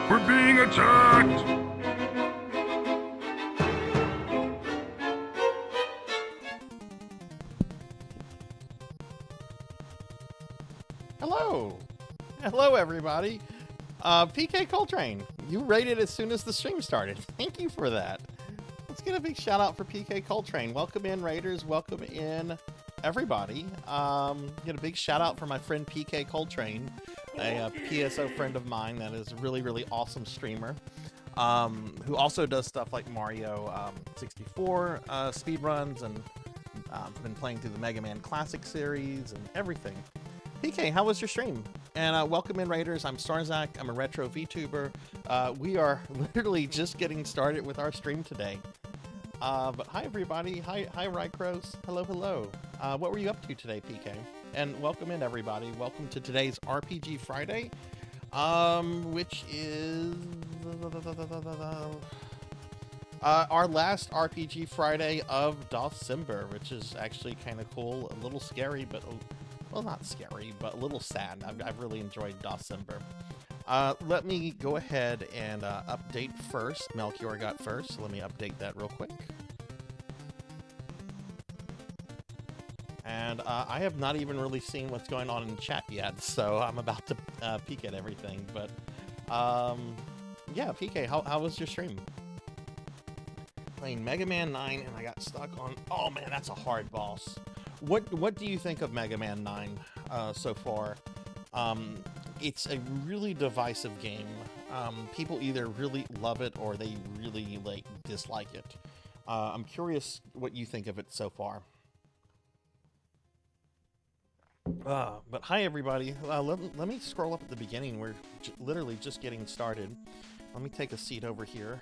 We're being attacked! Hello! Hello, everybody. PK Coltrane, you rated as soon as the stream started. Thank you for that. Let's get a big shout out for PK Coltrane. Welcome in, Raiders. Welcome in, everybody. Get a big shout out for my friend PK Coltrane, a PSO friend of mine that is a really, really awesome streamer, who also does stuff like Mario 64 speedruns, and been playing through the Mega Man Classic series and everything. PK, how was your stream? And welcome in, Raiders. I'm Sarzac. I'm a retro VTuber. We are literally just getting started with our stream today. But hi, everybody. Hi, Rycros. Hello, hello. What were you up to today, PK? And welcome in, everybody. Welcome to today's RPG Friday, which is our last RPG Friday of December, which is actually kind of cool. A little scary, but well, not scary, but a little sad. I've really enjoyed December. Let me go ahead and update first. Melchior got first, so let me update that real quick. And I have not even really seen what's going on in the chat yet, so I'm about to peek at everything. But yeah, PK, how was your stream? Playing Mega Man 9, and I got stuck on. Oh man, that's a hard boss. What do you think of Mega Man 9 so far? It's a really divisive game. People either really love it or they really dislike it. I'm curious what you think of it so far. But hi, everybody. Let me scroll up at the beginning. We're literally just getting started. Let me take a seat over here.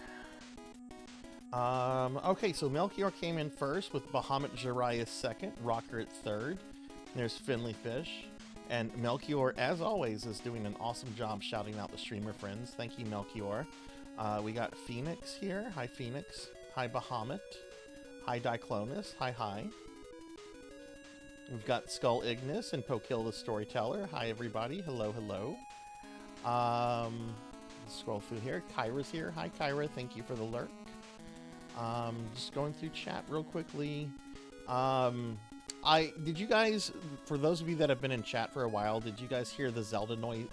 Okay, so Melchior came in first with Bahamut Jiraiya second, Rocker at third. There's Finley Fish. And Melchior, as always, is doing an awesome job shouting out the streamer friends. Thank you, Melchior. We got Phoenix here. Hi, Phoenix. Hi, Bahamut. Hi, Diclonus. Hi. We've got Skull Ignis and Pokil the Storyteller. Hi, everybody. Hello. Let's scroll through here. Kyra's here. Hi, Kyra. Thank you for the lurk. Just going through chat real quickly. Did you guys, for those of you that have been in chat for a while, did you guys hear the Zelda noise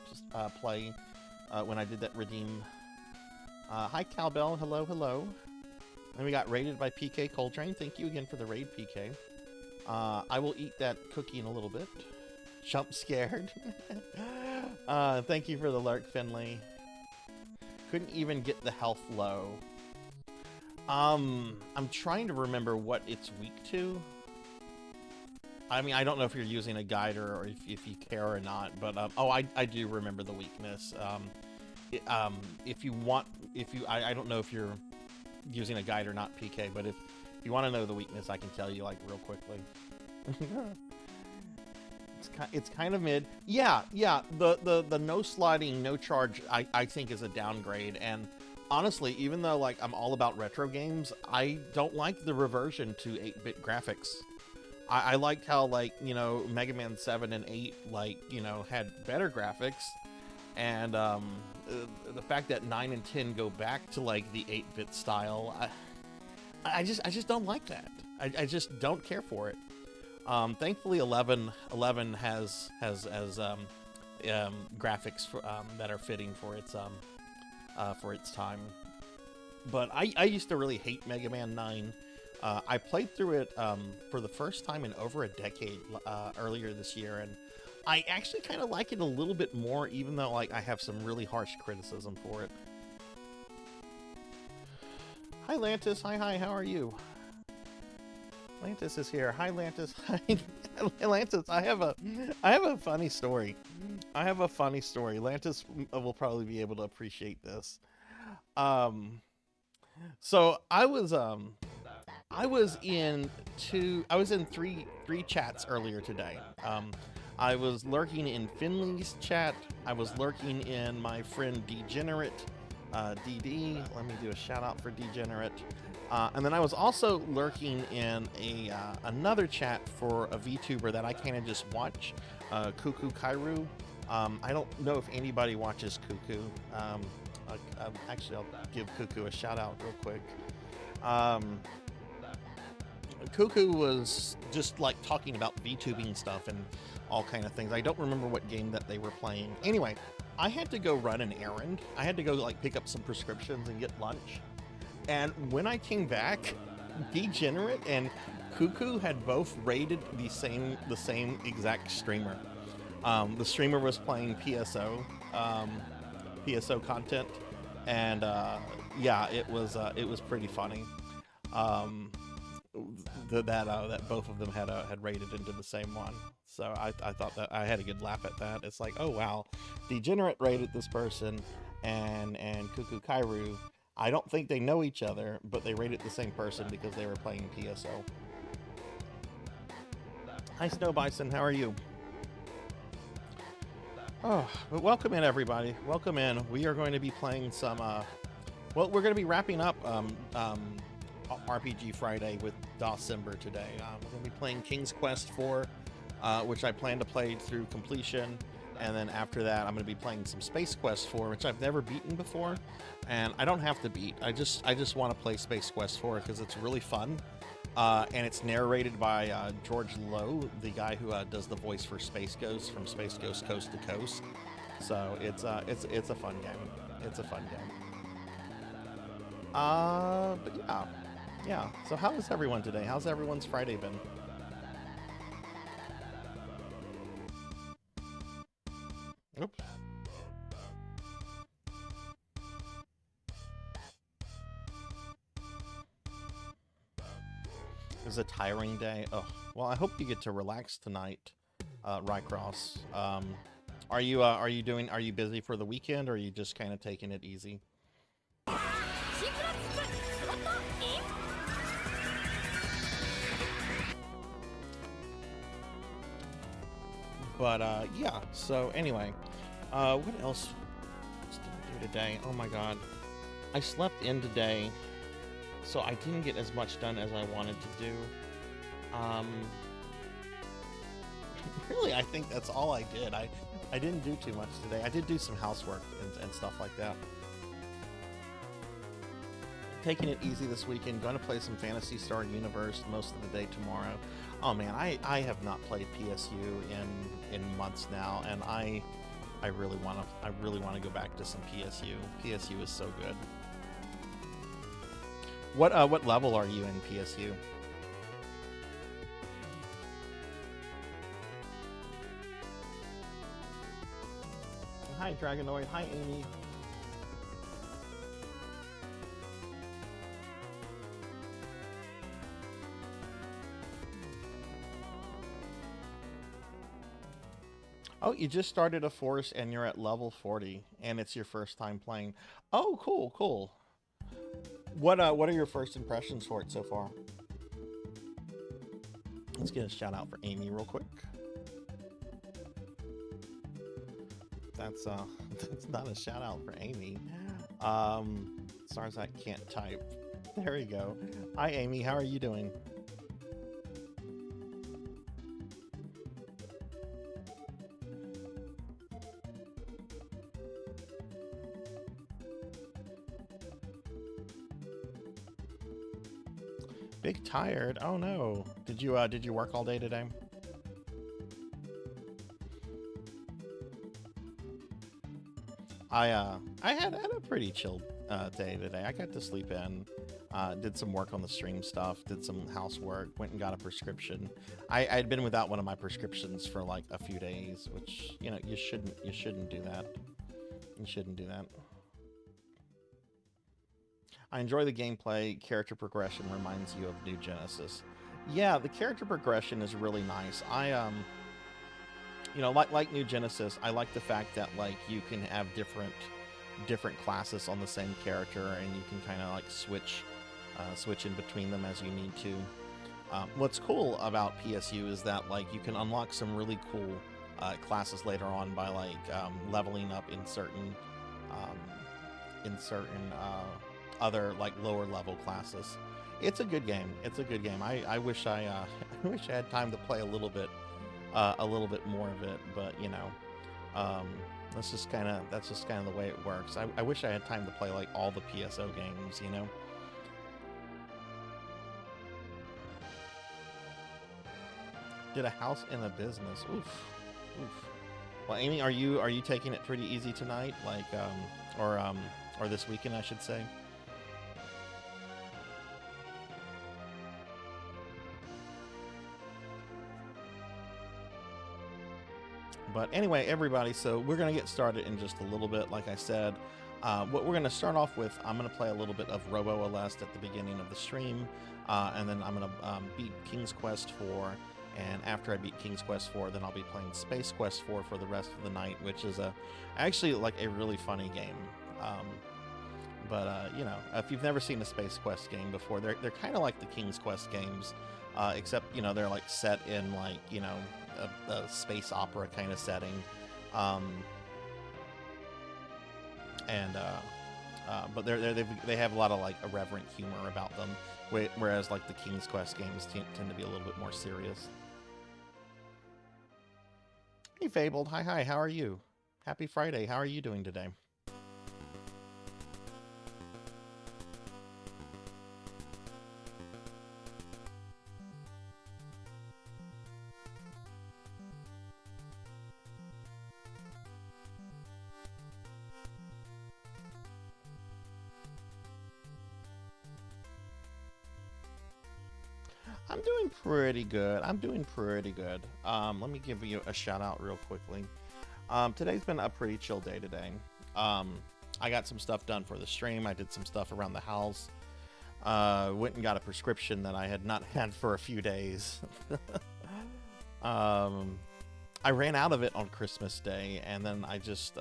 play when I did that redeem? Hi, Cowbell. Hello. And we got raided by PK Coltrane. Thank you again for the raid, PK. I will eat that cookie in a little bit. Jump scared. Thank you for the lurk, Finley. Couldn't even get the health low. I'm trying to remember what it's weak to. I mean, I don't know if you're using a guide or if you care or not, but oh, I do remember the weakness. If you want, I don't know if you're using a guide or not, PK, but if you want to know the weakness, I can tell you like real quickly. It's kind of mid. Yeah. The no sliding, no charge, I think is a downgrade. And honestly, even though like I'm all about retro games, I don't like the reversion to 8-bit graphics. I liked how, like, you know, Mega Man 7 and 8, like, you know, had better graphics. And the fact that 9 and 10 go back to, like, the 8-bit style, I just don't like that. I just don't care for it. Thankfully, 11 has graphics that are fitting for its time. But I used to really hate Mega Man 9. I played through it for the first time in over a decade earlier this year, and I actually kind of like it a little bit more, even though like I have some really harsh criticism for it. Hi Lantis, hi, how are you? Lantis is here. Hi Lantis. Hi Lantis. I have a funny story. Lantis will probably be able to appreciate this. So I was in three chats earlier today. I was lurking in Finley's chat. I was lurking in my friend Degenerate, DD. Let me do a shout out for Degenerate. And then I was also lurking in another chat for a VTuber that I kind of just watch, Cuckoo Kairu. I don't know if anybody watches Cuckoo. Actually, I'll give Cuckoo a shout out real quick. Cuckoo was just like talking about VTubing stuff and all kind of things. I don't remember what game that they were playing. Anyway, I had to go run an errand. I had to go like pick up some prescriptions and get lunch. And when I came back, Degenerate and Cuckoo had both rated the same exact streamer. The streamer was playing PSO content, and yeah, it was pretty funny. That both of them had rated into the same one. So I thought that I had a good laugh at that. It's like, oh wow, Degenerate rated this person, and Cuckoo Kairu, I don't think they know each other, but they rated the same person because they were playing PSO. Hi Snow Bison, how are you? Oh, but welcome in everybody. Welcome in. We are going to be playing some well, we're going to be wrapping up RPG Friday with Dawsember today. We're going to be playing King's Quest 4, which I plan to play through completion. And then after that, I'm going to be playing some Space Quest 4, which I've never beaten before. And I don't have to beat. I just want to play Space Quest 4 because it's really fun. And it's narrated by George Lowe, the guy who does the voice for Space Ghost from Space Ghost Coast to Coast. So it's a fun game. It's a fun game. But yeah. So how is everyone today? How's everyone's Friday been? Oops. It was a tiring day. Oh, well, I hope you get to relax tonight, Rycross. Are you busy for the weekend, or are you just kind of taking it easy? But yeah, so anyway, what else did I do today? Oh my god, I slept in today, so I didn't get as much done as I wanted to do. Really, I think that's all I did. I didn't do too much today. I did do some housework and stuff like that. Taking it easy this weekend. Going to play some Phantasy Star Universe most of the day tomorrow. Oh man, I have not played PSU in months now, and I really want to go back to some PSU. PSU is so good. What level are you in PSU? Hi, Dragonoid. Hi, Amy. Oh, you just started a force and you're at level 40, and it's your first time playing. Oh, cool, cool. What are your first impressions for it so far? Let's get a shout out for Amy real quick. That's that's not a shout out for Amy. Sarzac can't type. There we go. Hi, Amy. How are you doing? Big tired. Oh no. Did you work all day today? I had a pretty chill day today. I got to sleep in, did some work on the stream stuff, did some housework, went and got a prescription. I'd been without one of my prescriptions for like a few days, which, you know, you shouldn't do that. You shouldn't do that. I enjoy the gameplay. Character progression reminds you of New Genesis. Yeah, the character progression is really nice. You know, like New Genesis, I like the fact that like you can have different classes on the same character, and you can kind of like switch in between them as you need to. What's cool about PSU is that like you can unlock some really cool classes later on by like leveling up in certain other like lower level classes. It's a good game. It's a good game. I wish I I wish I had time to play a little bit more of it, but you know, that's just kind of the way it works. I wish I had time to play like all the PSO games, you know. Did a house in a business. Oof, oof. Well, Amy, are you taking it pretty easy tonight, like or this weekend, I should say? But anyway, everybody, so we're going to get started in just a little bit. Like I said, what we're going to start off with, I'm going to play a little bit of Robo Alest at the beginning of the stream, and then I'm going to beat King's Quest 4, and after I beat King's Quest 4, then I'll be playing Space Quest 4 for the rest of the night, which is actually like a really funny game. But you know, if you've never seen a Space Quest game before, they're kind of like the King's Quest games, except, you know, they're like set in like, you know, a space opera kind of setting, but they have a lot of like irreverent humor about them, whereas like the King's Quest games tend to be a little bit more serious. Hey Fabled, hi, how are you? Happy Friday. How are you doing today? I'm doing pretty good. Let me give you a shout out real quickly. Today's been a pretty chill day today. I got some stuff done for the stream. I did some stuff around the house. Went and got a prescription that I had not had for a few days. I ran out of it on Christmas Day, and then I just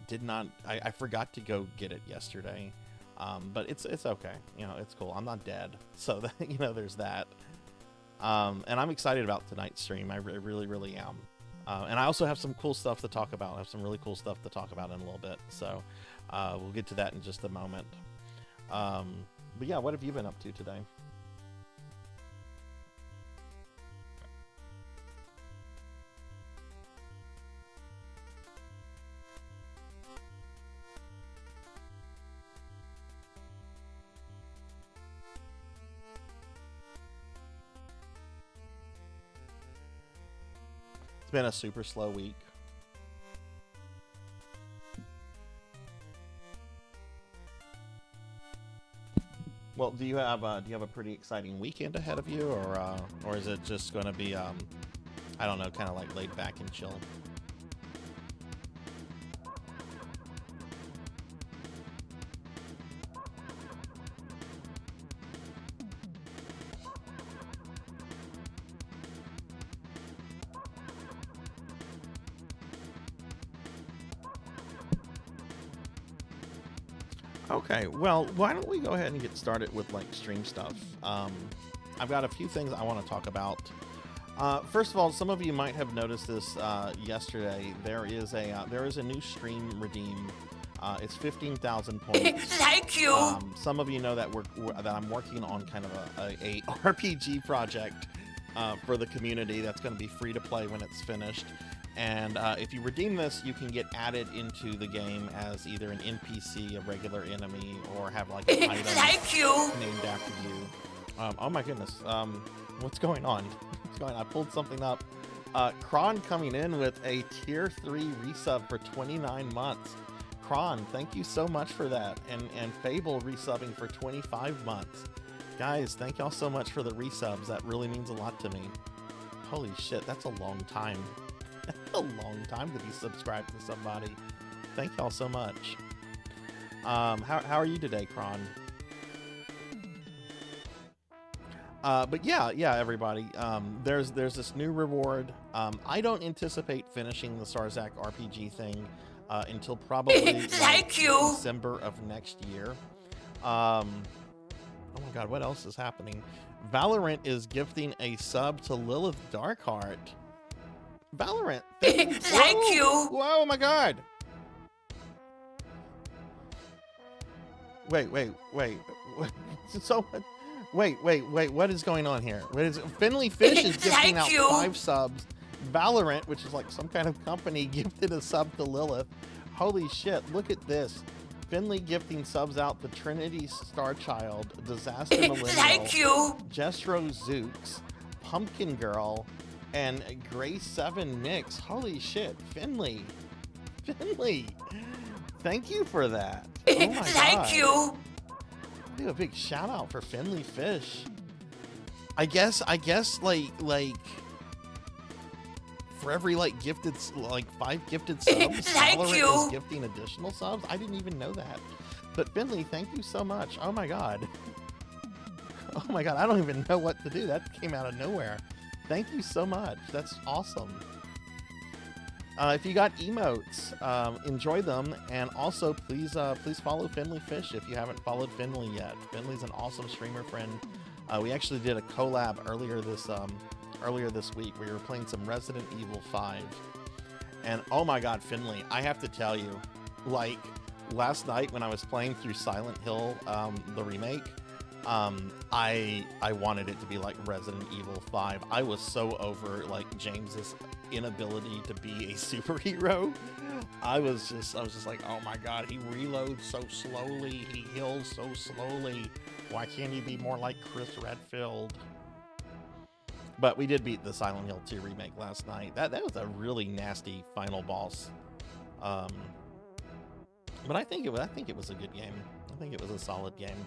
did not. I forgot to go get it yesterday. But it's okay, you know, it's cool. I'm not dead, so that, you know, there's that. And I'm excited about tonight's stream. I really am. And I also have some cool stuff to talk about. I have some really cool stuff to talk about in a little bit. So we'll get to that in just a moment. But yeah, what have you been up to today? Been a super slow week. Well, do you have a pretty exciting weekend ahead of you, or is it just going to be I don't know, kind of like laid back and chill? Okay, well, why don't we go ahead and get started with like stream stuff? I've got a few things I want to talk about. First of all, some of you might have noticed this yesterday. There is a new stream redeem. It's 15,000 points. Thank you. Some of you know that I'm working on kind of a RPG project for the community that's going to be free to play when it's finished. And if you redeem this, you can get added into the game as either an NPC, a regular enemy, or have like an item Thank you. named after you. Oh my goodness. What's going on? What's going on? I pulled something up. Kron coming in with a tier 3 resub for 29 months. Kron, thank you so much for that. And Fable resubbing for 25 months. Guys, thank y'all so much for the resubs. That really means a lot to me. Holy shit, that's a long time. A long time to be subscribed to somebody. Thank y'all so much. How are you today, Kron? But yeah, everybody. There's this new reward. I don't anticipate finishing the Sarzac RPG thing until probably Thank you. December of next year. Oh my god, what else is happening? Valorant is gifting a sub to Lilith Darkheart. Valorant. Thank you. Whoa, my god. Wait. So, wait. What is going on here? What is Finley Fish is gifting out 5 subs. Valorant, which is like some kind of company, gifted a sub to Lilith. Holy shit! Look at this. Finley gifting subs out to Trinity Starchild, Disaster Millennial, Thank you. Jestro Zooks, Pumpkin Girl, and Grace 7 Mix. Holy shit, Finley. Thank you for that. Oh my god. Thank you. Do a big shout out for Finley Fish. I guess like for every like 5 gifted subs, Thank Valorant you. is gifting additional subs. I didn't even know that. But Finley, thank you so much. Oh my god. Oh my god, I don't even know what to do. That came out of nowhere. Thank you so much. That's awesome. If you got emotes, enjoy them, and also please follow Finley Fish if you haven't followed Finley yet. Finley's an awesome streamer friend. We actually did a collab earlier this week where we were playing some Resident Evil 5, and oh my god, Finley, I have to tell you, like last night when I was playing through Silent Hill, the remake. I wanted it to be like Resident Evil 5. I was so over like James's inability to be a superhero. I was just like, oh my god, he reloads so slowly, he heals so slowly. Why can't he be more like Chris Redfield? But we did beat the Silent Hill 2 remake last night. That was a really nasty final boss. But I think it was a good game. I think it was a solid game.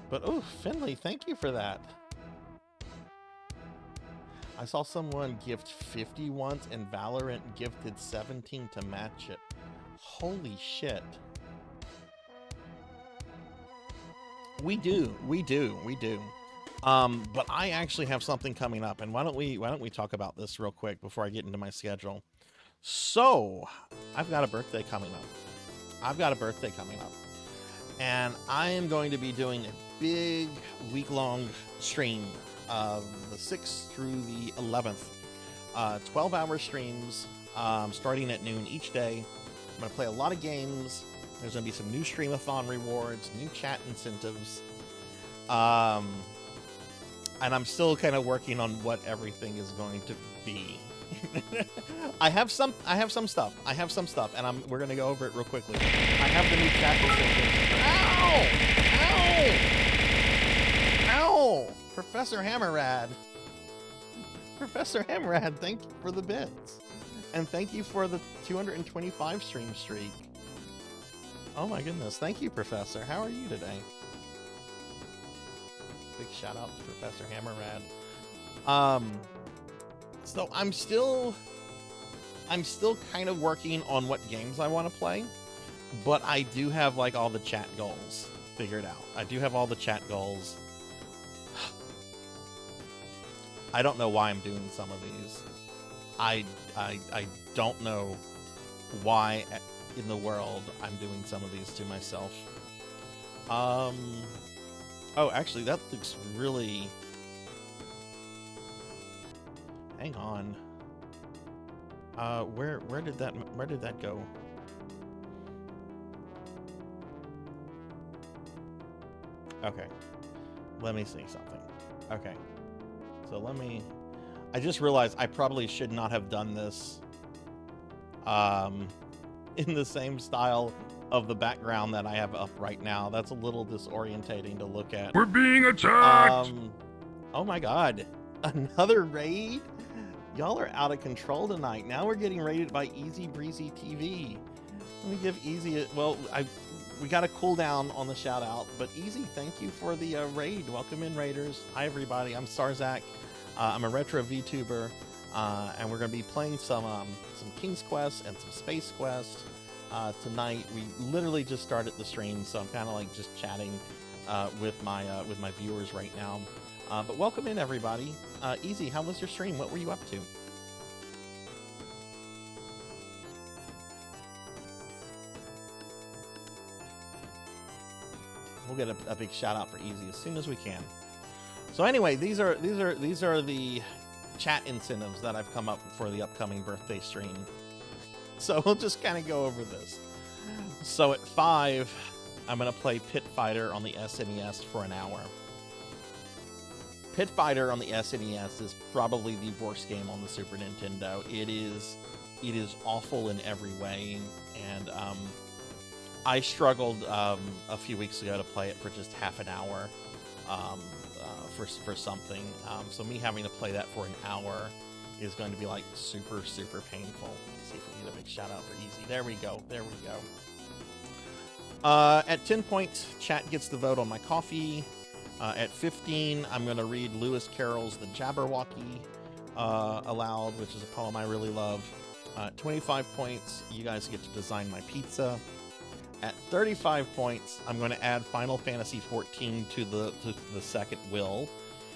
But oh, Finley, thank you for that. I saw someone gift 50 once and Valorant gifted 17 to match it. Holy shit. We do. But I actually have something coming up, and why don't we talk about this real quick before I get into my schedule. So, I've got a birthday coming up. And I am going to be doing a big week-long stream of the 6th through the 11th. 12-hour streams starting at noon each day. I'm going to play a lot of games. There's going to be some new Streamathon rewards, new chat incentives. And I'm still kind of working on what everything is going to be. I have some stuff, and we're going to go over it real quickly. I have the new chat incentives. Ow! Professor Hammerrad, thank you for the bits. And thank you for the 225 stream streak. Oh my goodness. Thank you, Professor. How are you today? Big shout out to Professor Hammerrad. So I'm still kind of working on what games I want to play, but I do have like all the chat goals figured out. I do have all the chat goals. I don't know why I'm doing some of these. I don't know why in the world, I'm doing some of these to myself. Oh, actually, that looks really... Hang on. Where did that go? Okay. Let me see something. Okay. So let me... I just realized I probably should not have done this in the same style of the background that I have up right now. That's a little disorientating to look at. We're being attacked! Oh my god. Another raid? Y'all are out of control tonight. Now we're getting raided by Easy Breezy TV. Let me give Easy a... Well, we got a cooldown on the shout out, but Easy, thank you for the raid. Welcome in, Raiders. Hi, everybody. I'm Sarzac. I'm a retro VTuber, and we're going to be playing some King's Quest and some Space Quest tonight. We literally just started the stream, so I'm kind of like just chatting with my viewers right now. But welcome in, everybody. Easy, how was your stream? What were you up to? We'll get a big shout out for Easy as soon as we can. So anyway, these are the chat incentives that I've come up for the upcoming birthday stream. So we'll just kind of go over this. So at 5, I'm gonna play Pit Fighter on the SNES for an hour. Pit Fighter on the SNES is probably the worst game on the Super Nintendo. It is awful in every way, and I struggled a few weeks ago to play it for just half an hour for something. So me having to play that for an hour is going to be like super painful. Let's see if we get a big shout out for Easy. There we go. At 10 points, chat gets the vote on my coffee. At 15, I'm going to read Lewis Carroll's The Jabberwocky aloud, which is a poem I really love. 25 points, you guys get to design my pizza. At 35 points, I'm going to add Final Fantasy XIV to the second will,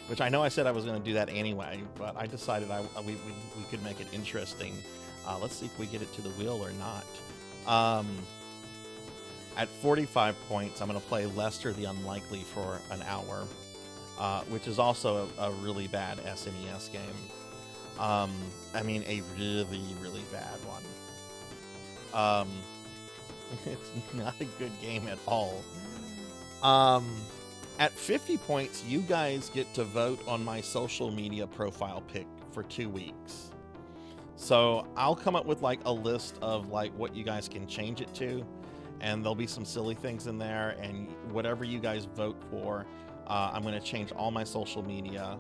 which I know I said I was going to do that anyway, but I decided we could make it interesting. Let's see if we get it to the will or not. At 45 points, I'm going to play Lester the Unlikely for an hour, which is also a really bad SNES game. I mean, a really bad one. It's not a good game at all. At 50 points, you guys get to vote on my social media profile pic for 2 weeks. So I'll come up with like a list of like what you guys can change it to, and there'll be some silly things in there, and whatever you guys vote for, I'm going to change all my social media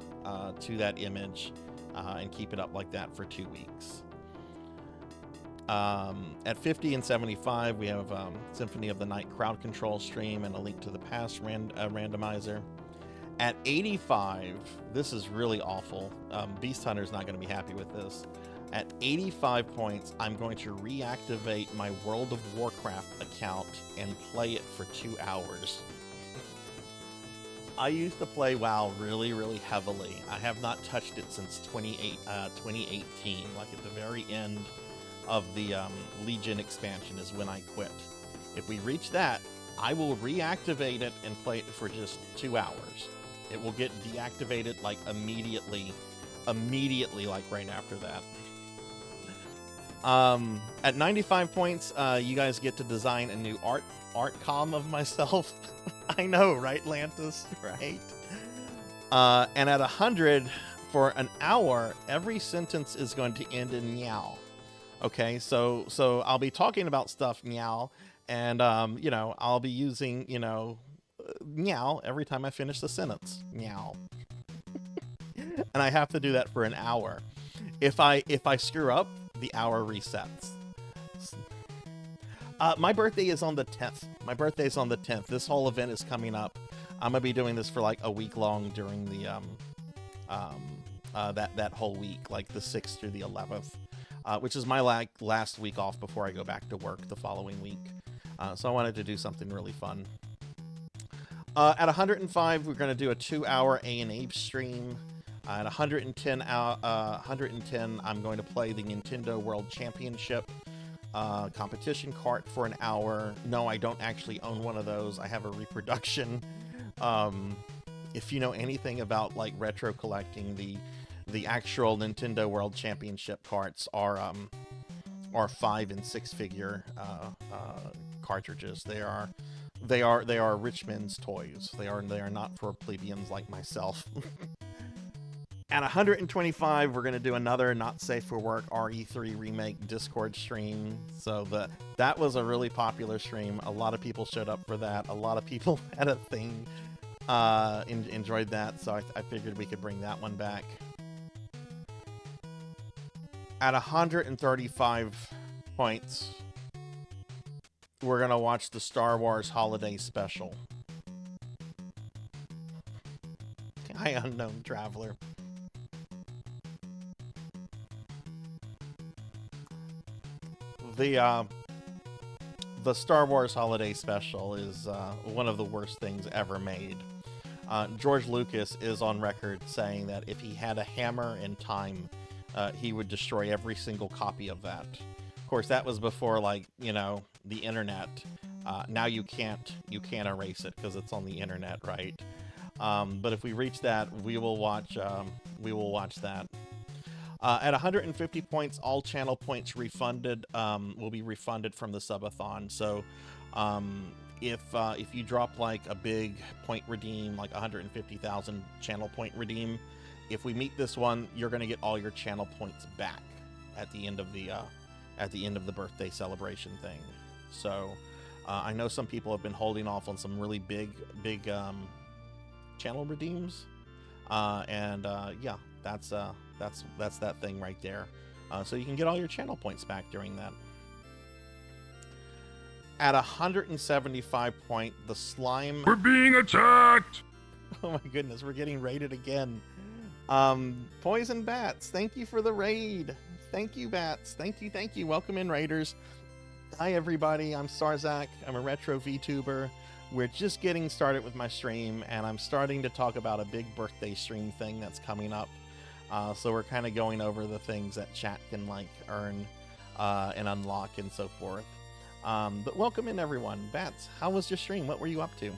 to that image and keep it up like that for 2 weeks. At 50 and 75, we have Symphony of the Night crowd control stream and a Link to the Past randomizer. At 85, this is really awful. Beast Hunter's not going to be happy with this. At 85 points, I'm going to reactivate my World of Warcraft account and play it for 2 hours. I used to play WoW really heavily. I have not touched it since 2018, like at the very end of the Legion expansion is when I quit. If we reach that, I will reactivate it and play it for just 2 hours. It will get deactivated like immediately like right after that. At 95 points, you guys get to design a new art com of myself. I know, right, Lantis? Right? And at 100, for an hour, every sentence is going to end in meow. Okay, so I'll be talking about stuff meow, and you know, I'll be using, you know, meow every time I finish the sentence. Meow. And I have to do that for an hour. If I screw up, the hour resets. My birthday is on the 10th. My birthday is on the 10th. This whole event is coming up. I'm gonna be doing this for like a week long during the that whole week, like the 6th through the 11th, which is my last week off before I go back to work the following week. So I wanted to do something really fun. At 105, we're gonna do a 2-hour A&A stream. At 110, I'm going to play the Nintendo World Championship competition cart for an hour. No, I don't actually own one of those. I have a reproduction. If you know anything about like retro collecting, the actual Nintendo World Championship carts are 5 and 6 figure cartridges. They are rich men's toys. They are not for plebeians like myself. At 125, we're gonna do another Not Safe for Work RE3 remake Discord stream. So that was a really popular stream. A lot of people showed up for that. A lot of people had a thing, enjoyed that. So I figured we could bring that one back. At 135 points, we're gonna watch the Star Wars Holiday Special. Hi, Unknown Traveler. The Star Wars Holiday Special is one of the worst things ever made. George Lucas is on record saying that if he had a hammer in time, he would destroy every single copy of that. Of course, that was before, like, you know, the internet. Now you can't erase it because it's on the internet, right? But if we reach that, we will watch that. At 150 points, all channel points refunded will be refunded from the subathon. So if you drop like a big point redeem, like 150,000 channel point redeem, if we meet this one, you're going to get all your channel points back at the end of the birthday celebration thing. So I know some people have been holding off on some really big channel redeems, yeah, that's that thing right there. So you can get all your channel points back during that. At 175 point, the slime... We're being attacked! Oh my goodness, we're getting raided again. Poison Bats, thank you for the raid. Thank you, Bats. Thank you. Welcome in, raiders. Hi, everybody. I'm Sarzac. I'm a retro VTuber. We're just getting started with my stream, and I'm starting to talk about a big birthday stream thing that's coming up. So we're kind of going over the things that chat can like earn and unlock and so forth. But welcome in, everyone. Bats, how was your stream? What were you up to?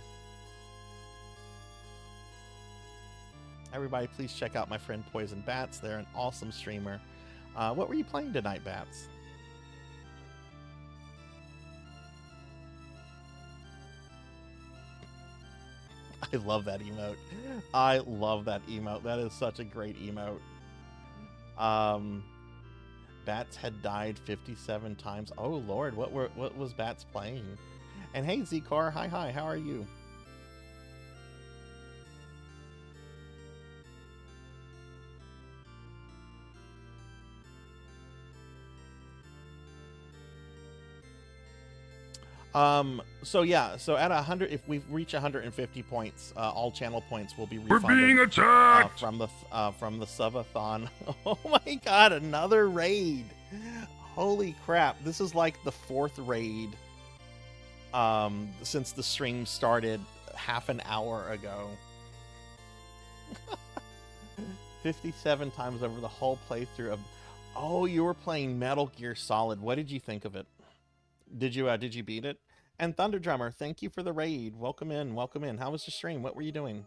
Everybody, please check out my friend Poison Bats. They're an awesome streamer. What were you playing tonight, Bats? I love that emote. I love that emote. That is such a great emote. Bats had died 57 times. Oh Lord, what was Bats playing? And hey, Zcar, hi, how are you? So yeah, so at 100, if we reach 150 points, all channel points will be refunded. We're being attacked! From the subathon. Oh my god, another raid! Holy crap, this is like the 4th raid since the stream started half an hour ago. 57 times over the whole playthrough of... Oh, you were playing Metal Gear Solid. What did you think of it? Did you beat it? And Thunder Drummer, thank you for the raid. Welcome in. How was the stream? What were you doing?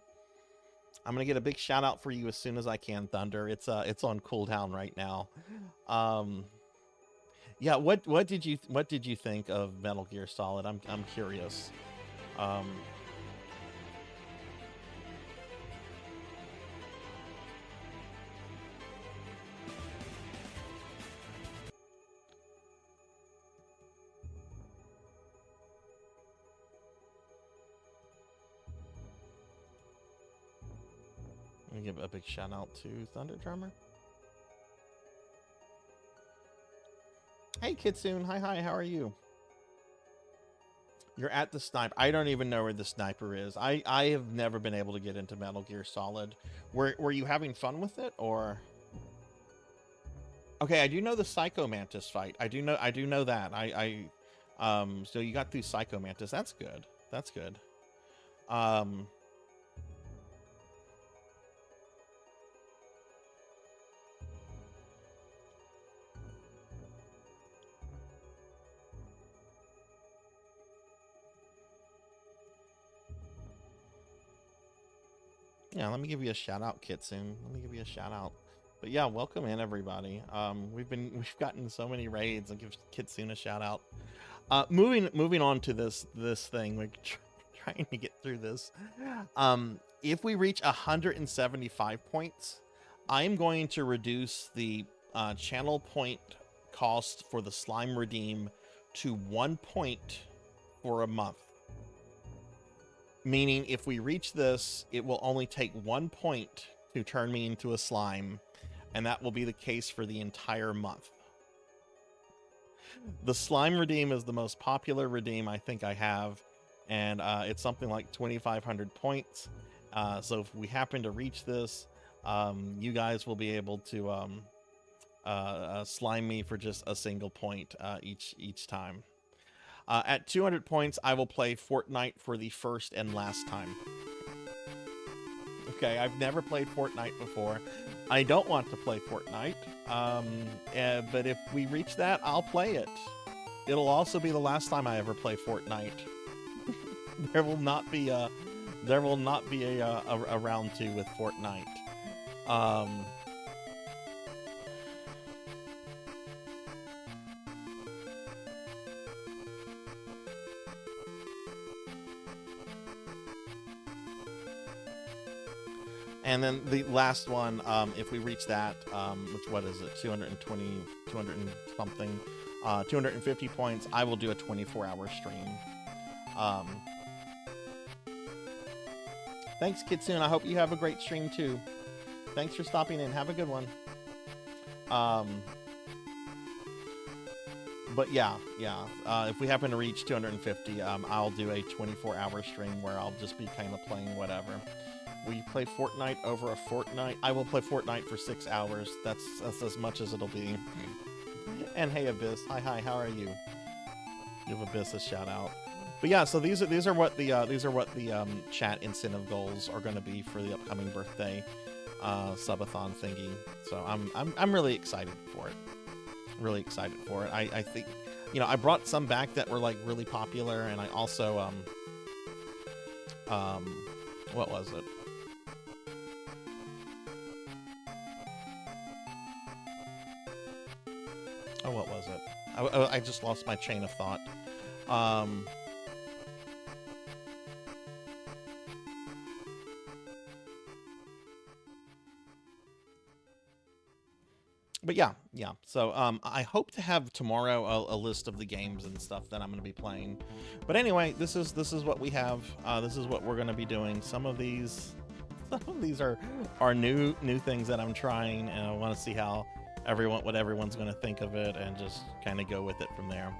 I'm gonna get a big shout out for you as soon as I can, Thunder. It's on cooldown right now. Yeah, what did you think of Metal Gear Solid? I'm curious. Let me give a big shout out to Thunder Drummer. Hey Kitsune, hi, how are you? You're at the sniper. I don't even know where the sniper is. I have never been able to get into Metal Gear Solid. Were you having fun with it, or? Okay, I do know the Psycho Mantis fight. I do know that. So you got through Psycho Mantis. That's good. That's good. Yeah, let me give you a shout out, Kitsune. Let me give you a shout out. But yeah, welcome in everybody. We've gotten so many raids. I'll give Kitsune a shout out. Moving on to this thing, we're trying to get through this. If we reach 175 points, I'm going to reduce the channel point cost for the slime redeem to 1 point for a month. Meaning, if we reach this, it will only take 1 point to turn me into a slime, and that will be the case for the entire month. The slime redeem is the most popular redeem I think I have, and it's something like 2,500 points. So if we happen to reach this, you guys will be able to slime me for just a single point each time. At 200 points, I will play Fortnite for the first and last time. Okay, I've never played Fortnite before. I don't want to play Fortnite, but if we reach that, I'll play it. It'll also be the last time I ever play Fortnite. There will not be a round 2 with Fortnite. And then the last one, if we reach that, which, what is it, 220, 200 and something, 250 points, I will do a 24-hour stream. Thanks, Kitsune. I hope you have a great stream, too. Thanks for stopping in. Have a good one. But yeah, if we happen to reach 250, I'll do a 24-hour stream where I'll just be kind of playing whatever. We play Fortnite over a fortnight. I will play Fortnite for 6 hours. That's as much as it'll be. And hey, Abyss. Hi. How are you? Give Abyss a shout out. But yeah, so these are what the chat incentive goals are going to be for the upcoming birthday subathon thingy. So I'm really excited for it. Really excited for it. I think, you know, I brought some back that were like really popular, and I also what was it? Oh, what was it? I just lost my chain of thought. But yeah. So I hope to have tomorrow a list of the games and stuff that I'm going to be playing. But anyway, this is what we have. This is what we're going to be doing. Some of these are new things that I'm trying, and I want to see how what everyone's going to think of it, and just kind of go with it from there.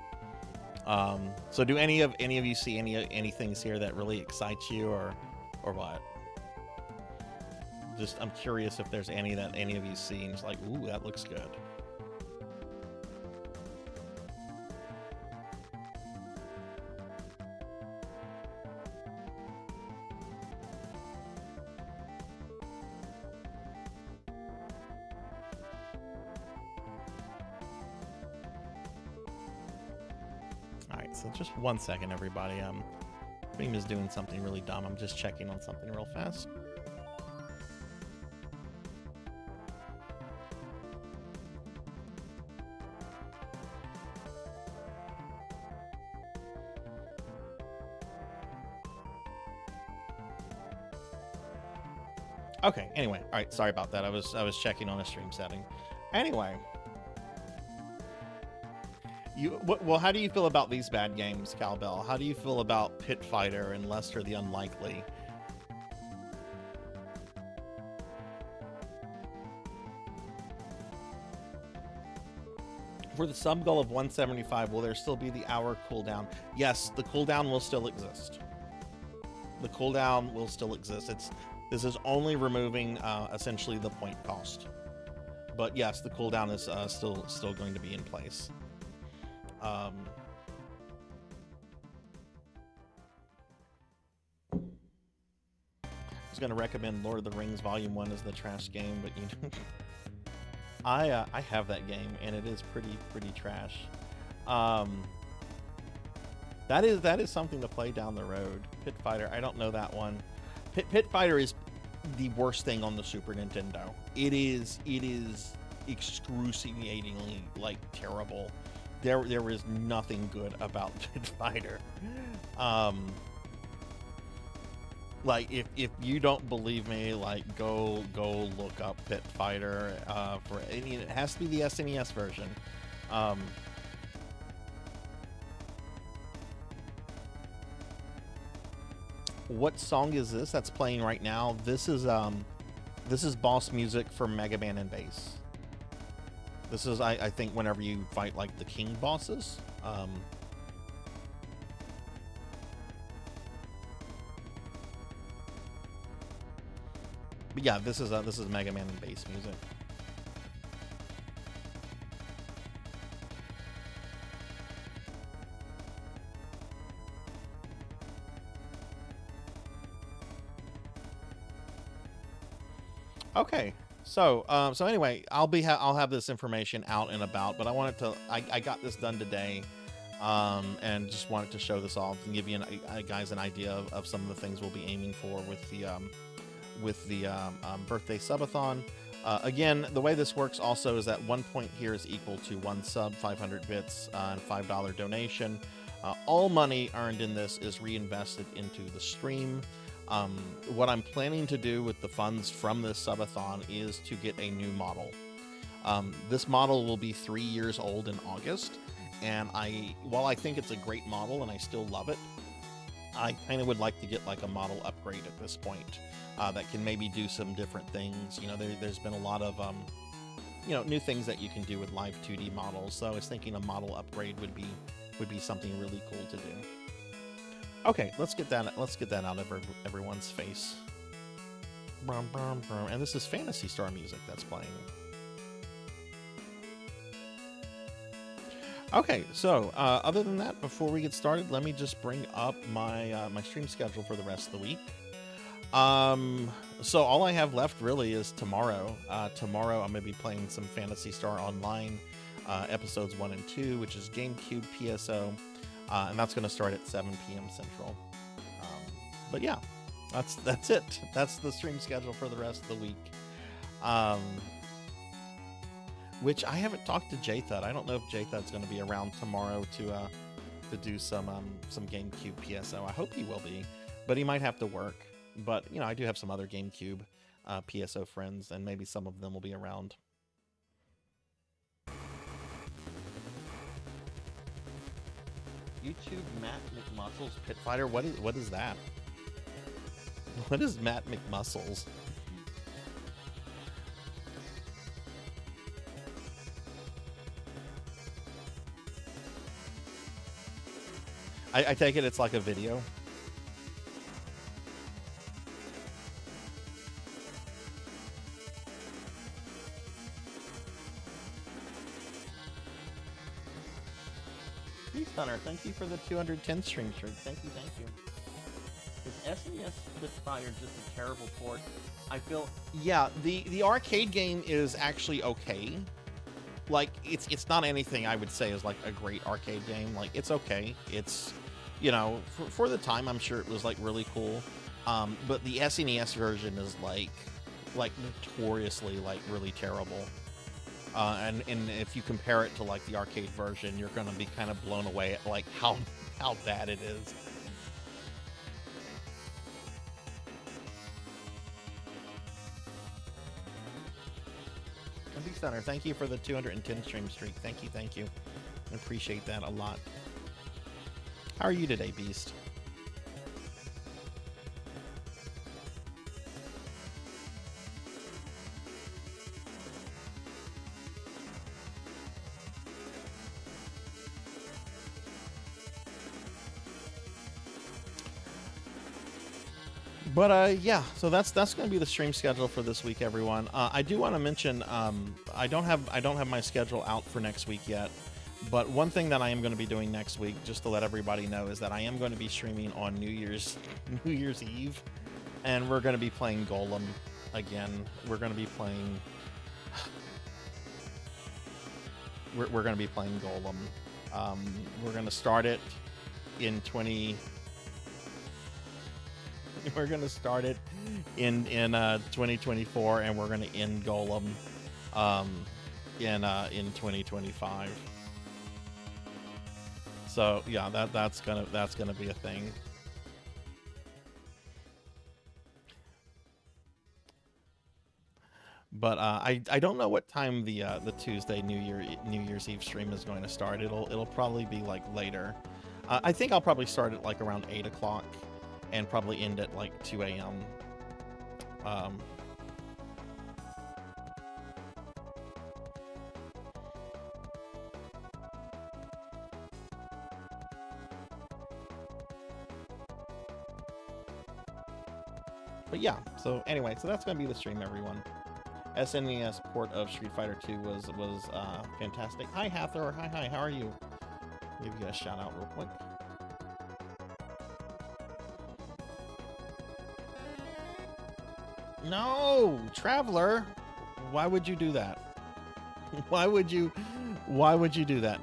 So do any of you see any things here that really excites you, or what? Just, I'm curious if there's any that any of you see and it's like, ooh, that looks good. All right, so just 1 second, everybody. Beam is doing something really dumb. I'm just checking on something real fast. Okay, anyway, all right, sorry about that. I was checking on a stream setting. Anyway, well, how do you feel about these bad games, Cowbell? How do you feel about Pit Fighter and Lester the Unlikely? For the sub goal of 175, will there still be the hour cooldown? Yes, the cooldown will still exist. The cooldown will still exist. This is only removing essentially the point cost. But yes, the cooldown is still going to be in place. I was going to recommend Lord of the Rings Volume 1 as the trash game, but you know, I have that game and it is pretty trash. That is something to play down the road. Pit Fighter, I don't know that one. Pit Fighter is the worst thing on the Super Nintendo. It is excruciatingly like terrible. There is nothing good about Pit Fighter. Like if you don't believe me, like go look up Pit Fighter. For it has to be the SNES version. What song is this that's playing right now? This is boss music for Mega Man and Bass. This is I think whenever you fight like the king bosses. But yeah, this is Mega Man and Bass music. Okay, so anyway, I'll have this information out and about, but I got this done today, and just wanted to show this off and give you guys an idea of some of the things we'll be aiming for with the birthday subathon. Again, the way this works also is that 1 point here is equal to 1 sub, 500 bits, and $5 donation. All money earned in this is reinvested into the stream. What I'm planning to do with the funds from this subathon is to get a new model. This model will be 3 years old in August, and while I think it's a great model and I still love it, I kind of would like to get like a model upgrade at this point that can maybe do some different things. You know, there's been a lot of new things that you can do with live 2D models, so I was thinking a model upgrade would be something really cool to do. Okay, let's get that out of everyone's face. And this is Phantasy Star music that's playing. Okay, so other than that, before we get started, let me just bring up my my stream schedule for the rest of the week. So all I have left really is tomorrow. Tomorrow I'm going to be playing some Phantasy Star Online episodes 1 and 2, which is GameCube, PSO. And that's going to start at 7 p.m. Central. But yeah, that's it. That's the stream schedule for the rest of the week. Which I haven't talked to J-Thud. I don't know if J-Thud's going to be around tomorrow to do some GameCube PSO. I hope he will be, but he might have to work. But I do have some other GameCube PSO friends, and maybe some of them will be around. YouTube Matt McMuscles Pit Fighter. What is that? What is Matt McMuscles? I take it it's like a video. Hunter, thank you for the 210 stream streak. Thank you. Is SNES Pit Fighter just a terrible port? I feel, yeah, the arcade game is actually okay. Like it's not anything I would say is like a great arcade game. Like it's okay. It's for the time I'm sure it was like really cool. But the SNES version is like notoriously like really terrible. And if you compare it to like the arcade version, you're going to be kind of blown away at like how bad it is. Beast Hunter, thank you for the 210 stream streak. Thank you. I appreciate that a lot. How are you today, Beast? But yeah, so that's going to be the stream schedule for this week, everyone. I do want to mention I don't have my schedule out for next week yet, but one thing that I am going to be doing next week, just to let everybody know, is that I am going to be streaming on New Year's Eve, and we're going to be playing Golem again. We're going to be playing we're going to be playing Golem. We're going to start it in We're gonna start it in 2024, and we're gonna end Golem in 2025. So yeah, that's gonna be a thing. But I don't know what time the Tuesday New Year's Eve stream is going to start. It'll probably be like later. I think I'll probably start at like around 8 o'clock and probably end at like 2 a.m. But yeah, so anyway, so that's gonna be the stream, everyone. SNES port of Street Fighter 2 was fantastic. Hi Hathor, hi, how are you? Give you a shout out real quick. No, Traveler, why would you do that? Why would you do that?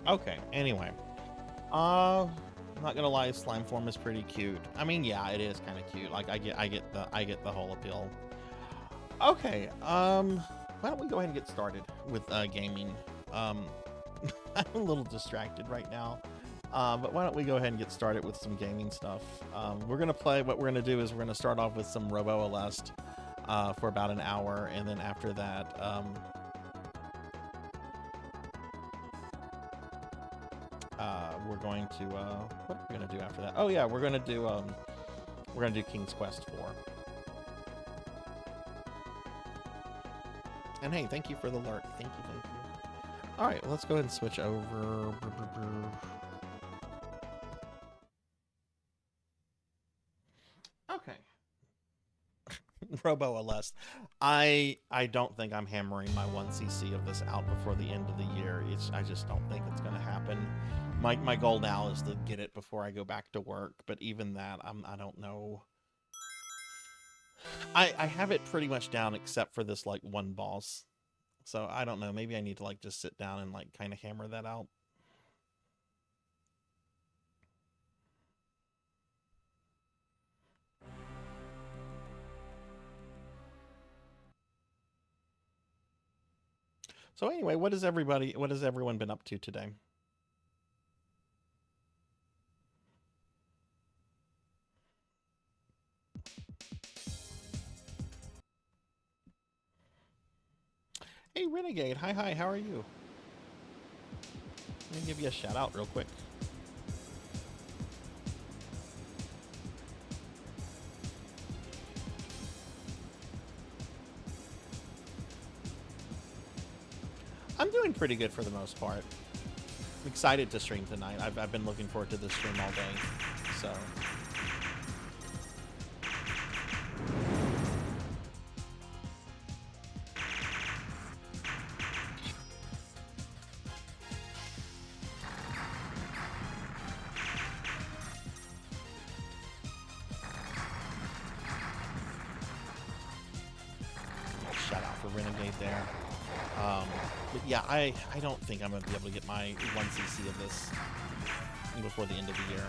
Okay, anyway. I'm not gonna lie, slime form is pretty cute. I mean, yeah, it is kind of cute. Like I get the whole appeal. Okay, why don't we go ahead and get started with gaming? I'm a little distracted right now. But why don't we go ahead and get started with some gaming stuff? We're gonna play. What we're gonna do is we're gonna start off with some Robo Alest for about an hour, and then after that, we're going to what are we gonna do after that? Oh yeah, we're gonna do King's Quest 4. And hey, thank you for the lurk. Thank you. All right, let's go ahead and switch over. Okay. Robo Alest. I don't think I'm hammering my 1cc of this out before the end of the year. I just don't think it's gonna happen. My goal now is to get it before I go back to work, but even that, I don't know. I have it pretty much down except for this like one boss. So I don't know, maybe I need to like just sit down and like kind of hammer that out. So anyway, what has everyone been up to today? Hey, Renegade. Hi, how are you? Let me give you a shout out real quick. I'm doing pretty good for the most part. I'm excited to stream tonight. I've been looking forward to this stream all day, so... Shout out for Renegade there. But yeah, I don't think I'm going to be able to get my 1cc of this before the end of the year.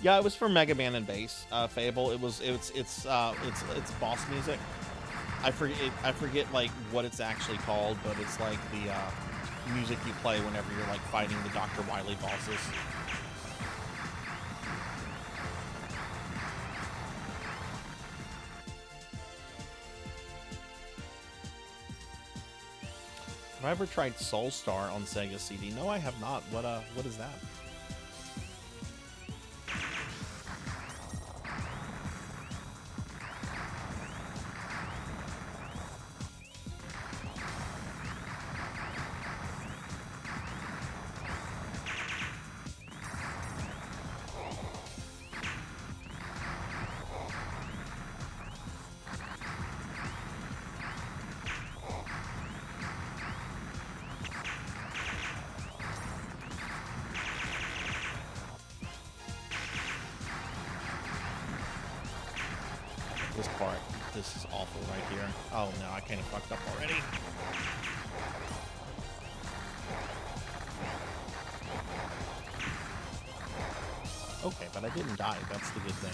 Yeah, it was for Mega Man and Bass, Fable. It's boss music. I forget like what it's actually called, but it's like the music you play whenever you're like fighting the Dr. Wily bosses. Have I ever tried Soul Star on Sega CD? No, I have not. What is that? This part, this is awful right here. Oh no, I kind of fucked up already. Okay, but I didn't die. That's the good thing.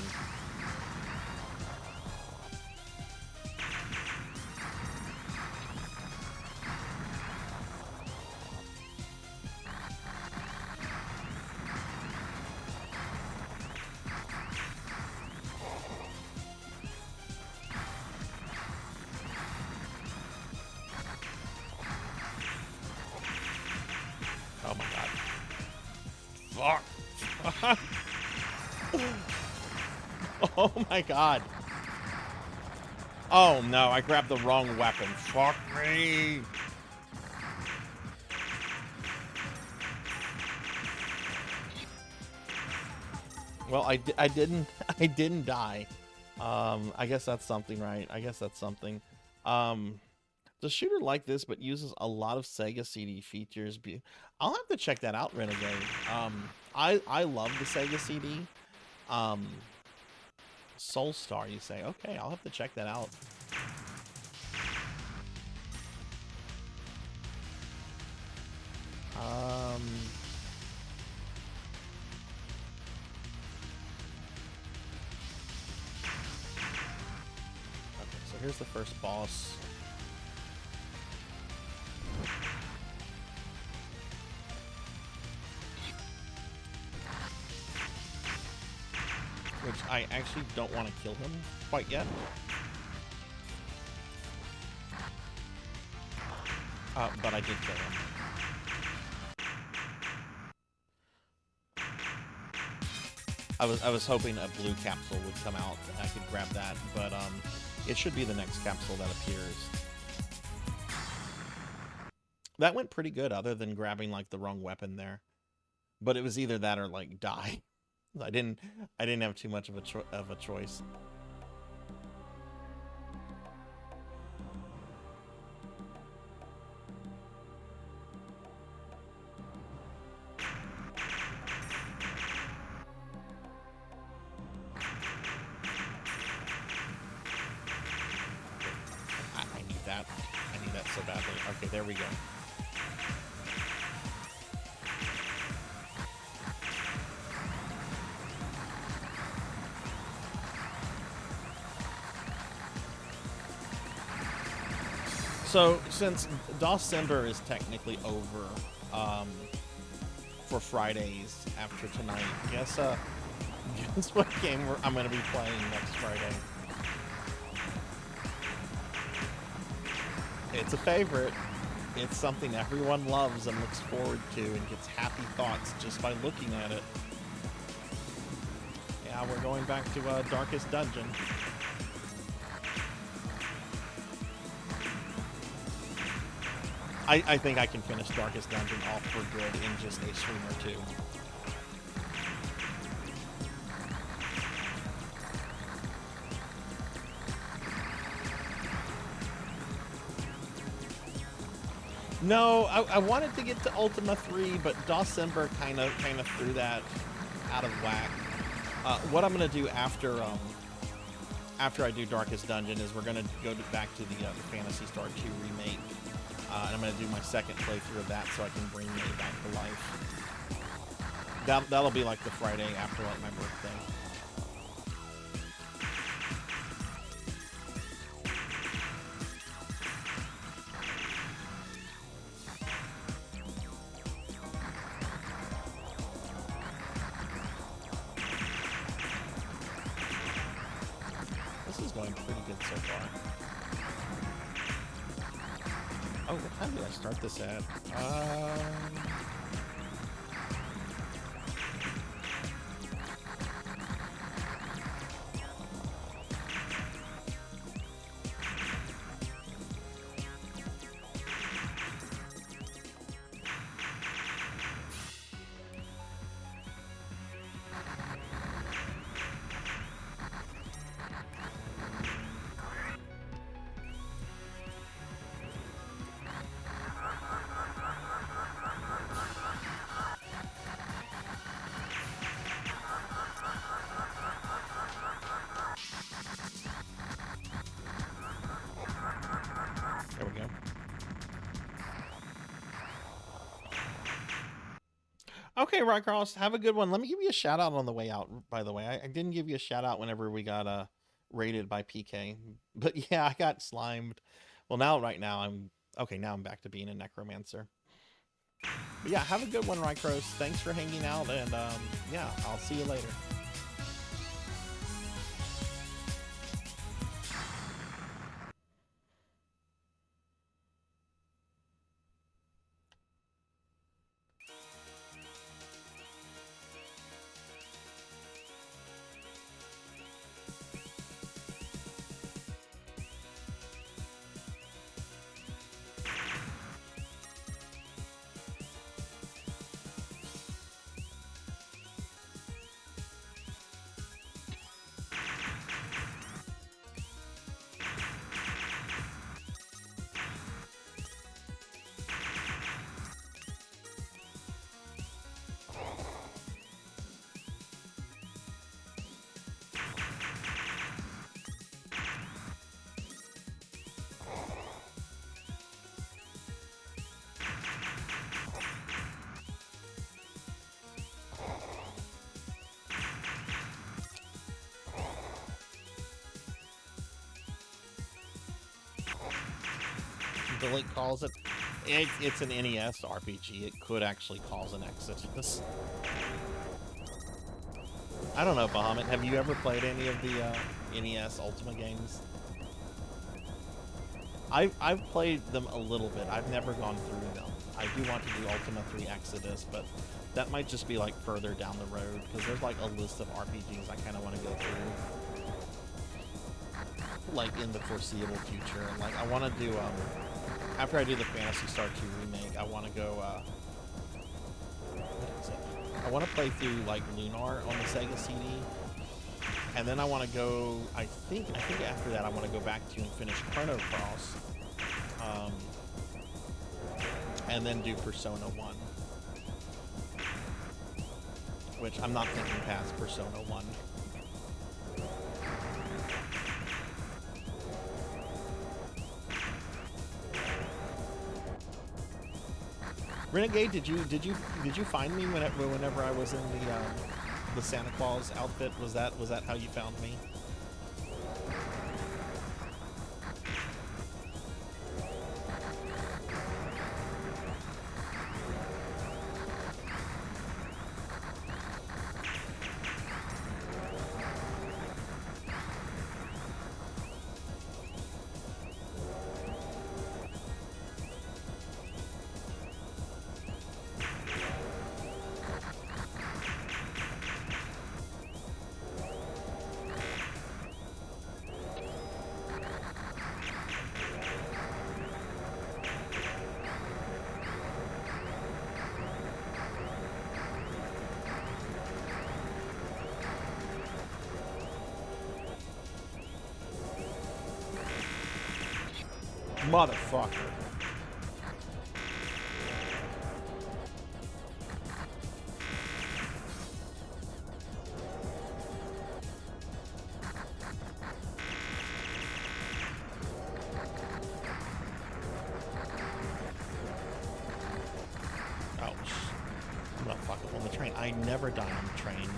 Oh my god. Fuck. Oh my god. Oh no, I grabbed the wrong weapon. Fuck me. Well, I didn't die. I guess that's something, right? I guess that's something. The shooter like this, but uses a lot of Sega CD features. I'll have to check that out, Renegade. I love the Sega CD. Soul Star, you say? Okay, I'll have to check that out. Okay, so here's the first boss. Which I actually don't want to kill him quite yet. But I did kill him. I was hoping a blue capsule would come out and I could grab that, but it should be the next capsule that appears. That went pretty good, other than grabbing like the wrong weapon there. But it was either that or like die. I didn't have too much of a choice. I need that so badly. Okay, there we go. So, since December is technically over for Fridays after tonight, guess what game I'm going to be playing next Friday? It's a favorite. It's something everyone loves and looks forward to and gets happy thoughts just by looking at it. Yeah, we're going back to Darkest Dungeon. I think I can finish Darkest Dungeon off for good in just a stream or two. No, I wanted to get to Ultima 3, but December kind of threw that out of whack. What I'm gonna do after I do Darkest Dungeon is we're gonna go back to the Phantasy Star 2 remake. And I'm going to do my second playthrough of that so I can bring May back to life. that'll be like the Friday after like my birthday. This is going pretty good so far. Oh, what time did I start this at? There we go. Okay, Rockcross, have a good one. Let me give you a shout out on the way out, by the way. I didn't give you a shout out whenever we got raided by PK. But yeah, I got slimed. Well, now, right now, now I'm back to being a necromancer. But yeah, have a good one, Rockcross. Thanks for hanging out, and yeah, I'll see you later. The link calls it. It's an NES RPG. It could actually cause an Exodus. I don't know, Bahamut. Have you ever played any of the NES Ultima games? I've played them a little bit. I've never gone through them. I do want to do Ultima 3 Exodus, but that might just be like further down the road because there's like a list of RPGs I kind of want to go through, like in the foreseeable future. And like I want to do after I do the Phantasy Star 2 remake, I want to go, what is it? I want to play through, like, Lunar on the Sega CD, and then I want to go, I think after that I want to go back to and finish Chrono Cross, and then do Persona 1, which I'm not thinking past Persona 1. Renegade, did you find me whenever I was in the Santa Claus outfit? Was that how you found me? Motherfucker. Ouch. I'm gonna fuck up on the train. I I never die on the train.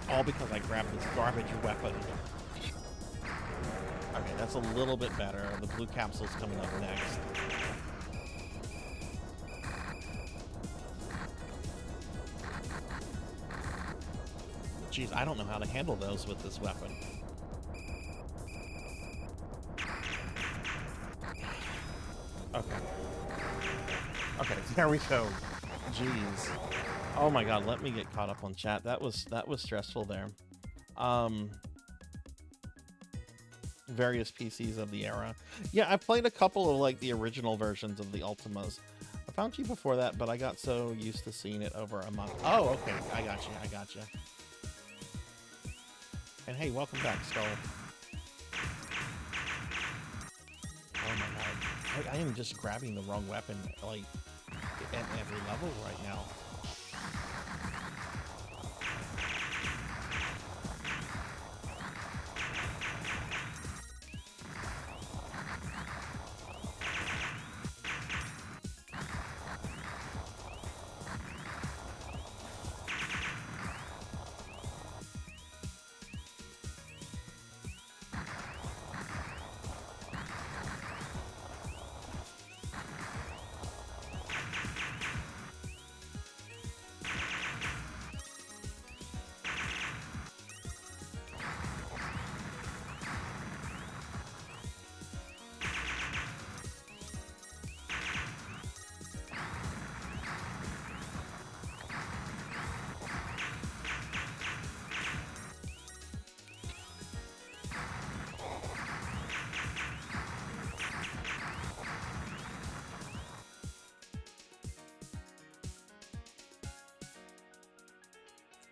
All because I grabbed this garbage weapon. Okay, that's a little bit better. The blue capsule's coming up next. Jeez, I don't know how to handle those with this weapon. Okay. Okay, there we go. Jeez. Oh my god, let me get caught up on chat. That was stressful there. Various PCs of the era. Yeah, I played a couple of like the original versions of the Ultimas. I found you before that, but I got so used to seeing it over a month. Oh, okay. I got you. And hey, welcome back, Skull. Oh my god. I am just grabbing the wrong weapon, like, at every level right now.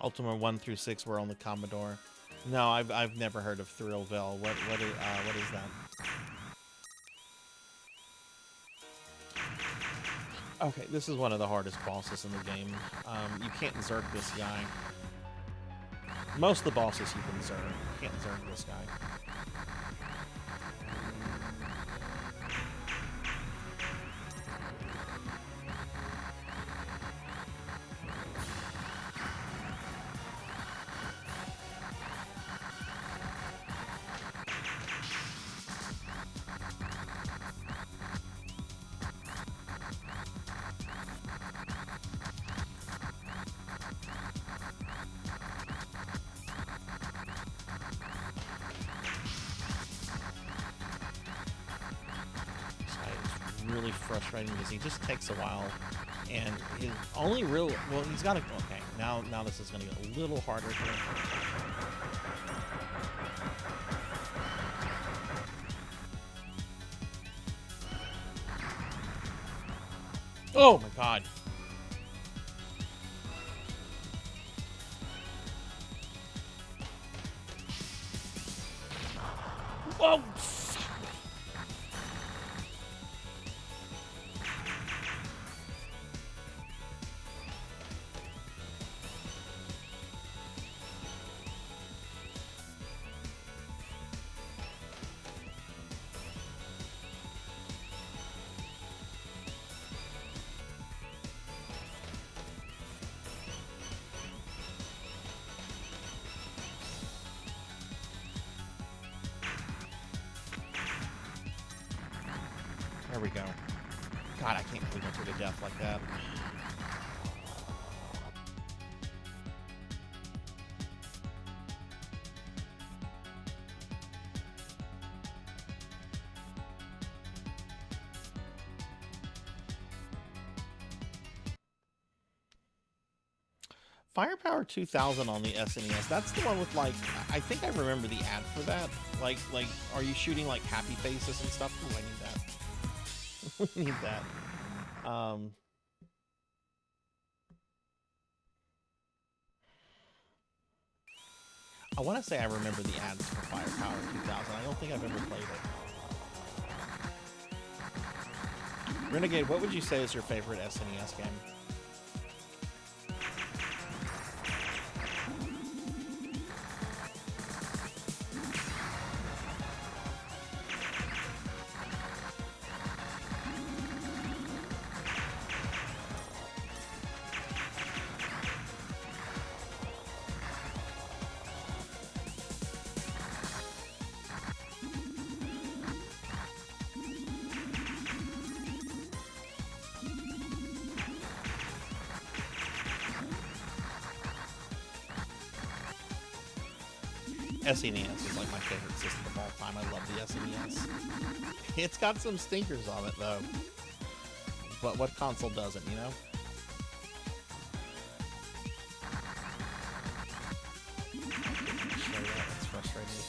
Ultima 1 through 6 were on the Commodore. No, I've never heard of Thrillville. What is that? Okay, this is one of the hardest bosses in the game. You can't Zerg this guy. Most of the bosses you can Zerg. You can't Zerg this guy. Really frustrating because he just takes a while, and his only real he's got to okay now this is going to get a little harder here. Oh my god. Whoa. There we go. God, I can't believe I took a death like that. Firepower 2000 on the SNES. That's the one with, like, I think I remember the ad for that. Like, are you shooting like happy faces and stuff? Ooh, I need that. We need that. I want to say I remember the ads for Firepower 2000. I don't think I've ever played it. Renegade, what would you say is your favorite SNES game? SNES is like my favorite system of all time. I love the SNES. It's got some stinkers on it though. But what console doesn't, you know? That's frustrating.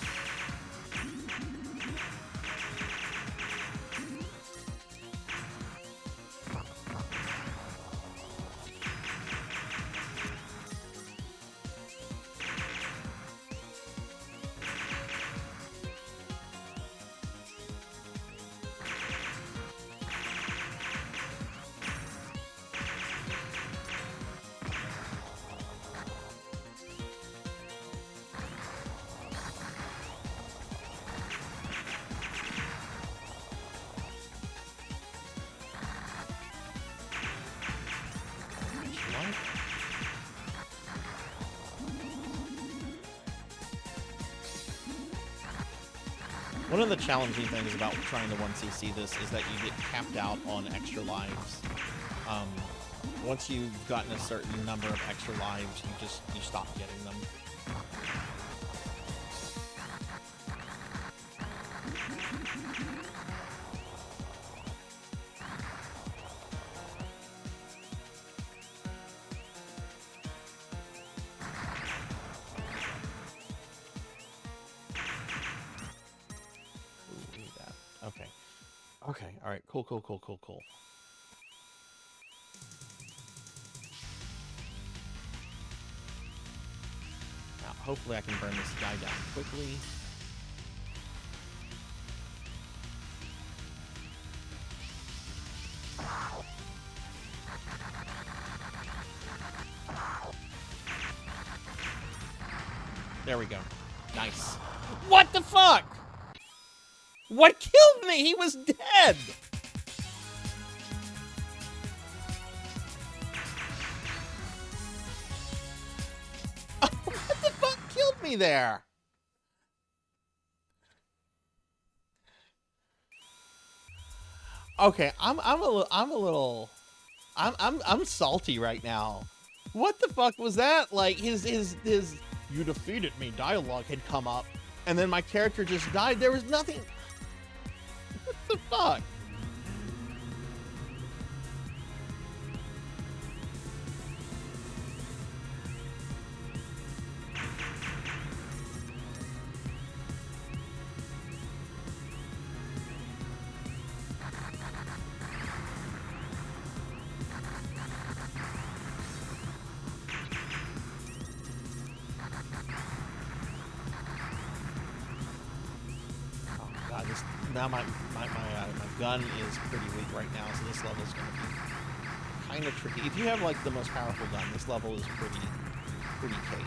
One of the challenging things about trying to 1cc this is that you get capped out on extra lives. Once you've gotten a certain number of extra lives, you stop getting them. Okay, alright, cool. Now, hopefully I can burn this guy down quickly. There we go. Nice. What the fuck? What killed me? He was dead! What the fuck killed me there? Okay, I'm salty right now. What the fuck was that? Like his "you defeated me" dialogue had come up, and then my character just died. There was nothing. What the fuck? Now my gun is pretty weak right now, so this level is going to be kind of tricky. If you have like the most powerful gun, this level is pretty cake.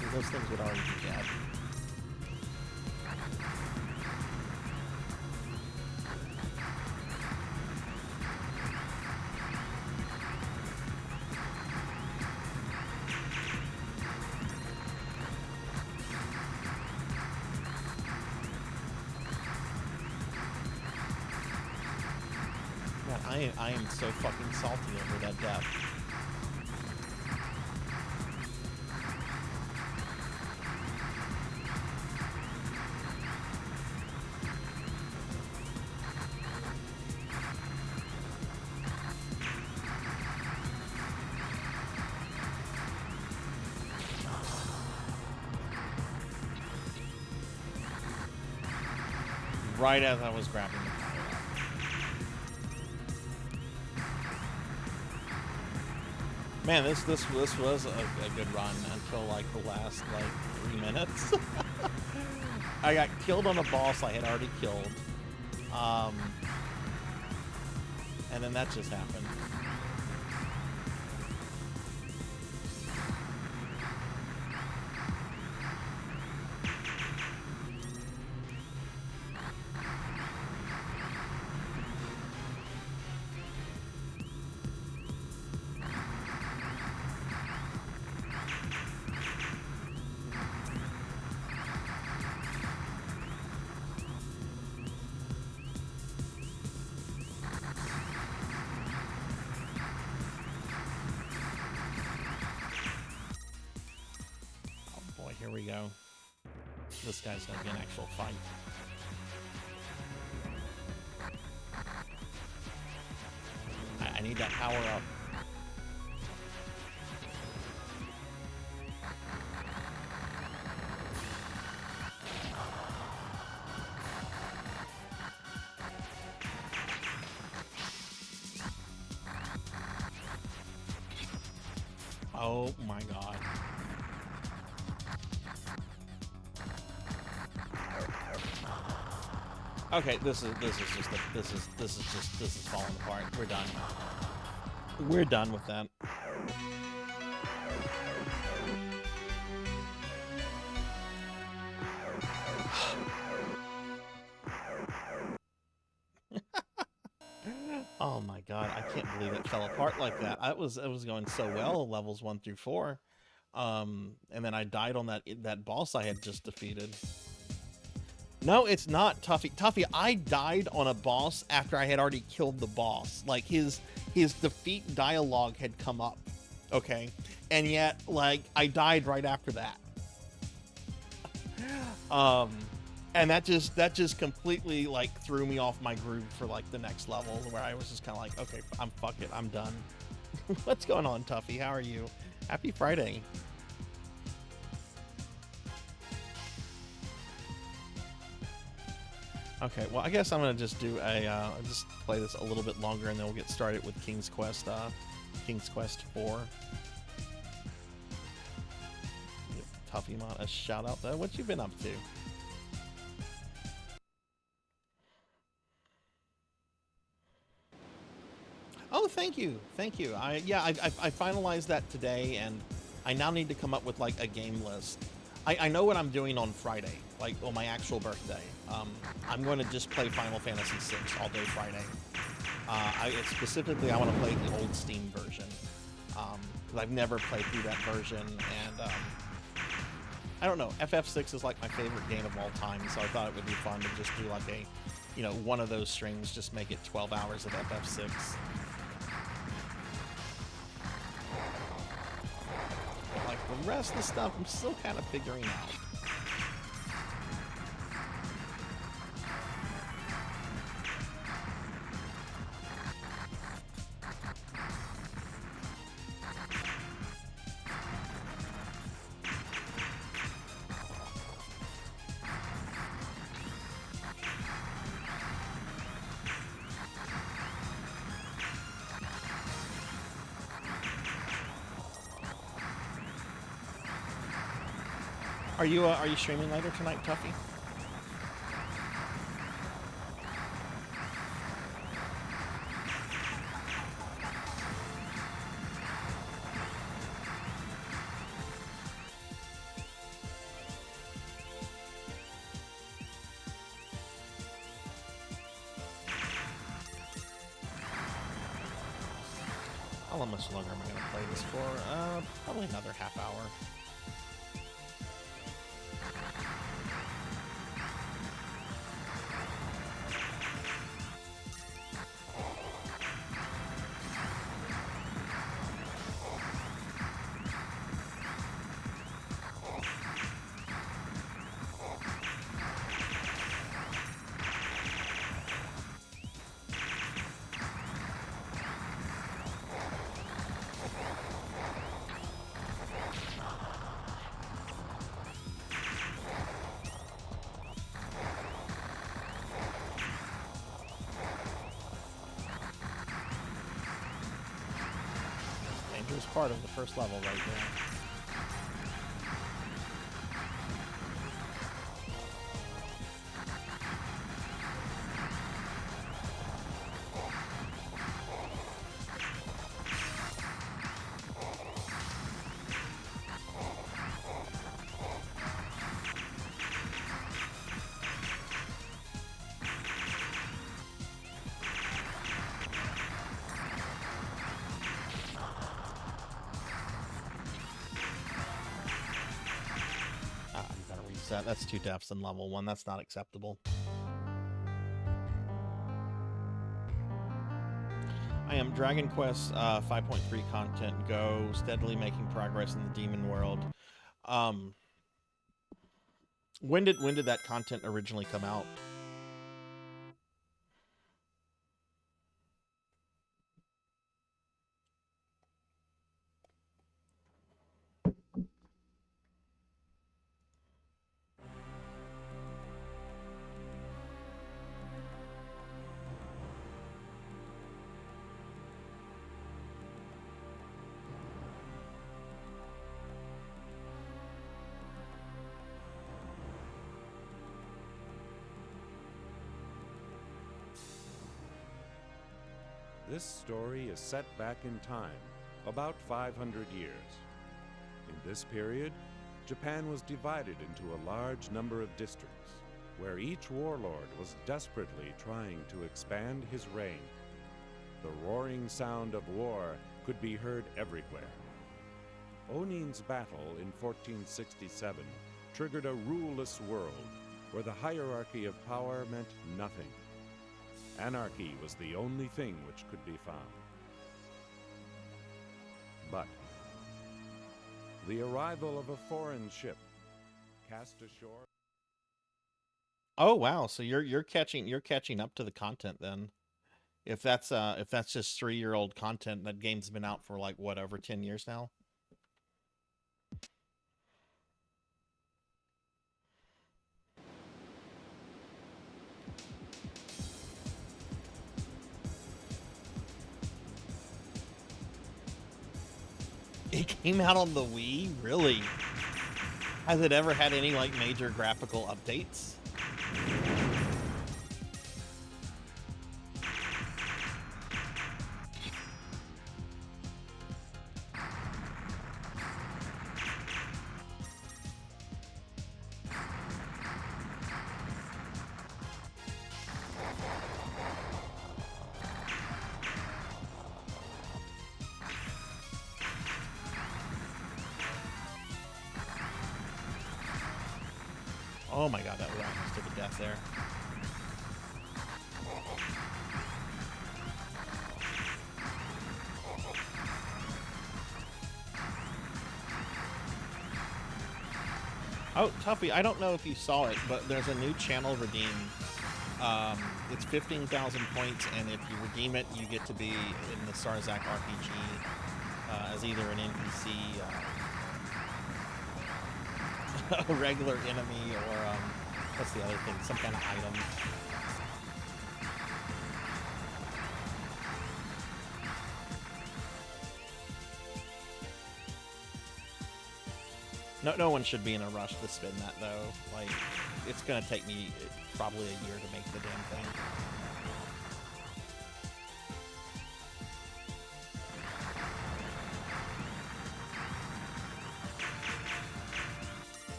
So those things would already be dead. I am so fucking salty over that death. Right as I was grabbing the Man, this was a good run until like the last like 3 minutes. I got killed on a boss I had already killed, and then that just happened. this guy's gonna be an actual fight. I need that power up. Oh my god. Okay, this is falling apart. We're done. We're done with that. Oh my god, I can't believe it fell apart like that. It was going so well, levels 1 through 4. And then I died on that boss I had just defeated. No, it's not Tuffy. Tuffy, I died on a boss after I had already killed the boss. Like his defeat dialogue had come up. Okay? And yet, like, I died right after that. And that just completely like threw me off my groove for like the next level, where I was just kind of like, okay, fuck it, I'm done. What's going on, Tuffy? How are you? Happy Friday. Okay, well, I guess I'm gonna just do just play this a little bit longer, and then we'll get started with King's Quest 4. Give Tuffy Mon a shout out though. What you been up to? Oh, thank you. I finalized that today, and I now need to come up with like a game list. I know what I'm doing on Friday, like on my actual birthday. I'm going to just play Final Fantasy VI all day Friday. Specifically, I want to play the old Steam version, because I've never played through that version, and I don't know. FF6 is like my favorite game of all time, so I thought it would be fun to just do like a, one of those streams, just make it 12 hours of FF6. Like the rest of the stuff, I'm still kind of figuring out. Are you streaming later tonight, Tuffy? How much longer am I going to play this for? Probably another half hour. Dangerous part of the first level right there. That's 2 deaths in level 1. That's not acceptable. I am Dragon Quest 5.3 content. Go steadily making progress in the demon world. When did that content originally come out? This story is set back in time, about 500 years. In this period, Japan was divided into a large number of districts, where each warlord was desperately trying to expand his reign. The roaring sound of war could be heard everywhere. Onin's battle in 1467 triggered a ruleless world, where the hierarchy of power meant nothing. Anarchy was the only thing which could be found. But the arrival of a foreign ship cast ashore. Oh wow, so you're catching up to the content then. If that's just 3-year-old content, that game's been out for like what, over 10 years now? It came out on the Wii? Really? Has it ever had any like major graphical updates? Oh my god, that was almost to the death there. Oh, Tuffy, I don't know if you saw it, but there's a new channel redeem. It's 15,000 points, and if you redeem it, you get to be in the Sarzac RPG as either an NPC, a regular enemy, or what's the other thing? Some kind of item. No one should be in a rush to spin that though. Like, it's gonna take me probably a year to make the damn thing.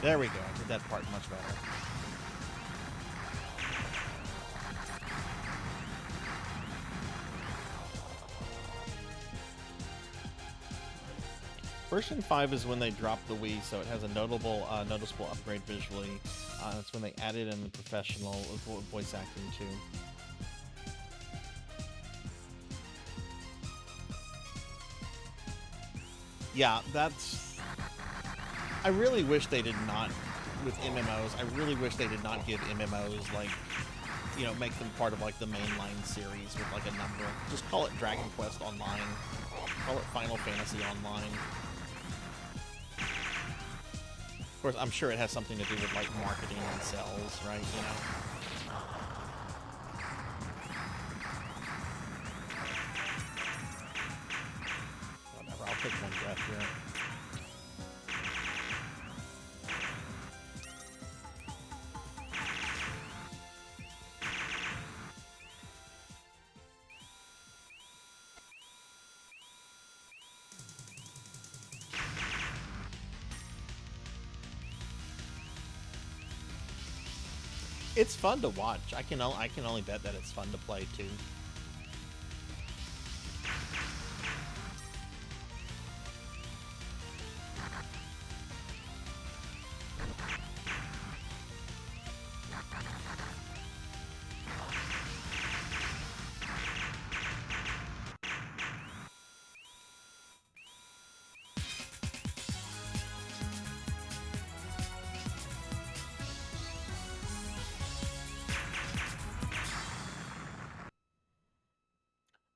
There we go. I did that part much better. Version 5 is when they dropped the Wii, so it has a noticeable upgrade visually. That's when they added in the professional voice acting too. Yeah, that's... I really wish they did not, with MMOs, I really wish they did not give MMOs, like, you know, make them part of, like, the mainline series with, like, a number. Just call it Dragon Quest Online. Call it Final Fantasy Online. Of course, I'm sure it has something to do with, like, marketing and sales, right, you know? Whatever, I'll take one breath here. It's fun to watch. I can only bet that it's fun to play too.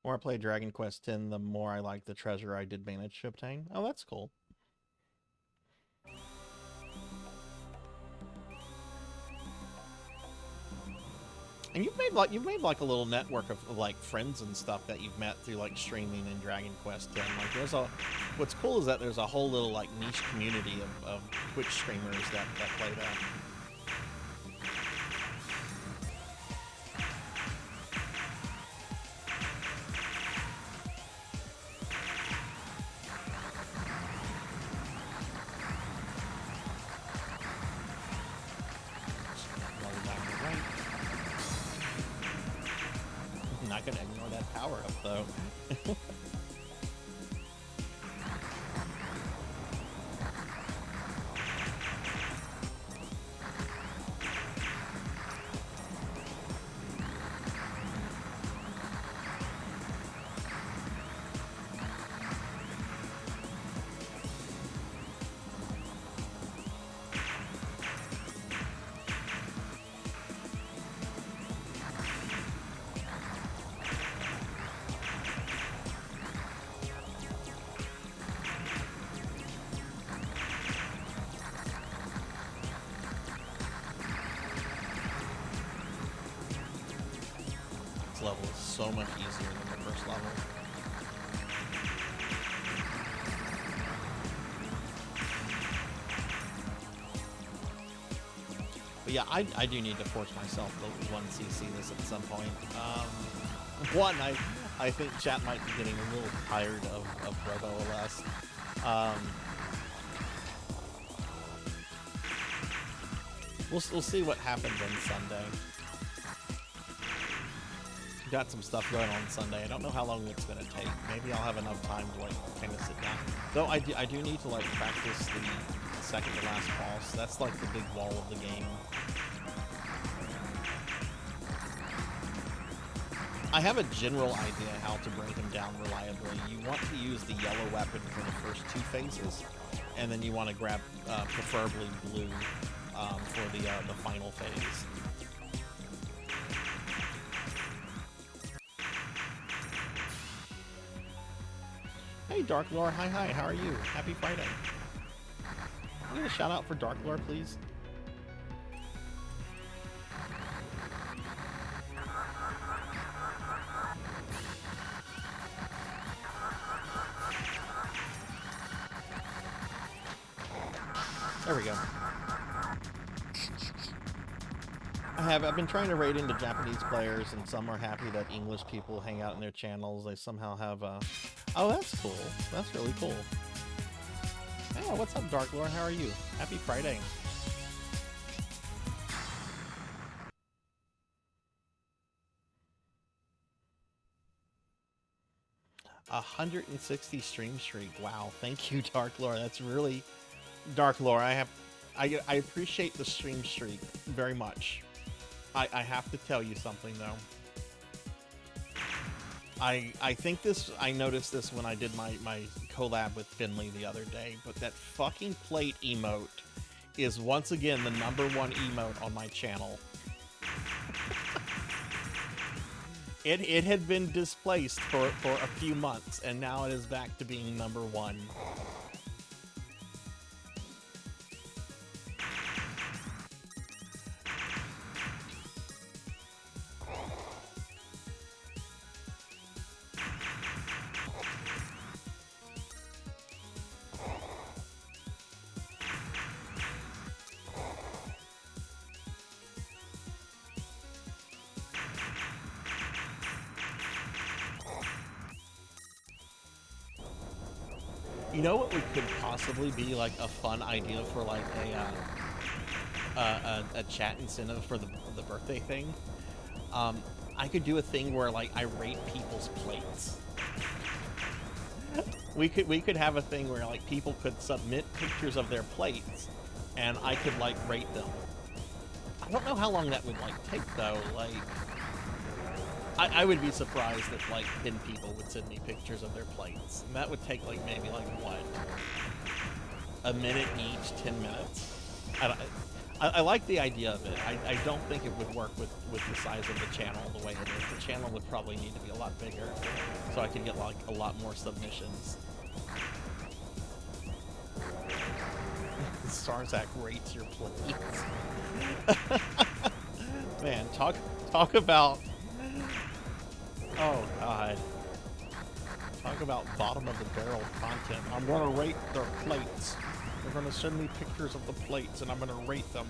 The more I play Dragon Quest X, the more I like the treasure I did manage to obtain. Oh, that's cool. And you've made like a little network of like friends and stuff that you've met through like streaming in Dragon Quest X. Like there's a, what's cool is that there's a whole little like niche community of Twitch streamers that play that. Not gonna ignore that power up though. Level is so much easier than the first level. But yeah, I do need to force myself to 1cc this at some point. One, I think chat might be getting a little tired of Robo OS. We'll see what happens on Sunday. Got some stuff going on Sunday. I don't know how long it's going to take. Maybe I'll have enough time to like kind of sit down. Though I do need to like practice the second to last boss. That's like the big wall of the game. I have a general idea how to bring him down reliably. You want to use the yellow weapon for the first two phases, and then you want to grab preferably blue for the final phase. Hey Dark Lore, hi, how are you? Happy Friday. Can you get a shout out for Dark Lore, please? There we go. I've been trying to raid into Japanese players, and some are happy that English people hang out in their channels. They somehow have oh, that's cool. That's really cool. Hey, what's up, Dark Lore? How are you? Happy Friday. A 160 stream streak. Wow. Thank you, Dark Lore. That's really Dark Lore. I appreciate the stream streak very much. I have to tell you something though. I think I noticed this when I did my collab with Finley the other day, but that fucking plate emote is once again the #1 emote on my channel. It had been displaced for a few months, and now it is back to being #1. You know what could possibly be like a fun idea for like a a chat incentive for the birthday thing, I could do a thing where like I rate people's plates. We could have a thing where like people could submit pictures of their plates, and I could like rate them. I don't know how long that would like take though. Like, I would be surprised if like 10 people would send me pictures of their plates, and that would take like maybe like what, a minute each, 10 minutes. I like the idea of it. I don't think it would work with the size of the channel the way it is. The channel would probably need to be a lot bigger, so I could get like a lot more submissions. Sarzac rates your plates. Man, talk about. Oh God. Talk about bottom of the barrel content. I'm gonna rate their plates. They're gonna send me pictures of the plates, and I'm gonna rate them.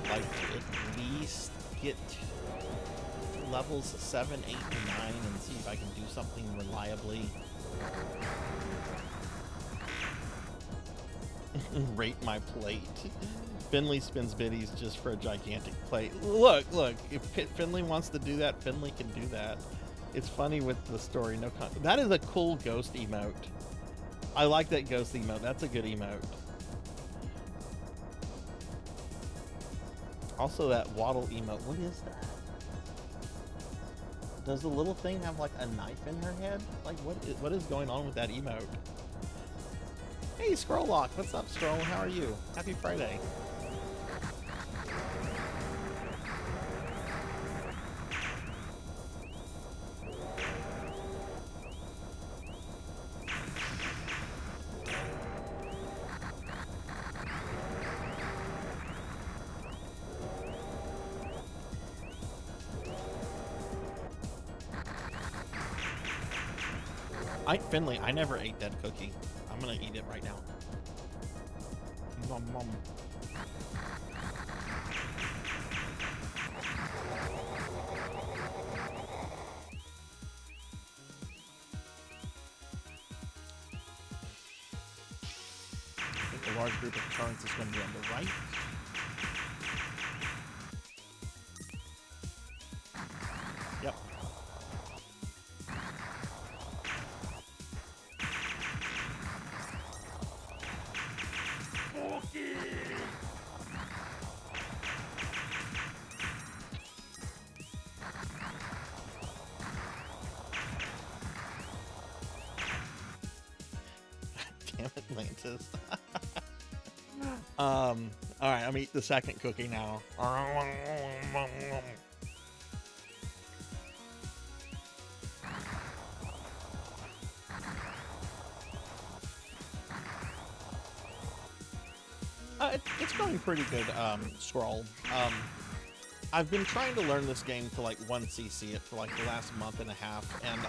Like to at least get levels 7, 8, and 9 and see if I can do something reliably. Rate my plate. Finley spins biddies just for a gigantic plate. Look, if Finley wants to do that, Finley can do that. It's funny with the story. That is a cool ghost emote. I like that ghost emote. That's a good emote. Also, that waddle emote. What is that? Does the little thing have like a knife in her head? Like, what is going on with that emote? Hey, Scrolllock. What's up, Scroll? How are you? Happy Friday. Finley, I never ate that cookie. I'm gonna eat it right now. Nom, nom. I think a large group of turns is going to be on the right. Yep. Damn it, Lantis. Alright, I'm gonna eat the second cookie now. It's going pretty good, Scroll. I've been trying to learn this game to like 1cc it for like the last month and a half, and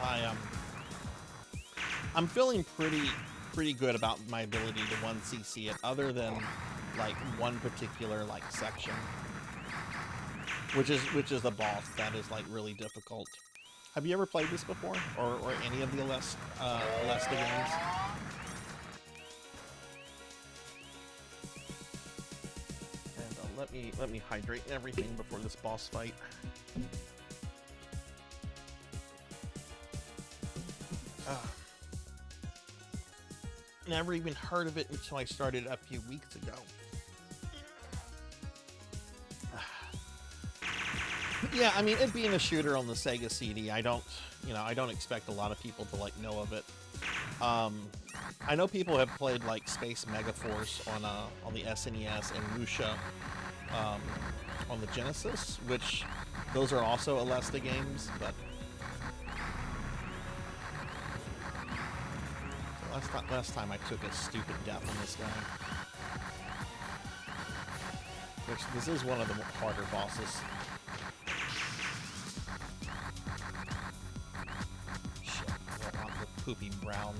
I'm feeling pretty good about my ability to 1cc it, other than like one particular like section, which is the boss that is like really difficult. Have you ever played this before, or any of the Alesta games? Let me hydrate everything before this boss fight. Never even heard of it until I started a few weeks ago. Yeah, I mean, it being a shooter on the Sega CD, I don't expect a lot of people to like know of it. I know people have played like Space Megaforce on the SNES and Musha on the Genesis, which those are also Alesta games, but last time I took a stupid death on this guy. Which this is one of the harder bosses. Shit, I don't want the poopy brown.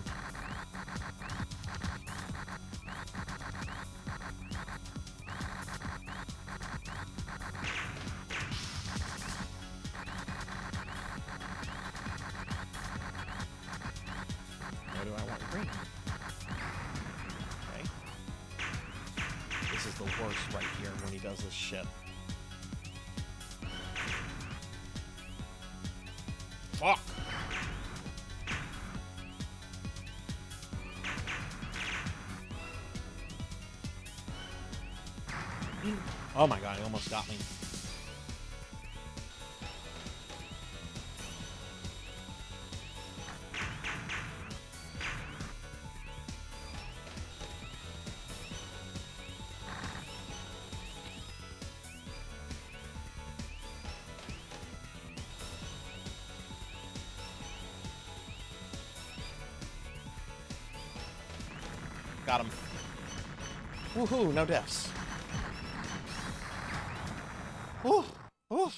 Where do I want green? Okay. This is the worst right here when he does this shit. Fuck! Oh my god, he almost got me. Got him. Woohoo, no deaths. Ooh, ooh.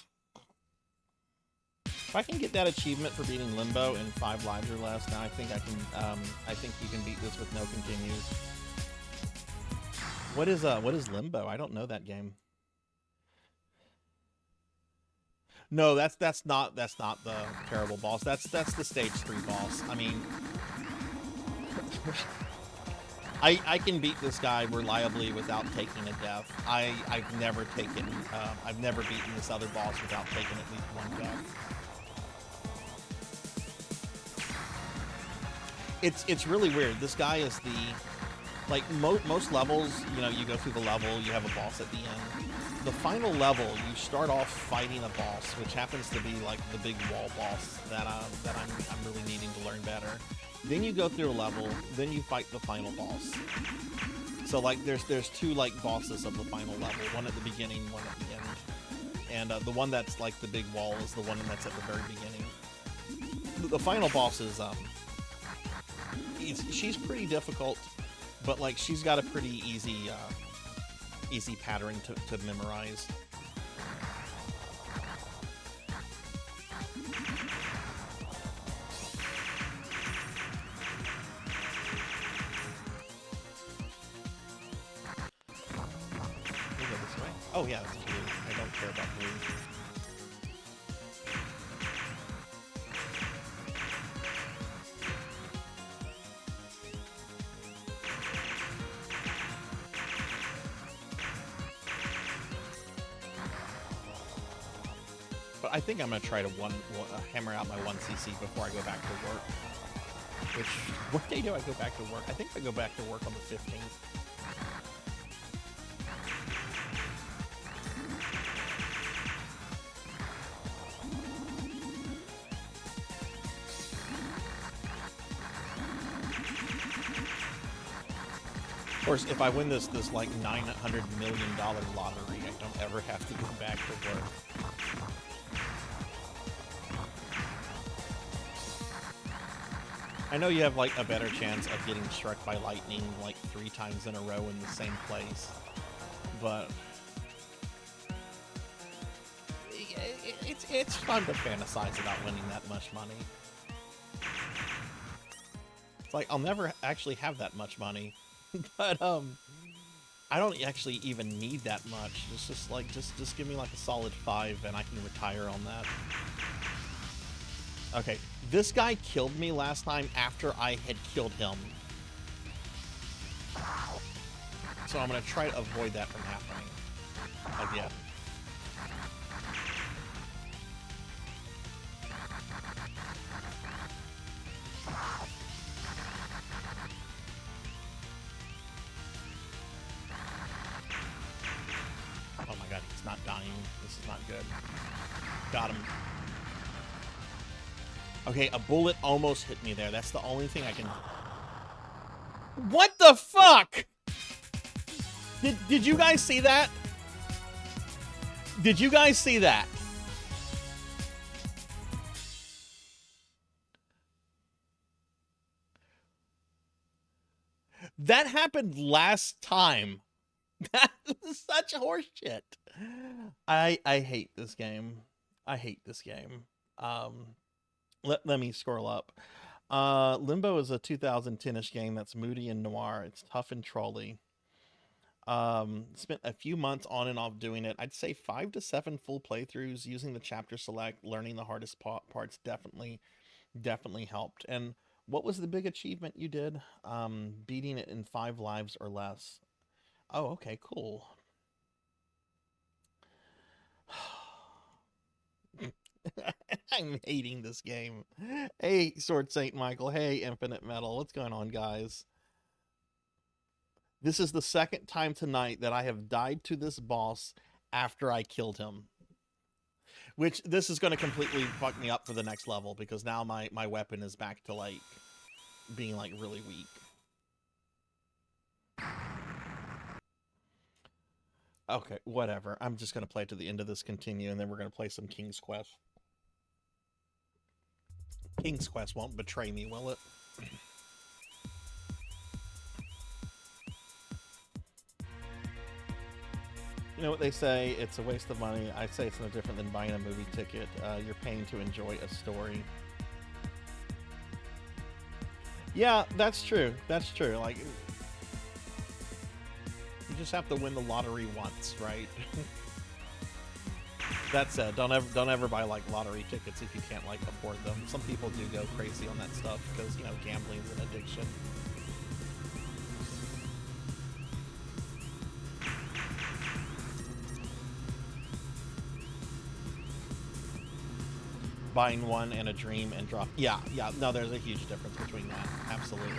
If I can get that achievement for beating Limbo in 5 lives or less, now I think I can. I think you can beat this with no continues. What is Limbo? I don't know that game. No, that's not the terrible boss. That's the stage 3 boss. I mean, I can beat this guy reliably without taking a death. I've never beaten this other boss without taking at least 1 death. It's really weird. This guy is like most levels, you know, you go through the level, you have a boss at the end. The final level, you start off fighting a boss, which happens to be like the big wall boss that I'm really needing to learn better. Then you go through a level, then you fight the final boss. So like there's 2 like bosses of the final level, one at the beginning, one at the end. And the one that's like the big wall is the one that's at the very beginning. The final boss is she's pretty difficult, but like she's got a pretty easy pattern to memorize. Oh yeah, that's blue. I don't care about blue. But I think I'm gonna try to hammer out my 1cc before I go back to work. Which, what day do I go back to work? I think I go back to work on the 15th. Of course, if I win this like $900 million lottery, I don't ever have to go back to work. I know you have like a better chance of getting struck by lightning like 3 times in a row in the same place, but it's fun to fantasize about winning that much money. It's like I'll never actually have that much money. But I don't actually even need that much. It's just like just give me like a solid 5 and I can retire on that. Okay, this guy killed me last time after I had killed him. So I'm gonna try to avoid that from happening again. Oh my god, he's not dying. This is not good. Got him. Okay, a bullet almost hit me there. That's the only thing I can... What the fuck? Did you guys see that? Did you guys see that? That happened last time. That was such horseshit. I hate this game. I hate this game. Let me scroll up. Limbo is a 2010-ish game that's moody and noir. It's tough and trolly. Spent a few months on and off doing it. I'd say 5 to 7 full playthroughs using the chapter select, learning the hardest parts definitely helped. And what was the big achievement you did? Beating it in 5 lives or less. Oh, okay, cool. I'm hating this game. Hey, Sword Saint Michael. Hey, Infinite Metal. What's going on, guys? This is the second time tonight that I have died to this boss after I killed him. Which, this is going to completely fuck me up for the next level, because now my weapon is back to, like, being, like, really weak. Okay, whatever. I'm just going to play to the end of this continue, and then we're going to play some King's Quest. King's Quest won't betray me, will it? You know what they say? It's a waste of money. I say it's no different than buying a movie ticket. You're paying to enjoy a story. Yeah, that's true. That's true. Like, you just have to win the lottery once, right? That said, don't ever buy like lottery tickets if you can't like afford them. Some people do go crazy on that stuff because, you know, gambling is an addiction. Buying one and a dream and drop. Yeah, no, there's a huge difference between that. Absolutely.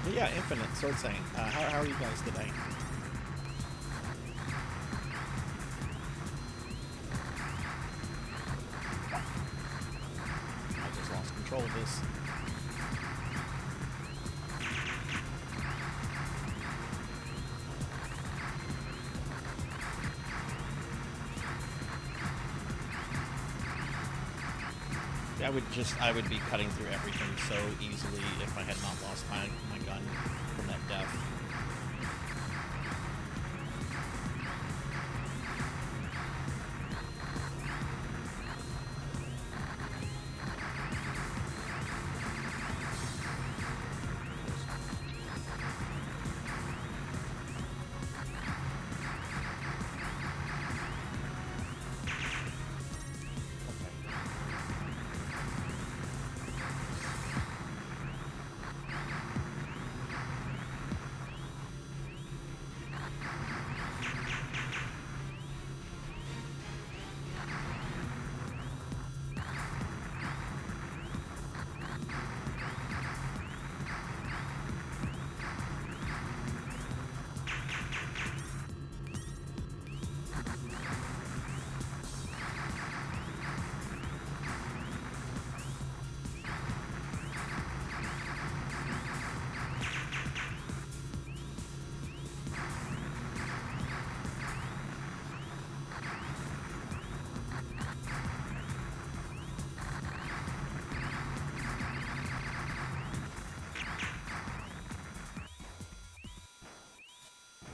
But yeah, Infinite, Sword Saint. How are you guys today? I just lost control of this. I would be cutting through everything so easily if I had not lost my gun from that death.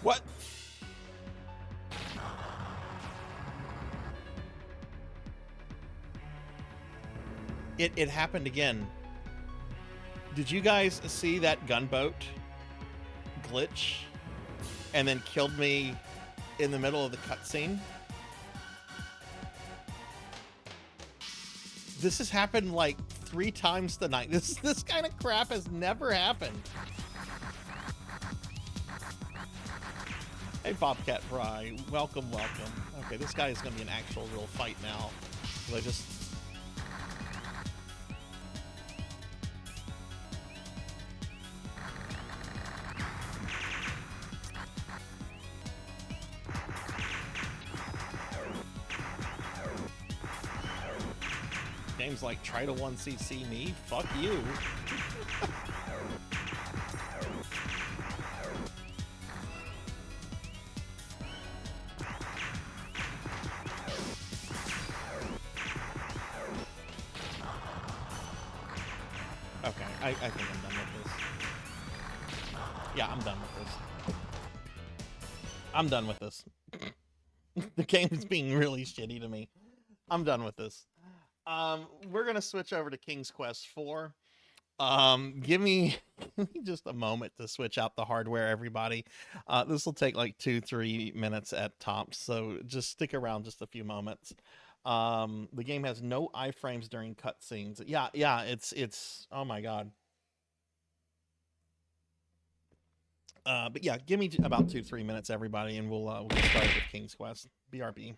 What? It happened again. Did you guys see that gunboat glitch and then killed me in the middle of the cutscene? This has happened like 3 times tonight. This kind of crap has never happened. Hey, Bobcat Fry. Welcome, welcome. Okay, this guy is going to be an actual real fight now. I just... Games like try to 1cc me? Fuck you. Okay, I think I'm done with this. Yeah, I'm done with this. I'm done with this. The game is being really shitty to me. I'm done with this. We're gonna switch over to King's Quest 4. Give me just a moment to switch out the hardware, everybody. This will take like 2-3 minutes at tops, so just stick around just a few moments. The game has no iframes during cutscenes. Yeah, it's oh my god. But yeah, give me about 2-3 minutes, everybody, and we'll get started with King's Quest. BRB.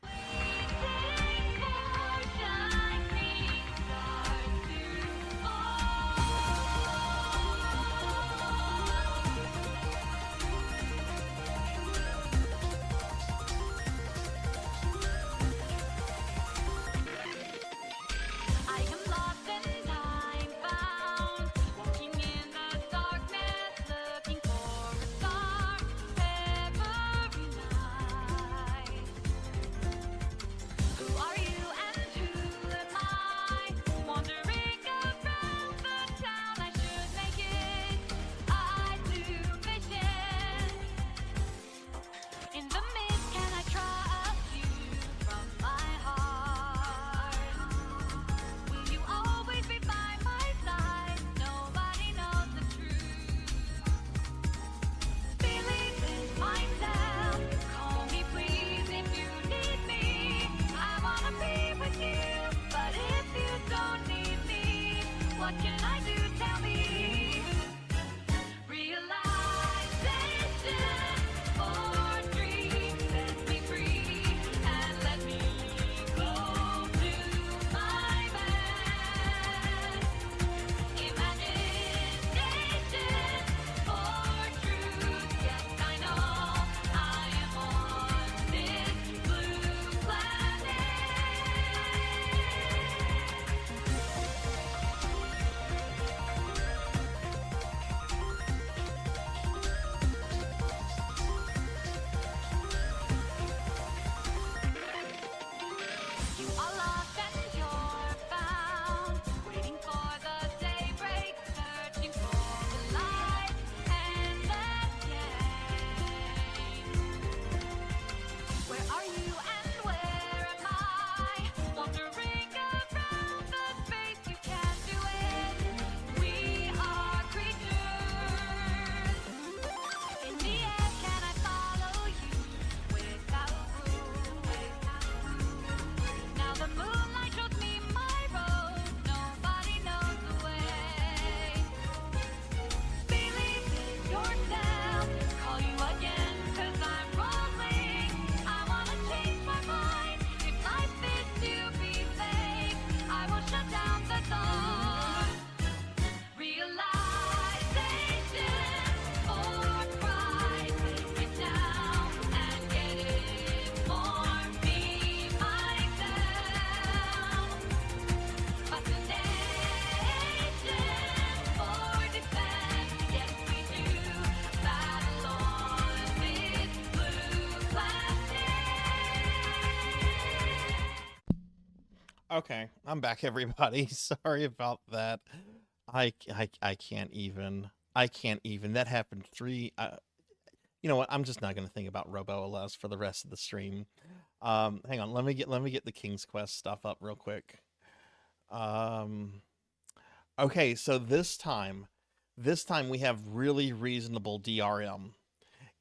Okay, I'm back, everybody. Sorry about that. I can't even. I can't even. That happened three. You know what? I'm just not going to think about Robo LS for the rest of the stream. Hang on. Let me get the King's Quest stuff up real quick. Okay, so this time we have really reasonable DRM.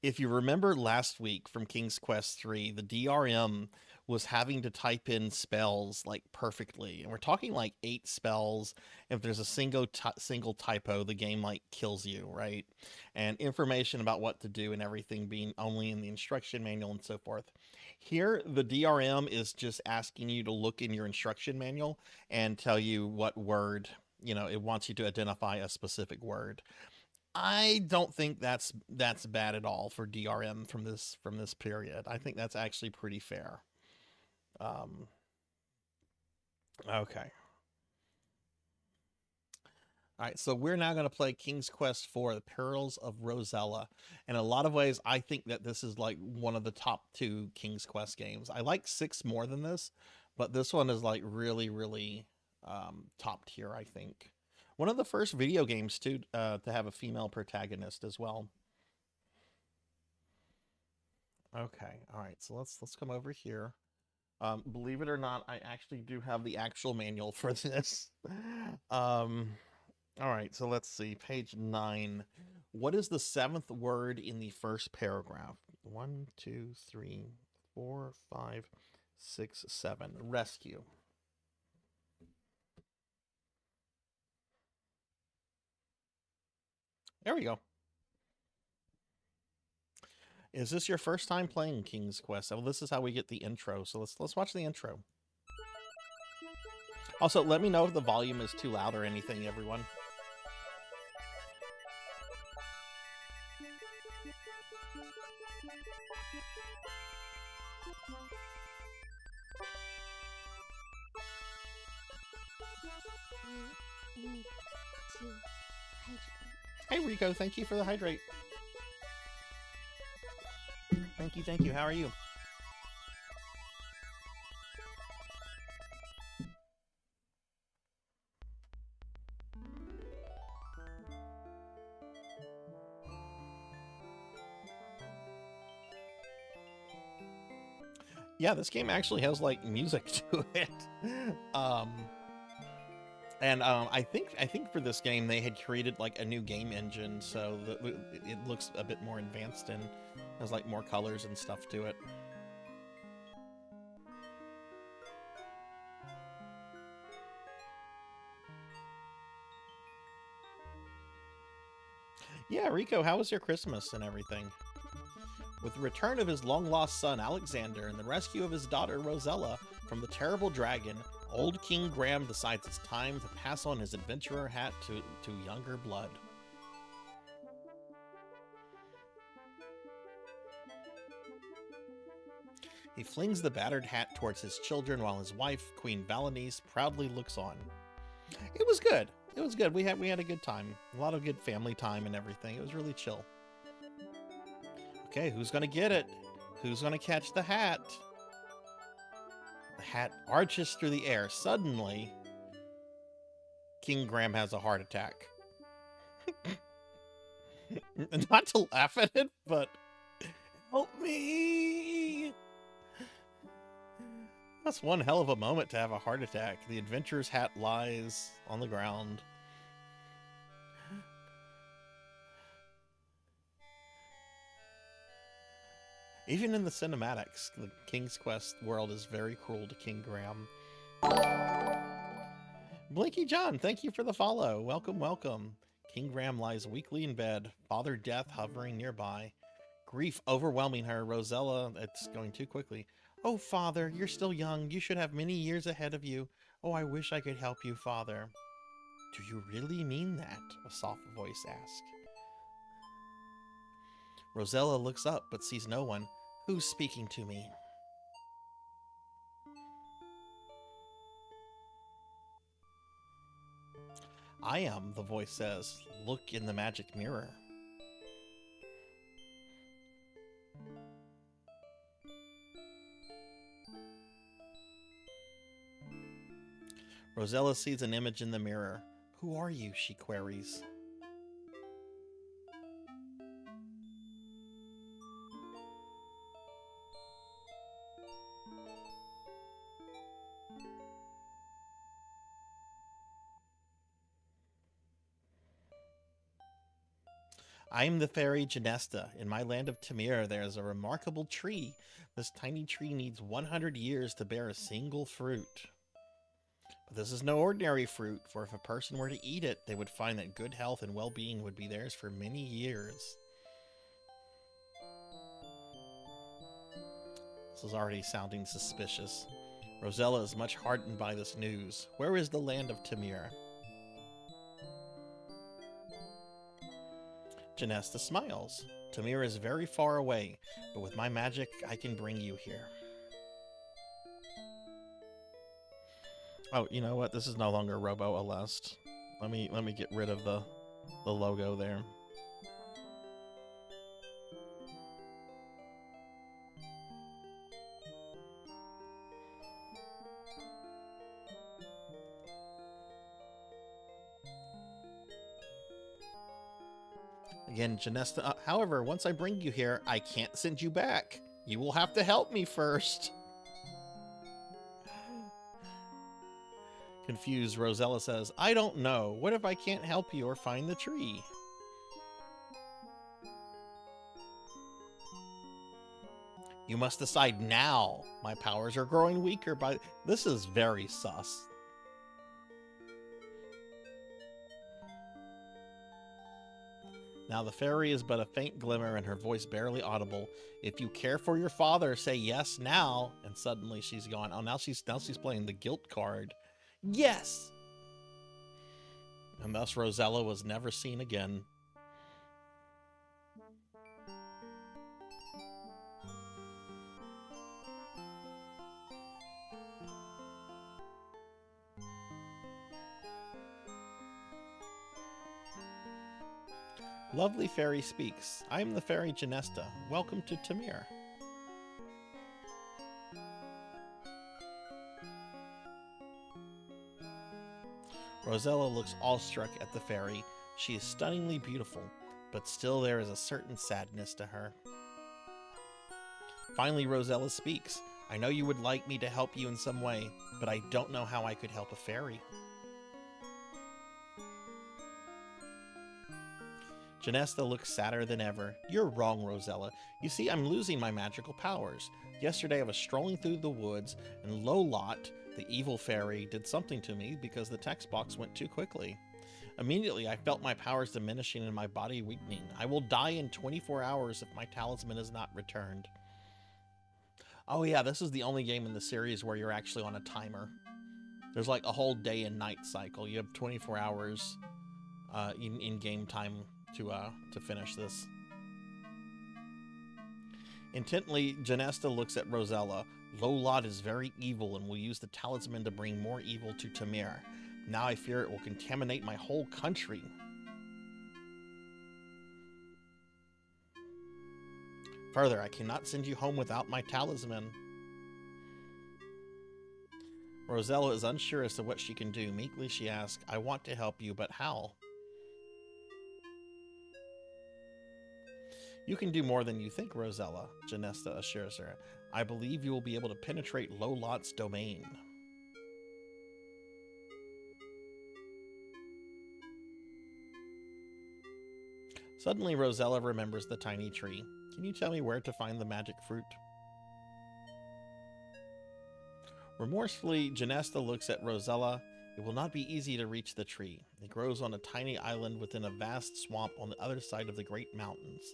If you remember last week from King's Quest 3, the DRM was having to type in spells like perfectly, and we're talking like 8 spells. If there's a single typo, the game like kills you, right? And information about what to do and everything being only in the instruction manual and so forth. Here, the DRM is just asking you to look in your instruction manual and tell you what word, it wants you to identify a specific word. I don't think that's bad at all for DRM from this period. I think that's actually pretty fair. Okay. All right, so we're now going to play King's Quest IV, The Perils of Rosella. In a lot of ways, I think that this is like one of the top 2 King's Quest games. I like 6 more than this, but this one is like really, really top tier, I think. One of the first video games to have a female protagonist as well. Okay, all right, so let's come over here. Believe it or not, I actually do have the actual manual for this. All right, so let's see, page 9. What is the 7th word in the first paragraph? 1, 2, 3, 4, 5, 6, 7. Rescue. There we go. Is this your first time playing King's Quest? Well, this is how we get the intro. So let's watch the intro. Also, let me know if the volume is too loud or anything, everyone. Hey Rico, thank you for the hydrate. Thank you. How are you? Yeah, this game actually has like music to it. I think for this game they had created like a new game engine, so it looks a bit more advanced and has like more colors and stuff to it. Yeah, Rico, how was your Christmas and everything? With the return of his long-lost son Alexander and the rescue of his daughter Rosella from the terrible dragon, old King Graham decides it's time to pass on his adventurer hat to younger blood. He flings the battered hat towards his children while his wife, Queen Valenice, proudly looks on. It was good. It was good. We had a good time. A lot of good family time and everything. It was really chill. Okay, who's gonna get it? Who's gonna catch the hat? The hat arches through the air. Suddenly, King Graham has a heart attack. Not to laugh at it, but help me! That's one hell of a moment to have a heart attack. The adventurer's hat lies on the ground. Even in the cinematics, the King's Quest world is very cruel to King Graham. Blinky John, thank you for the follow. Welcome, welcome. King Graham lies weakly in bed, Father Death hovering nearby. Grief overwhelming her. Rosella, it's going too quickly. Oh, Father, you're still young. You should have many years ahead of you. Oh, I wish I could help you, Father. Do you really mean that? A soft voice asked. Rosella looks up but sees no one. Who's speaking to me? I am, the voice says. Look in the magic mirror. Rosella sees an image in the mirror. Who are you? She queries. I'm the fairy Genesta. In my land of Tamir, there is a remarkable tree. This tiny tree needs 100 years to bear a single fruit. But this is no ordinary fruit, for if a person were to eat it, they would find that good health and well-being would be theirs for many years. This is already sounding suspicious. Rosella is much heartened by this news. Where is the land of Tamir? Genesta smiles. Tamir is very far away, but with my magic, I can bring you here. Oh, you know what? This is no longer Robo Alest. Let me get rid of the logo there. Again, Genesta, however, once I bring you here, I can't send you back. You will have to help me first. Confused, Rosella says, I don't know. What if I can't help you or find the tree? You must decide now. My powers are growing weaker by... This is very sus. Now the fairy is but a faint glimmer and her voice barely audible. If you care for your father, say yes now. And suddenly she's gone. Oh, now she's playing the guilt card. Yes! And thus Rosella was never seen again. Lovely fairy speaks. I am the fairy Genesta. Welcome to Tamir. Rosella looks awestruck at the fairy. She is stunningly beautiful, but still there is a certain sadness to her. Finally, Rosella speaks. I know you would like me to help you in some way, but I don't know how I could help a fairy. Genesta looks sadder than ever. You're wrong, Rosella. You see, I'm losing my magical powers. Yesterday I was strolling through the woods, and Lolot, the evil fairy, did something to me because the text box went too quickly. Immediately, I felt my powers diminishing and my body weakening. I will die in 24 hours if my talisman is not returned. Oh yeah, this is the only game in the series where you're actually on a timer. There's like a whole day and night cycle. You have 24 hours in game time to finish this. Intently, Genesta looks at Rosella. Lolot is very evil and will use the talisman to bring more evil to Tamir. Now I fear it will contaminate my whole country. Further, I cannot send you home without my talisman. Rosella is unsure as to what she can do. Meekly she asks, I want to help you, but how? You can do more than you think, Rosella, Genesta assures her. I believe you will be able to penetrate Lolot's domain. Suddenly, Rosella remembers the tiny tree. Can you tell me where to find the magic fruit? Remorsefully, Genesta looks at Rosella. It will not be easy to reach the tree. It grows on a tiny island within a vast swamp on the other side of the great mountains.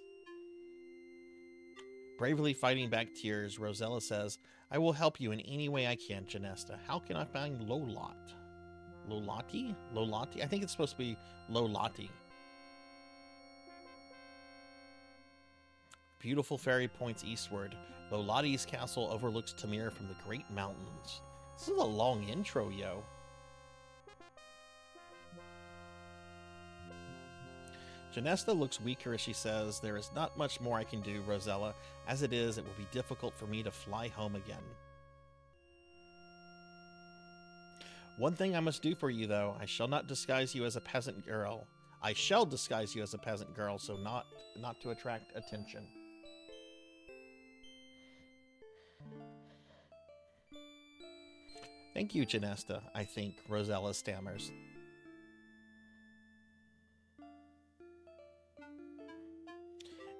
Bravely fighting back tears, Rosella says, I will help you in any way I can, Genesta. How can I find Lolot? Lolati? Lolati? I think it's supposed to be Lolati. Beautiful fairy points eastward. Lolati's castle overlooks Tamir from the great mountains. This is a long intro, yo. Genesta looks weaker as she says, there is not much more I can do, Rosella. As it is, it will be difficult for me to fly home again. One thing I must do for you, though. I shall not disguise you as a peasant girl. I shall disguise you as a peasant girl, so not to attract attention. Thank you, Genesta, I think, Rosella stammers.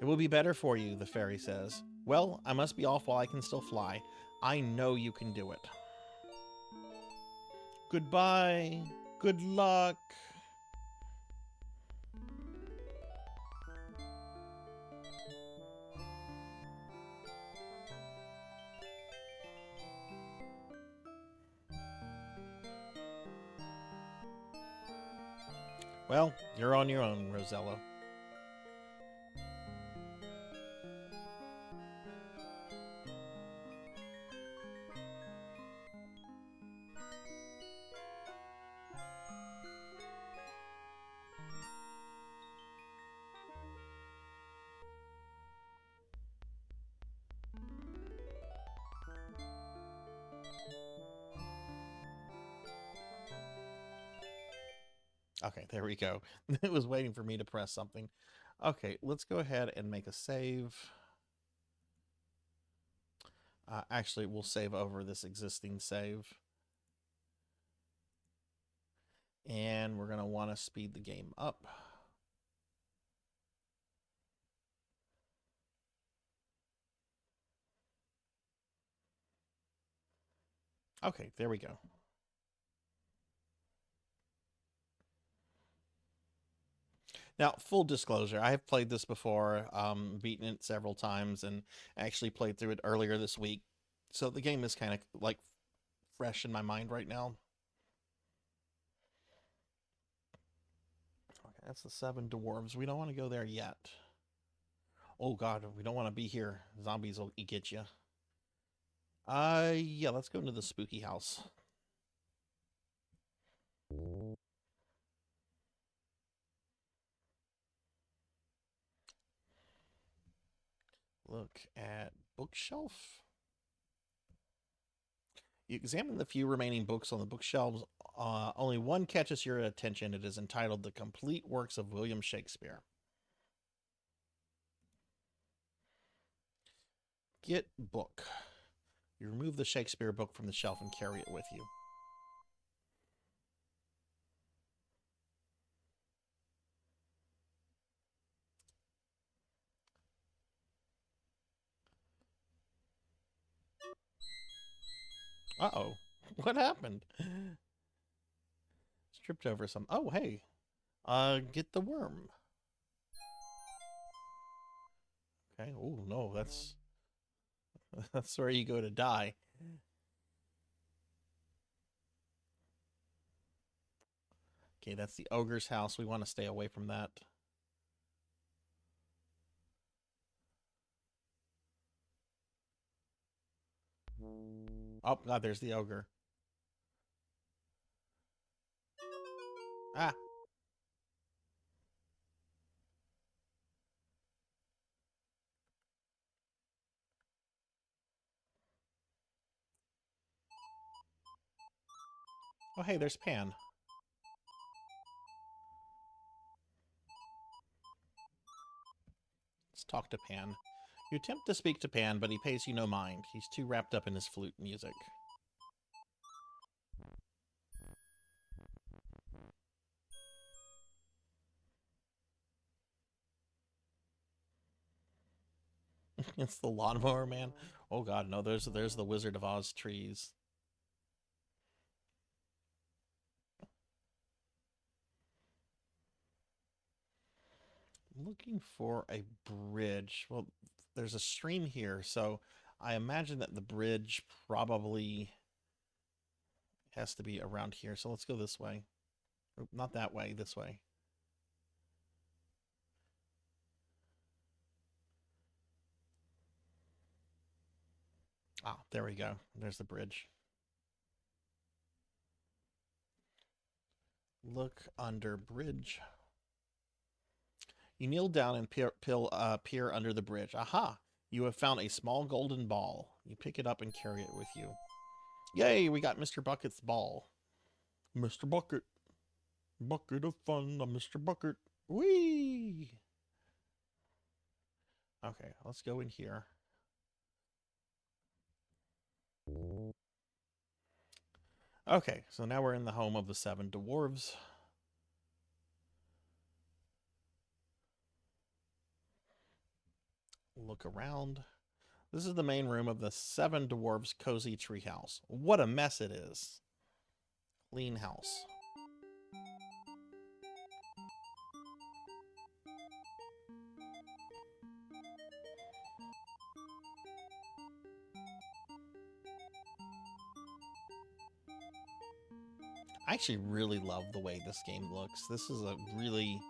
It will be better for you, the fairy says. Well, I must be off while I can still fly. I know you can do it. Goodbye. Good luck. Well, you're on your own, Rosella. Okay, there we go. It was waiting for me to press something. Okay, let's go ahead and make a save. Actually, we'll save over this existing save. And we're going to want to speed the game up. Okay, there we go. Now, full disclosure, I have played this before, beaten it several times, and actually played through it earlier this week. So the game is kind of like fresh in my mind right now. Okay, that's the 7 dwarves. We don't want to go there yet. Oh god, we don't want to be here. Zombies will get you. Yeah, let's go into the spooky house. Look at bookshelf. You examine the few remaining books on the bookshelves. Only one catches your attention. It is entitled The Complete Works of William Shakespeare. Get book. You remove the Shakespeare book from the shelf and carry it with you. Uh-oh. What happened? Stripped over some. Oh, hey. Get the worm. Okay. Oh, no, that's that's where you go to die. Okay, that's the ogre's house. We want to stay away from that. Oh, God, there's the ogre. Ah. Oh, hey, there's Pan. Let's talk to Pan. You attempt to speak to Pan, but he pays you no mind. He's too wrapped up in his flute music. It's the lawnmower man. Oh god, no, there's the Wizard of Oz trees. I'm looking for a bridge. Well, there's a stream here, so I imagine that the bridge probably has to be around here. So let's go this way. Not that way, this way. Ah, there we go. There's the bridge. Look under bridge. You kneel down and peer under the bridge. Aha! You have found a small golden ball. You pick it up and carry it with you. Yay, we got Mr. Bucket's ball. Mr. Bucket. Bucket of fun, Mr. Bucket. Whee! Okay, let's go in here. Okay, so now we're in the home of the 7 dwarves. look around. This is the main room of the Seven Dwarves Cozy Treehouse. What a mess it is. Clean house. I actually really love the way this game looks. This is a really...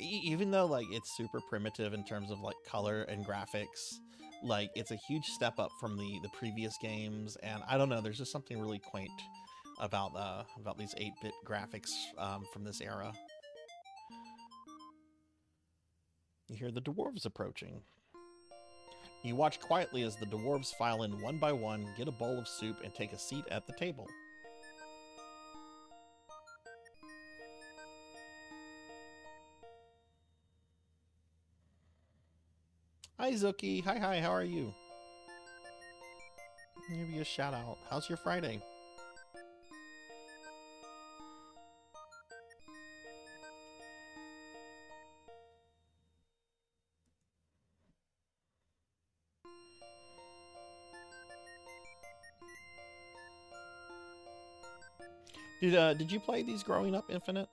Even though, like, it's super primitive in terms of, like, color and graphics, like, it's a huge step up from the previous games, and I don't know, there's just something really quaint about these 8-bit graphics from this era. You hear the dwarves approaching. You watch quietly as the dwarves file in one by one, get a bowl of soup, and take a seat at the table. Hi, Zuki. Hi, how are you? Give you a shout out. How's your Friday? Did you play these growing up, Infinite?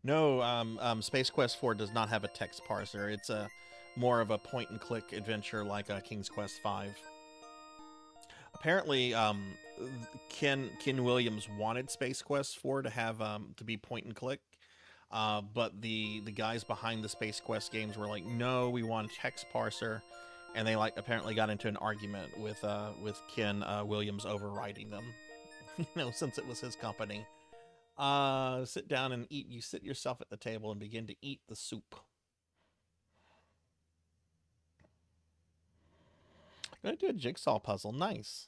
No, Space Quest 4 does not have a text parser. It's a more of a point-and-click adventure like King's Quest 5. Apparently, Ken Williams wanted Space Quest 4 to have to be point-and-click, but the guys behind the Space Quest games were like, no, we want a text parser, and they apparently got into an argument with Ken Williams overriding them, since it was his company. Sit down and eat. You sit yourself at the table and begin to eat the soup. I'm gonna do a jigsaw puzzle. Nice.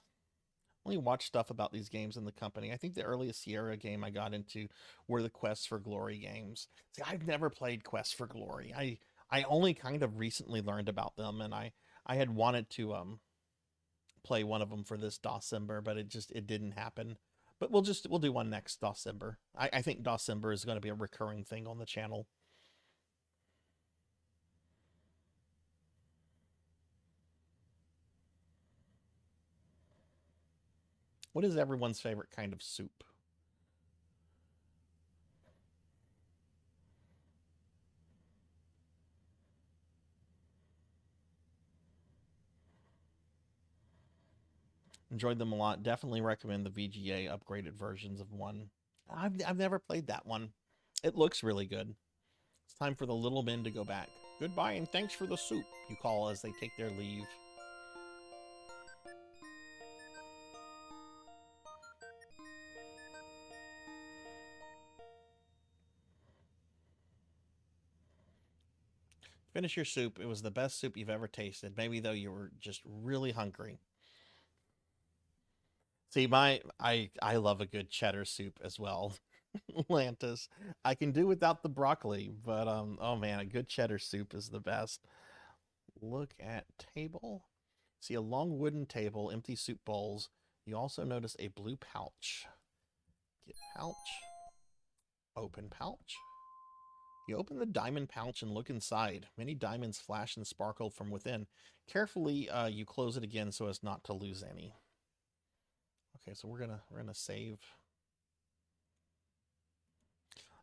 Only watch stuff about these games in the company. I think the earliest Sierra game I got into were the Quest for Glory games. See, I've never played Quest for Glory. I only kind of recently learned about them, and I had wanted to play one of them for this December, but it didn't happen. But we'll do one next December. I think December is going to be a recurring thing on the channel. What is everyone's favorite kind of soup? Enjoyed them a lot. Definitely recommend the VGA upgraded versions of one. I've never played that one. It looks really good. It's time for the little men to go back. Goodbye and thanks for the soup, you call as they take their leave. Finish your soup. It was the best soup you've ever tasted. Maybe though you were just really hungry. See, I love a good cheddar soup as well. Lantis. I can do without the broccoli, but oh man, a good cheddar soup is the best. Look at table. See a long wooden table, empty soup bowls. You also notice a blue pouch. Get pouch. Open pouch. You open the diamond pouch and look inside. Many diamonds flash and sparkle from within. Carefully, you close it again so as not to lose any. Okay, so we're gonna save.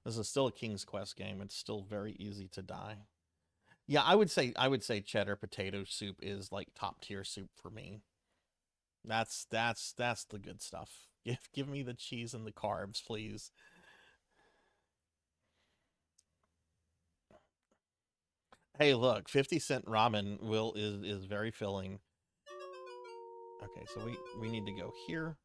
This is still a King's Quest game. It's still very easy to die. Yeah, I would say cheddar potato soup is like top tier soup for me. That's the good stuff. Give me the cheese and the carbs, please. Hey, look, 50-cent ramen is very filling. Okay, so we need to go here.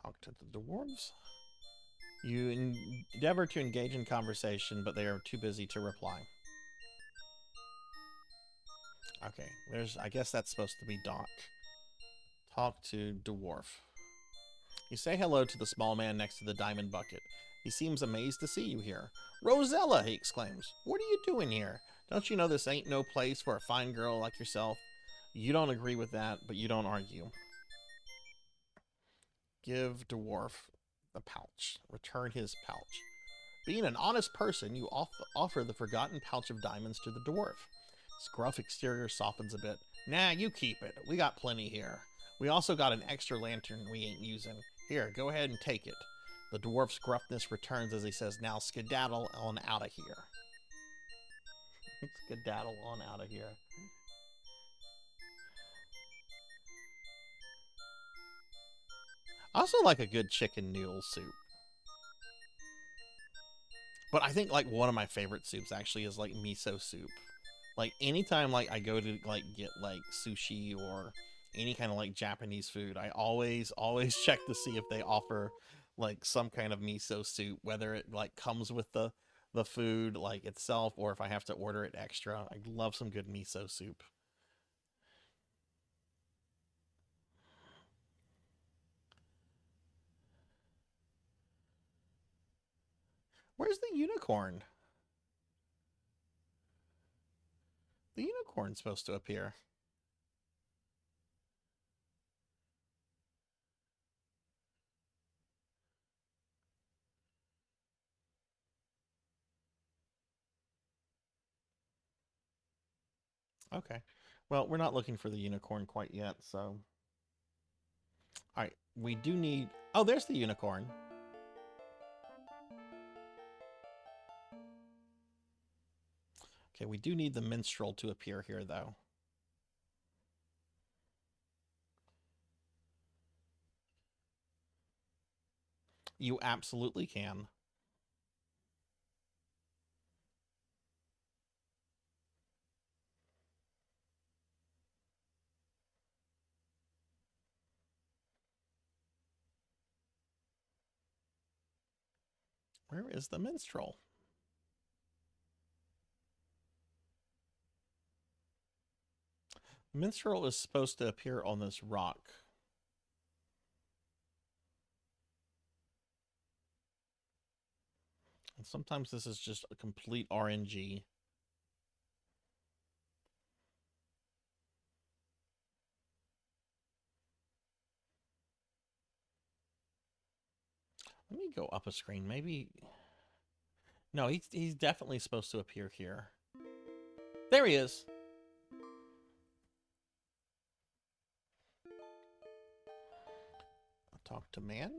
Talk to the dwarves. You endeavor to engage in conversation, but they are too busy to reply. Okay, I guess that's supposed to be Doc. Talk to Dwarf. You say hello to the small man next to the diamond bucket. He seems amazed to see you here. Rosella, he exclaims. What are you doing here? Don't you know this ain't no place for a fine girl like yourself? You don't agree with that, but you don't argue. Give Dwarf the pouch. Return his pouch. Being an honest person, you offer the forgotten pouch of diamonds to the dwarf. His gruff exterior softens a bit. Nah, you keep it. We got plenty here. We also got an extra lantern we ain't using. Here, go ahead and take it. The dwarf's gruffness returns as he says, now skedaddle on out of here. Skedaddle on out of here. I also like a good chicken noodle soup. But I think like one of my favorite soups actually is like miso soup. Like anytime like I go to like get like sushi or any kind of like Japanese food, I always check to see if they offer like some kind of miso soup, whether it like comes with the food like itself or if I have to order it extra. I love some good miso soup. Where's the unicorn? The unicorn's supposed to appear. Okay. Well, we're not looking for the unicorn quite yet, so... Alright, we do need... Oh, there's the unicorn. Okay, we do need the minstrel to appear here, though. You absolutely can. Where is the minstrel? Minstrel is supposed to appear on this rock. And sometimes this is just a complete RNG. Let me go up a screen. Maybe... No, he's definitely supposed to appear here. There he is! I'll talk to man.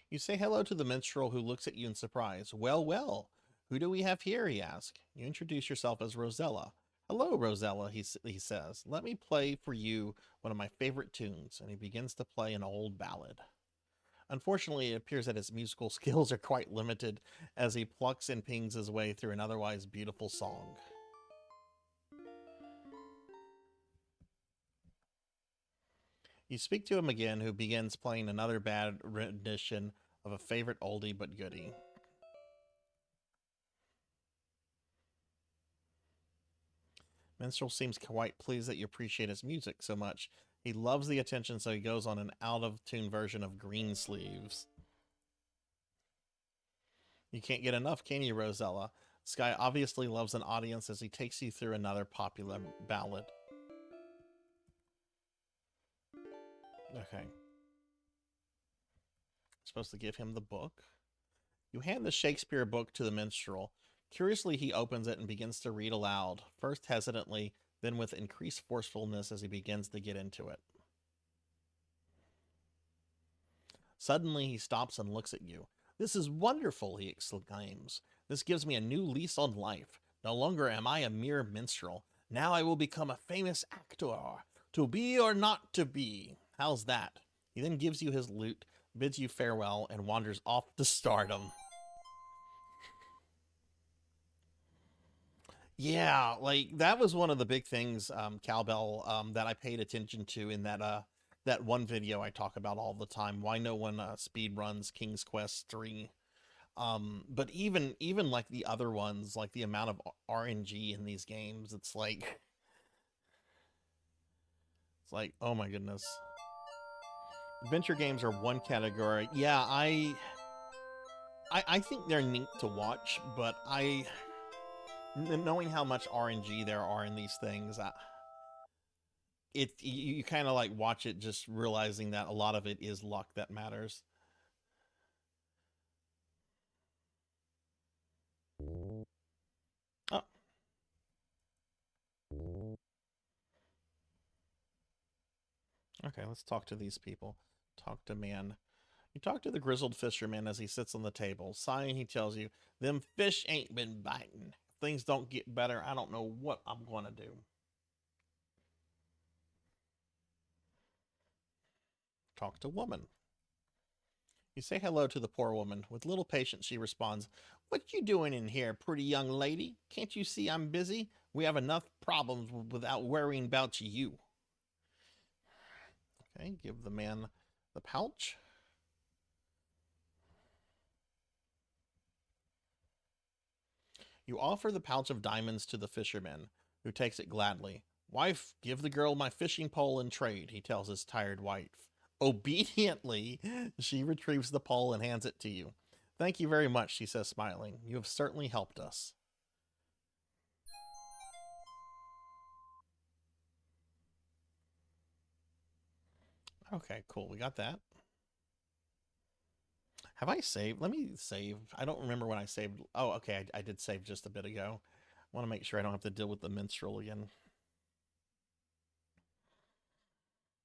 You say hello to the minstrel who looks at you in surprise. Well, well, who do we have here, he asks. You introduce yourself as Rosella. Hello, Rosella, he says. Let me play for you one of my favorite tunes, and he begins to play an old ballad. Unfortunately, it appears that his musical skills are quite limited as he plucks and pings his way through an otherwise beautiful song. You speak to him again, who begins playing another bad rendition of a favorite oldie but goodie. Minstrel seems quite pleased that you appreciate his music so much. He loves the attention, so he goes on an out-of-tune version of Green Sleeves. You can't get enough, can you, Rosella? This guy obviously loves an audience as he takes you through another popular ballad. Okay. Supposed to give him the book. You hand the Shakespeare book to the minstrel. Curiously, he opens it and begins to read aloud, first hesitantly, then with increased forcefulness as he begins to get into it. Suddenly, he stops and looks at you. This is wonderful, he exclaims. This gives me a new lease on life. No longer am I a mere minstrel. Now I will become a famous actor. To be or not to be. How's that? He then gives you his lute, bids you farewell, and wanders off to stardom. Yeah, like that was one of the big things, Cowbell, that I paid attention to in that one video I talk about all the time. Why no one speed runs King's Quest 3. But even like the other ones, like the amount of RNG in these games, it's like, oh my goodness. Adventure games are one category. Yeah, I think they're neat to watch, but knowing how much RNG there are in these things, you kind of like watch it just realizing that a lot of it is luck that matters. Oh. Okay, let's talk to these people. Talk to man. You talk to the grizzled fisherman as he sits on the table. Sighing, he tells you, them fish ain't been biting. If things don't get better, I don't know what I'm going to do. Talk to woman. You say hello to the poor woman. With little patience, she responds, "What you doing in here, pretty young lady? Can't you see I'm busy? We have enough problems without worrying about you." Okay, give the man the pouch. You offer the pouch of diamonds to the fisherman, who takes it gladly. "Wife, give the girl my fishing pole in trade," he tells his tired wife. Obediently, she retrieves the pole and hands it to you. "Thank you very much," she says, smiling. "You have certainly helped us." Okay, cool. We got that. Have I saved? Let me save. I don't remember when I saved. Oh, okay. I did save just a bit ago. I want to make sure I don't have to deal with the minstrel again.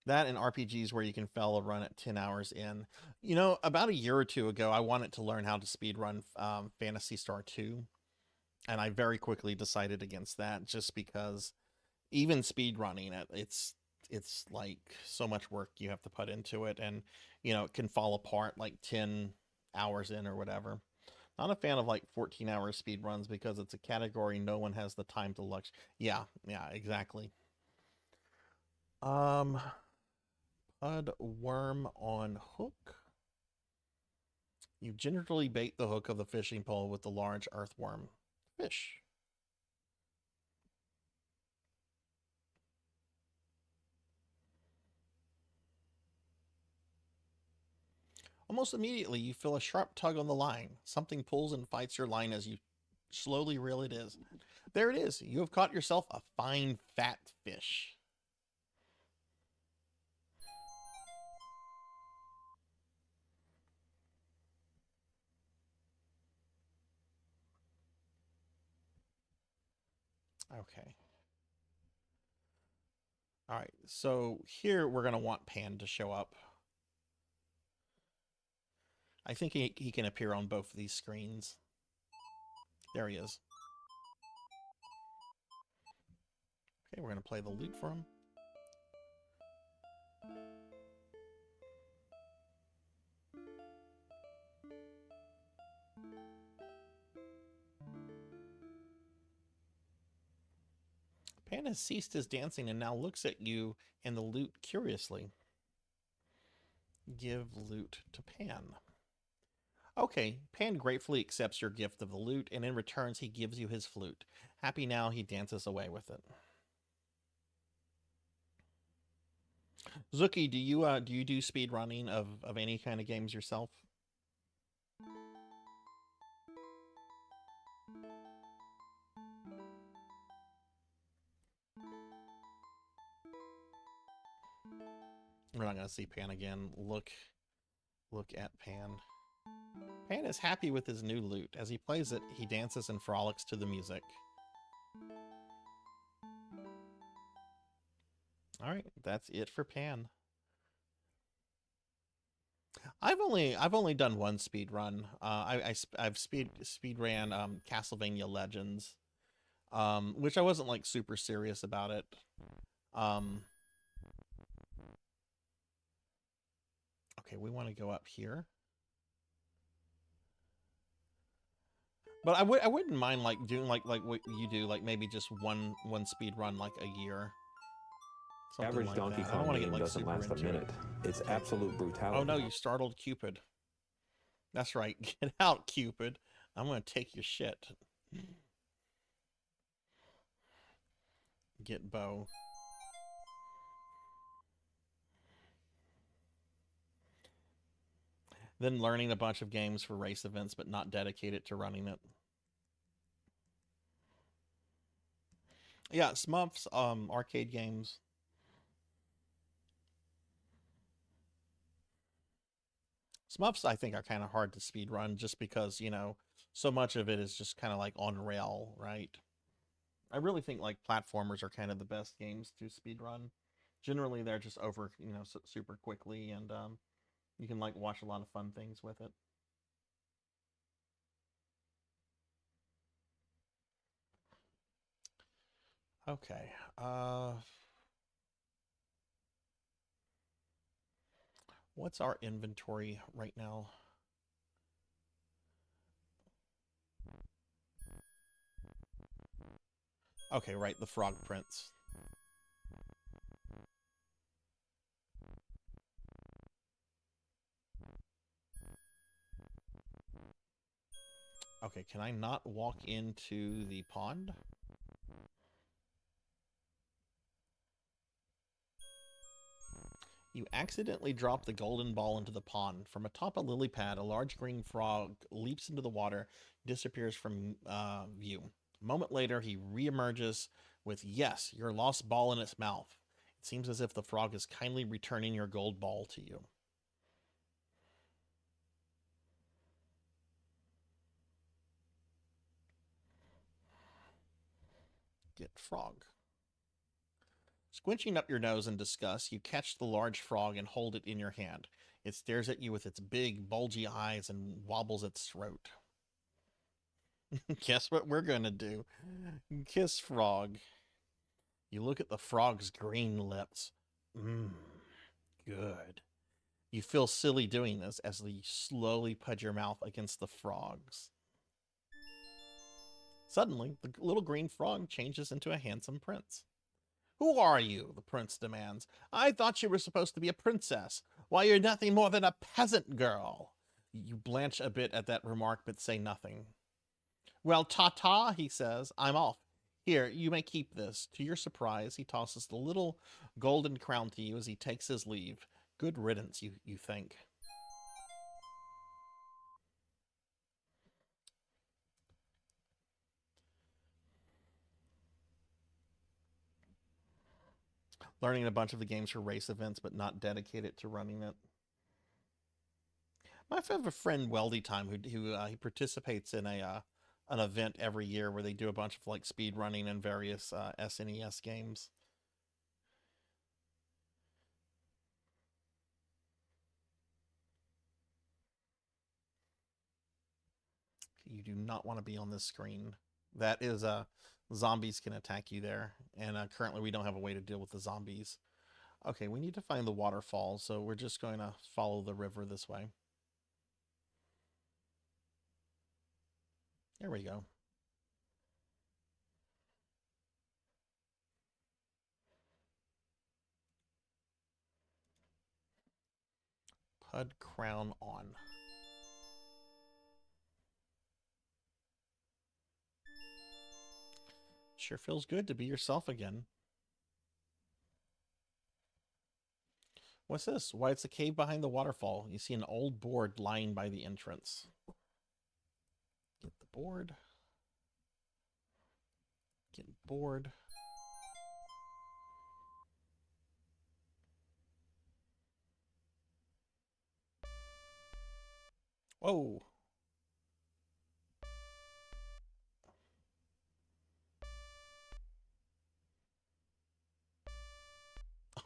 That and RPGs where you can fail a run at 10 hours in. You know, about a year or two ago, I wanted to learn how to speedrun Phantasy Star 2. And I very quickly decided against that just because even speedrunning it, it's like so much work you have to put into it. And, you know, it can fall apart like 10 hours in or whatever. Not a fan of like 14-hour speed runs because it's a category no one has the time to look. Yeah, exactly. Pud worm on hook. You gingerly bait the hook of the fishing pole with the large earthworm. Fish. Almost immediately, you feel a sharp tug on the line. Something pulls and fights your line as you slowly reel it in. There it is. You have caught yourself a fine, fat fish. Okay. All right. So here we're going to want Pan to show up. I think he can appear on both of these screens. There he is. Okay, we're going to play the lute for him. Pan has ceased his dancing and now looks at you and the lute curiously. Give lute to Pan. Okay, Pan gratefully accepts your gift of the lute, and in returns he gives you his flute. Happy now, he dances away with it. Zuki, do you do speed running of any kind of games yourself? We're not gonna see Pan again. Look at Pan. Pan is happy with his new lute. As he plays it, he dances and frolics to the music. All right, that's it for Pan. I've only done one speed run. I've speed ran Castlevania Legends, which I wasn't like super serious about it. Okay, we want to go up here. But I wouldn't mind like doing like what you do, like maybe just one speed run like a year. Something Average like Donkey that. I don't Kong want to get game like doesn't super last a into minute. it. It's Okay. absolute brutality. Oh no, you startled Cupid. That's right. Get out, Cupid. I'm gonna take your shit. Get Bo. Then learning a bunch of games for race events, but not dedicated to running it. Yeah, Smurfs, arcade games. Smurfs, I think, are kind of hard to speed run just because, you know, so much of it is just kind of like on rail, right? I really think like platformers are kind of the best games to speed run. Generally, they're just over, you know, super quickly, and you can like watch a lot of fun things with it. Okay. What's our inventory right now? Okay, right, the frog prince. Okay, can I not walk into the pond? You accidentally drop the golden ball into the pond. From atop a lily pad, a large green frog leaps into the water, disappears from view. A moment later, he reemerges with, yes, your lost ball in its mouth. It seems as if the frog is kindly returning your gold ball to you. Get frog. Squinching up your nose in disgust, you catch the large frog and hold it in your hand. It stares at you with its big, bulgy eyes and wobbles its throat. Guess what we're gonna do? Kiss frog. You look at the frog's green lips. Mmm, good. You feel silly doing this as you slowly put your mouth against the frog's. Suddenly, the little green frog changes into a handsome prince. Who are you? The prince demands. I thought you were supposed to be a princess. Why, you're nothing more than a peasant girl. You blanch a bit at that remark, but say nothing. Well, ta-ta, he says. I'm off. Here, you may keep this. To your surprise, he tosses the little golden crown to you as he takes his leave. Good riddance, you think. Learning a bunch of the games for race events, but not dedicated to running it. I have a friend, Weldy Time, who he participates in an event every year where they do a bunch of like speed running and various SNES games. You do not want to be on this screen. That is zombies can attack you there, and currently we don't have a way to deal with the zombies. Okay, we need to find the waterfall, so we're just going to follow the river this way. There we go. Pud crown on. Sure feels good to be yourself again. What's this? Why, it's a cave behind the waterfall. You see an old board lying by the entrance. Get the board. Get bored. Whoa.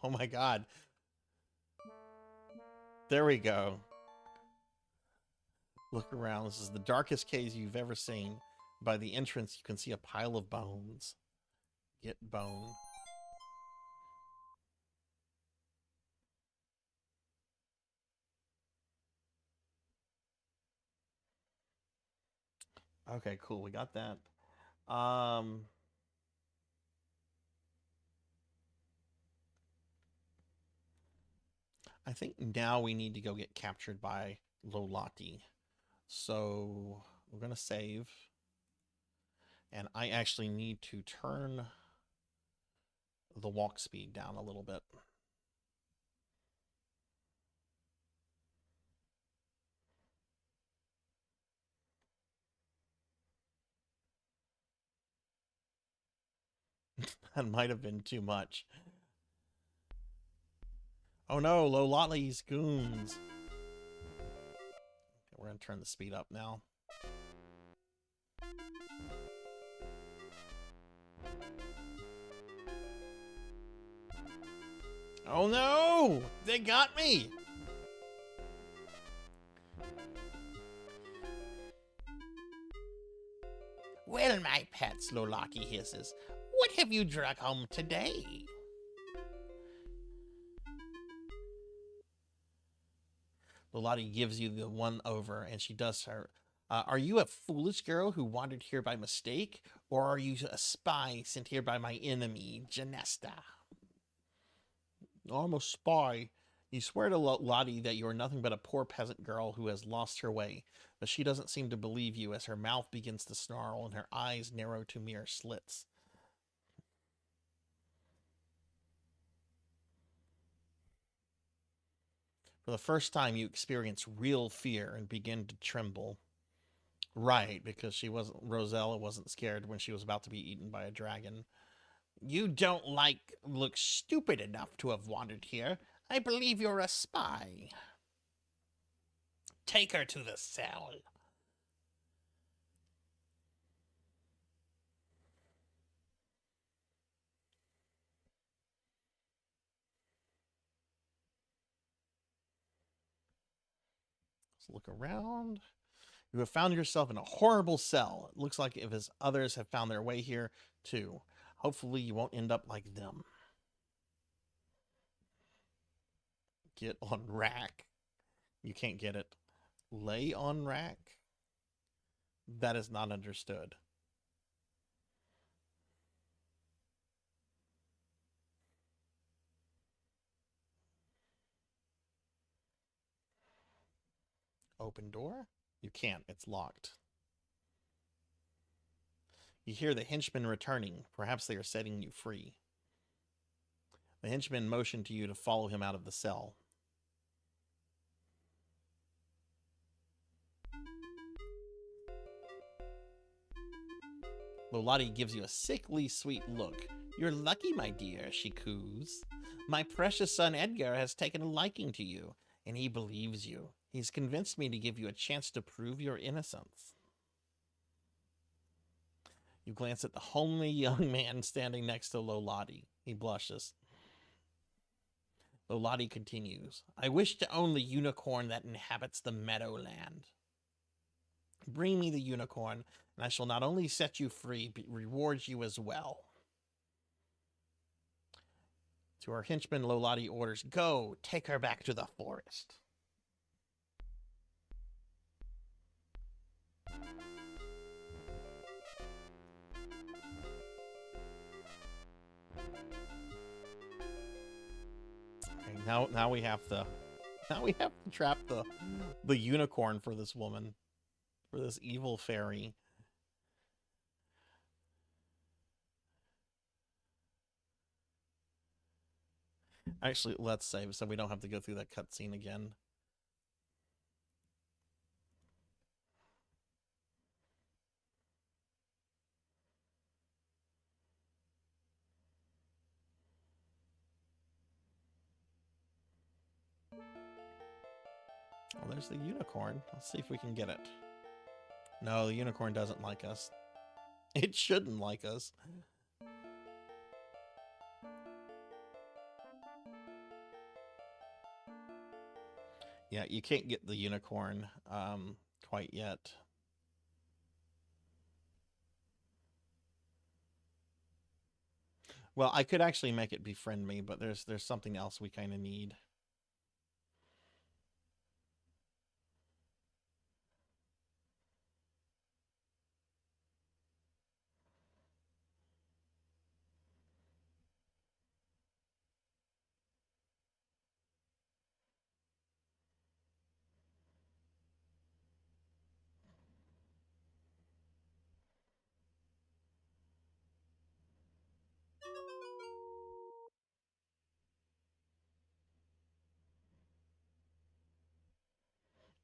Oh my god. There we go. Look around. This is the darkest cave you've ever seen. By the entrance, you can see a pile of bones. Get bone. Okay, cool. We got that. I think now we need to go get captured by Lolati. So we're going to save. And I actually need to turn the walk speed down a little bit. That might have been too much. Oh no, Lolali's goons. Okay, we're gonna turn the speed up now. Oh no! They got me! Well, my pets, Lolaki hisses, what have you drug home today? Lolati gives you the one over, and she does her. Are you a foolish girl who wandered here by mistake, or are you a spy sent here by my enemy, Janesta? I'm a spy. You swear to Lottie that you are nothing but a poor peasant girl who has lost her way, but she doesn't seem to believe you as her mouth begins to snarl and her eyes narrow to mere slits. For the first time, you experience real fear and begin to tremble. Right, because Rosella wasn't scared when she was about to be eaten by a dragon. You don't look stupid enough to have wandered here. I believe you're a spy. Take her to the cell. Let's look around. You have found yourself in a horrible cell. It looks like if his others have found their way here, too. Hopefully you won't end up like them. Get on rack. You can't get it. Lay on rack? That is not understood. Open door? You can't. It's locked. You hear the henchmen returning. Perhaps they are setting you free. The henchman motioned to you to follow him out of the cell. Lolati gives you a sickly sweet look. You're lucky, my dear, she coos. My precious son Edgar has taken a liking to you, and he believes you. He's convinced me to give you a chance to prove your innocence. You glance at the homely young man standing next to Lolati. He blushes. Lolati continues, I wish to own the unicorn that inhabits the meadowland. Bring me the unicorn, and I shall not only set you free, but reward you as well. To her henchman, Lolati orders, go, take her back to the forest. Okay, now we have to trap the unicorn for this woman, for this evil fairy. Actually, let's save so we don't have to go through that cutscene again. Well, there's the unicorn. Let's see if we can get it. No, the unicorn doesn't like us. It shouldn't like us. Yeah, you can't get the unicorn quite yet. Well, I could actually make it befriend me, but there's something else we kind of need.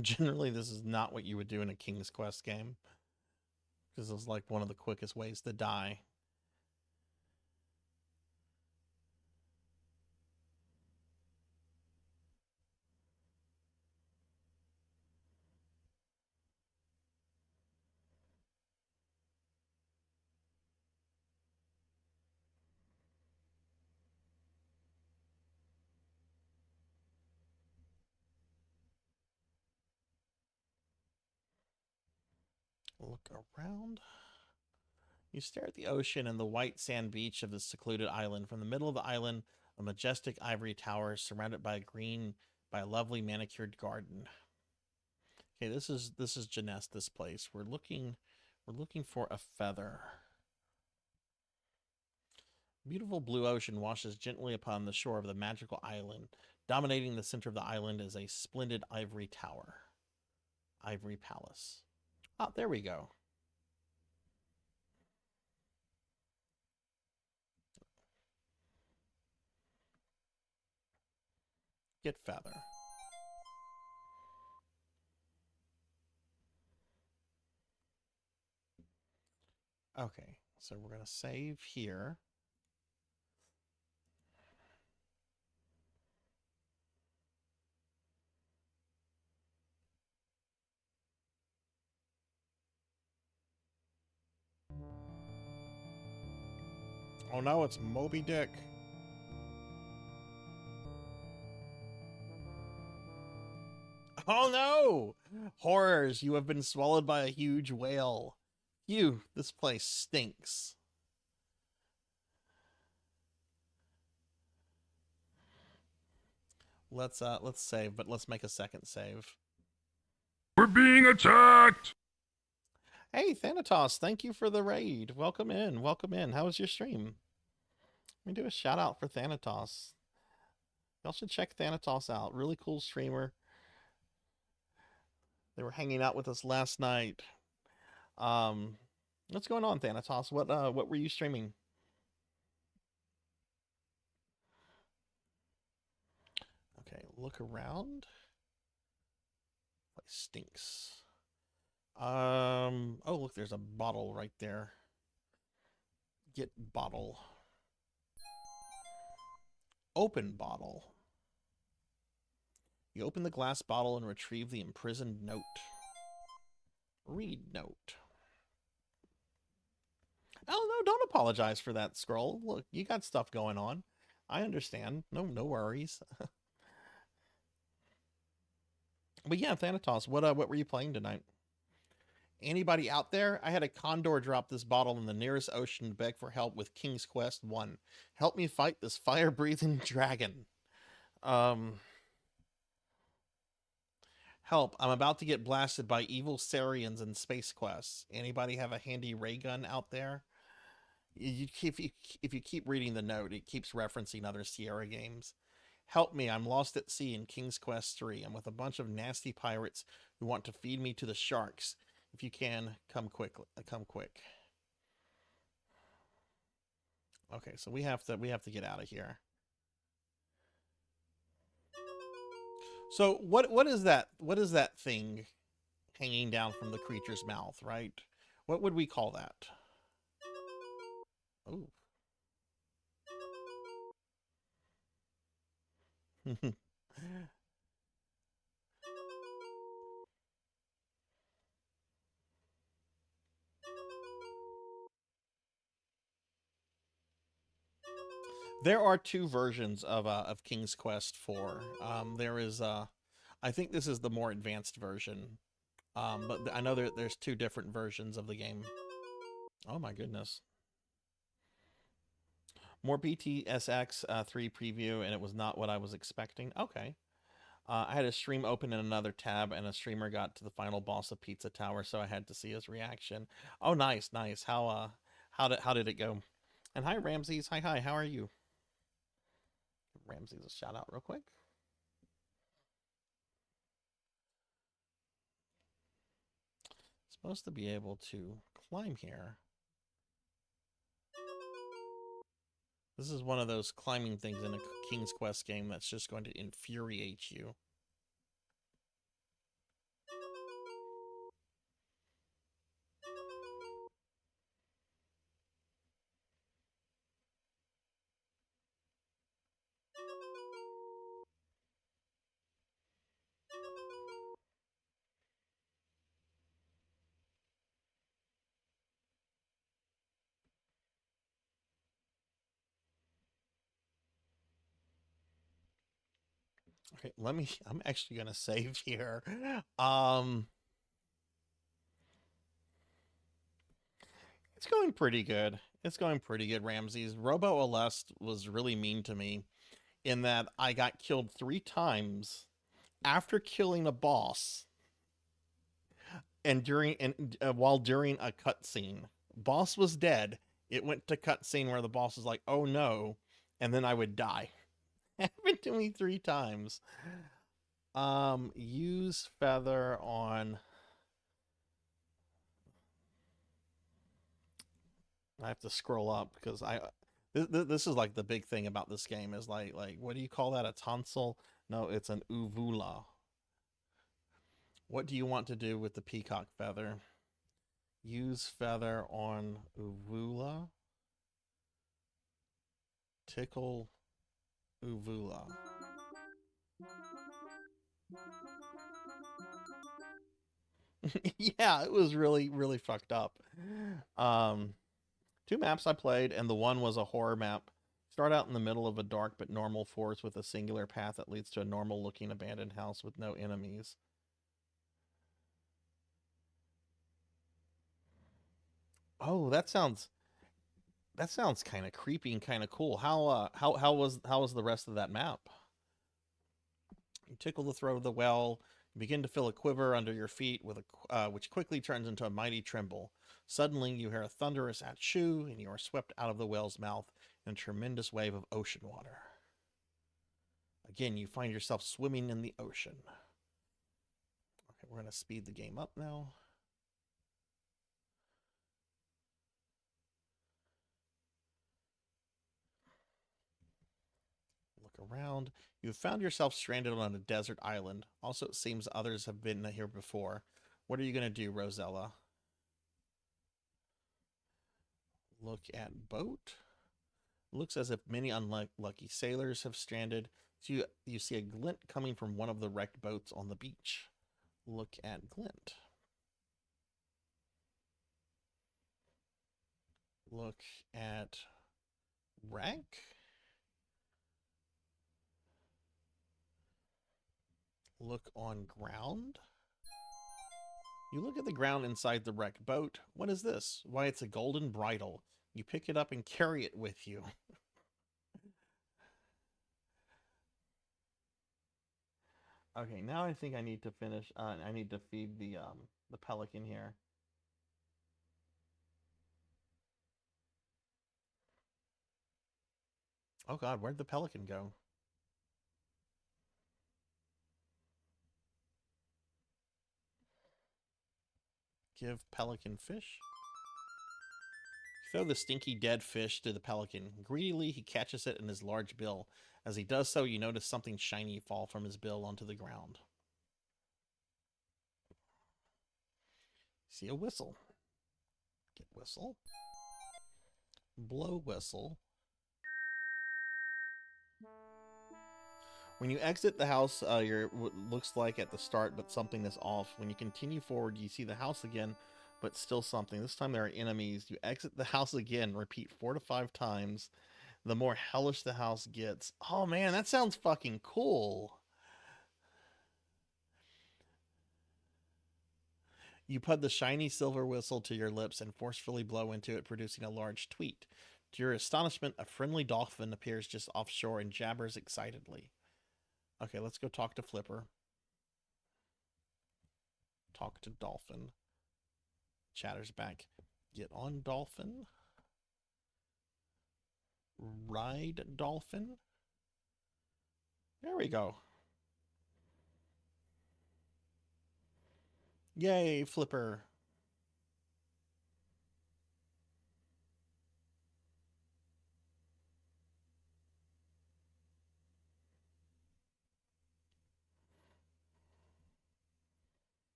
Generally, this is not what you would do in a King's Quest game, because it's like one of the quickest ways to die. Look around. You stare at the ocean and the white sand beach of the secluded island. From the middle of the island, a majestic ivory tower surrounded by a lovely manicured garden. Okay, this is Janess, this place. We're looking for a feather. Beautiful blue ocean washes gently upon the shore of the magical island. Dominating the center of the island is a splendid ivory tower. Ivory palace. Oh, there we go. Get feather. Okay, so we're going to save here. Oh no, it's Moby Dick. Oh no! Horrors, you have been swallowed by a huge whale. Phew, this place stinks. Let's save, but let's make a second save. We're being attacked! Hey, Thanatos, thank you for the raid. Welcome in, welcome in. How was your stream? Let me do a shout out for Thanatos. Y'all should check Thanatos out. Really cool streamer. They were hanging out with us last night. What's going on, Thanatos? What were you streaming? Okay, look around. Place stinks. Oh look, there's a bottle right there. Get bottle. Open bottle. You open the glass bottle and retrieve the imprisoned note. Read note. Oh no, don't apologize for that, Scroll. Look, you got stuff going on. I understand. No worries. But yeah, Thanatos, what were you playing tonight? Anybody out there? I had a condor drop this bottle in the nearest ocean to beg for help with King's Quest 1. Help me fight this fire-breathing dragon. Help, I'm about to get blasted by evil Sarians in Space Quest. Anybody have a handy ray gun out there? If you keep reading the note, it keeps referencing other Sierra games. Help me, I'm lost at sea in King's Quest 3. I'm with a bunch of nasty pirates who want to feed me to the sharks. If you can, come quick. Okay, so we have to get out of here. So what is that? What is that thing hanging down from the creature's mouth, right? What would we call that? Oh. There are two versions of King's Quest 4. There is I think this is the more advanced version. But I know there's two different versions of the game. Oh my goodness. More BTSX 3 preview, and it was not what I was expecting. Okay. I had a stream open in another tab, and a streamer got to the final boss of Pizza Tower, so I had to see his reaction. Oh, nice. How did it go? And hi, Ramses. Hi. How are you? Ramses a shout out real quick. Supposed to be able to climb here. This is one of those climbing things in a King's Quest game that's just going to infuriate you. Okay, I'm actually gonna save here. It's going pretty good. It's going pretty good, Ramses. Robo Alest was really mean to me in that I got killed 3 times after killing a boss and while during a cutscene. Boss was dead. It went to cutscene where the boss was like, "Oh no," and then I would die. Happened to me 3 times. Use feather on. I have to scroll up because this is like the big thing about this game is like what do you call that? A tonsil? No, it's an uvula. What do you want to do with the peacock feather? Use feather on uvula. Tickle uvula. Yeah, it was really, really fucked up. Um, 2 maps I played, and the one was a horror map. Start out in the middle of a dark but normal forest with a singular path that leads to a normal looking abandoned house with no enemies. Oh, that sounds kind of creepy and kind of cool. How was the rest of that map? You tickle the throat of the well. You begin to feel a quiver under your feet, which quickly turns into a mighty tremble. Suddenly, you hear a thunderous achoo, and you are swept out of the well's mouth in a tremendous wave of ocean water. Again, you find yourself swimming in the ocean. Okay, we're going to speed the game up now. Look around. You've found yourself stranded on a desert island. Also, it seems others have been here before. What are you going to do, Rosella? Look at boat. Looks as if many unlucky sailors have stranded. So you see a glint coming from one of the wrecked boats on the beach. Look at glint. Look at wreck. Look on ground. You look at the ground inside the wrecked boat. What is this? Why, it's a golden bridle. You pick it up and carry it with you. Okay, now I think I need to finish. I need to feed the pelican here. Oh God, where'd the pelican go? Give pelican fish. Throw the stinky dead fish to the pelican. Greedily, he catches it in his large bill. As he does so, you notice something shiny fall from his bill onto the ground. See a whistle. Get whistle. Blow whistle. When you exit the house, you're what looks like at the start, but something is off. When you continue forward, you see the house again, but still something. This time there are enemies. You exit the house again, repeat 4 to 5 times. The more hellish the house gets. Oh man, that sounds fucking cool. You put the shiny silver whistle to your lips and forcefully blow into it, producing a large tweet. To your astonishment, a friendly dolphin appears just offshore and jabbers excitedly. Okay, let's go talk to Flipper. Talk to Dolphin. Chatters back. Get on, Dolphin. Ride, Dolphin. There we go. Yay, Flipper.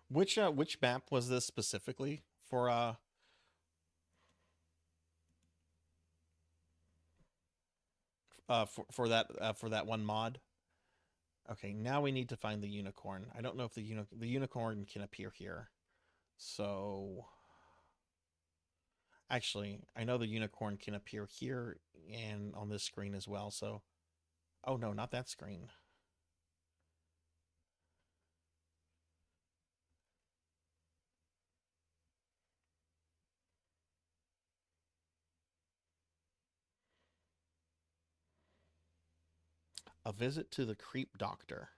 Which map was this specifically for that one mod? Okay, now we need to find the unicorn. I don't know if the unicorn can appear here. So actually, I know the unicorn can appear here and on this screen as well. So oh no, not that screen. A visit to the creep doctor.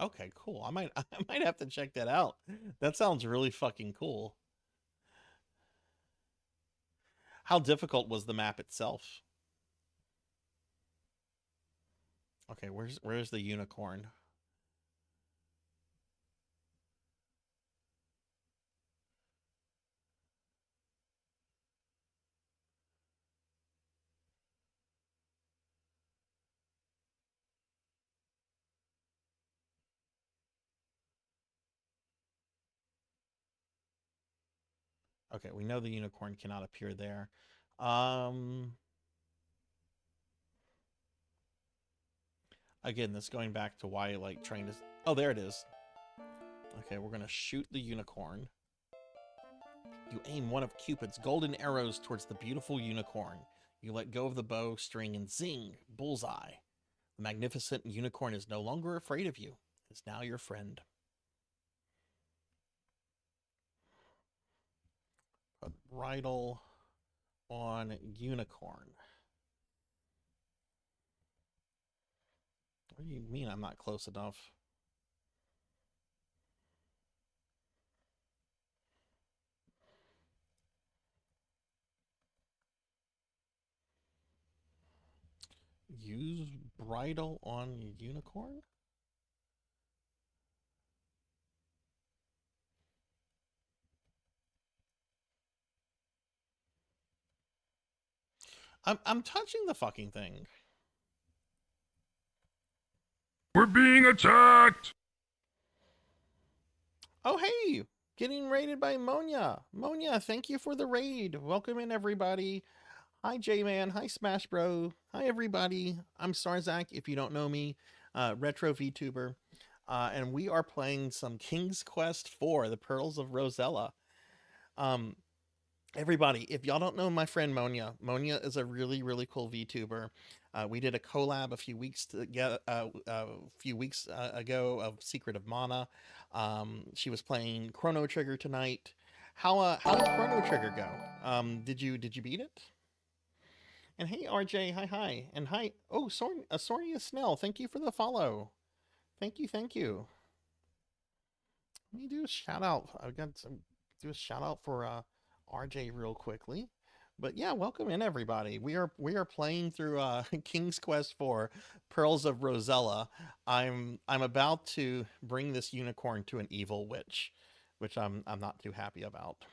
Okay, cool. I might have to check that out. That sounds really fucking cool. How difficult was the map itself? Okay, where's the unicorn? Okay, we know the unicorn cannot appear there. Um, Again, this going back to why I like trying to... Oh, there it is. Okay, we're gonna shoot the unicorn. You aim one of Cupid's golden arrows towards the beautiful unicorn. You let go of the bow string and zing, bullseye. The magnificent unicorn is no longer afraid of you. It's now your friend. Put bridle on unicorn. What do you mean I'm not close enough? Use bridle on unicorn? I'm touching the fucking thing. We're being attacked! Oh, hey! Getting raided by Monya. Monya, thank you for the raid. Welcome in, everybody. Hi, J-Man. Hi, Smash Bro. Hi, everybody. I'm Sarzac, if you don't know me, retro VTuber. And we are playing some King's Quest IV, The Pearls of Rosella. Everybody, if y'all don't know my friend Monya, Monya is a really, really cool VTuber. We did a collab a few weeks ago of Secret of Mana. She was playing Chrono Trigger tonight. How did Chrono Trigger go? Did you beat it? And hey, RJ, hi, and hi. Oh, Sonia Snell, thank you for the follow. Thank you. Let me do a shout out. Do a shout out for RJ real quickly. But yeah, welcome in, everybody. We are playing through King's Quest IV, Pearls of Rosella. I'm about to bring this unicorn to an evil witch, which I'm not too happy about.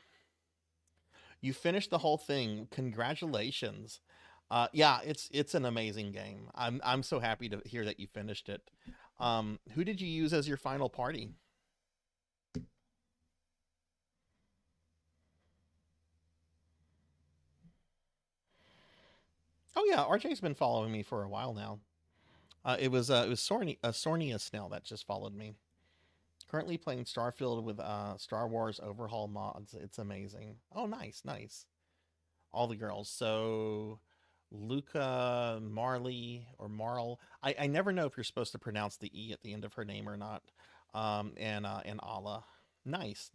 You finished the whole thing. Congratulations. Yeah, it's an amazing game. I'm so happy to hear that you finished it. Who did you use as your final party? Oh yeah, RJ's been following me for a while now. It was Sornia Snell that just followed me. Currently playing Starfield with Star Wars Overhaul mods. It's amazing. Oh, nice. All the girls. So Luca, Marley, or Marl. I never know if you're supposed to pronounce the E at the end of her name or not. And Allah. Nice.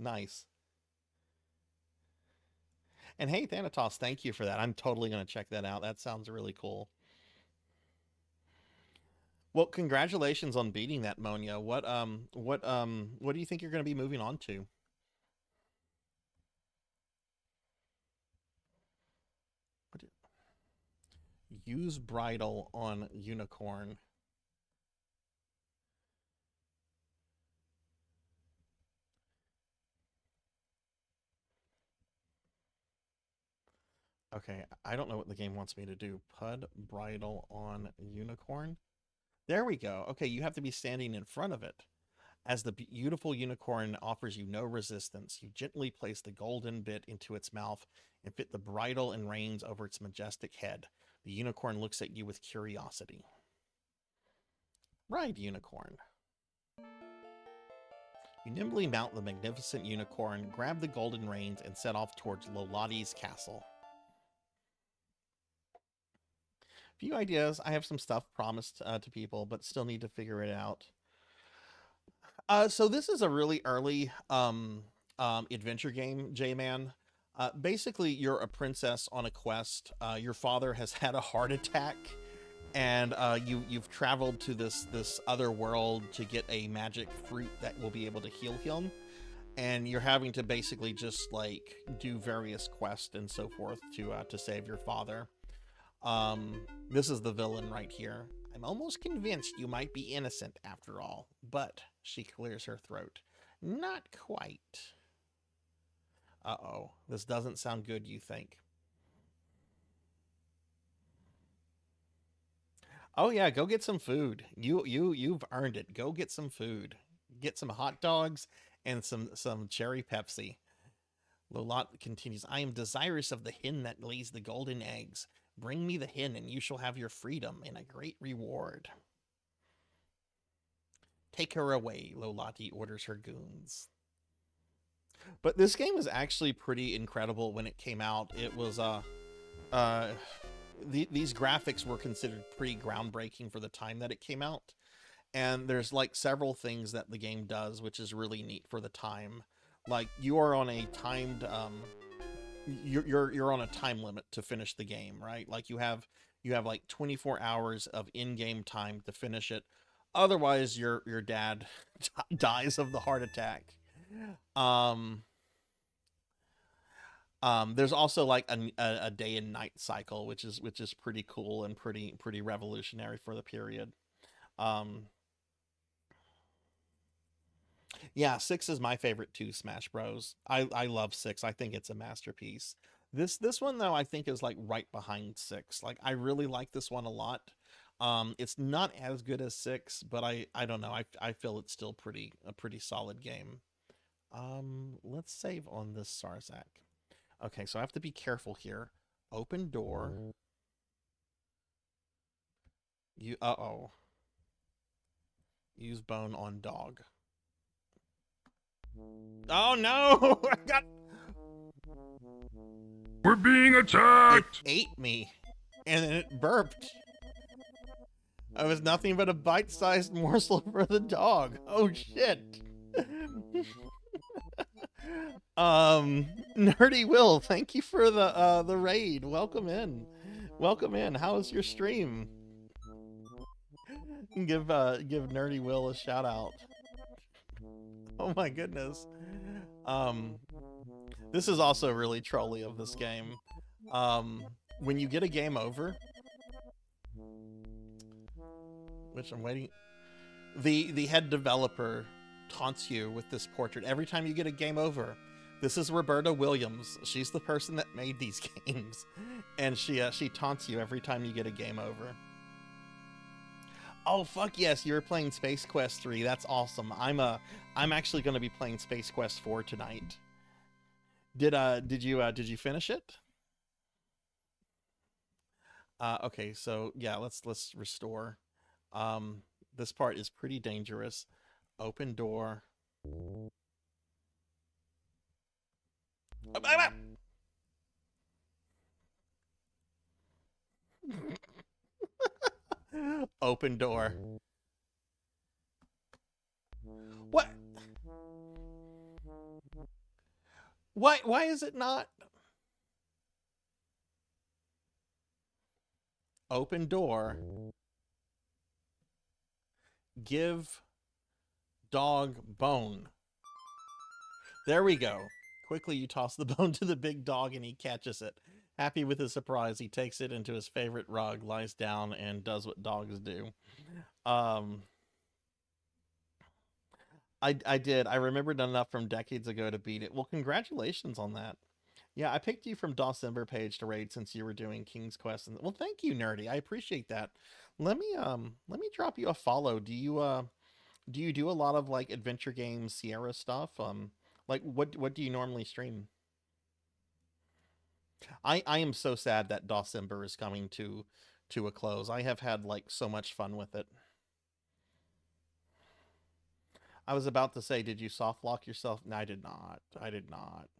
And hey, Thanatos, thank you for that. I'm totally gonna check that out. That sounds really cool. Well, congratulations on beating that, Monya. What do you think you're gonna be moving on to? Use bridle on unicorn. Okay, I don't know what the game wants me to do. Pud bridle on unicorn. There we go. Okay, you have to be standing in front of it. As the beautiful unicorn offers you no resistance, you gently place the golden bit into its mouth and fit the bridle and reins over its majestic head. The unicorn looks at you with curiosity. Ride, unicorn. You nimbly mount the magnificent unicorn, grab the golden reins, and set off towards Lolati's castle. Few ideas. I have some stuff promised to people, but still need to figure it out. So this is a really early adventure game, J-Man. Basically, you're a princess on a quest. Your father has had a heart attack, and you've traveled to this other world to get a magic fruit that will be able to heal him, and you're having to basically just like do various quests and so forth to save your father. This is the villain right here. I'm almost convinced you might be innocent after all, but she clears her throat. Not quite. Uh-oh, this doesn't sound good, you think? Oh yeah, go get some food. You've earned it. Go get some food. Get some hot dogs and some cherry Pepsi. Lolot continues, I am desirous of the hen that lays the golden eggs. Bring me the hen and you shall have your freedom and a great reward. Take her away, Lolati orders her goons. But this game is actually pretty incredible when it came out. It was these graphics were considered pretty groundbreaking for the time that it came out. And there's like several things that the game does, which is really neat for the time. Like you are on a timed you're on a time limit to finish the game, right? Like you have like 24 hours of in-game time to finish it. Otherwise your dad dies of the heart attack. There's also like a day and night cycle, which is pretty cool and pretty revolutionary for the period. Yeah, 6 is my favorite too, Smash Bros. I love 6. I think it's a masterpiece. This one though, I think is like right behind 6. Like I really like this one a lot. It's not as good as 6, but I don't know. I feel it's still a pretty solid game. Let's save on this Sarzac. Okay, so I have to be careful here. Open door. Uh-oh. Use bone on dog. Oh no! I got... We're being attacked! It ate me. And then it burped. I was nothing but a bite-sized morsel for the dog. Oh shit. Nerdy Will, thank you for the raid. Welcome in. Welcome in. How was your stream? Give Nerdy Will a shout out. Oh my goodness. This is also really trolly of this game. When you get a game over, which I'm waiting, the head developer taunts you with this portrait every time you get a game over. This is Roberta Williams. She's the person that made these games, and she taunts you every time you get a game over. Oh fuck yes, you were playing Space Quest 3. That's awesome. I'm actually going to be playing Space Quest 4 tonight. Did you finish it? Okay, so yeah, let's restore. This part is pretty dangerous. Open door. Open door. What? Why is it not? Open door. Give dog bone. There we go. Quickly, you toss the bone to the big dog and he catches it. Happy with his surprise, he takes it into his favorite rug, lies down, and does what dogs do. I did. I remembered enough from decades ago to beat it. Well, congratulations on that. Yeah, I picked you from Dawsember page to raid since you were doing King's Quest. And well, thank you, Nerdy. I appreciate that. Let me drop you a follow. Do you do a lot of like adventure games, Sierra stuff? Like what do you normally stream? I am so sad that Dawsember is coming to a close. I have had like so much fun with it. I was about to say, did you soft lock yourself? No, I did not. I did not.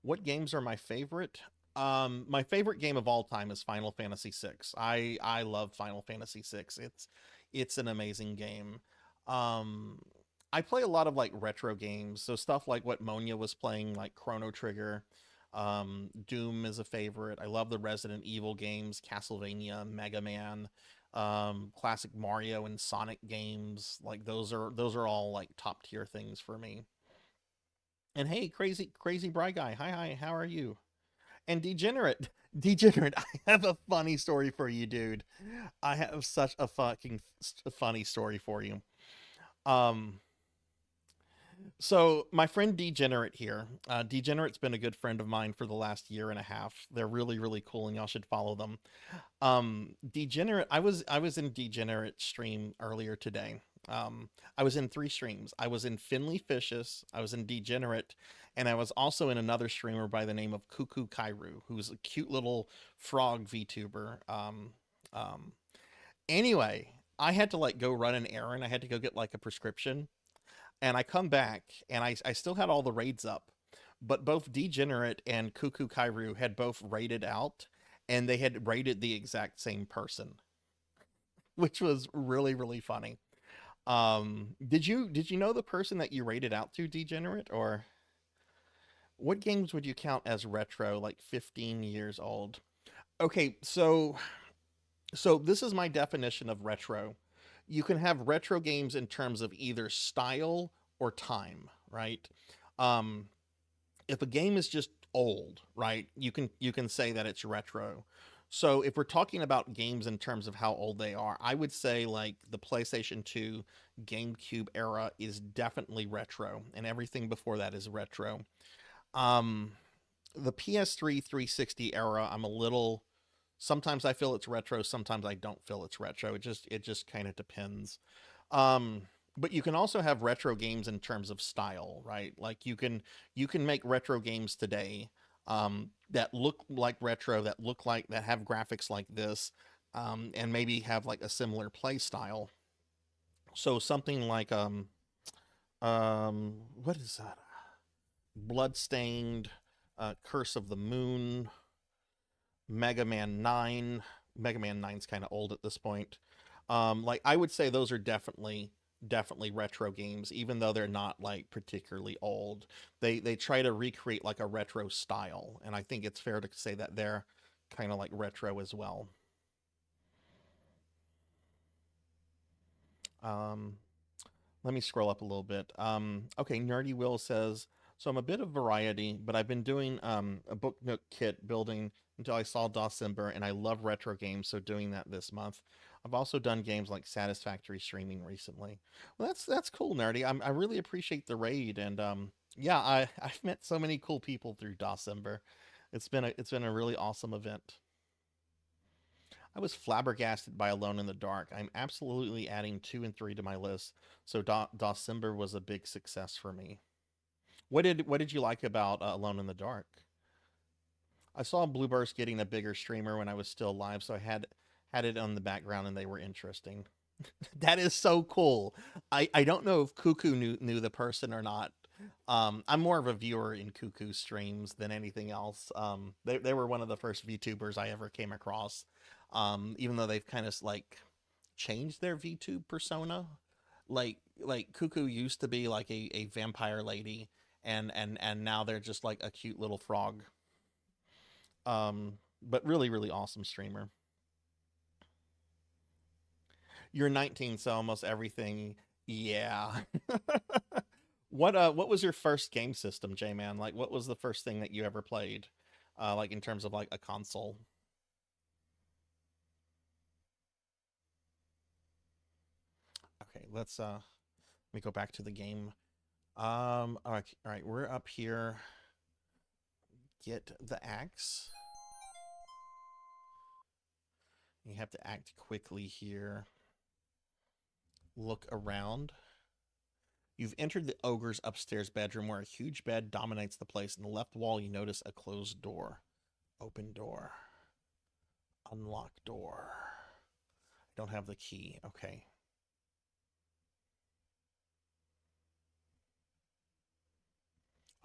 What games are my favorite? My favorite game of all time is Final Fantasy VI. I love Final Fantasy VI. It's an amazing game. I play a lot of like retro games, so stuff like what Monia was playing, like Chrono Trigger. Doom is a favorite. I love the Resident Evil games, Castlevania, Mega Man. classic Mario and Sonic games. Like those are all like top tier things for me. And hey, crazy Bry guy, hi, how are you? And degenerate, I have a funny story for you, dude. I have such a fucking funny story for you. Um, so my friend Degenerate here, Degenerate's been a good friend of mine for the last year and a half. They're really cool, and y'all should follow them. Degenerate, I was in Degenerate stream earlier today. I was in three streams. I was in Finley Fishes, I was in Degenerate, and I was also in another streamer by the name of Cuckoo Kairu, who's a cute little frog VTuber. Um, anyway, I had to like go run an errand. I had to go get like a prescription, and I come back and I still had all the raids up, but both Degenerate and Cuckoo Kairu had both raided out, and they had raided the exact same person, which was really funny. Did you know the person that you raided out to, Degenerate? Or what games would you count as retro, like 15 years old? Okay, so this is my definition of retro. You can have retro games in terms of either style or time, right? Um, if a game is just old, right, you can say that it's retro. So if we're talking about games in terms of how old they are, I would say like the PlayStation 2, GameCube era is definitely retro, and everything before that is retro. Um, the PS3 360 era, I'm a little, sometimes I feel it's retro, sometimes I don't feel it's retro. It just kind of depends. Um, but you can also have retro games in terms of style, right? Like you can make retro games today, that look like retro, that have graphics like this, and maybe have like a similar play style. So something like what is that? Bloodstained, Curse of the Moon, Mega Man 9. Mega Man 9's kind of old at this point. Like I would say those are definitely retro games, even though they're not like particularly old. They try to recreate like a retro style, and I think it's fair to say that they're kind of like retro as well. Um, Let me scroll up a little bit. Okay, Nerdy Will says, so I'm a bit of variety, but I've been doing a Book Nook kit building until I saw Dawsember, and I love retro games, so doing that this month. I've also done games like Satisfactory Streaming recently. Well, that's cool, Nerdy. I really appreciate the raid, and yeah, I've met so many cool people through Dawsember. It's been a really awesome event. I was flabbergasted by Alone in the Dark. I'm absolutely adding 2 and 3 to my list. So Dawsember was a big success for me. What did you like about Alone in the Dark? I saw Blueburst getting a bigger streamer when I was still live, so I had it on the background, and they were interesting. That is so cool. I don't know if Cuckoo knew the person or not. I'm more of a viewer in Cuckoo streams than anything else. They were one of the first VTubers I ever came across. Even though they've kind of like changed their VTube persona. Like Cuckoo used to be like a vampire lady, and now they're just like a cute little frog. But really awesome streamer. You're 19, so almost everything. Yeah. What was your first game system, J Man? Like what was the first thing that you ever played? Like in terms of like a console. Okay, let me go back to the game. All right, we're up here. Get the axe. You have to act quickly here. Look around. You've entered the ogre's upstairs bedroom where a huge bed dominates the place. In the left wall, you notice a closed door. Open door. Unlock door. I don't have the key. Okay.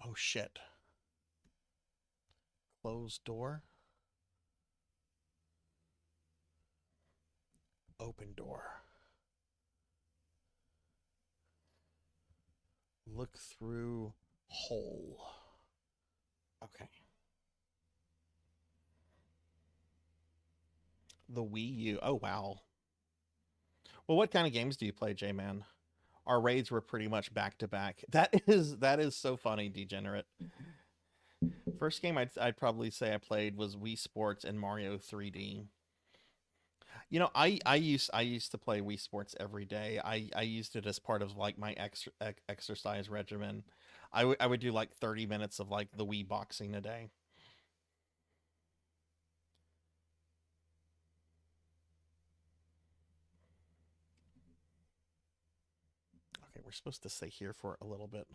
Oh shit. Closed door. Open door. Look through hole. Okay. The Wii U. Oh wow. Well, what kind of games do you play, J-Man? Our raids were pretty much back to back. That is so funny, Degenerate. First game I'd probably say I played was Wii Sports and Mario 3D. You know, I used to play Wii Sports every day. I used it as part of like my exercise regimen. I would do like 30 minutes of like the Wii boxing a day. Okay, we're supposed to stay here for a little bit.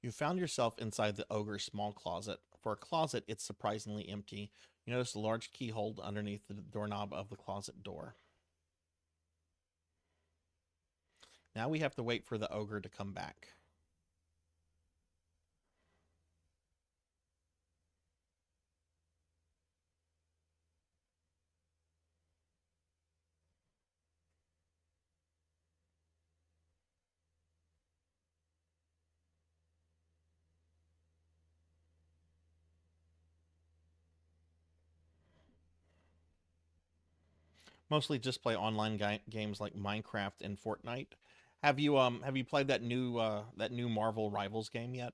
You found yourself inside the ogre's small closet. For a closet, it's surprisingly empty. You notice a large keyhole underneath the doorknob of the closet door. Now we have to wait for the ogre to come back. Mostly just play online games like Minecraft and Fortnite. Have you played that new Marvel Rivals game yet?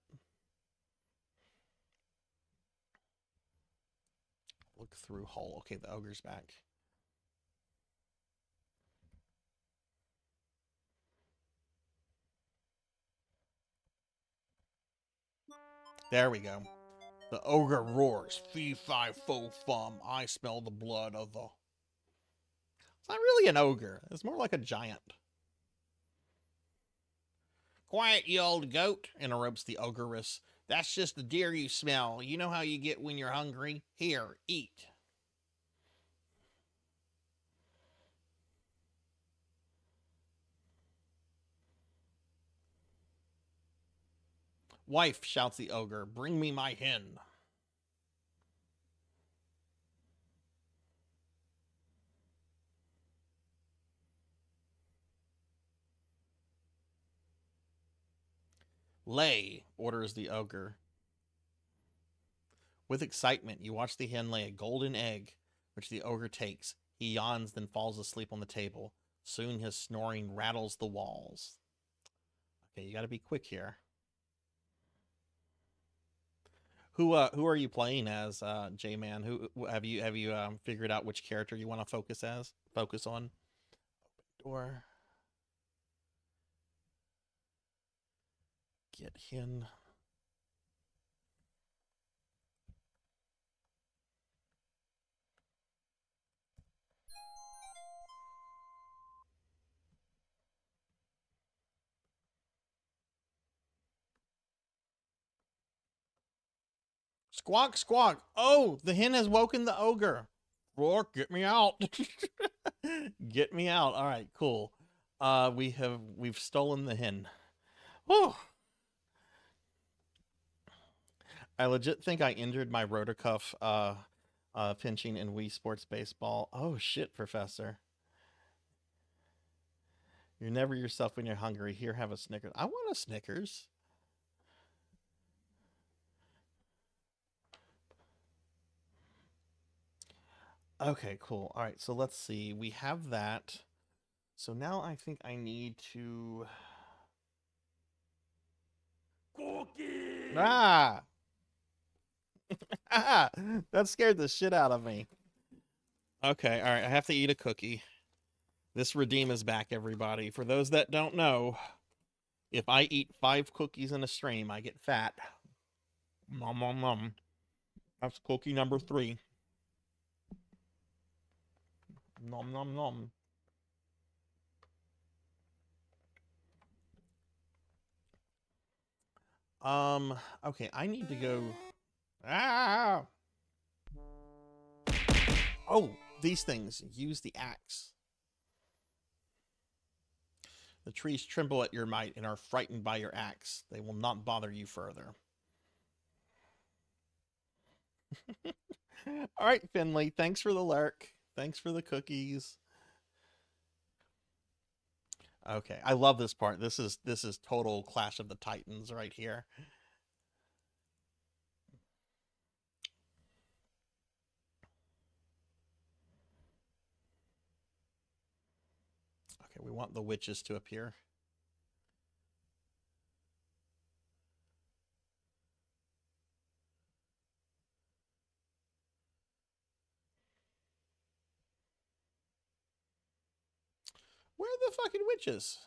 Look through hole. Okay, the ogre's back. There we go. The ogre roars, fee fi fo fum. I smell the blood of the. It's not really an ogre. It's more like a giant. Quiet, you old goat, interrupts the ogress. That's just the deer you smell. You know how you get when you're hungry? Here, eat. Wife, shouts the ogre, bring me my hen. Lay, orders the ogre. With excitement, you watch the hen lay a golden egg, which the ogre takes. He yawns, then falls asleep on the table. Soon his snoring rattles the walls. Okay, you gotta be quick here. Who are you playing as, J-Man? Who have you figured out which character you want to focus on? Or get hen. Squawk, squawk. Oh, the hen has woken the ogre. Roar, get me out. Get me out. All right, cool. We've stolen the hen. Whew. I legit think I injured my rotor cuff pinching in Wii Sports Baseball. Oh shit, Professor. You're never yourself when you're hungry. Here, have a Snickers. I want a Snickers. Okay, cool. All right, so let's see. We have that. So now I think I need to. Cookie! Ah! That scared the shit out of me. Okay, all right. I have to eat a cookie. This redeem is back, everybody. For those that don't know, if I eat 5 cookies in a stream, I get fat. Nom nom nom. That's cookie number 3. Nom nom nom. Okay, I need to go. Ah! Oh, these things. Use the axe. The trees tremble at your might and are frightened by your axe. They will not bother you further. All right, Finley. Thanks for the lurk. Thanks for the cookies. Okay, I love this part. This is total Clash of the Titans right here. Okay, we want the witches to appear. Where are the fucking witches?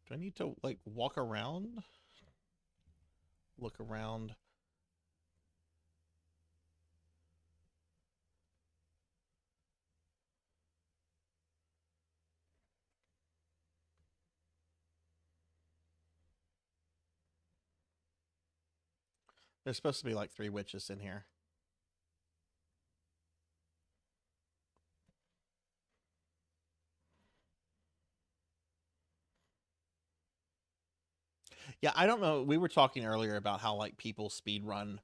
Do I need to, like, walk around? Look around. There's supposed to be like 3 witches in here. Yeah, I don't know. We were talking earlier about how like people speed run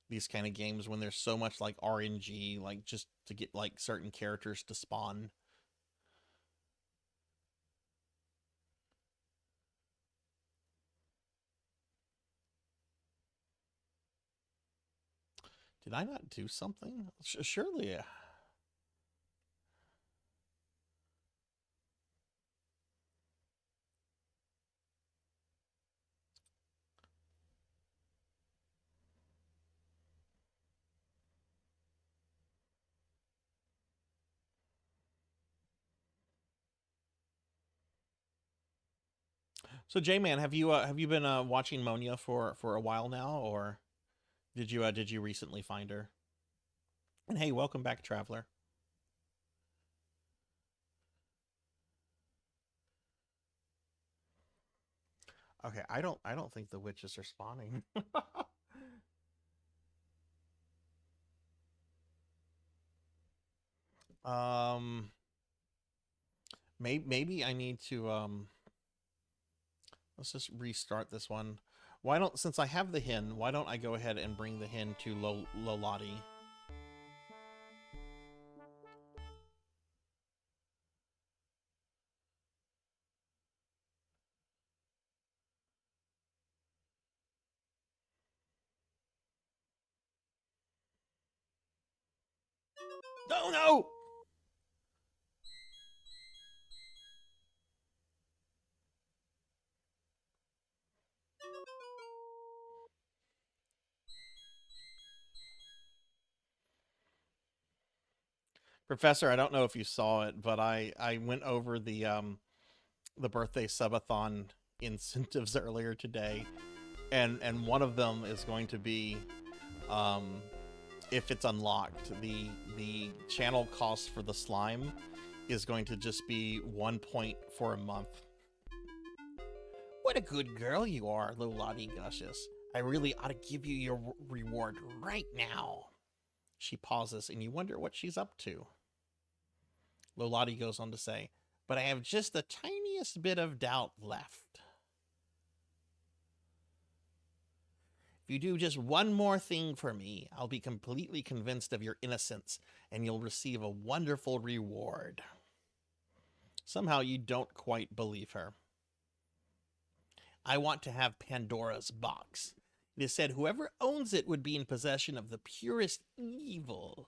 these kind of games when there's so much like RNG, like just to get like certain characters to spawn. Did I not do something? Surely. So J-Man, have you been watching Monia for a while now, or did you recently find her? And hey, welcome back, Traveler. Okay, I don't think the witches are spawning. um maybe I need to let's just restart this one. Why don't, since I have the hen, why don't I go ahead and bring the hen to Lolati? No, no! Professor, I don't know if you saw it, but I went over the birthday subathon incentives earlier today, and one of them is going to be if it's unlocked, the channel cost for the slime is going to just be 1 point for a month. What a good girl you are, Lolati Gushes. I really ought to give you your reward right now. She pauses, and you wonder what she's up to. Lolati goes on to say, but I have just the tiniest bit of doubt left. If you do just one more thing for me, I'll be completely convinced of your innocence, and you'll receive a wonderful reward. Somehow you don't quite believe her. I want to have Pandora's box. It is said whoever owns it would be in possession of the purest evil.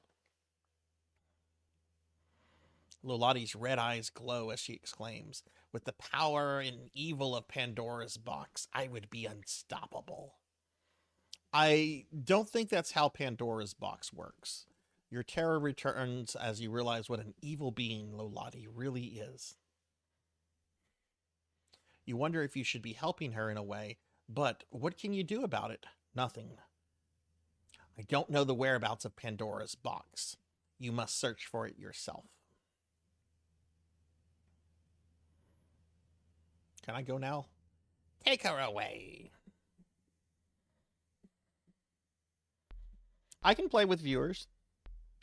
Lolati's red eyes glow as she exclaims, with the power and evil of Pandora's box, I would be unstoppable. I don't think that's how Pandora's box works. Your terror returns as you realize what an evil being Lolati really is. You wonder if you should be helping her in a way, but what can you do about it? Nothing. I don't know the whereabouts of Pandora's box. You must search for it yourself. Can I go now? Take her away. I can play with viewers.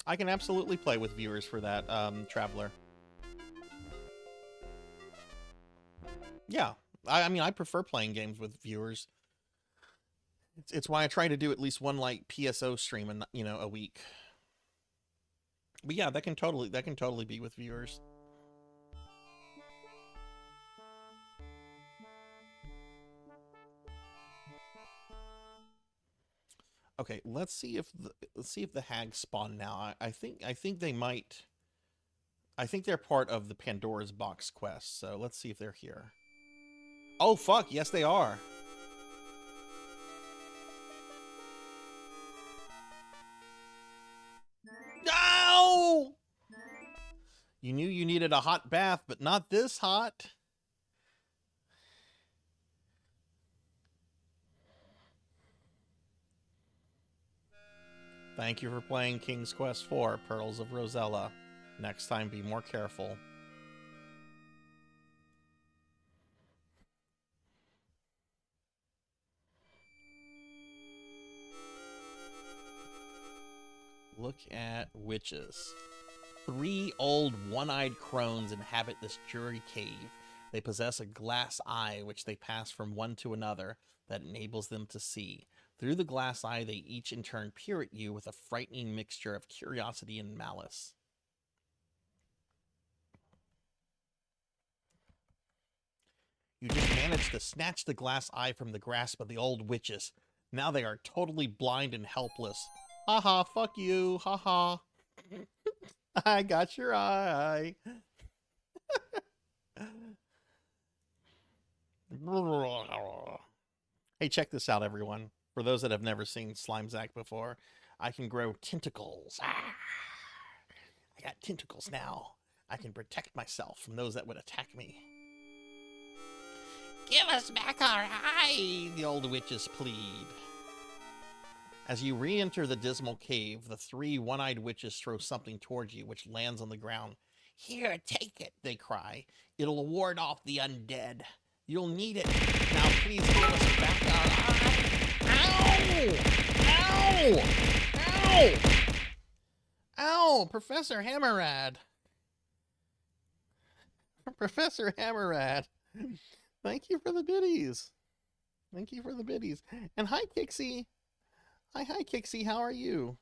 I can absolutely play with viewers for that, Traveler. Yeah. I mean, I prefer playing games with viewers. It's why I try to do at least one, like, PSO stream, a week. But yeah, that can totally be with viewers. Okay, let's see if the hags spawn now. I think they might. I think they're part of the Pandora's Box quest. So let's see if they're here. Oh fuck! Yes, they are. No! You knew you needed a hot bath, but not this hot. Thank you for playing King's Quest IV, Pearls of Rosella. Next time, be more careful. Look at witches. 3 old one-eyed crones inhabit this dreary cave. They possess a glass eye which they pass from one to another that enables them to see. Through the glass eye, they each in turn peer at you with a frightening mixture of curiosity and malice. You just managed to snatch the glass eye from the grasp of the old witches. Now they are totally blind and helpless. Haha, fuck you, haha. I got your eye. Hey, check this out, everyone. For those that have never seen Slimezac before, I can grow tentacles. I got tentacles now. I can protect myself from those that would attack me. Give us back our eye, the old witches plead. As you re-enter the dismal cave, the 3 one-eyed witches throw something towards you, which lands on the ground. Here, take it, they cry. It'll ward off the undead. You'll need it. Now please give us back our eye. Ow! Ow! Ow! Ow! Professor Hammerrad. Professor Hammerrad. Thank you for the biddies. Thank you for the biddies. And hi, Kixie. Hi, Kixie. How are you?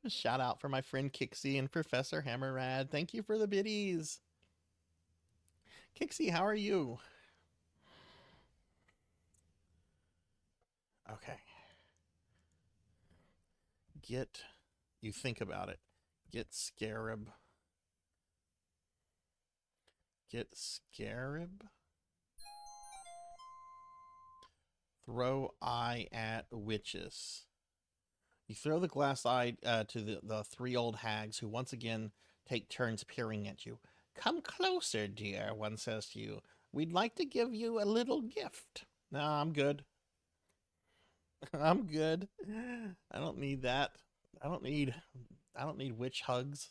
A shout out for my friend Kixie and Professor Hammerrad. Thank you for the biddies. Kixie, how are you? Okay. You think about it. Get Scarab. Get Scarab. Throw eye at witches. You throw the glass eye to the 3 old hags, who once again take turns peering at you. Come closer, dear, one says to you. We'd like to give you a little gift. No, I'm good. I'm good. I don't need that. I don't need witch hugs.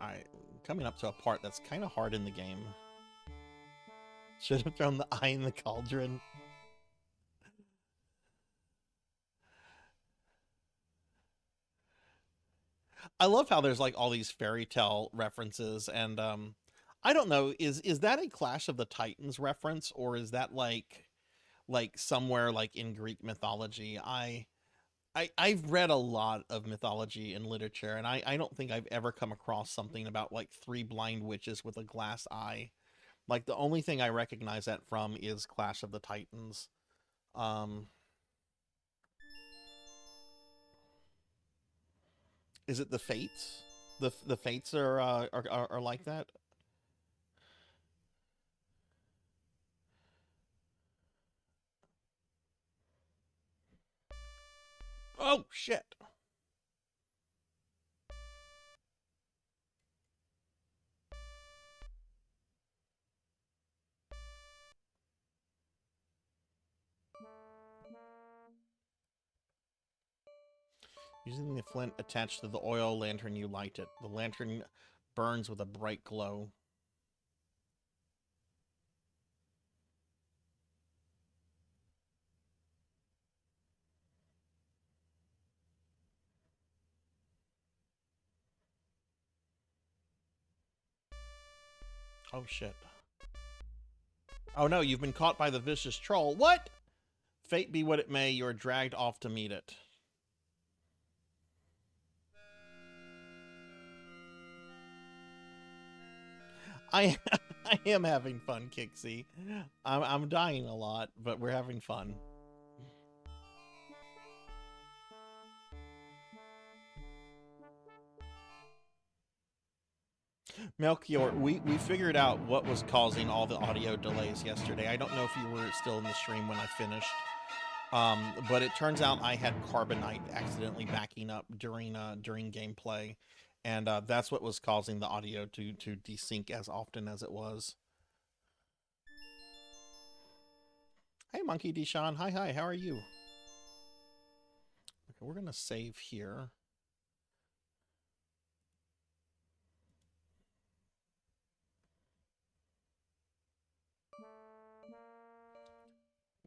Alright, coming up to a part that's kind of hard in the game. Should have thrown the eye in the cauldron. I love how there's like all these fairy tale references, and I don't know, is that a Clash of the Titans reference, or is that like somewhere like in Greek mythology? I've read a lot of mythology and literature, and I don't think I've ever come across something about like 3 blind witches with a glass eye. Like, the only thing I recognize that from is Clash of the Titans. Is it the Fates? The Fates are like that? Oh, shit. Using the flint attached to the oil lantern, you light it. The lantern burns with a bright glow. Oh, shit. Oh, no, you've been caught by the vicious troll. What? Fate be what it may, you are dragged off to meet it. I I am having fun, Kixie. I'm dying a lot, but we're having fun. Melchior, we figured out what was causing all the audio delays yesterday. I don't know if you were still in the stream when I finished. But it turns out I had Carbonite accidentally backing up during gameplay, and that's what was causing the audio to desync as often as it was. Hey, Monkey Deshaun. Hi, how are you? Okay, we're gonna save here.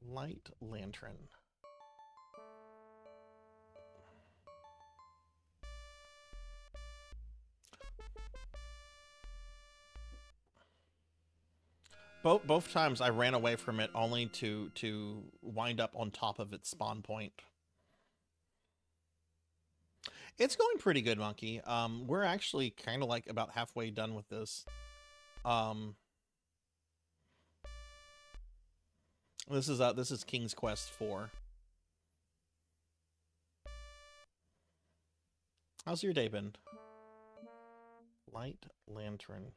Light lantern. Both times I ran away from it only to wind up on top of its spawn point. It's going pretty good, Monkey. We're actually kind of like about halfway done with this. This is King's Quest 4. How's your day been? Light lantern.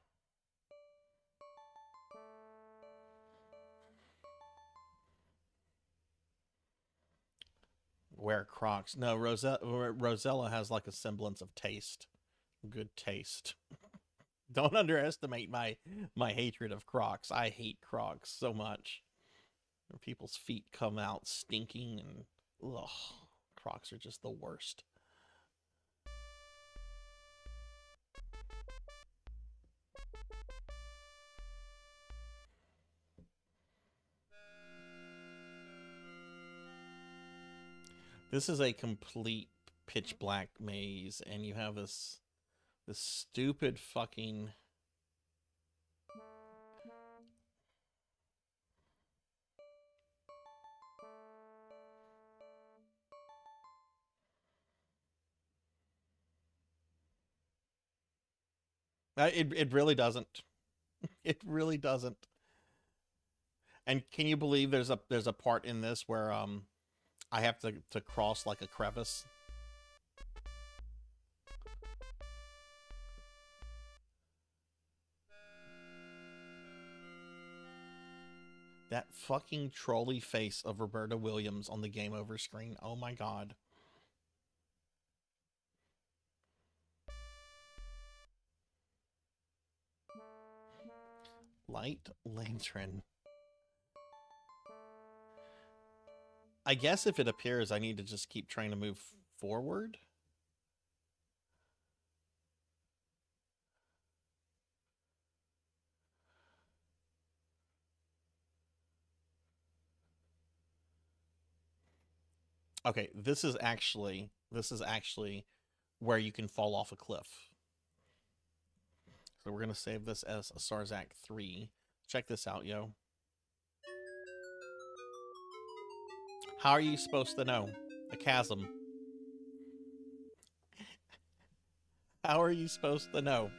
Wear Crocs. No, Rosella has like a semblance of taste. Good taste. Don't underestimate my hatred of Crocs. I hate Crocs so much. People's feet come out stinking and ugh, Crocs are just the worst. This is a complete pitch black maze, and you have this stupid fucking it really doesn't. It really doesn't. And can you believe there's a part in this where I have to cross like a crevice? That fucking trolley face of Roberta Williams on the game over screen. Oh my god. Light lantern. I guess if it appears, I need to just keep trying to move forward. Okay, this is actually where you can fall off a cliff. So we're going to save this as a Sarzac 3. Check this out, yo. How are you supposed to know? A chasm. How are you supposed to know?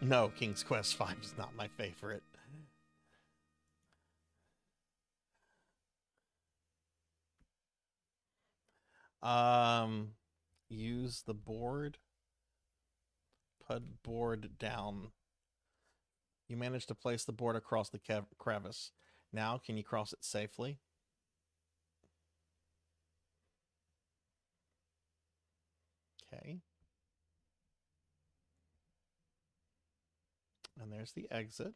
No, King's Quest 5 is not my favorite. Use the board. Put board down. You managed to place the board across the crevice. Now, can you cross it safely? Okay. And there's the exit.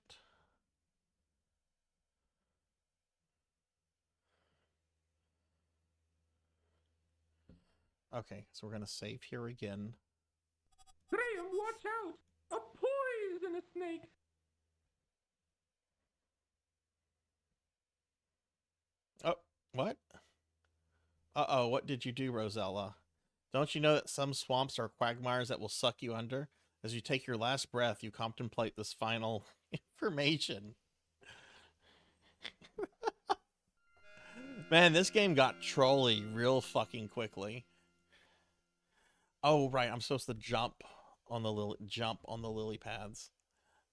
Okay, so we're going to save here again. Graham, watch out! A poisonous snake! Oh, what? Uh-oh, what did you do, Rosella? Don't you know that some swamps are quagmires that will suck you under? As you take your last breath, you contemplate this final information. Man, this game got trolly real fucking quickly. Oh, right, I'm supposed to jump on the lily pads.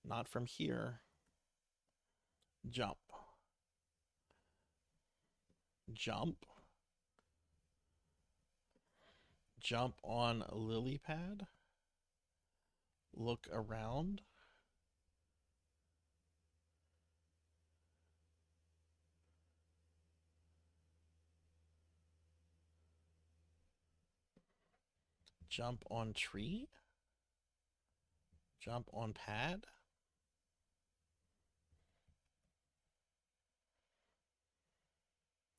Not from here. Jump. Jump. Jump on lily pad. Look around. Jump on tree. Jump on pad.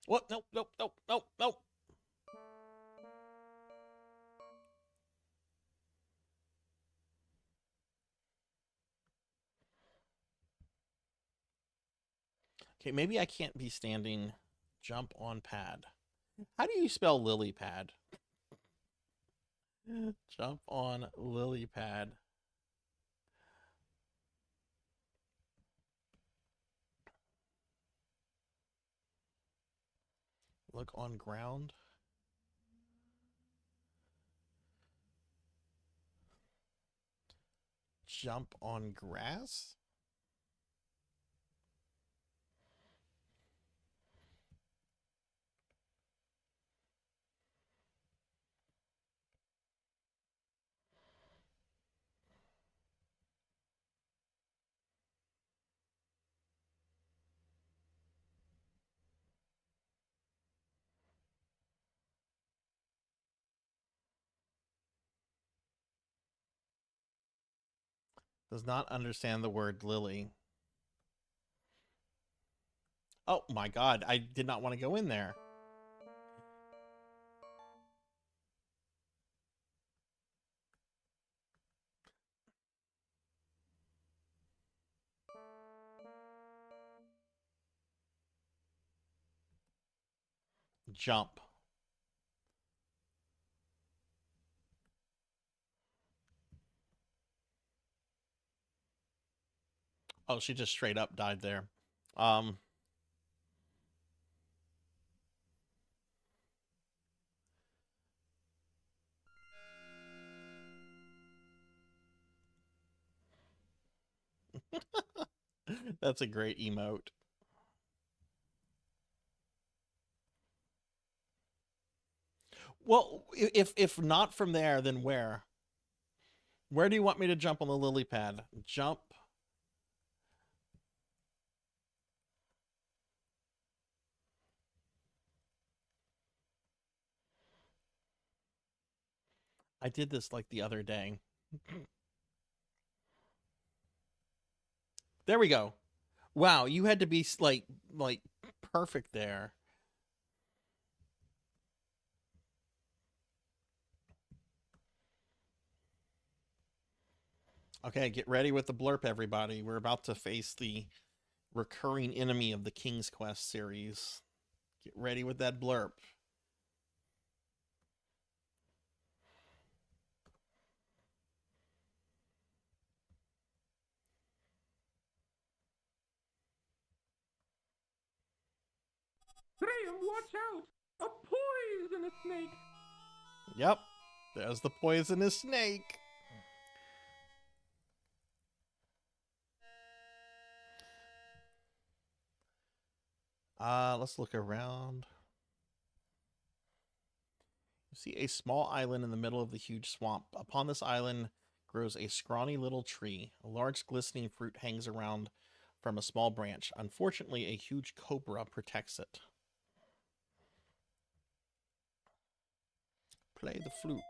What? Nope, nope, nope, nope, nope. Okay, maybe I can't be standing. Jump on pad. How do you spell lily pad? Jump on lily pad. Look on ground. Jump on grass. Does not understand the word lily. Oh my god, I did not want to go in there. Jump. Oh, she just straight up died there. That's a great emote. Well, if not from there, then where? Where do you want me to jump on the lily pad? Jump. I did this like the other day. There we go. Wow, you had to be like perfect there. Okay, get ready with the blurb, everybody. We're about to face the recurring enemy of the King's Quest series. Get ready with that blurb. Graham, watch out! A poisonous snake! Yep, there's the poisonous snake. Let's look around. You see a small island in the middle of the huge swamp. Upon this island grows a scrawny little tree. A large glistening fruit hangs around from a small branch. Unfortunately, a huge cobra protects it. Play the flute.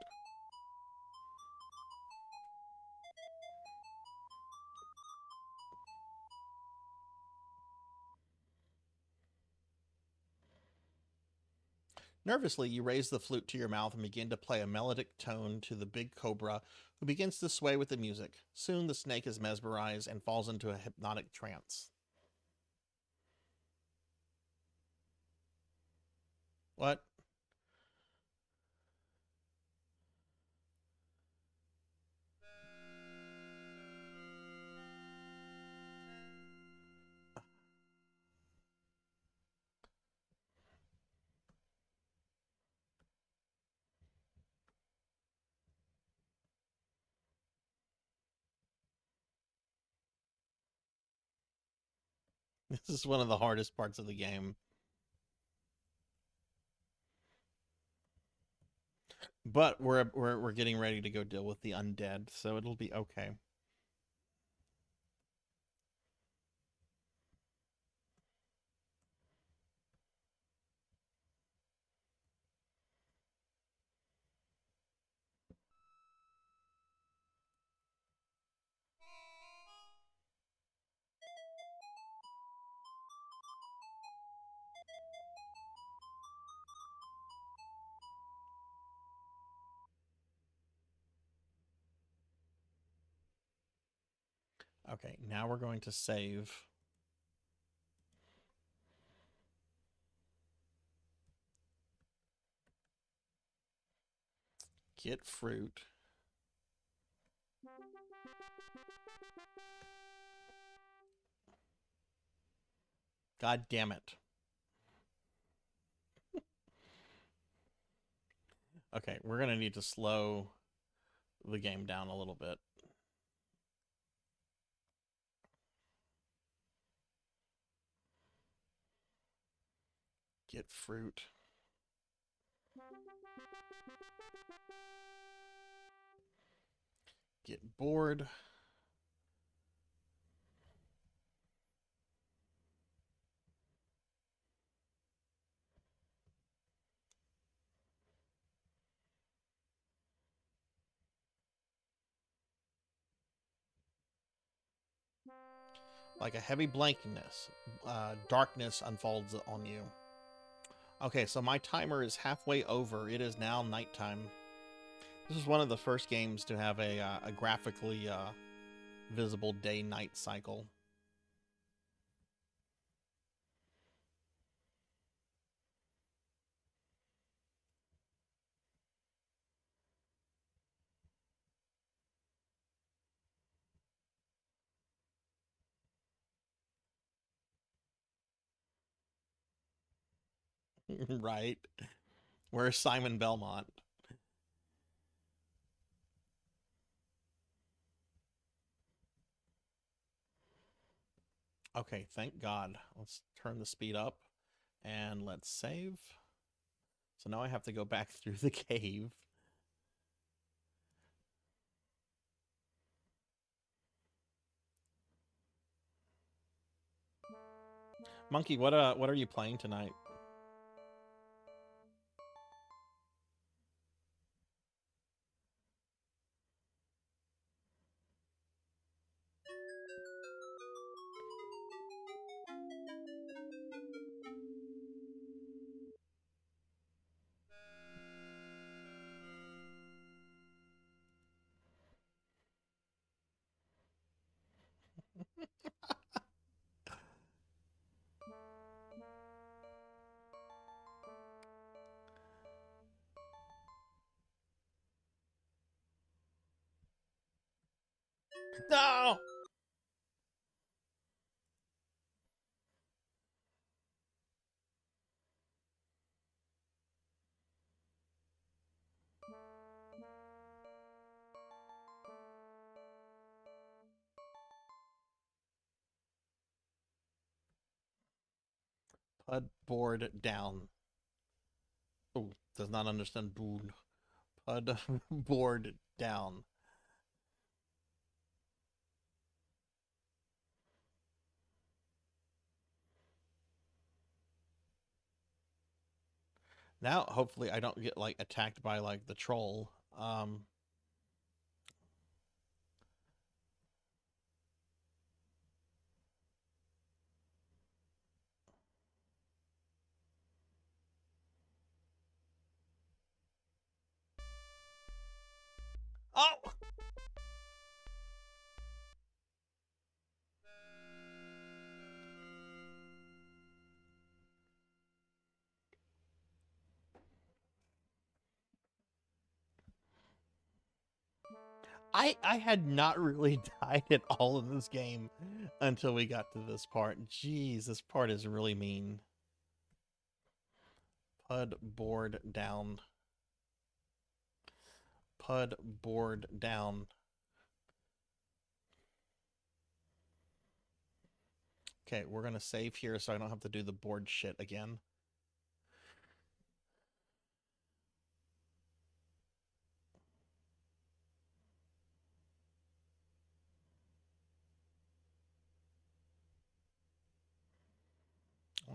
Nervously, you raise the flute to your mouth and begin to play a melodic tone to the big cobra, who begins to sway with the music. Soon the snake is mesmerized and falls into a hypnotic trance. What? This is one of the hardest parts of the game. But we're getting ready to go deal with the undead, so it'll be okay. Okay, now we're going to save. Get fruit. God damn it. Okay, we're going to need to slow the game down a little bit. Get fruit. Get bored. Like a heavy blankness, darkness unfolds on you. Okay, so my timer is halfway over. It is now nighttime. This is one of the first games to have a graphically visible day-night cycle. Right? Where's Simon Belmont? Okay, thank God. Let's turn the speed up and let's save. So now I have to go back through the cave. Monkey, what are you playing tonight? No! Pud board down. Oh, does not understand boon. Pud board down. Now, hopefully, I don't get like attacked by like the troll. Oh! I had not really died at all in this game until we got to this part. Jeez, this part is really mean. Pud board down. Pud board down. Okay, we're gonna save here so I don't have to do the board shit again.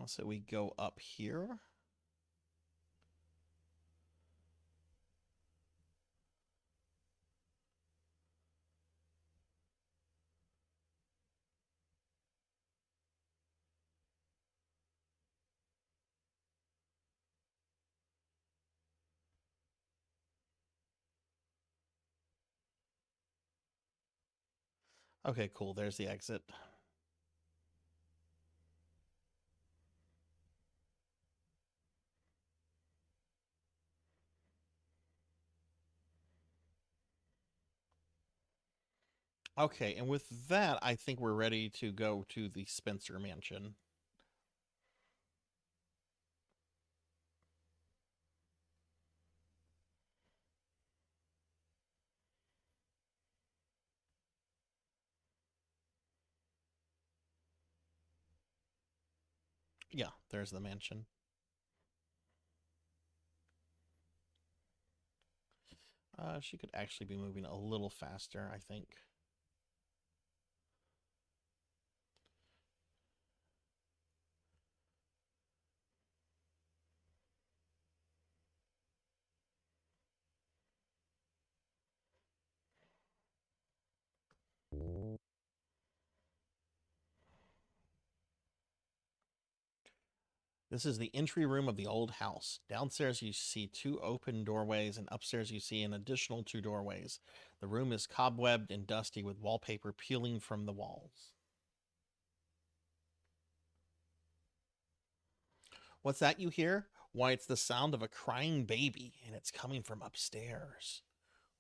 So we go up here. Okay, cool. There's the exit. Okay, and with that, I think we're ready to go to the Spencer Mansion. Yeah, there's the mansion. She could actually be moving a little faster, I think. This is the entry room of the old house. Downstairs you see 2 open doorways, and upstairs you see an additional 2 doorways. The room is cobwebbed and dusty with wallpaper peeling from the walls. What's that you hear? Why, it's the sound of a crying baby, and it's coming from upstairs.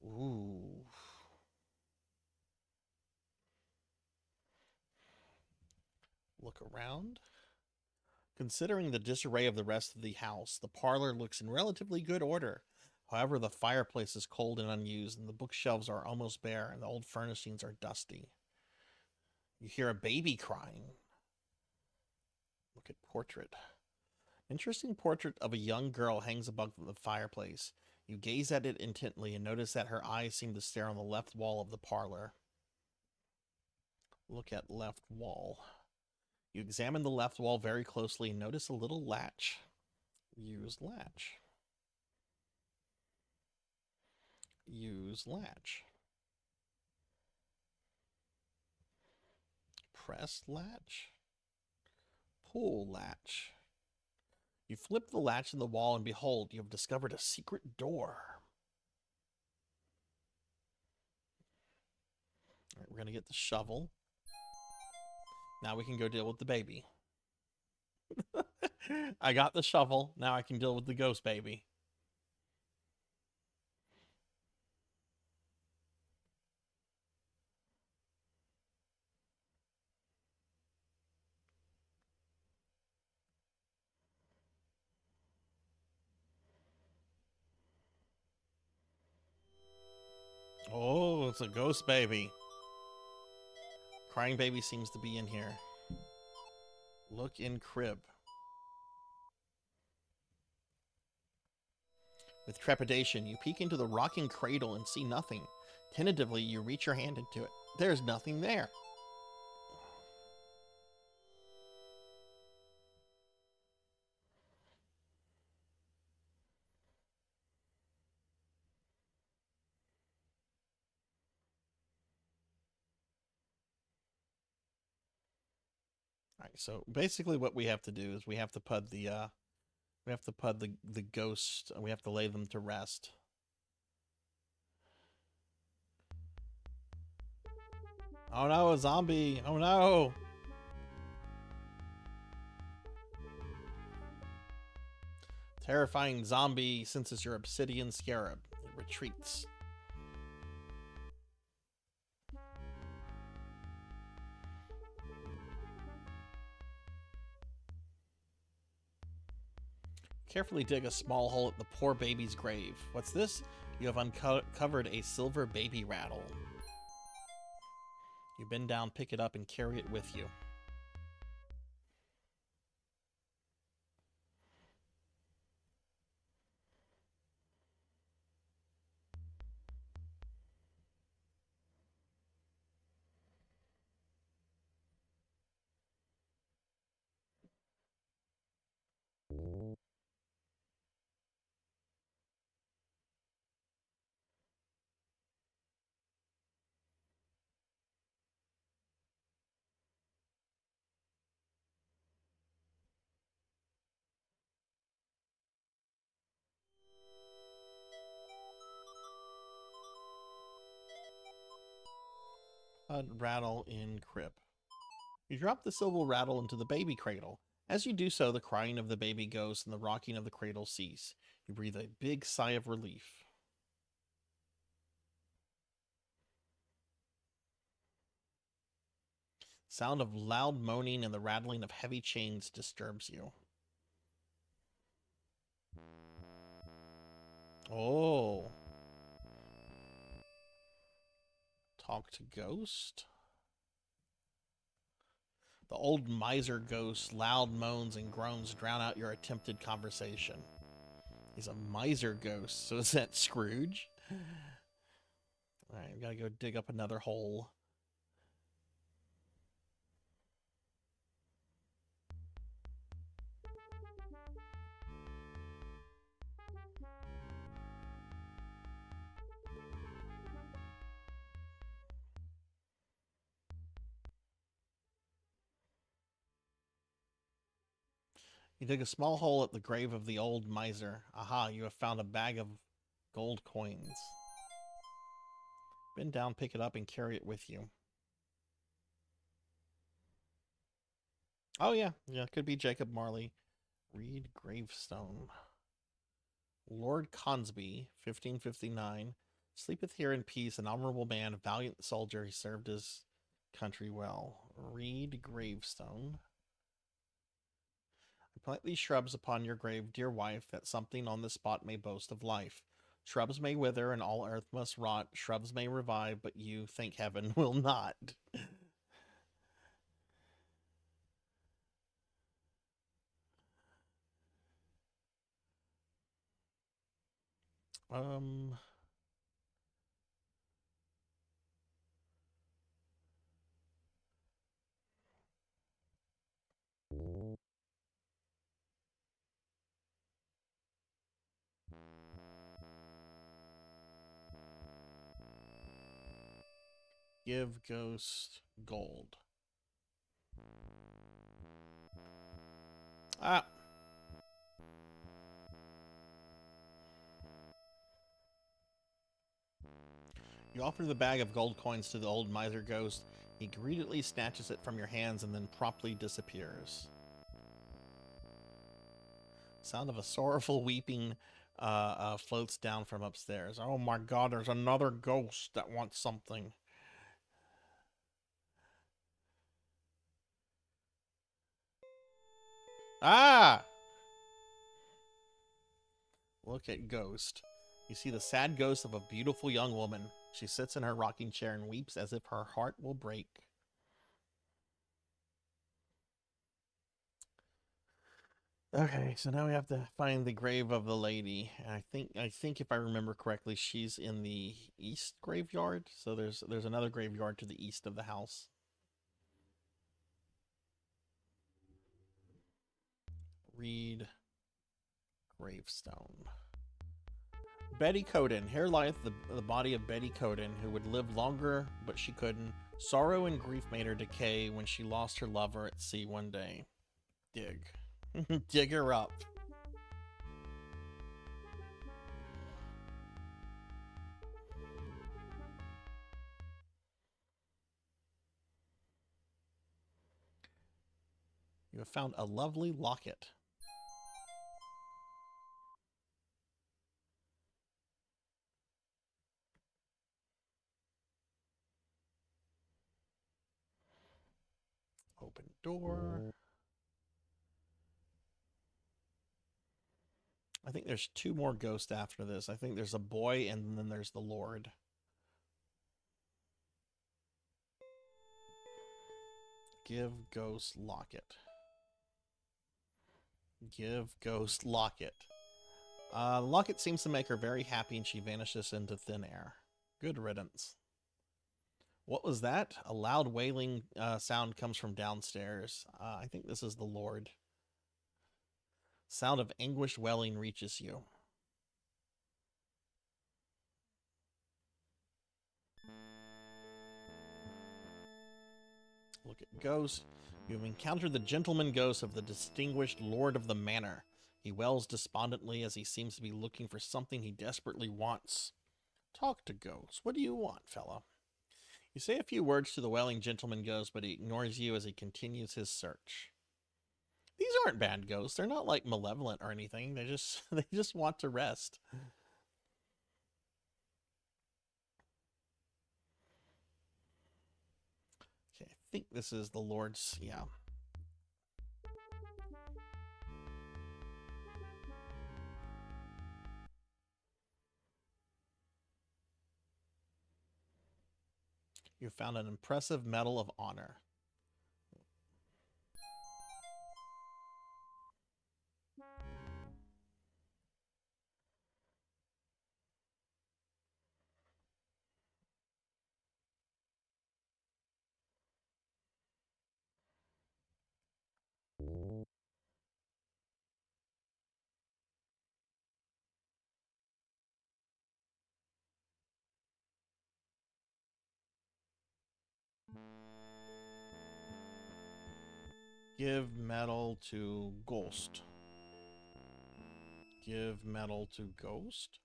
Ooh. Look around. Considering the disarray of the rest of the house, the parlor looks in relatively good order. However, the fireplace is cold and unused, and the bookshelves are almost bare, and the old furnishings are dusty. You hear a baby crying. Look at portrait. Interesting portrait of a young girl hangs above the fireplace. You gaze at it intently and notice that her eyes seem to stare on the left wall of the parlor. Look at left wall. You examine the left wall very closely and notice a little latch. Use latch. Use latch. Press latch. Pull latch. You flip the latch in the wall and behold, you have discovered a secret door. All right, we're going to get the shovel. Now we can go deal with the baby. I got the shovel. Now I can deal with the ghost baby. Oh, it's a ghost baby. Crying baby seems to be in here. Look in crib. With trepidation, you peek into the rocking cradle and see nothing. Tentatively, you reach your hand into it. There's nothing there. All right, so basically what we have to do is we have to put the ghost, we have to lay them to rest. Oh no, a zombie. Oh no. Terrifying zombie senses your obsidian scarab. It retreats. Carefully dig a small hole at the poor baby's grave. What's this? You have uncovered a silver baby rattle. You bend down, pick it up, and carry it with you. Rattle in crib. You drop the silver rattle into the baby cradle. As you do so, the crying of the baby ghost and the rocking of the cradle cease. You breathe a big sigh of relief. Sound of loud moaning and the rattling of heavy chains disturbs you. Oh. Talk to ghost. The old miser ghost's loud moans and groans drown out your attempted conversation. He's a miser ghost, so is that Scrooge? Alright, we gotta go dig up another hole. You dig a small hole at the grave of the old miser. Aha, you have found a bag of gold coins. Bend down, pick it up, and carry it with you. Oh, yeah. Yeah, it could be Jacob Marley. Read gravestone. Lord Consby, 1559. Sleepeth here in peace, an honorable man, a valiant soldier. He served his country well. Read gravestone. Plant these shrubs upon your grave, dear wife, that something on this spot may boast of life. Shrubs may wither, and all earth must rot. Shrubs may revive, but you, thank heaven, will not. Give ghost gold. Ah. You offer the bag of gold coins to the old miser ghost. He greedily snatches it from your hands and then promptly disappears. Sound of a sorrowful weeping floats down from upstairs. Oh my god, there's another ghost that wants something. Ah! Look at ghost. You see the sad ghost of a beautiful young woman. She sits in her rocking chair and weeps as if her heart will break. Okay, so now we have to find the grave of the lady. And I think if I remember correctly, she's in the east graveyard. So there's another graveyard to the east of the house. Read gravestone. Betty Coden. Here lieth the body of Betty Coden, who would live longer, but she couldn't. Sorrow and grief made her decay when she lost her lover at sea one day. Dig. Dig her up. You have found a lovely locket. Open door. I think there's two more ghosts after this. I think there's a boy and then there's the Lord. Give ghost locket. Give ghost locket. Locket seems to make her very happy and she vanishes into thin air. Good riddance. What was that? A loud wailing sound comes from downstairs. I think this is the Lord. Sound of anguished wailing reaches you. Look at ghost. You have encountered the gentleman ghost of the distinguished Lord of the Manor. He wails despondently as he seems to be looking for something he desperately wants. Talk to ghost. What do you want, fella? You say a few words to the wailing gentleman ghost, but he ignores you as he continues his search. These aren't bad ghosts. They're not like malevolent or anything. They just want to rest. Okay, I think this is the Lord's, yeah. You found an impressive Medal of Honor. Give medal to Ghost. Give medal to Ghost?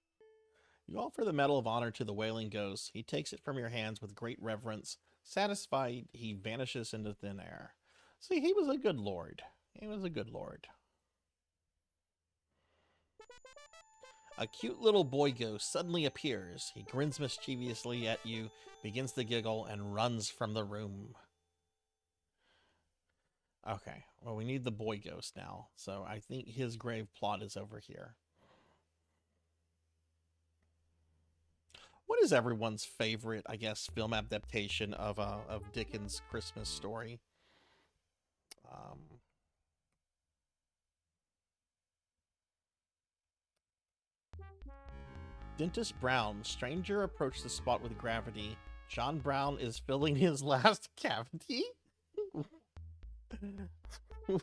You offer the Medal of Honor to the wailing ghost. He takes it from your hands with great reverence. Satisfied, he vanishes into thin air. See, he was a good lord. He was a good lord. A cute little boy ghost suddenly appears. He grins mischievously at you, begins to giggle, and runs from the room. Okay, well, we need the boy ghost now, so I think his grave plot is over here. What is everyone's favorite, I guess, film adaptation of Dickens' Christmas story? Dentist Brown. Stranger approached the spot with gravity. John Brown is filling his last cavity?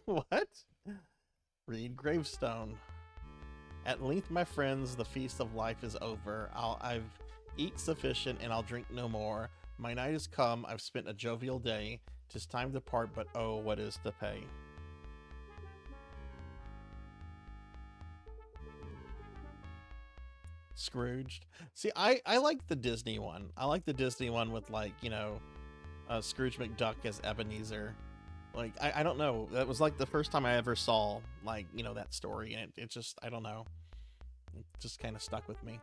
What? Read Gravestone. At length, my friends, the feast of life is over. I've eat sufficient and I'll drink no more. My night is come, I've spent a jovial day. 'Tis time to part, but oh, what is to pay? Scrooged. See, I like the Disney one. I like the Disney one with, like, you know, Scrooge McDuck as Ebenezer. Like, I don't know. That was like the first time I ever saw, like, you know, that story. And it just, I don't know. It just kind of stuck with me.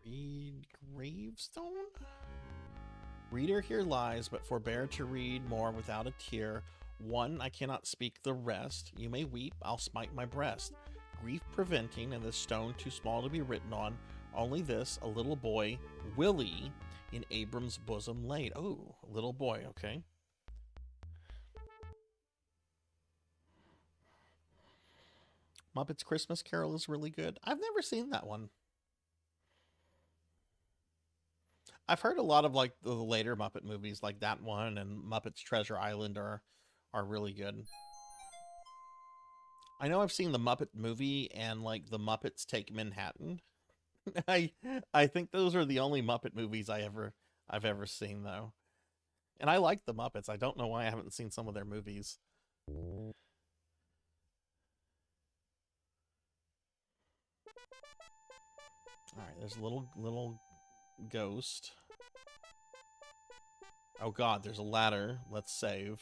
Read Gravestone? Reader, here lies, but forbear to read more without a tear. One, I cannot speak the rest. You may weep, I'll smite my breast. Grief preventing, and the stone too small to be written on. Only this, a little boy, Willie, in Abram's bosom laid. Oh, little boy, okay. Muppets Christmas Carol is really good. I've never seen that one. I've heard a lot of, like, the later Muppet movies, like that one and Muppets Treasure Island are really good. I know I've seen the Muppet movie and, like, the Muppets Take Manhattan. I I think those are the only Muppet movies I've ever seen, though. And I like the Muppets. I don't know why I haven't seen some of their movies. All right, there's a little ghost. Oh god, there's a ladder. Let's save.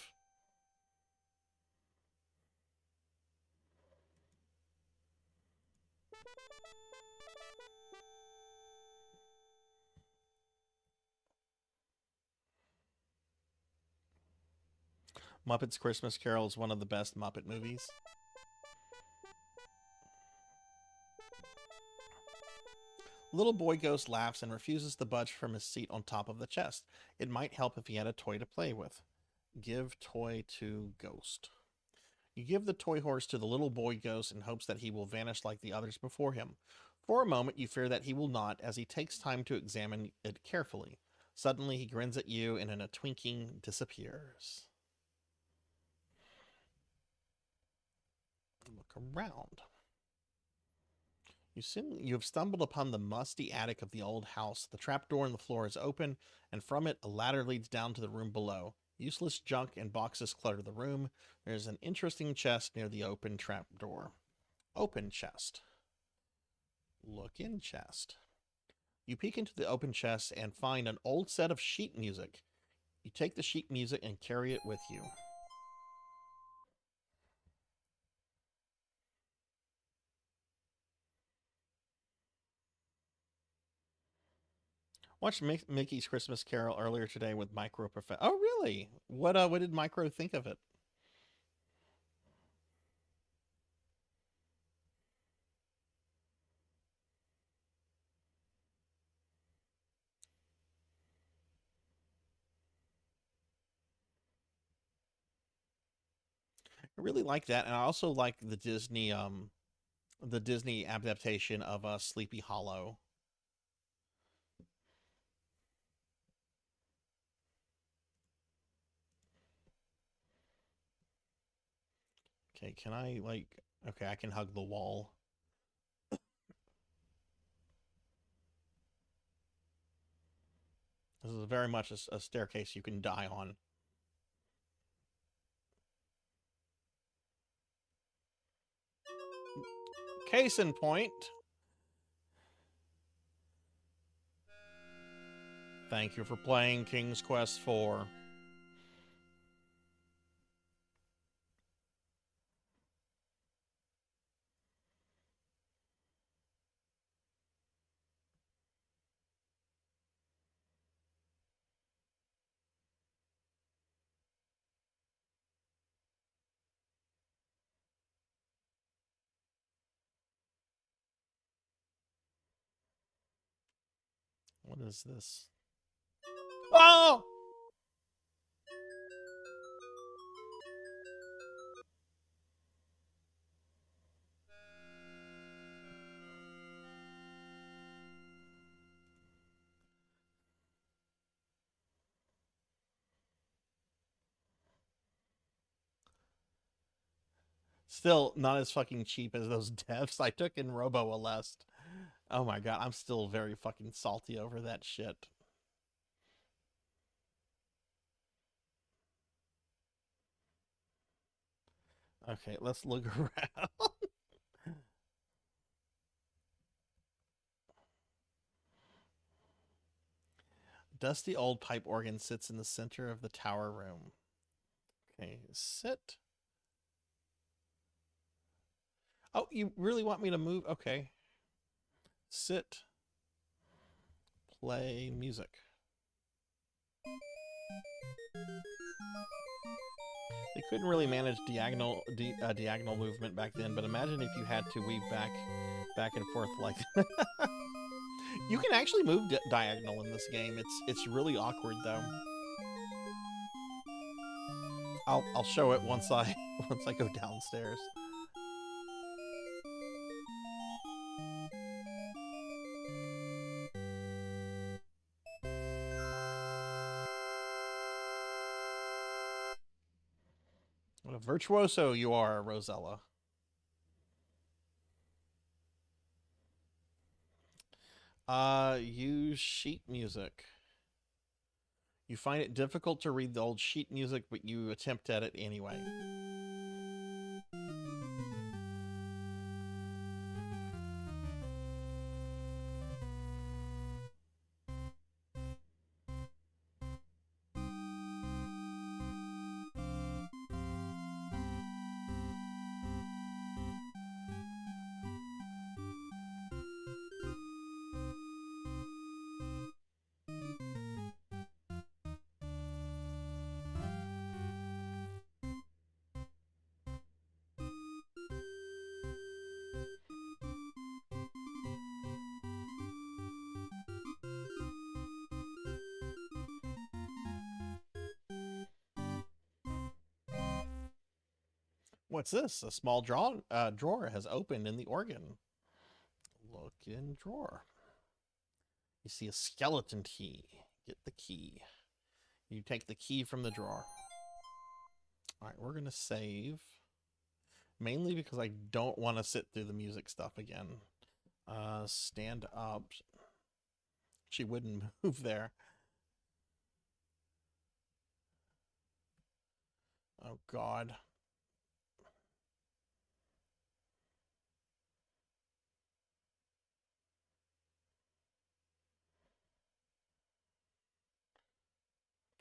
Muppets Christmas Carol is one of the best Muppet movies. Little boy ghost laughs and refuses to budge from his seat on top of the chest. It might help if he had a toy to play with. Give toy to ghost. You give the toy horse to the little boy ghost in hopes that he will vanish like the others before him. For a moment, you fear that he will not, as he takes time to examine it carefully. Suddenly, he grins at you and in a twinkling disappears. Look around. You have stumbled upon the musty attic of the old house. The trapdoor in the floor is open, and from it a ladder leads down to the room below. Useless junk and boxes clutter the room. There is an interesting chest near the open trapdoor. Open chest. Look in chest. You peek into the open chest and find an old set of sheet music. You take the sheet music and carry it with you. Watched Mickey's Christmas Carol earlier today with Micro Prof. Oh, really? What did Micro think of it? I really like that, and I also like the Disney adaptation of Sleepy Hollow. Okay, can I like? Okay, I can hug the wall. This is very much a staircase you can die on. Case in point. Thank you for playing King's Quest IV. What is this? Oh! Still not as fucking cheap as those devs I took in Robo Alest. Oh my god, I'm still very fucking salty over that shit. Okay, let's look around. Dusty old pipe organ sits in the center of the tower room. Okay, sit. Oh, you really want me to move? Okay. Sit. Play music. They couldn't really manage diagonal movement back then, but imagine if you had to weave back and forth like that. You can actually move diagonal in this game. It's really awkward though. I'll show it once I go downstairs. What a virtuoso you are, Rosella. Use sheet music. You find it difficult to read the old sheet music, but you attempt at it anyway. What's this? A small drawer has opened in the organ. Look in drawer. You see a skeleton key. Get the key. You take the key from the drawer. All right, we're going to save. Mainly because I don't want to sit through the music stuff again. Stand up. She wouldn't move there. Oh, God.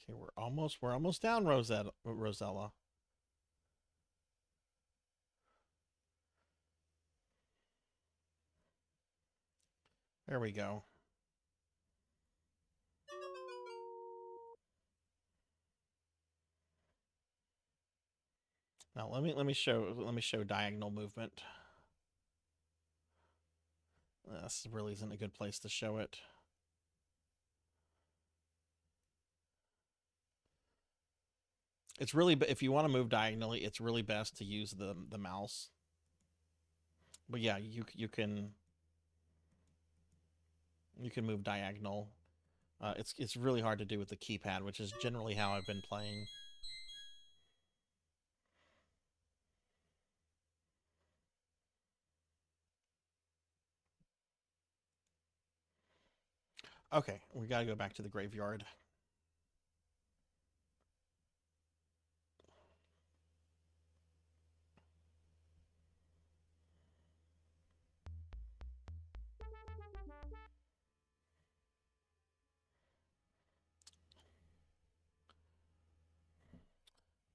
Okay, we're almost down, Rosella. There we go. Now let me show diagonal movement. This really isn't a good place to show it. It's really, if you want to move diagonally, it's really best to use the mouse. But yeah, you can move diagonal. It's really hard to do with the keypad, which is generally how I've been playing. Okay, we gotta go back to the graveyard.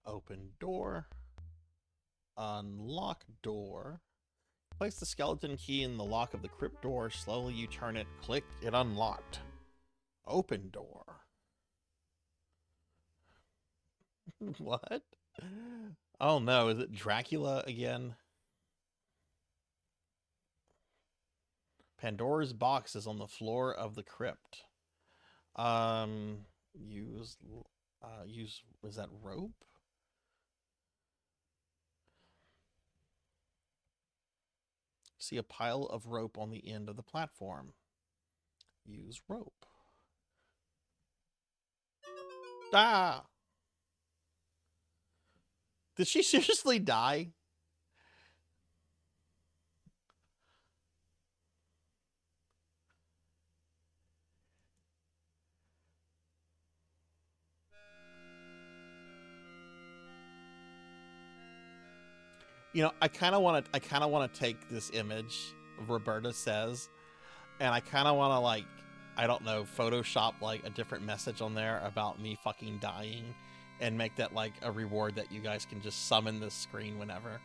Open door. Unlock door. Place the skeleton key in the lock of the crypt door. Slowly you turn it. Click. It unlocked. Open door. What? Oh no, is it Dracula again? Pandora's box is on the floor of the crypt. Use, is that rope? See a pile of rope on the end of the platform. Use rope. Ah! Did she seriously die? You know, I kind of want to take this image of Roberta Says, and I kind of want to, like, I don't know, Photoshop like a different message on there about me fucking dying, and make that like a reward that you guys can just summon this screen whenever.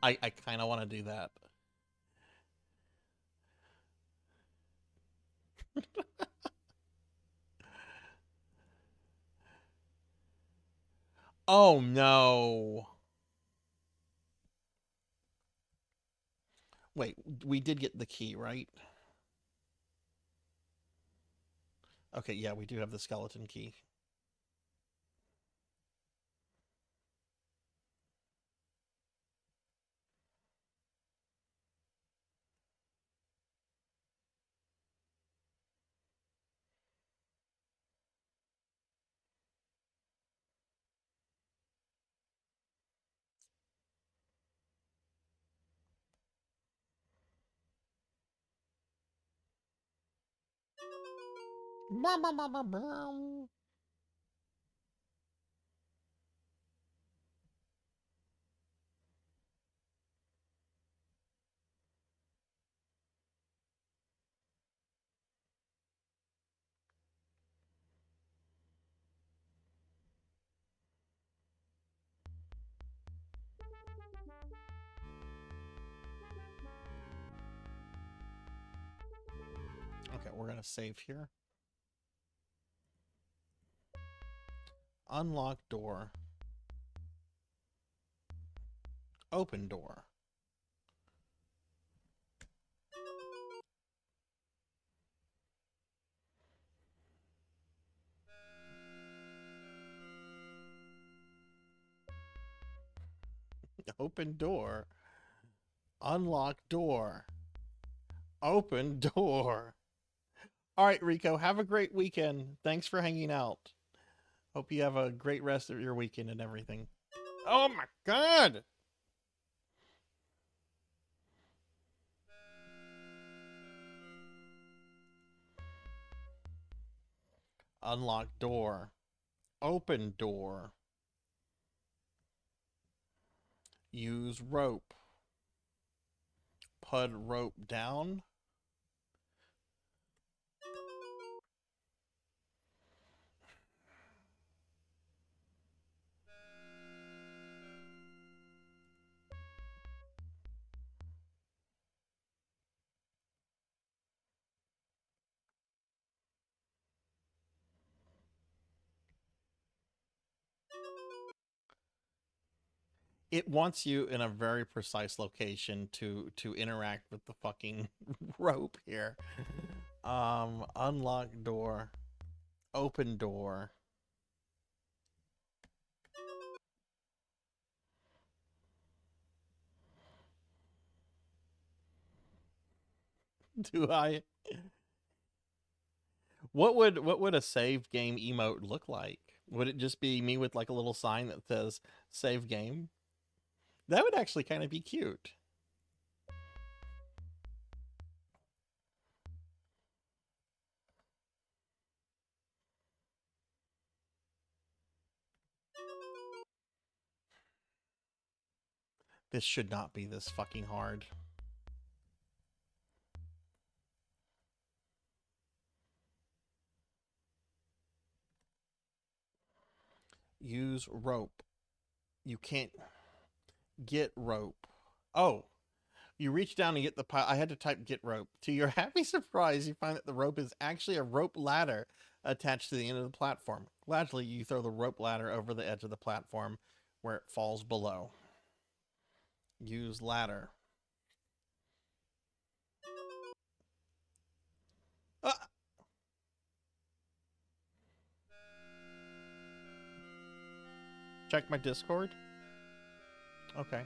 I kind of want to do that. Oh no. Wait, we did get the key, right? Okay, yeah, we do have the skeleton key. Okay, we're gonna save here. Unlock door. Open door. Open door. Unlock door. Open door. All right, Rico, have a great weekend. Thanks for hanging out. Hope you have a great rest of your weekend and everything. Oh my god! Unlock door. Open door. Use rope. Put rope down. It wants you in a very precise location to interact with the fucking rope here. Unlock door. Open door. Do I? What would a save game emote look like? Would it just be me with like a little sign that says save game? That would actually kind of be cute. This should not be this fucking hard. Use rope. You can't get rope. Oh, you reach down and get the pile. I had to type get rope. To your happy surprise, you find that the rope is actually a rope ladder attached to the end of the platform. Gradually, you throw the rope ladder over the edge of the platform where it falls below. Use ladder. Ah! Check my Discord. Okay.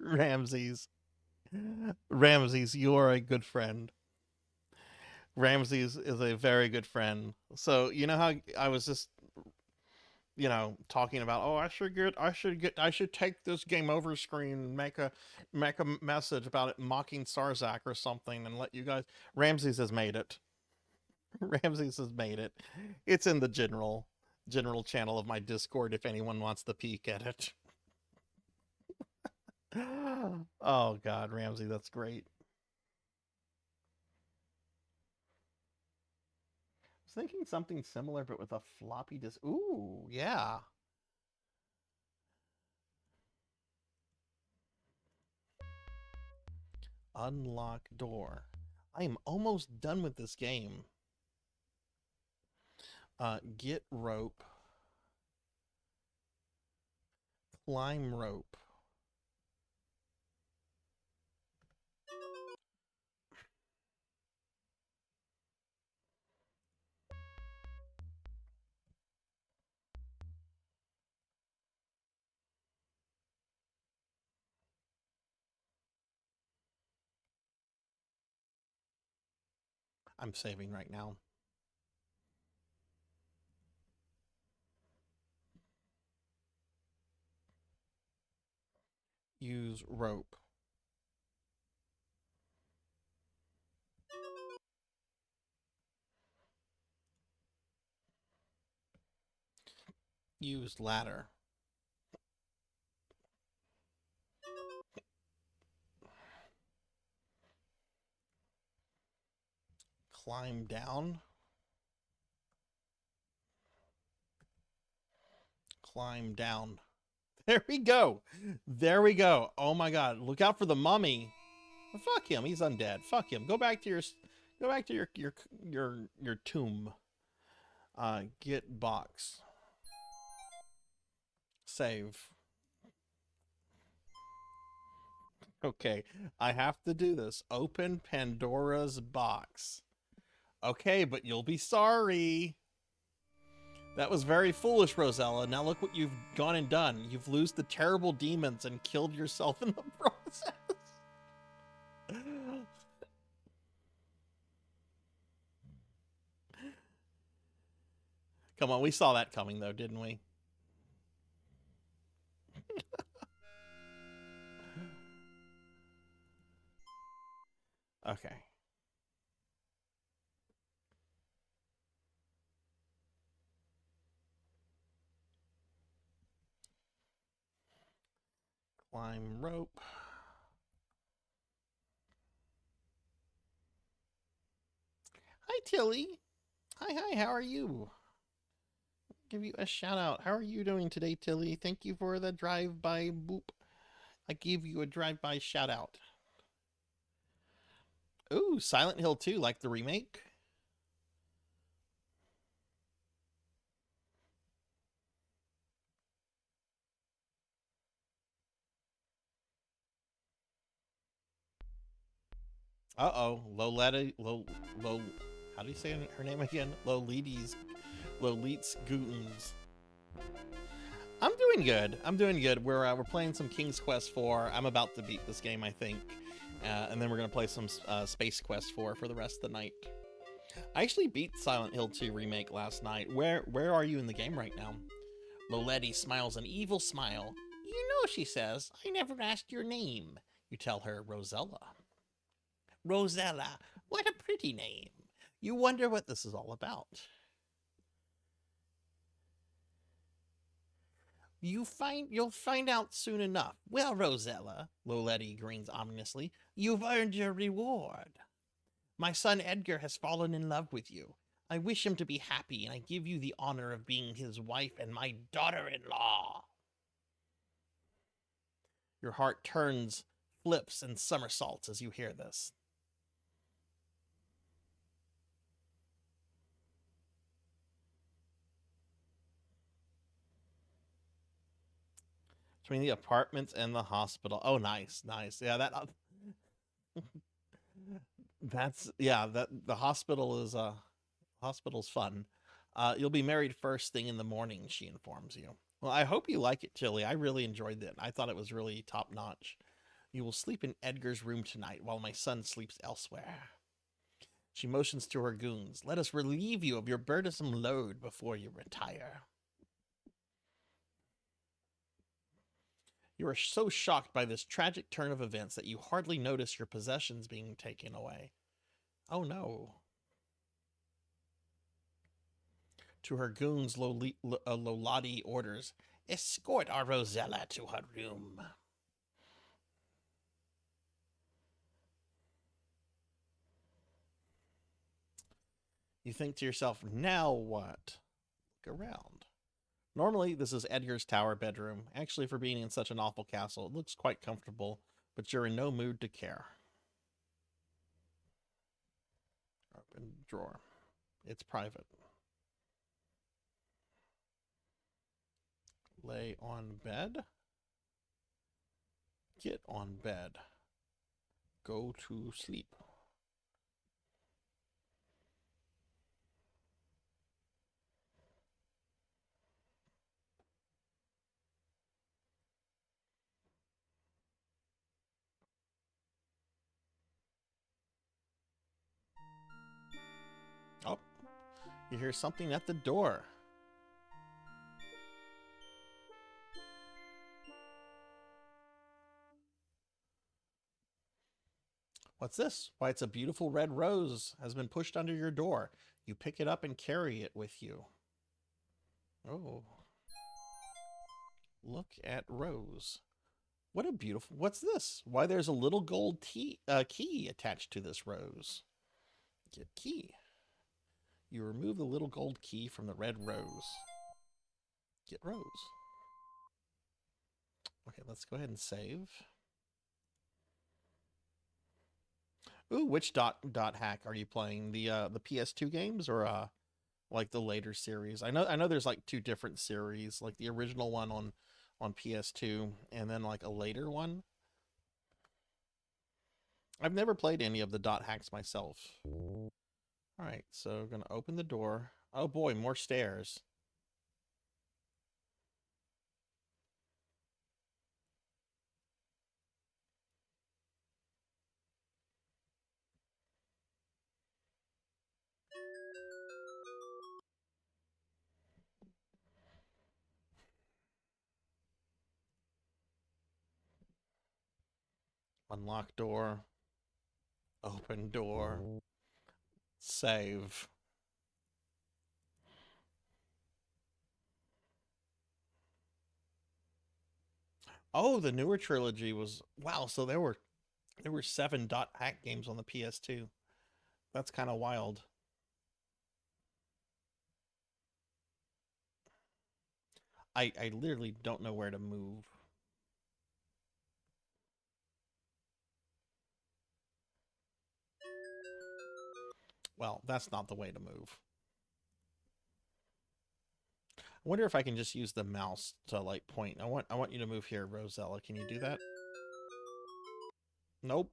Ramses. Ramses, you are a good friend. Ramses is a very good friend. So, you know how I was just, talking about, oh, I should take this game over screen and make a message about it mocking Sarzac or something and let you guys. Ramses has made it. Ramses has made it. It's in the general channel of my Discord if anyone wants to peek at it. Oh God, Ramsey, that's great. I was thinking something similar, but with a floppy disk. Ooh, yeah. Unlock door. I am almost done with this game. Get rope. Climb rope. I'm saving right now. Use rope. Use ladder. Climb down. Climb down. There we go. There we go. Oh my God. Look out for the mummy. Fuck him. He's undead. Fuck him. Go back to your tomb. Get box. Save. Okay, I have to do this. Open Pandora's box. Okay, but you'll be sorry. That was very foolish, Rosella. Now look what you've gone and done. You've loosed the terrible demons and killed yourself in the process. Come on, we saw that coming though, didn't we? Okay. Climb rope. Hi, Tilly. Hi, how are you? Give you a shout out. How are you doing today, Tilly? Thank you for the drive-by boop. I give you a drive-by shout out. Ooh, Silent Hill 2, like the remake? Uh-oh, how do you say her name again? Lolit's Goons. I'm doing good. We're playing some King's Quest 4. I'm about to beat this game, I think. And then we're going to play some Space Quest 4 for the rest of the night. I actually beat Silent Hill 2 Remake last night. Where are you in the game right now? Loletti smiles an evil smile. You know, she says, I never asked your name. You tell her Rosella. Rosella, what a pretty name. You wonder what this is all about. You'll find out soon enough. Well, Rosella, Loletti grins ominously, you've earned your reward. My son Edgar has fallen in love with you. I wish him to be happy, and I give you the honor of being his wife and my daughter-in-law. Your heart turns, flips, and somersaults as you hear this. Between the apartments and the hospital. Oh, nice. Yeah, that the hospital's fun. You'll be married first thing in the morning, she informs you. Well, I hope you like it, Chili. I really enjoyed it. I thought it was really top notch. You will sleep in Edgar's room tonight while my son sleeps elsewhere. She motions to her goons. Let us relieve you of your burdensome load before you retire. You are so shocked by this tragic turn of events that you hardly notice your possessions being taken away. Oh no. To her goons, Lolati orders, escort our Rosella to her room. You think to yourself, now what? Look around. Normally, this is Edgar's tower bedroom. Actually, for being in such an awful castle, it looks quite comfortable, but you're in no mood to care. Open drawer. It's private. Lay on bed. Get on bed. Go to sleep. Oh, you hear something at the door. What's this? Why, it's a beautiful red rose has been pushed under your door. You pick it up and carry it with you. Oh. Look at Rose. What a beautiful... What's this? Why, there's a little gold key attached to this rose. Get key. You remove the little gold key from the red rose. Get rose. Okay, let's go ahead and save. Ooh, which dot hack are you playing? The PS2 games or like the later series? I know there's like two different series, like the original one on PS2 and then like a later one. I've never played any of the dot hacks myself. All right, so I'm gonna open the door. Oh boy, more stairs. Unlock door. Open door. Save. Oh, the newer trilogy was wow. So there were 7 dot hack games on the PS2. That's kind of wild. I literally don't know where to move. Well, that's not the way to move. I wonder if I can just use the mouse to like point. I want you to move here, Rosella. Can you do that? Nope.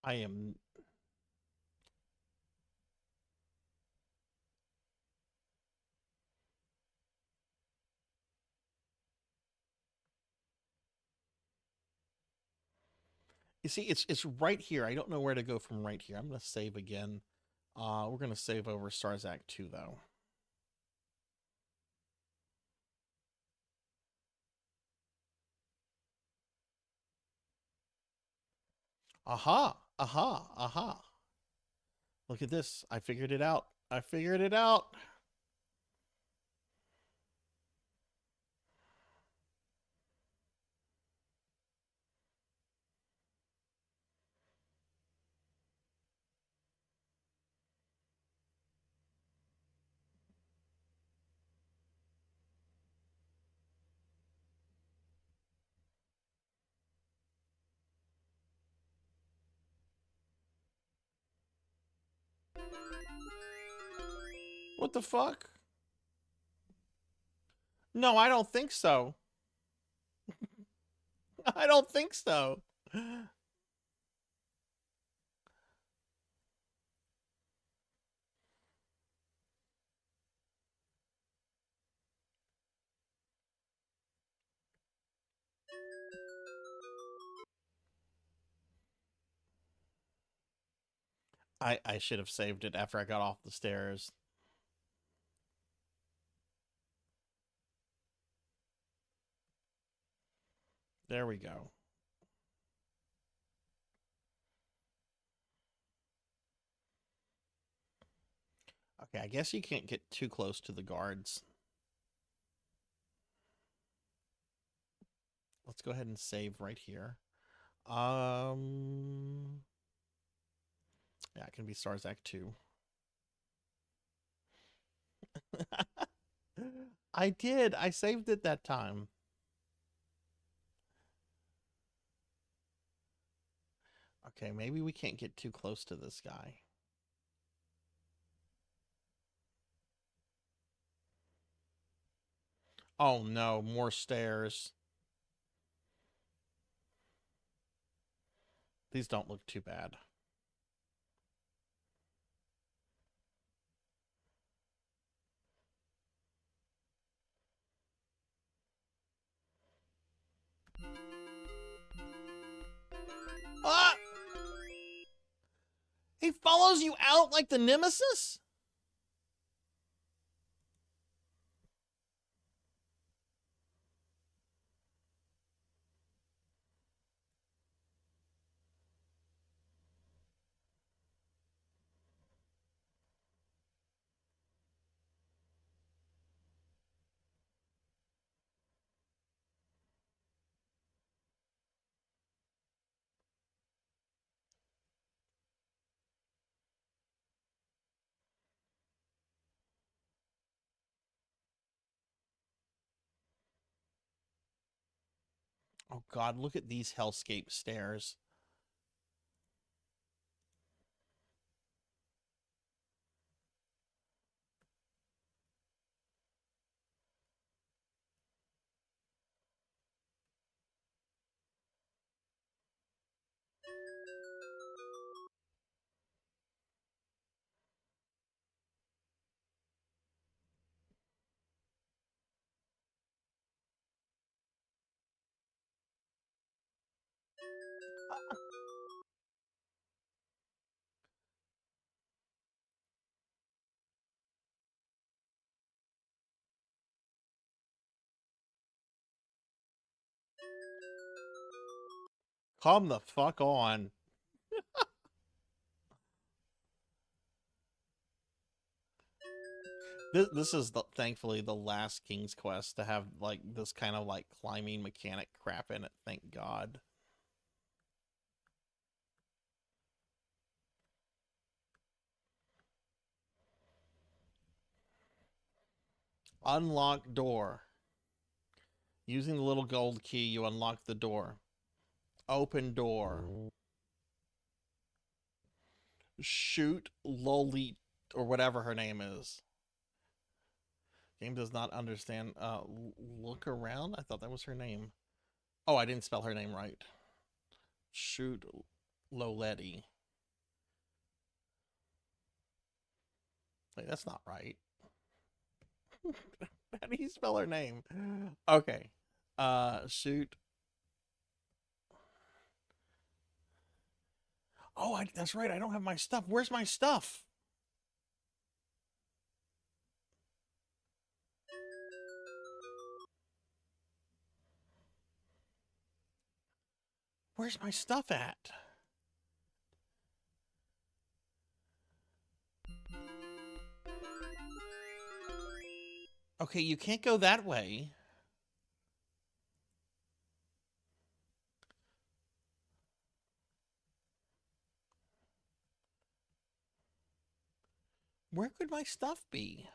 I am. You see, it's right here. I don't know where to go from right here. I'm gonna save again. We're gonna save over Sarzac 2 though. Aha! Aha! Aha! Look at this. I figured it out. I figured it out. What the fuck? No, I don't think so. I don't think so. I should have saved it after I got off the stairs. There we go. Okay, I guess you can't get too close to the guards. Let's go ahead and save right here. Yeah, it can be Sarzac 2. I did. I saved it that time. Okay, maybe we can't get too close to this guy. Oh no, more stairs. These don't look too bad. Ah! He follows you out like the nemesis? Oh god, look at these hellscape stairs. Come the fuck on. This is thankfully the last King's Quest to have like this kind of like climbing mechanic crap in it. Thank God. Unlock door. Using the little gold key, you unlock the door. Open door. Shoot Loli or whatever her name is. Game does not understand. Look around? I thought that was her name. Oh, I didn't spell her name right. Shoot Loletti. Wait, that's not right. How do you spell her name? Okay. Shoot. Oh, that's right. I don't have my stuff. Where's my stuff? Where's my stuff at? Okay, you can't go that way. Where could my stuff be?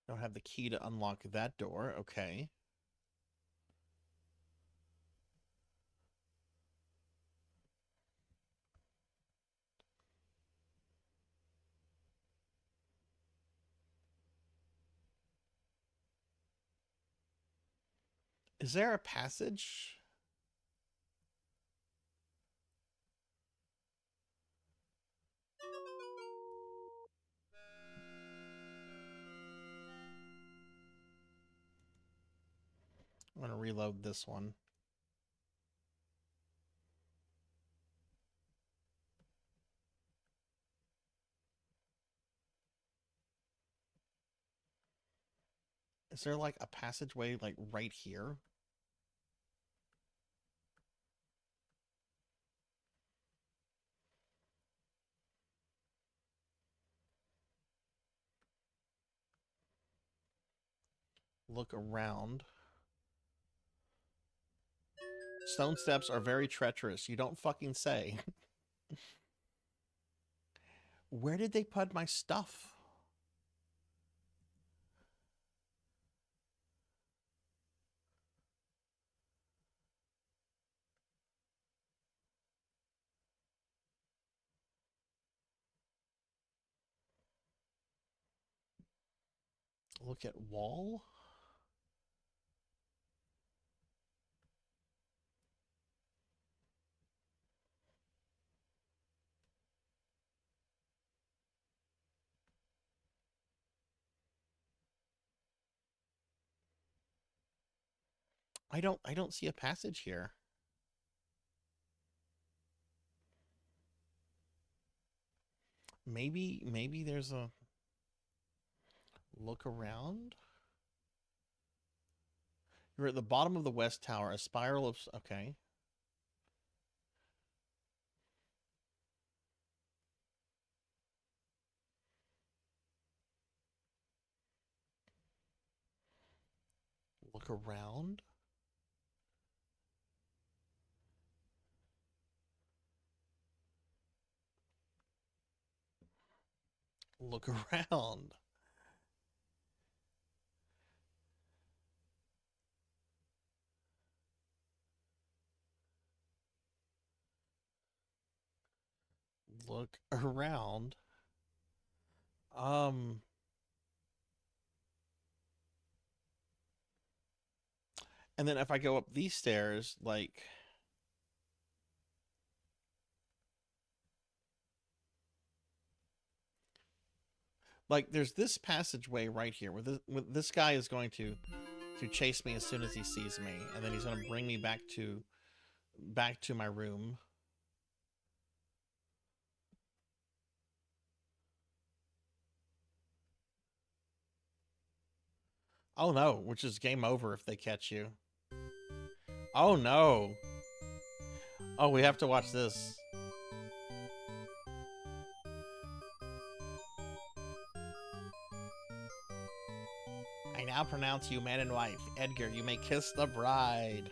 Don't have the key to unlock that door. Okay. Is there a passage? I'm going to reload this one. Is there like a passageway like right here? Look around. Stone steps are very treacherous. You don't fucking say. Where did they put my stuff? Look at wall. I don't see a passage here. Maybe there's a look around. You're at the bottom of the west tower. A spiral of okay. Look around. Look around. Look around. And then if I go up these stairs, like there's this passageway right here where this guy is going to chase me as soon as he sees me, and then he's going to bring me back to my room. Oh no, which is game over if they catch you. Oh no. Oh, we have to watch this. I now pronounce you man and wife. Edgar, you may kiss the bride.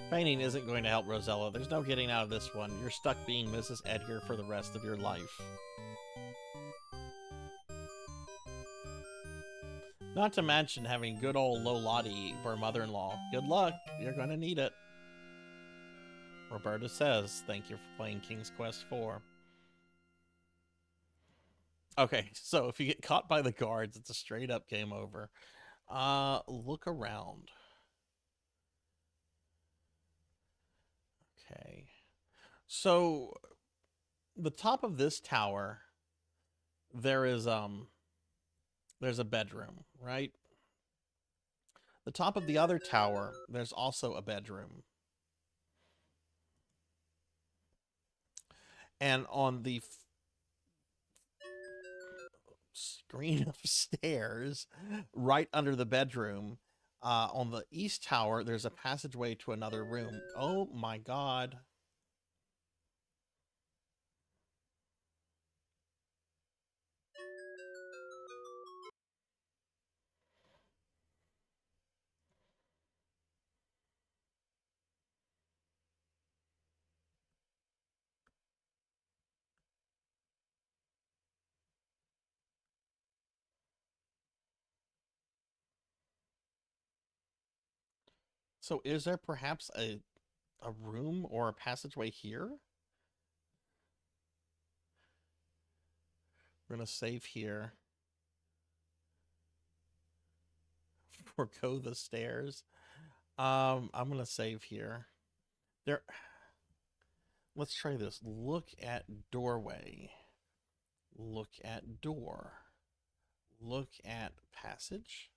Fainting isn't going to help Rosella. There's no getting out of this one. You're stuck being Mrs. Edgar for the rest of your life. Not to mention having good old Lolati for mother-in-law. Good luck. You're going to need it. Roberta says, thank you for playing King's Quest IV. Okay, so if you get caught by the guards, it's a straight up game over. Look around. Okay. So the top of this tower, there's a bedroom, right? The top of the other tower, there's also a bedroom. And on the screen of stairs, right under the bedroom, on the east tower, there's a passageway to another room. Oh my god. So is there perhaps a room or a passageway here? We're gonna save here. Forgo the stairs. I'm gonna save here. There. Let's try this. Look at doorway. Look at door. Look at passage.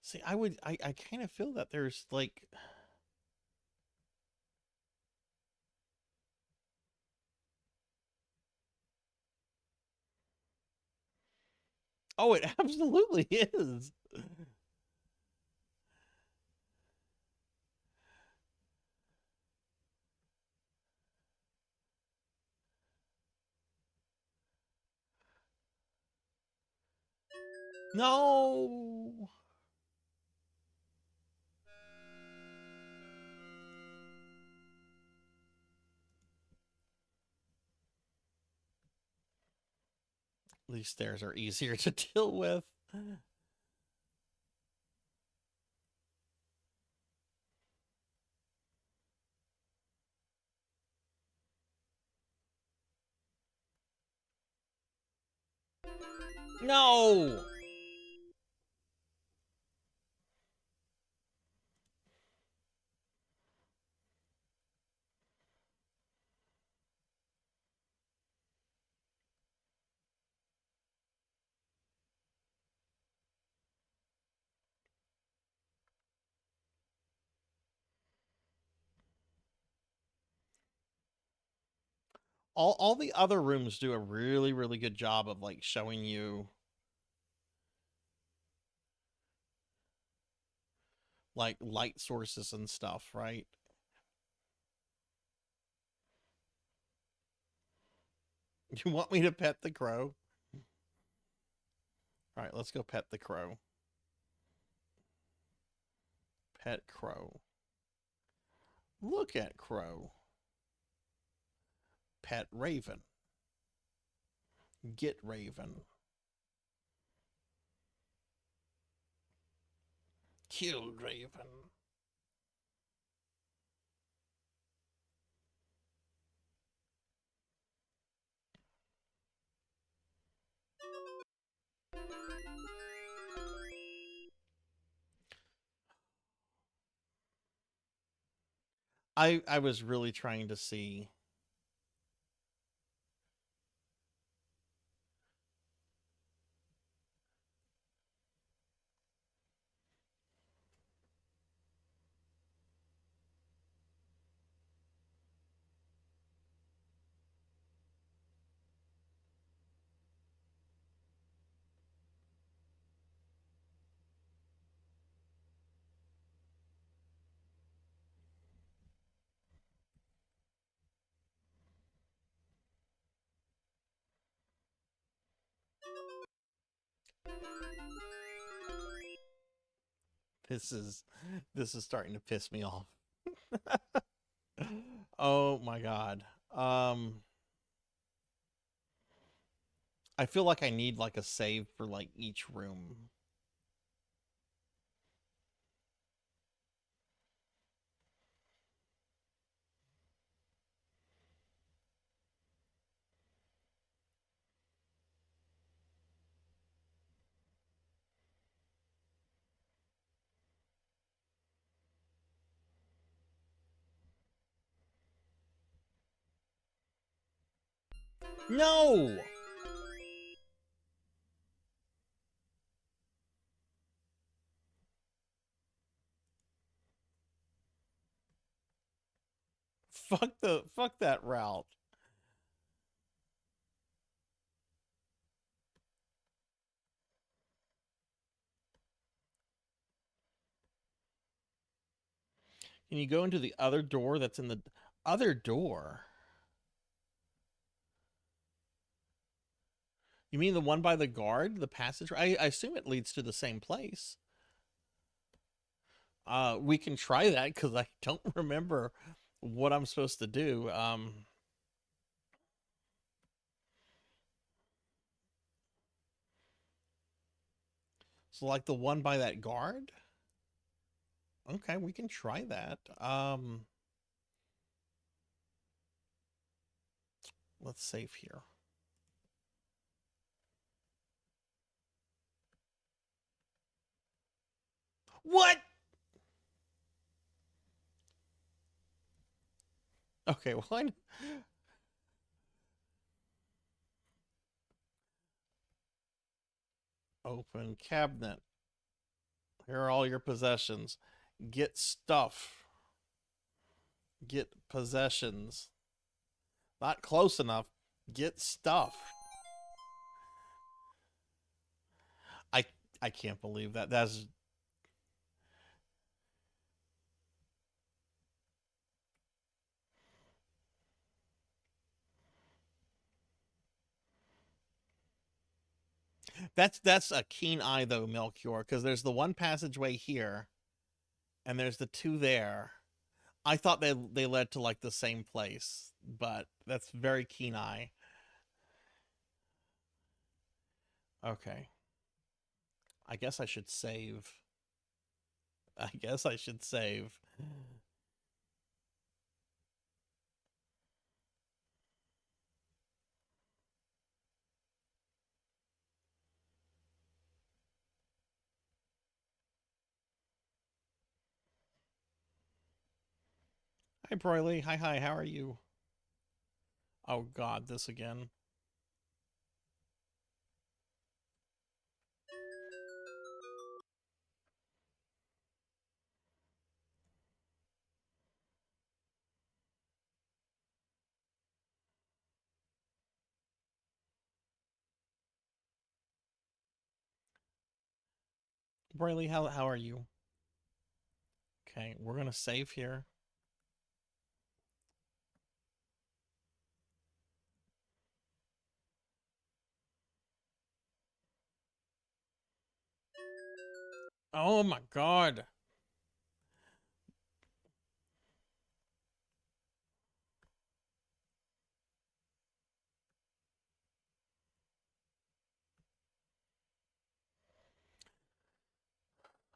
See, I kind of feel that there's like, oh, it absolutely is. No. These stairs are easier to deal with. No. All the other rooms do a really, really good job of like showing you like light sources and stuff, right? You want me to pet the crow? All right, let's go pet the crow. Pet crow. Look at crow. Pet raven. Get raven. Killed raven. I was really trying to see. This is starting to piss me off. Oh my god. I feel like I need like a save for like each room. No! Fuck that route. Can you go into the other door that's in the other door? You mean the one by the guard, the passage? I assume it leads to the same place. We can try that because I don't remember what I'm supposed to do. So like the one by that guard? Okay, we can try that. Let's save here. What? Okay, well, open cabinet. Here are all your possessions. Get stuff. Get possessions. Not close enough. Get stuff. I I can't believe that. That's that's a keen eye though, Melchior, because there's the one passageway here, and there's the two there. I thought they led to like the same place, but that's very keen eye. Okay. I guess I should save. I guess I should save. Hi, Broily. Hi. How are you? Oh God, this again. Broily, how are you? Okay, we're gonna save here. Oh my God.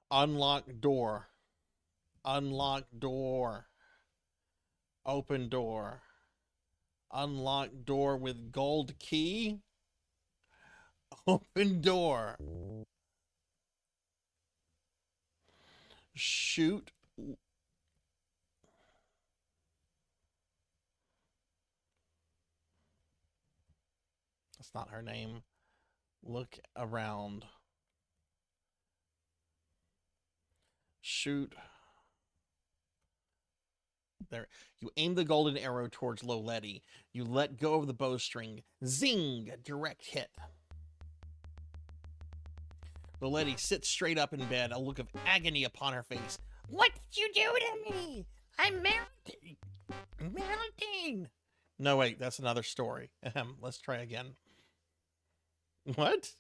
Unlock door. Unlock door. Open door. Unlock door with gold key. Open door. Shoot. That's not her name. Look around. Shoot. There. You aim the golden arrow towards Loleti. You let go of the bowstring. Zing! Direct hit. Loleti sits straight up in bed, a look of agony upon her face. What did you do to me? I'm melting. Melting. No, wait, that's another story. Let's try again. What?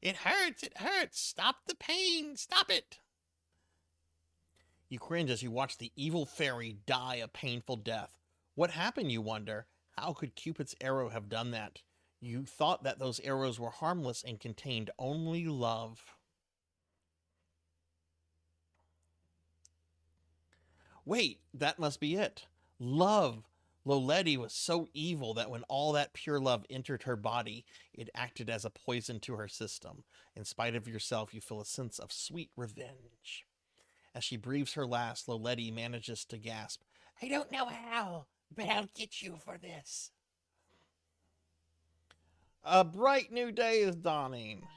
It hurts, it hurts. Stop the pain, stop it. You cringe as you watch the evil fairy die a painful death. What happened, you wonder? How could Cupid's arrow have done that? You thought that those arrows were harmless and contained only love. Wait, that must be it. Love. Loleti was so evil that when all that pure love entered her body, it acted as a poison to her system. In spite of yourself, you feel a sense of sweet revenge. As she breathes her last, Loleti manages to gasp, I don't know how, but I'll get you for this. A bright new day is dawning.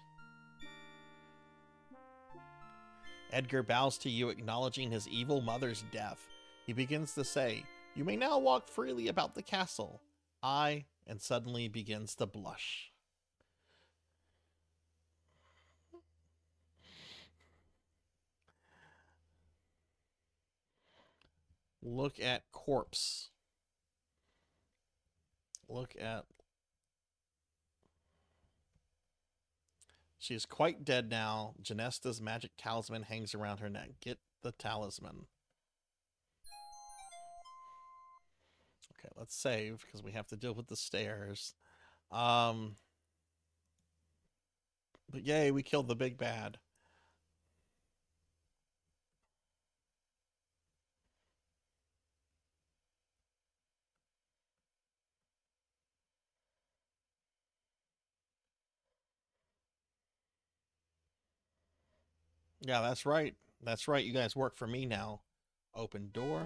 Edgar bows to you, acknowledging his evil mother's death. He begins to say, you may now walk freely about the castle. And suddenly begins to blush. Look at corpse. Look at... She is quite dead now. Genesta's magic talisman hangs around her neck. Get the talisman. Okay, let's save, because we have to deal with the stairs. But yay, we killed the big bad. Yeah, that's right. That's right. You guys work for me now. Open door.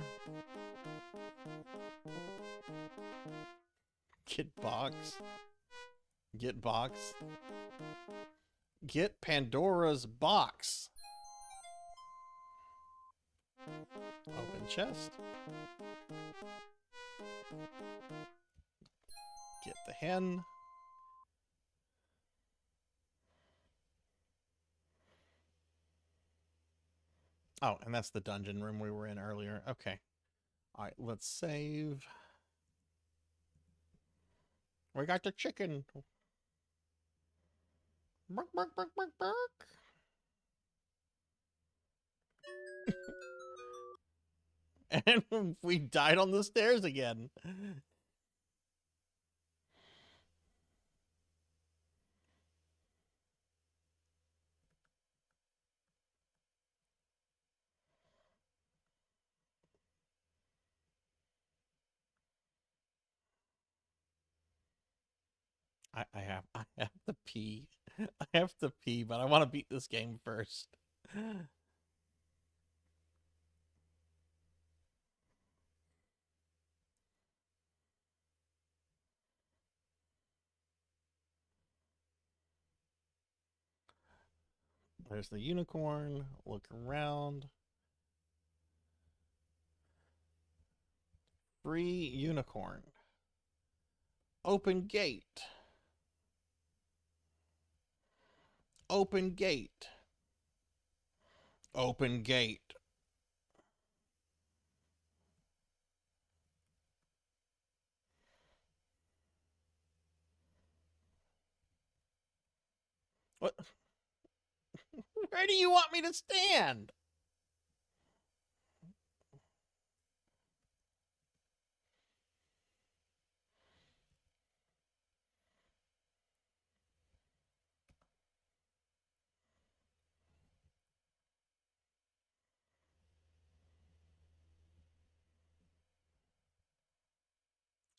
Get box. Get box. Get Pandora's box. Open chest. Get the hen. Oh, and that's the dungeon room we were in earlier. Okay. All right, let's save. We got the chicken. Bark, bark, bark, bark, bark. And we died on the stairs again. I have to pee. I have to pee, but I want to beat this game first. There's the unicorn. Look around. Free unicorn. Open gate. Open gate. Open gate. What? Where do you want me to stand?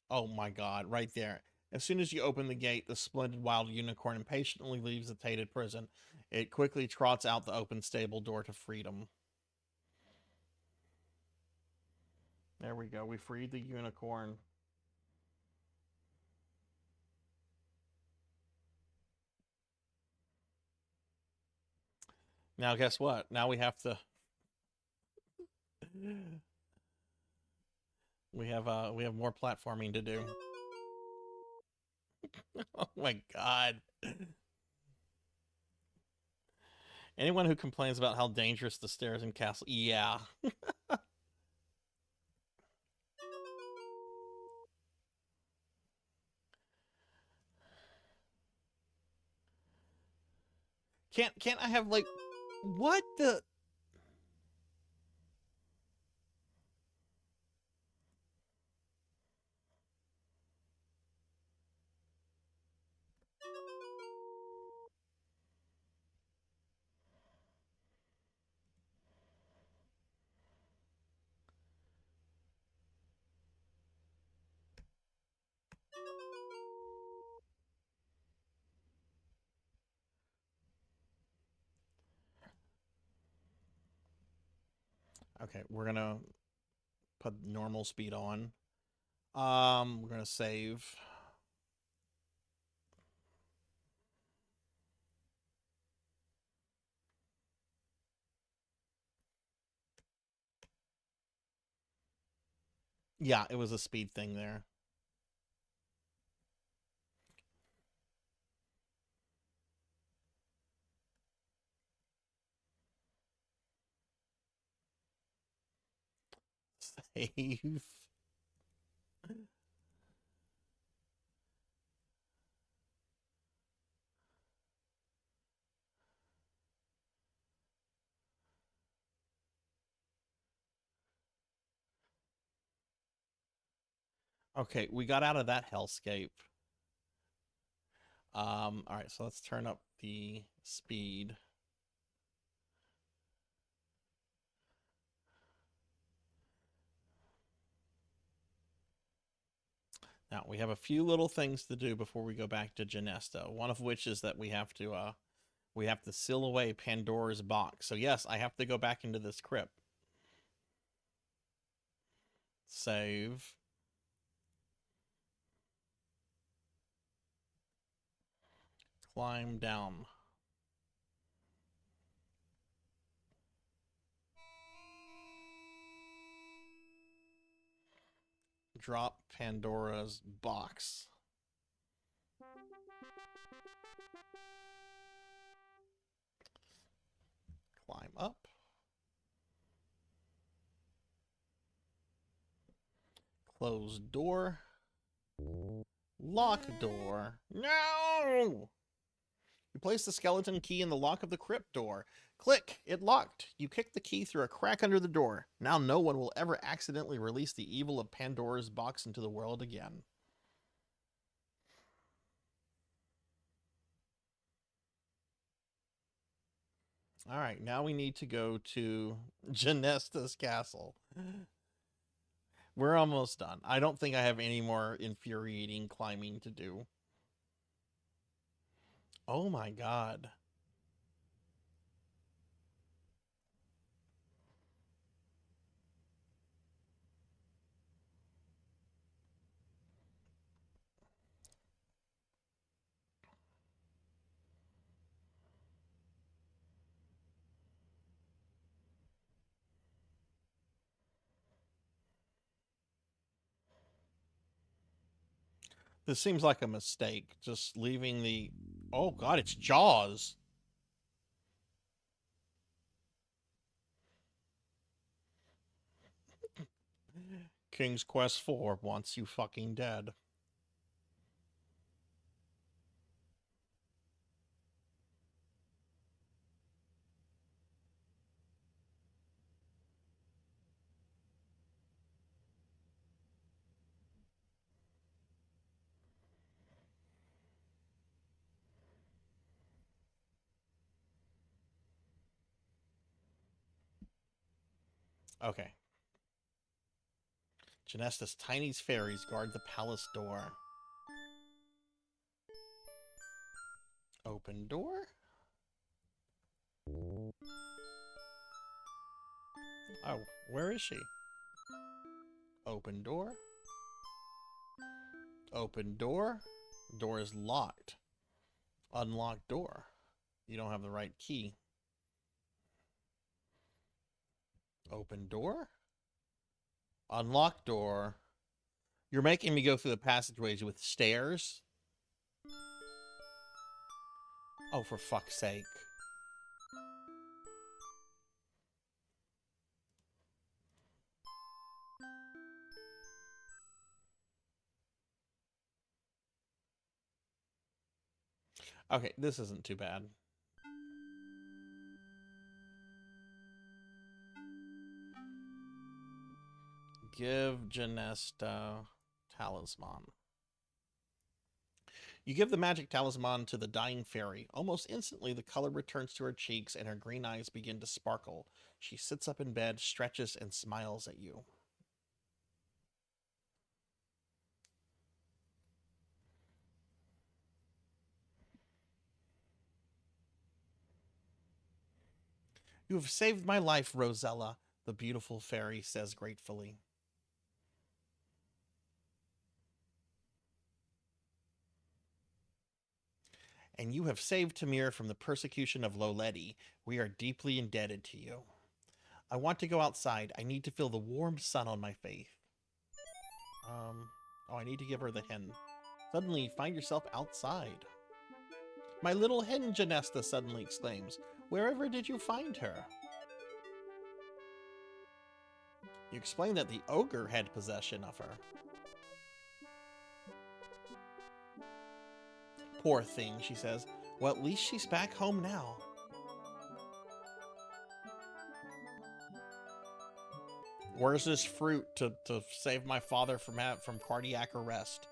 Oh my god, right there. As soon as you open the gate, the splendid wild unicorn impatiently leaves the tainted prison. It quickly trots out the open stable door to freedom. There we go. We freed the unicorn. Now guess what? Now we have to we have more platforming to do. Oh my god. Anyone who complains about how dangerous the stairs in Castle, yeah. Can't I have like what the Okay, we're gonna put normal speed on. We're gonna save. Yeah, it was a speed thing there. Save. Okay, we got out of that hellscape. All right, so let's turn up the speed. Now we have a few little things to do before we go back to Genesta. One of which is that we have to seal away Pandora's box. So yes, I have to go back into this crypt. Save. Climb down. Drop Pandora's box. Climb up. Close door. Lock door. No! You place the skeleton key in the lock of the crypt door. Click! It locked. You kick the key through a crack under the door. Now no one will ever accidentally release the evil of Pandora's box into the world again. Alright, now we need to go to Genesta's castle. We're almost done. I don't think I have any more infuriating climbing to do. Oh my god. This seems like a mistake. Just leaving the... Oh god, it's Jaws. King's Quest 4 wants you fucking dead. Okay. Genesta's tiny fairies guard the palace door. Open door? Oh, where is she? Open door? Open door? Door is locked. Unlocked door. You don't have the right key. Open door? Unlocked door. You're making me go through the passageways with stairs? Oh, for fuck's sake. Okay, this isn't too bad. Give Genesta talisman. You give the magic talisman to the dying fairy. Almost instantly, the color returns to her cheeks and her green eyes begin to sparkle. She sits up in bed, stretches, and smiles at you. You have saved my life, Rosella, the beautiful fairy says gratefully. And you have saved Tamir from the persecution of Loledi. We are deeply indebted to you. I want to go outside. I need to feel the warm sun on my face. Oh, I need to give her the hen. Suddenly, you find yourself outside. My little hen, Genesta suddenly exclaims. Wherever did you find her? You explain that the ogre had possession of her. Poor thing, she says. Well, at least she's back home now. Where's this fruit to save my father from cardiac arrest?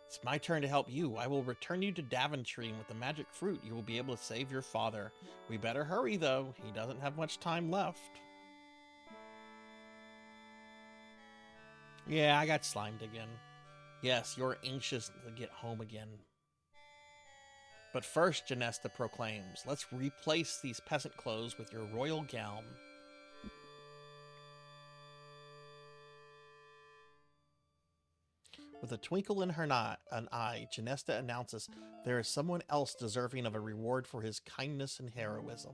It's my turn to help you. I will return you to Daventry, and with the magic fruit, you will be able to save your father. We better hurry, though. He doesn't have much time left. Yeah, I got slimed again. Yes, you're anxious to get home again. But first, Genesta proclaims, let's replace these peasant clothes with your royal gown. With a twinkle in her eye, Genesta announces there is someone else deserving of a reward for his kindness and heroism.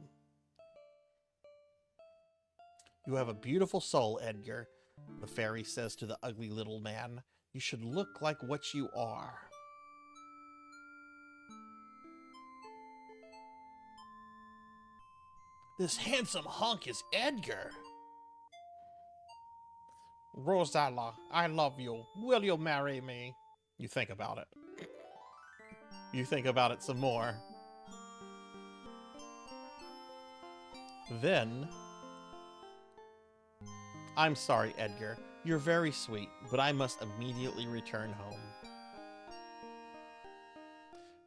You have a beautiful soul, Edgar, the fairy says to the ugly little man. You should look like what you are. This handsome hunk is Edgar. Rosella, I love you. Will you marry me? You think about it. You think about it some more. Then... I'm sorry, Edgar. You're very sweet, but I must immediately return home.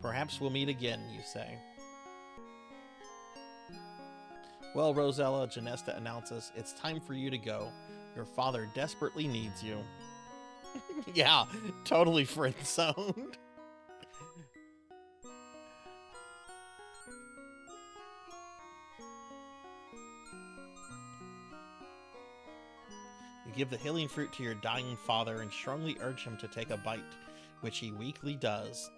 Perhaps we'll meet again, you say. Well, Rosella, Genesta announces, it's time for you to go. Your father desperately needs you. Yeah, totally friend-zoned. You give the healing fruit to your dying father and strongly urge him to take a bite, which he weakly does.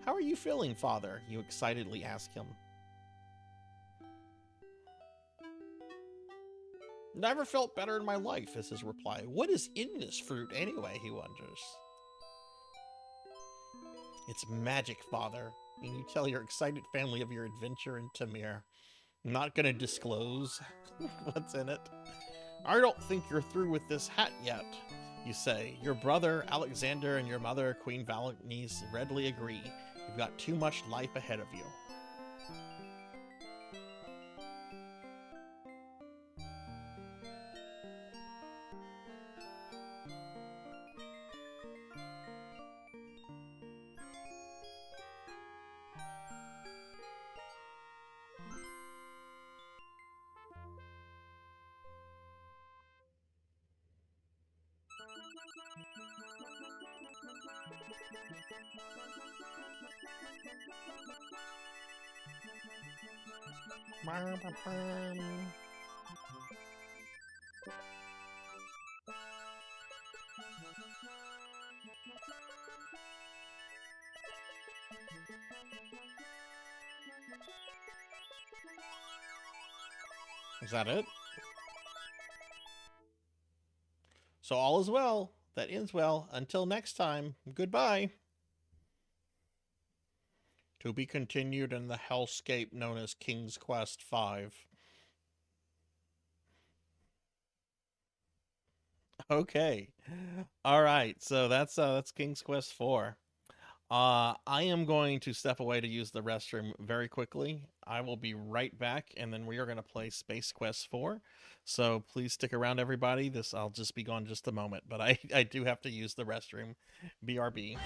How are you feeling, Father? You excitedly ask him. Never felt better in my life, is his reply. What is in this fruit anyway, he wonders. It's magic, Father. And you tell your excited family of your adventure in Tamir. I'm not gonna disclose what's in it. I don't think you're through with this hat yet, you say. Your brother, Alexander, and your mother, Queen Valenice, readily agree. You've got too much life ahead of you. Is that it? So all is well. That ends well. Until next time, goodbye. To be continued in the hellscape known as King's Quest V. Okay. All right. So that's King's Quest 4. I am going to step away to use the restroom very quickly. I will be right back, and then we are going to play Space Quest 4. So please stick around, everybody. I'll just be gone just a moment, but I do have to use the restroom. BRB.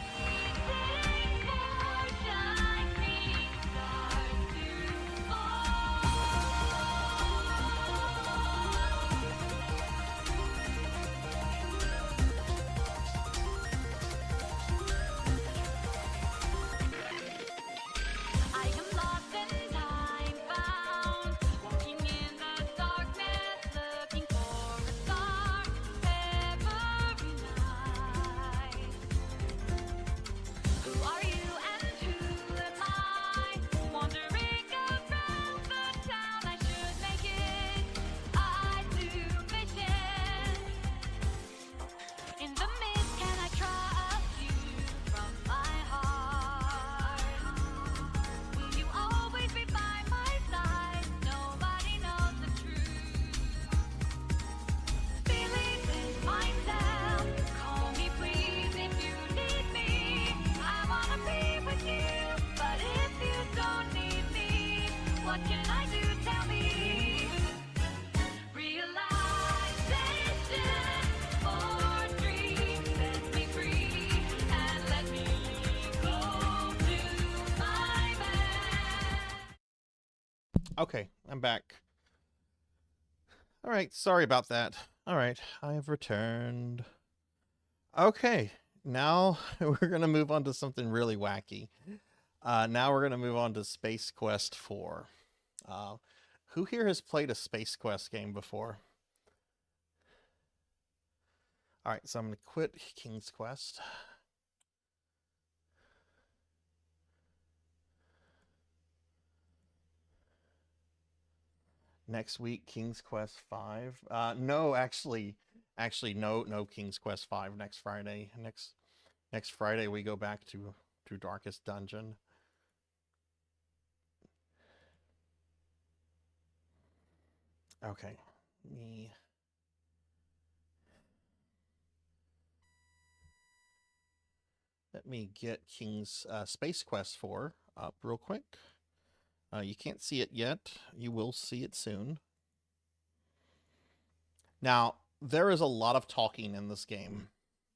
Okay, I'm back. All right, sorry about that. All right, I have returned. Okay, now we're going to move on to something really wacky. Now we're going to move on to Space Quest 4. Who here has played a Space Quest game before? All right, so I'm going to quit King's Quest. Next week, King's Quest 5. No, actually, no King's Quest 5 next Friday. Next Friday we go back to Darkest Dungeon. Okay, let me get King's Space Quest 4 up real quick. You can't see it yet. You will see it soon. Now, there is a lot of talking in this game.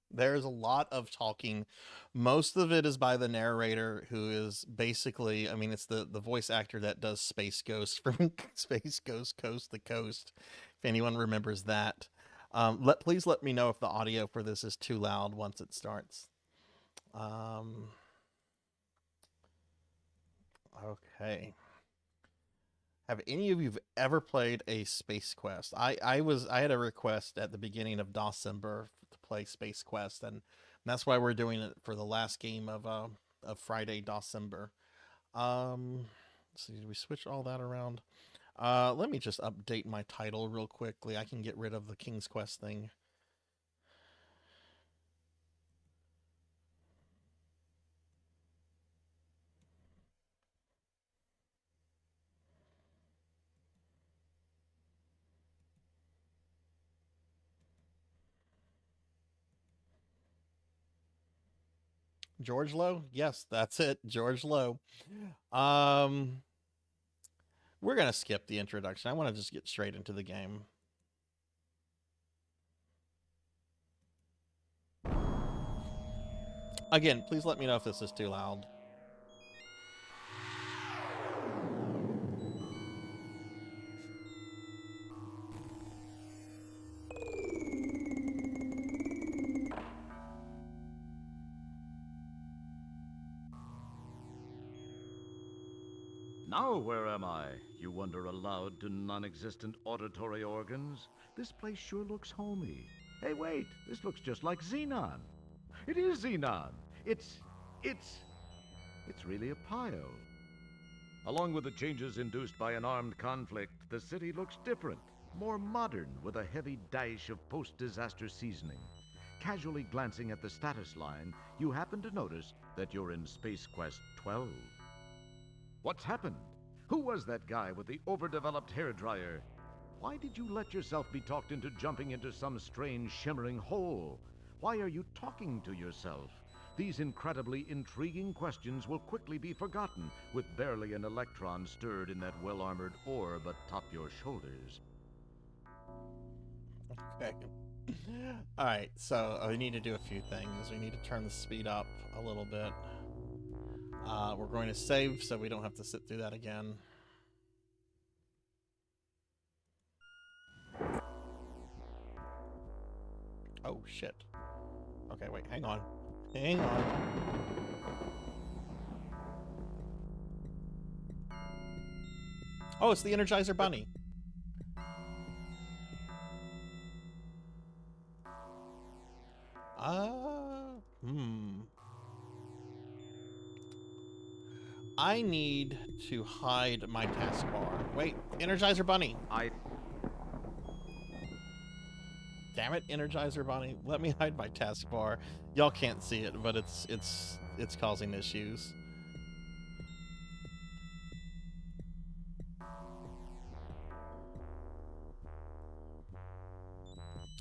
There's a lot of talking. Most of it is by the narrator, who is basically, I mean, it's the voice actor that does Space Ghost from Space Ghost Coast to Coast, if anyone remembers that. Please let me know if the audio for this is too loud once it starts. Okay. Have any of you ever played a Space Quest? I had a request at the beginning of December to play Space Quest, and that's why we're doing it for the last game of Friday, December. So did we switch all that around? Let me just update my title real quickly. I can get rid of the King's Quest thing. George Lowe? Yes, that's it. George Lowe. We're going to skip the introduction. I want to just get straight into the game. Again, please let me know if this is too loud. Now where am I? You wonder aloud to non-existent auditory organs. This place sure looks homey. Hey, wait, this looks just like Xenon. It is Xenon. It's really a Pio. Along with the changes induced by an armed conflict, the city looks different, more modern with a heavy dash of post-disaster seasoning. Casually glancing at the status line, you happen to notice that you're in Space Quest 12. What's happened? Who was that guy with the overdeveloped hairdryer? Why did you let yourself be talked into jumping into some strange shimmering hole? Why are you talking to yourself? These incredibly intriguing questions will quickly be forgotten with barely an electron stirred in that well-armored orb atop your shoulders. Okay. All right, so we need to do a few things. We need to turn the speed up a little bit. We're going to save so we don't have to sit through that again. Oh, shit. Okay, wait, hang on. Hang on. Oh, it's the Energizer Bunny. I need to hide my taskbar. Wait, Energizer Bunny. Damn it, Energizer Bunny. Let me hide my taskbar. Y'all can't see it, but it's causing issues.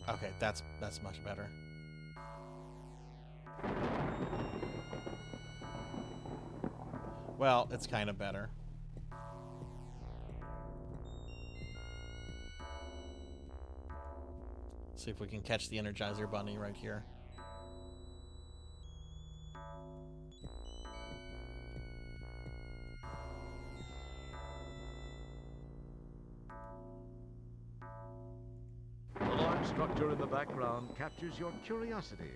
Okay, that's much better. Well, it's kind of better. See if we can catch the Energizer Bunny right here. The large structure in the background captures your curiosity.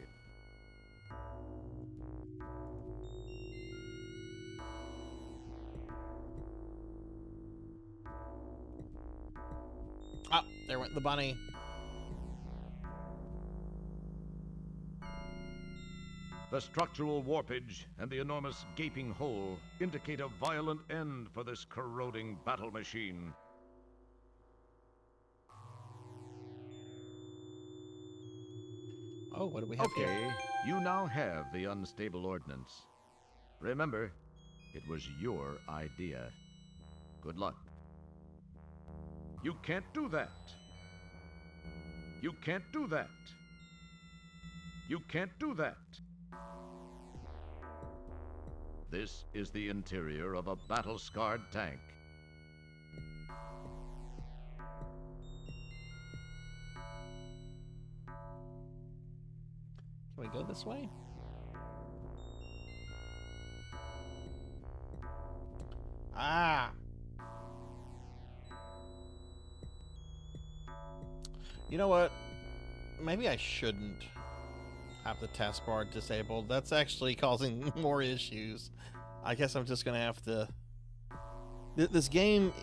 Ah, there went the bunny. The structural warpage and the enormous gaping hole indicate a violent end for this corroding battle machine. Oh, what do we have here? Okay, you now have the unstable ordnance. Remember, it was your idea. Good luck. You can't do that. You can't do that. You can't do that. This is the interior of a battle-scarred tank. Can we go this way? Ah! You know what? Maybe I shouldn't have the taskbar disabled. That's actually causing more issues. I guess I'm just gonna have to... This game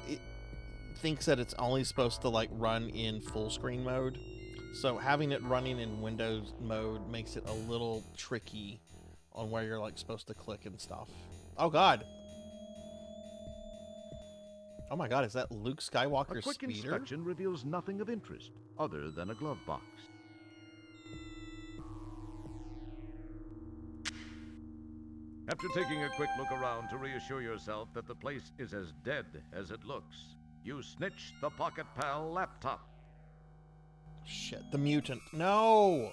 thinks that it's only supposed to like run in full screen mode. So having it running in Windows mode makes it a little tricky on where you're like supposed to click and stuff. Oh god. Oh my god, is that Luke Skywalker's A quick speeder? inspection reveals nothing of interest other than a glove box. After taking a quick look around to reassure yourself that the place is as dead as it looks, you snitch the Pocket Pal laptop. Shit, the mutant. No!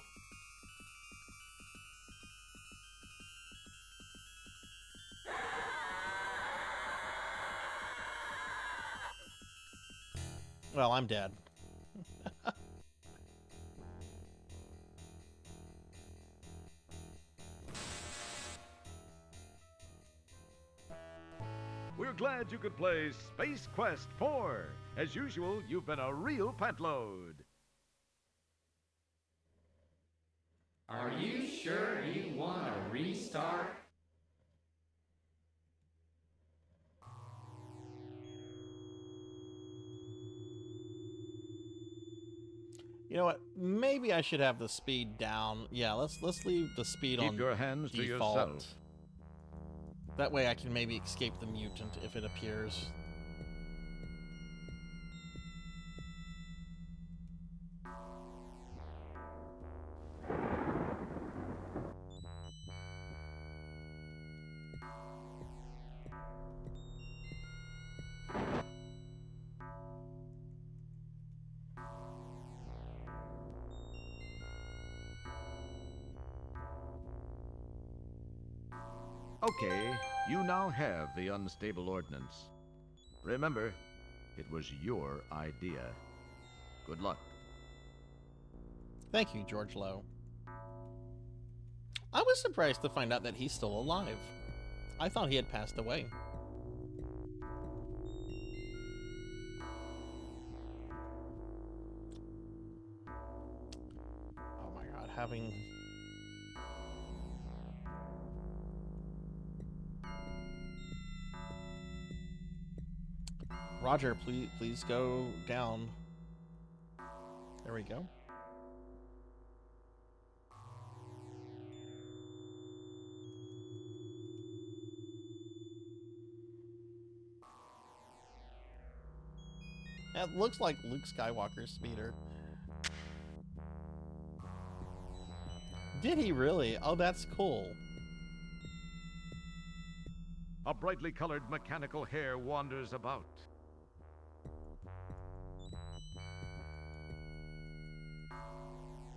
Well, I'm dead. We're glad you could play Space Quest 4. As usual, you've been a real pantload. Are you sure you want a restart? You know what? Maybe I should have the speed down. Yeah, let's leave the speed on Keep your hands to default. yourself. That way I can maybe escape the mutant if it appears. Okay, you now have the unstable ordnance. Remember, it was your idea. Good luck. Thank you, George Lowe. I was surprised to find out that he's still alive. I thought he had passed away. Oh my god, having... Roger, please go down. There we go. That looks like Luke Skywalker's speeder. Did he really? Oh, that's cool. A brightly colored mechanical hair wanders about.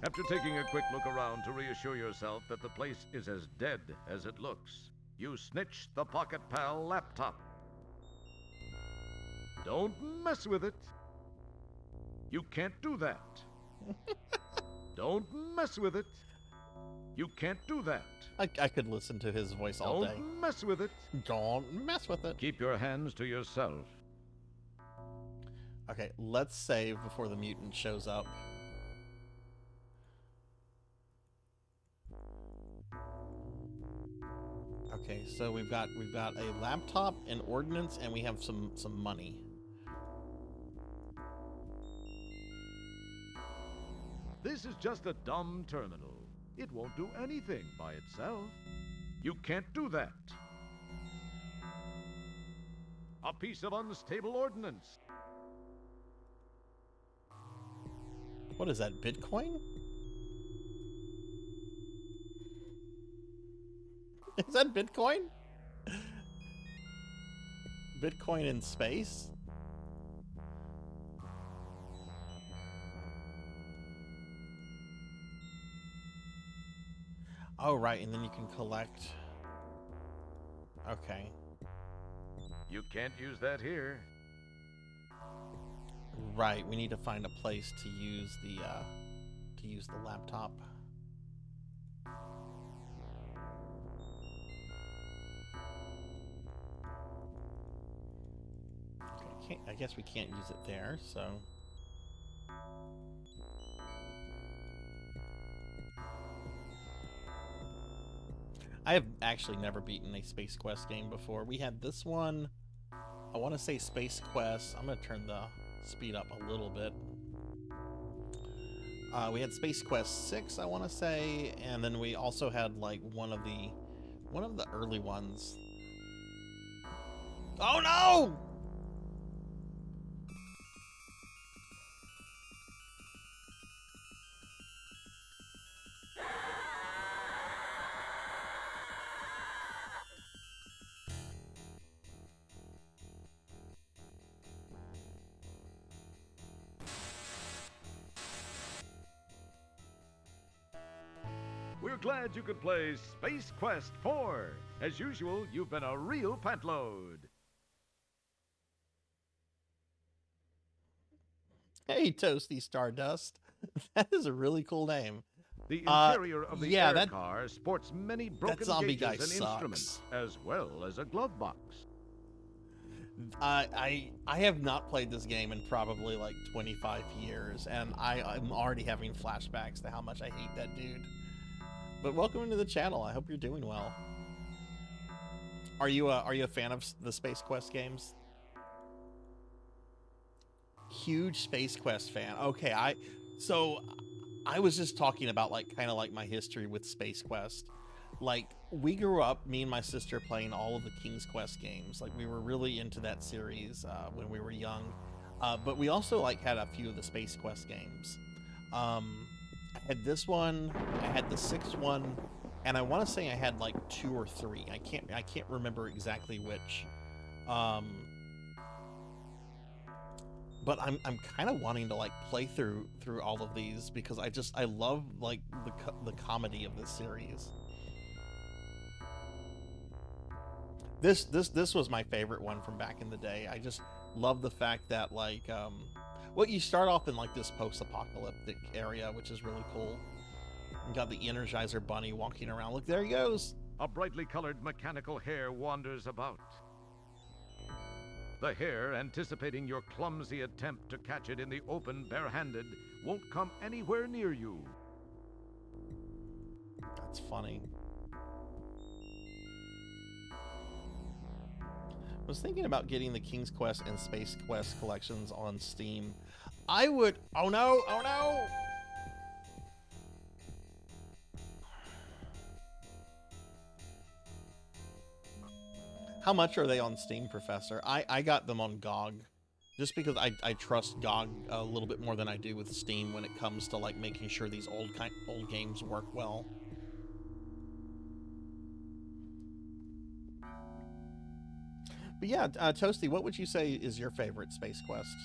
After taking a quick look around to reassure yourself that the place is as dead as it looks, you snitch the Pocket Pal laptop. Don't mess with it. You can't do that. Don't mess with it. You can't do that. I could listen to his voice all day. Don't mess with it. Don't mess with it. Keep your hands to yourself. Okay, let's save before the mutant shows up. Okay, so we've got a laptop, an ordnance, and we have some money. This is just a dumb terminal. It won't do anything by itself. You can't do that. A piece of unstable ordnance. What is that, Bitcoin? Is that Bitcoin? Bitcoin in space? Oh, right, and then you can collect... Okay. You can't use that here. Right, we need to find a place to use the laptop. Okay, I guess we can't use it there, so... I have actually never beaten a Space Quest game before. We had this one, I want to say Space Quest. I'm going to turn the speed up a little bit. We had Space Quest 6, I want to say, and then we also had like one of the early ones. Oh no! We're glad you could play Space Quest 4. As usual, you've been a real pantload. Hey, Toasty Stardust. That is a really cool name. The interior of the air that car sports many broken zombie gauges guy and sucks. instruments, as well as a glove box. I have not played this game in probably like 25 years, and I'm already having flashbacks to how much I hate that dude. But welcome into the channel. I hope you're doing well. Are you a fan of the Space Quest games? Huge Space Quest fan. Okay, So I was just talking about like kind of like my history with Space Quest. Like we grew up, me and my sister, playing all of the King's Quest games. Like we were really into that series when we were young. But we also like had a few of the Space Quest games. I had this one, I had the sixth one, and I want to say I had like 2 or 3. I can't remember exactly which. But I'm kind of wanting to like play through all of these because I love like the comedy of this series. This was my favorite one from back in the day. I just love the fact that like well, you start off in like this post-apocalyptic area, which is really cool. You got the Energizer Bunny walking around. Look, there he goes. A brightly colored mechanical hare wanders about. The hare, anticipating your clumsy attempt to catch it in the open barehanded, won't come anywhere near you. That's funny. I was thinking about getting the King's Quest and Space Quest collections on Steam. I would... Oh no! Oh no! How much are they on Steam, Professor? I got them on GOG. Just because I trust GOG a little bit more than I do with Steam when it comes to like making sure these old games work well. But yeah, Toasty, what would you say is your favorite Space Quest?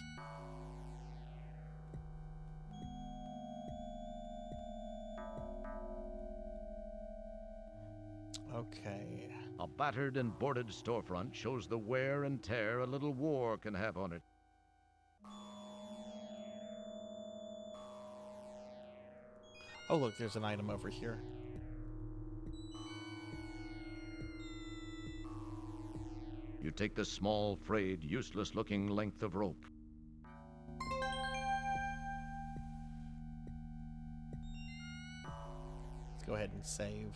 Okay. A battered and boarded storefront shows the wear and tear a little war can have on it. Oh, look, there's an item over here. You take the small, frayed, useless-looking length of rope. Let's go ahead and save.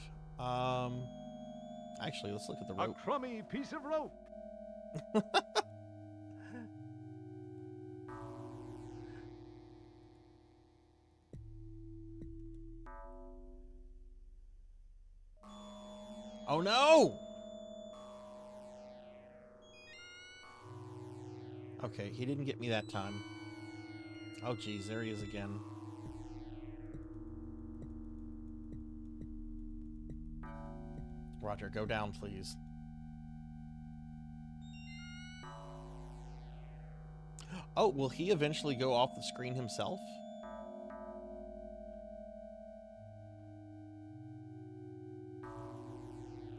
Actually, let's look at the rope. A crummy piece of rope. Oh no! Okay, he didn't get me that time. Oh geez, there he is again. Roger, go down, please. Oh, will he eventually go off the screen himself?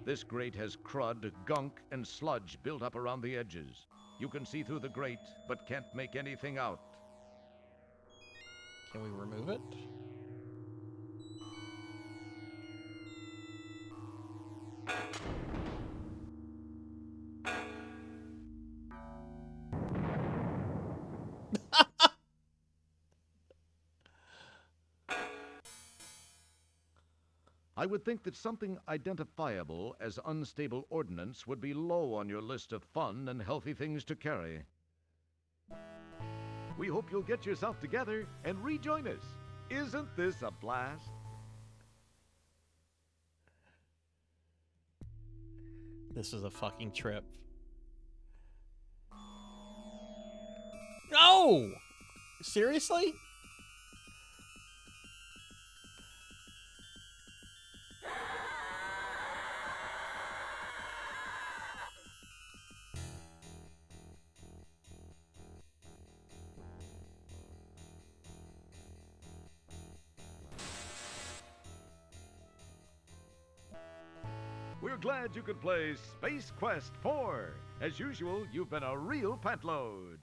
This grate has crud, gunk, and sludge built up around the edges. You can see through the grate, but can't make anything out. Can we remove it? I would think that something identifiable as unstable ordnance would be low on your list of fun and healthy things to carry. We hope you'll get yourself together and rejoin us. Isn't this a blast? This is a fucking trip. No! Seriously? We're glad you could play Space Quest 4. As usual, you've been a real pantload.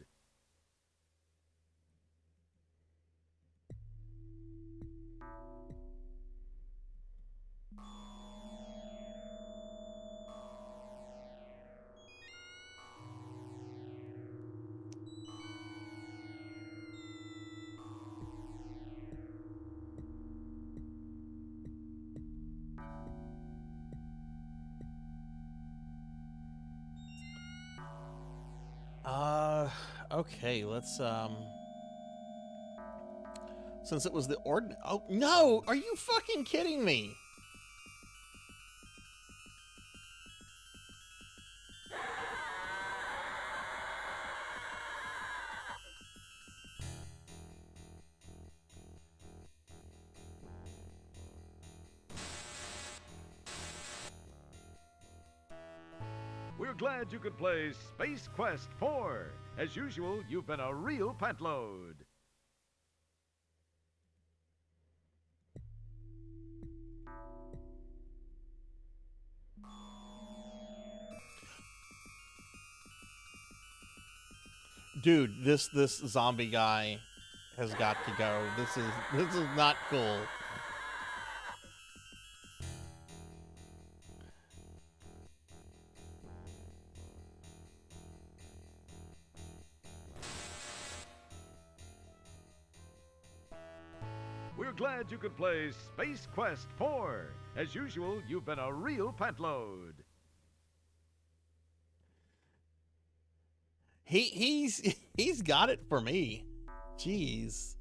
Okay, let's, So Since it was the oh, no! Are you fucking kidding me? We're glad you could play Space Quest 4. As usual, you've been a real pantload. Dude, this zombie guy has got to go. This is not cool. We're glad you could play Space Quest 4. As usual, you've been a real pantload. He's got it for me. Jeez.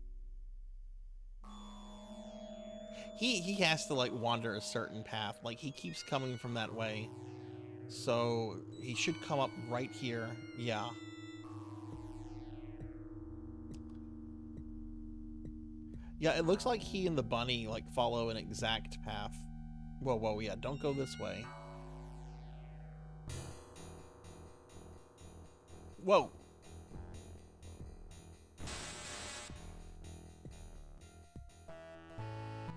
He has to like wander a certain path. Like he keeps coming from that way. So he should come up right here. Yeah. Yeah, it looks like he and the bunny like follow an exact path. Whoa, whoa, yeah, don't go this way. Whoa.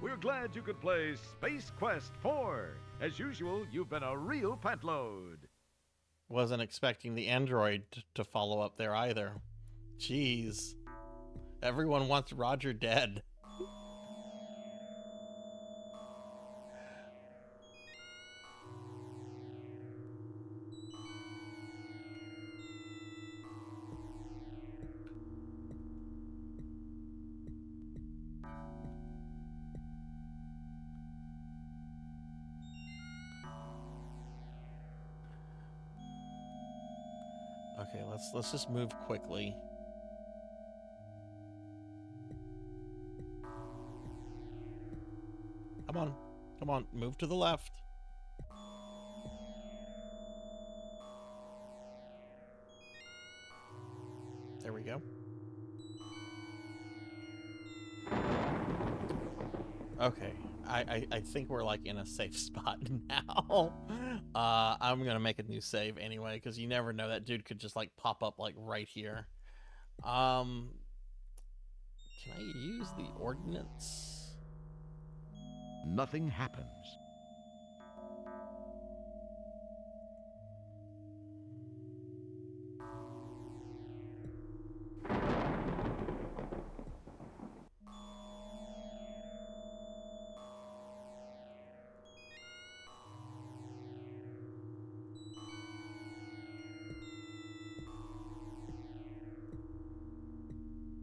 We're glad you could play Space Quest 4. As usual, you've been a real pantload. Wasn't expecting the android to follow up there either. Jeez. Everyone wants Roger dead. Okay, let's just move quickly. Come on, move to the left. There we go. Okay, I think we're like in a safe spot now. I'm gonna make a new save anyway, because you never know, that dude could just like pop up like right here. Can I use the ordnance? Nothing happens.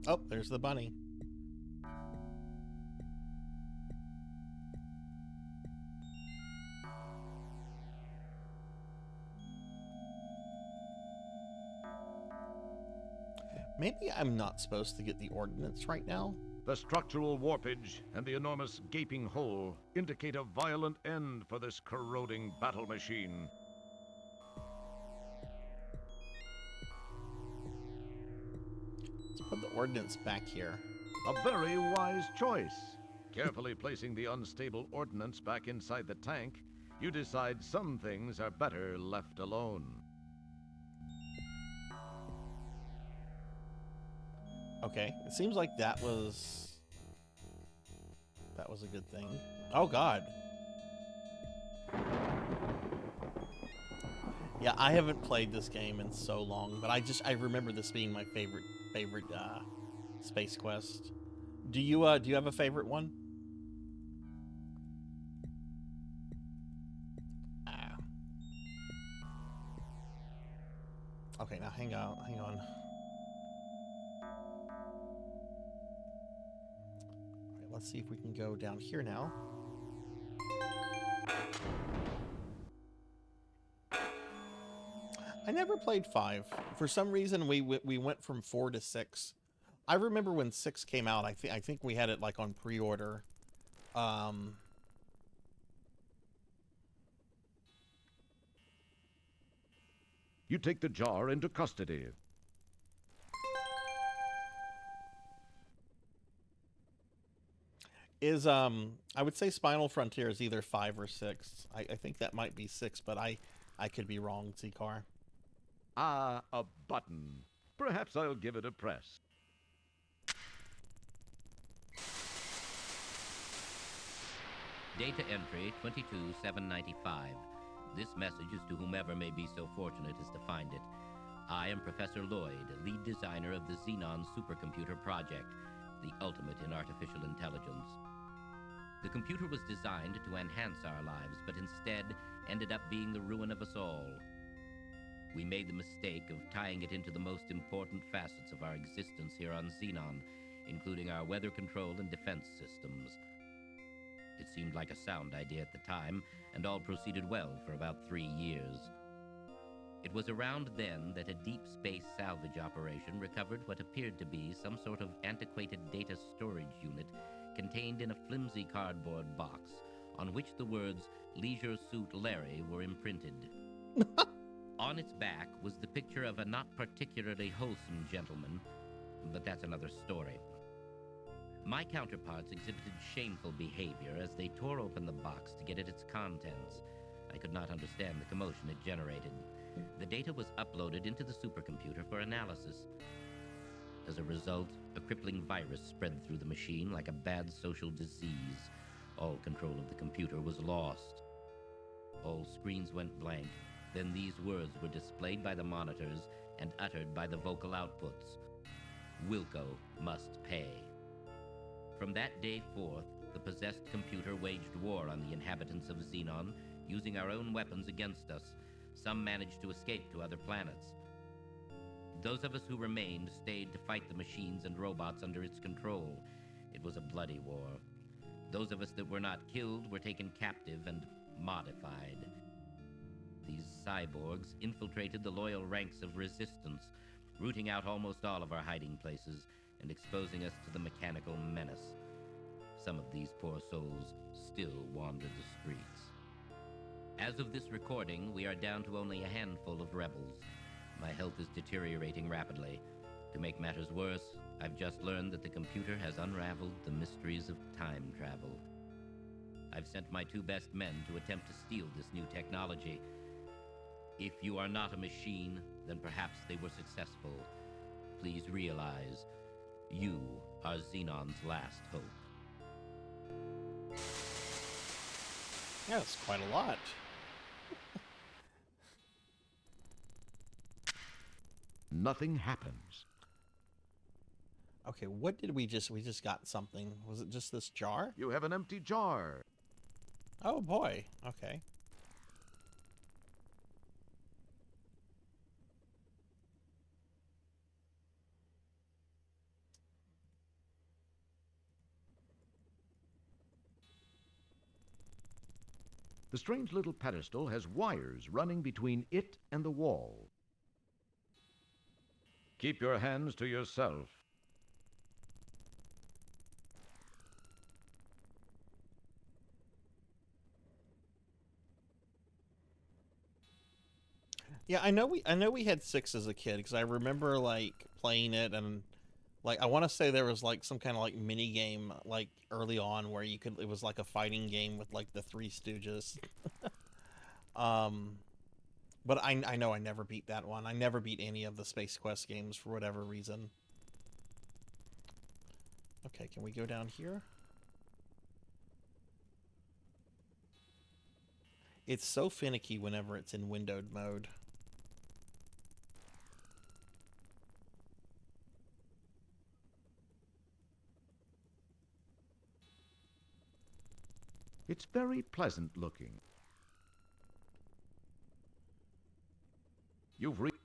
Oh, there's the bunny. Maybe I'm not supposed to get the ordnance right now. The structural warpage and the enormous gaping hole indicate a violent end for this corroding battle machine. Let's put the ordnance back here. A very wise choice. Carefully placing the unstable ordnance back inside the tank, you decide some things are better left alone. Okay, it seems like that was a good thing. Oh God. Yeah, I haven't played this game in so long, but I remember this being my favorite Space Quest. Do you have a favorite one? Ah. Okay, now hang on. Let's see if we can go down here now. I never played 5. For some reason, we went from 4 to 6. I remember when 6 came out. I think we had it like on pre-order. You take the jar into custody. Is I would say Spinal Frontier is either 5 or 6. I think that might be 6, but I could be wrong, Z-Car. Ah, a button. Perhaps I'll give it a press. Data entry 22795. This message is to whomever may be so fortunate as to find it. I am Professor Lloyd, lead designer of the Xenon Supercomputer Project, the ultimate in artificial intelligence. The computer was designed to enhance our lives, but instead ended up being the ruin of us all. We made the mistake of tying it into the most important facets of our existence here on Xenon, including our weather control and defense systems. It seemed like a sound idea at the time, and all proceeded well for about 3 years. It was around then that a deep space salvage operation recovered what appeared to be some sort of antiquated data storage unit contained in a flimsy cardboard box on which the words Leisure Suit Larry were imprinted. On its back was the picture of a not particularly wholesome gentleman, but that's another story. My counterparts exhibited shameful behavior as they tore open the box to get at its contents. I could not understand the commotion it generated. The data was uploaded into the supercomputer for analysis. As a result, a crippling virus spread through the machine like a bad social disease. All control of the computer was lost. All screens went blank. Then these words were displayed by the monitors and uttered by the vocal outputs. Wilco must pay. From that day forth, the possessed computer waged war on the inhabitants of Xenon, using our own weapons against us. Some managed to escape to other planets. Those of us who remained stayed to fight the machines and robots under its control. It was a bloody war. Those of us that were not killed were taken captive and modified. These cyborgs infiltrated the loyal ranks of resistance, rooting out almost all of our hiding places and exposing us to the mechanical menace. Some of these poor souls still wander the streets. As of this recording, we are down to only a handful of rebels. My health is deteriorating rapidly. To make matters worse, I've just learned that the computer has unraveled the mysteries of time travel. I've sent my 2 best men to attempt to steal this new technology. If you are not a machine, then perhaps they were successful. Please realize, you are Xenon's last hope. Yeah, it's quite a lot. Nothing happens. Okay, what did we just got something. Was it just this jar? You have an empty jar. Oh boy. Okay. The strange little pedestal has wires running between it and the wall. Keep your hands to yourself. Yeah, I know we had 6 as a kid because I remember like playing it, and like I want to say there was like some kind of like mini game like early on where it was like a fighting game with like the 3 Stooges. But I know I never beat that one. I never beat any of the Space Quest games for whatever reason. Okay, can we go down here? It's so finicky whenever it's in windowed mode. It's very pleasant looking. You've reached.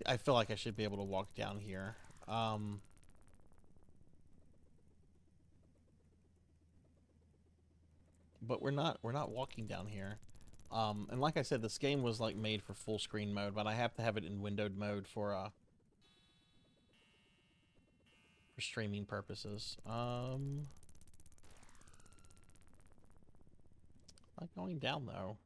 I feel like I should be able to walk down here. But we're not walking down here. And like I said, this game was like made for full screen mode, but I have to have it in windowed mode for streaming purposes. Not going down though.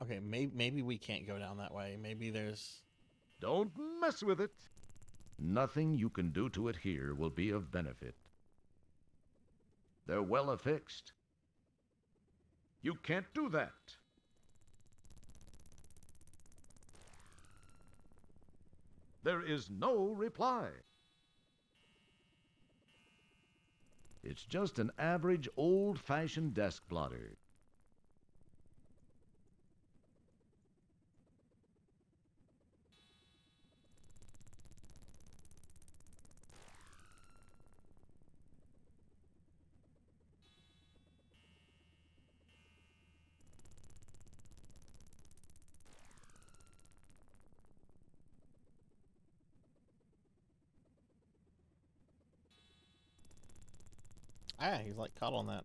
Okay, maybe we can't go down that way. Maybe there's... Don't mess with it. Nothing you can do to it here will be of benefit. They're well affixed. You can't do that. There is no reply. It's just an average old-fashioned desk blotter. Ah, he's like caught on that.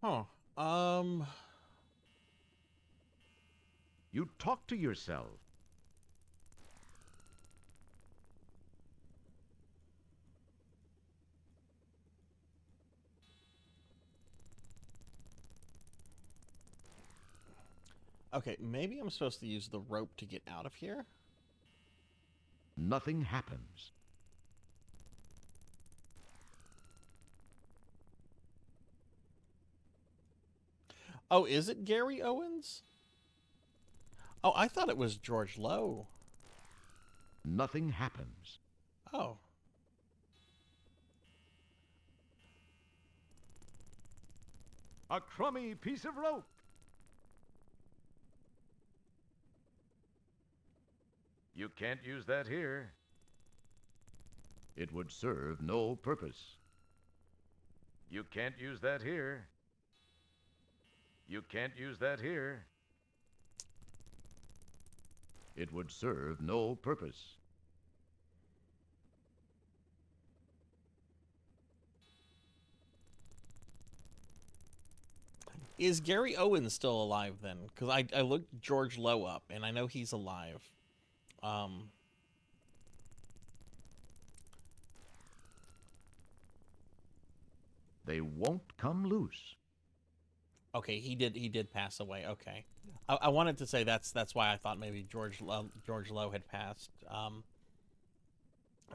Huh. You talk to yourself. Okay, maybe I'm supposed to use the rope to get out of here? Nothing happens. Oh, is it Gary Owens? Oh, I thought it was George Lowe. Nothing happens. Oh. A crummy piece of rope. You can't use that here. It would serve no purpose. You can't use that here. You can't use that here. It would serve no purpose. Is Gary Owens still alive then? Because I looked George Lowe up, and I know he's alive. They won't come loose. Okay, he did pass away. Okay, I wanted to say that's why I thought maybe George Lowe had passed. I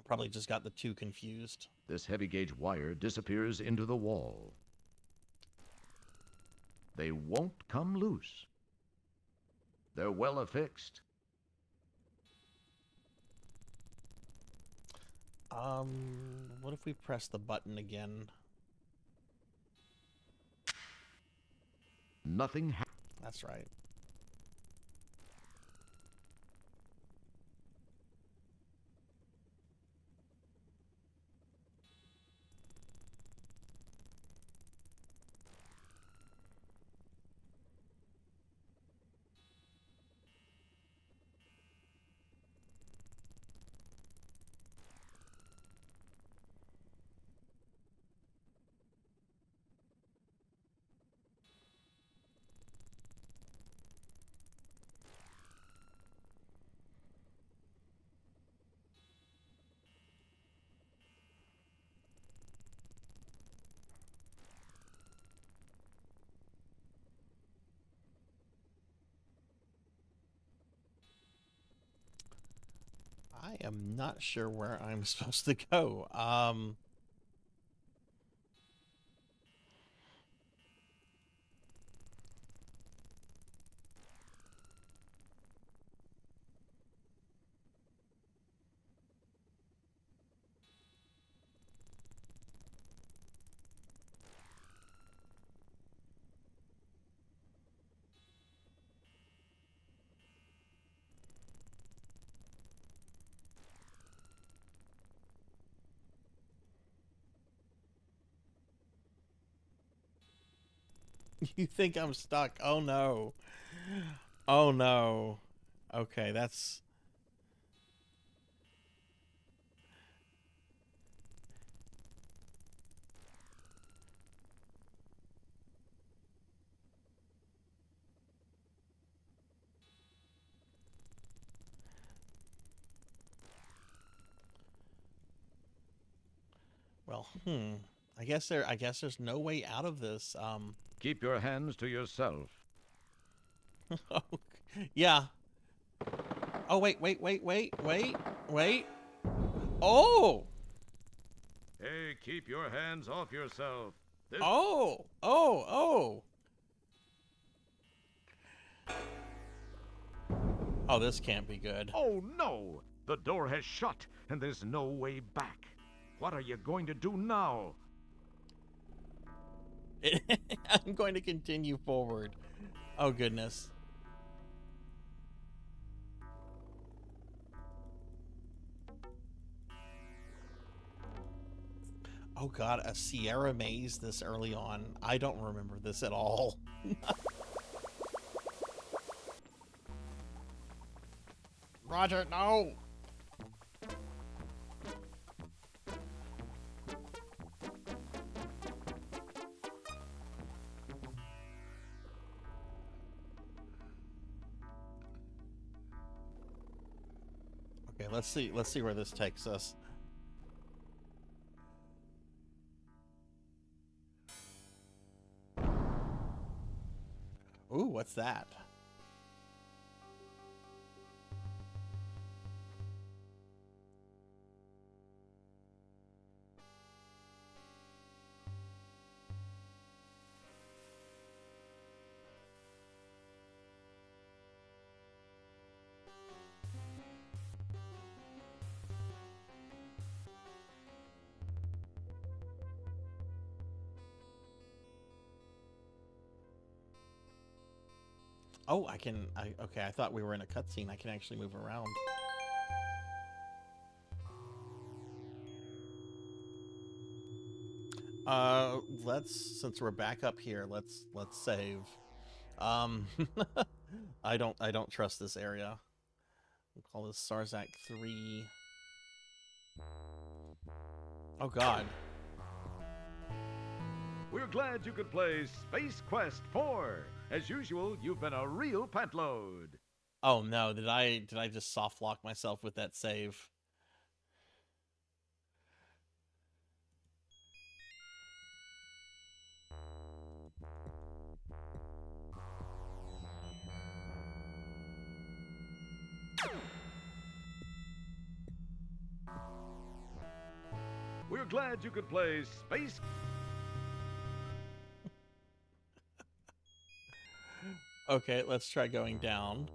probably just got the two confused. This heavy gauge wire disappears into the wall. They won't come loose. They're well affixed. What if we press the button again? Nothing That's right. I am not sure where I'm supposed to go. You think I'm stuck? Oh no. Oh no. Okay, that's... Well, I guess there's no way out of this. Keep your hands to yourself. Yeah. Oh, wait. Oh! Hey, keep your hands off yourself. Oh! Oh, this can't be good. Oh no! The door has shut, and there's no way back. What are you going to do now? I'm going to continue forward. Oh, goodness. Oh, God, a Sierra maze this early on. I don't remember this at all. Roger, no! Okay, let's see where this takes us. Ooh, what's that? Oh, okay, I thought we were in a cutscene. I can actually move around. Since we're back up here, let's save. I don't trust this area. We'll call this Sarzac 3. Oh, God. We're glad you could play Space Quest 4. As usual, you've been a real pantload. Oh no, did I just soft lock myself with that save? We're glad you could play Space... Okay, let's try going down.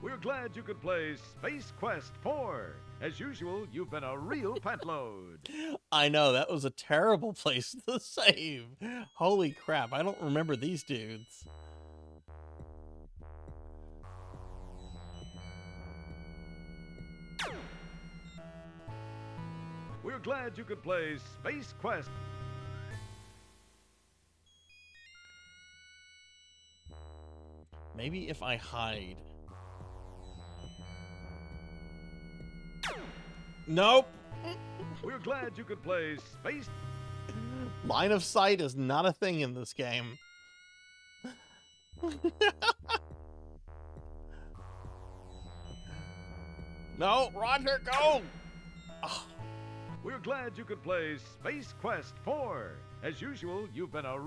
We're glad you could play Space Quest 4. As usual, you've been a real pantload. I know, that was a terrible place to save. Holy crap, I don't remember these dudes. We're glad you could play Space Quest. Maybe if I hide. Nope. We're glad you could play Space... Line of sight is not a thing in this game. No, Roger, go! Oh. We're glad you could play Space Quest 4. As usual, you've been a...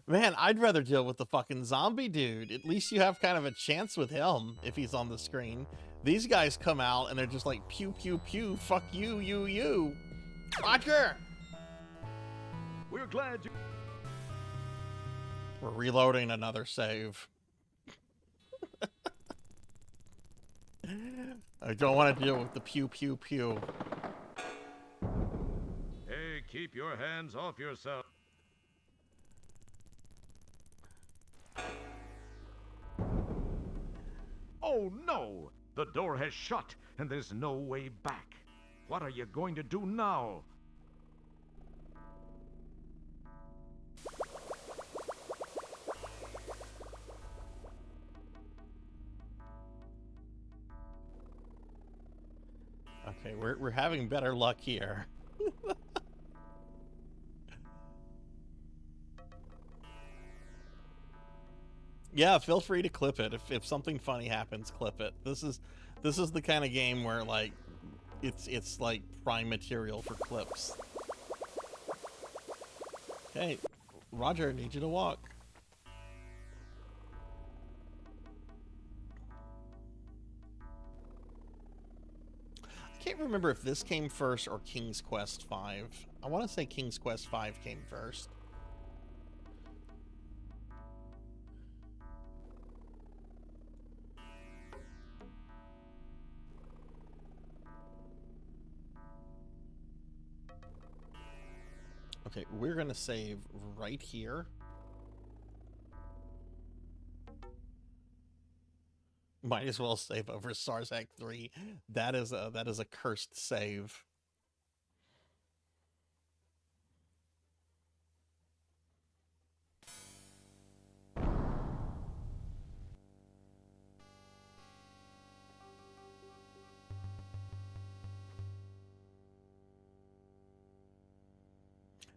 Man, I'd rather deal with the fucking zombie dude. At least you have kind of a chance with him if he's on the screen. These guys come out and they're just like, pew, pew, pew, fuck you, you. Roger! We're glad you... We're reloading another save. I don't want to deal with the pew, pew, pew. Hey, keep your hands off yourself. Oh no! The door has shut, and there's no way back. What are you going to do now? Okay, we're having better luck here. Yeah, feel free to clip it. If something funny happens, clip it. This is the kind of game where like it's like prime material for clips. Hey, Roger, I need you to walk. I can't remember if this came first or King's Quest V. I want to say King's Quest V came first. Okay, we're gonna save right here. Might as well save over Sarzac 3. That is a cursed save.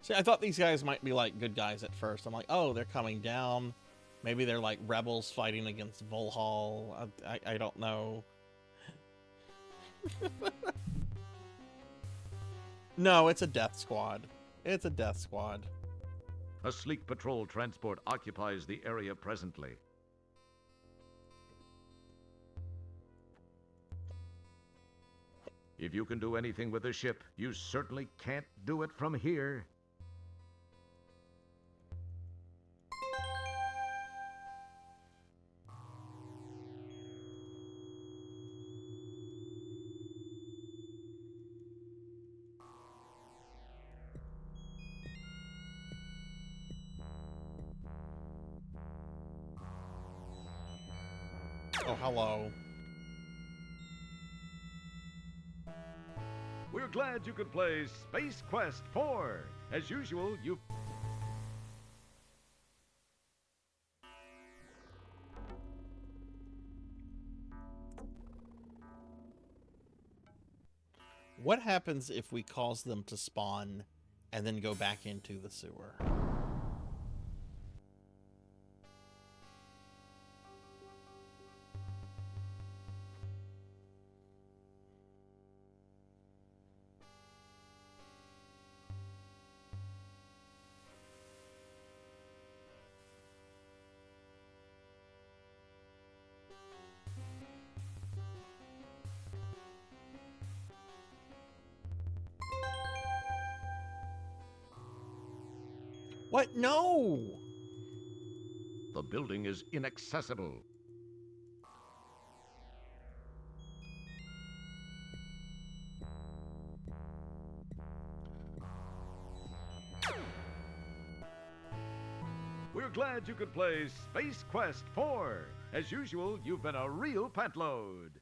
See, I thought these guys might be like good guys at first. I'm like, oh, they're coming down. Maybe they're like rebels fighting against Volhall. I don't know. No, it's a death squad. It's a death squad. A sleek patrol transport occupies the area presently. If you can do anything with the ship, you certainly can't do it from here. Oh, hello. We're glad you could play Space Quest 4. As usual, you... What happens if we cause them to spawn and then go back into the sewer? What? No! The building is inaccessible. We're glad you could play Space Quest 4. As usual, you've been a real pantload.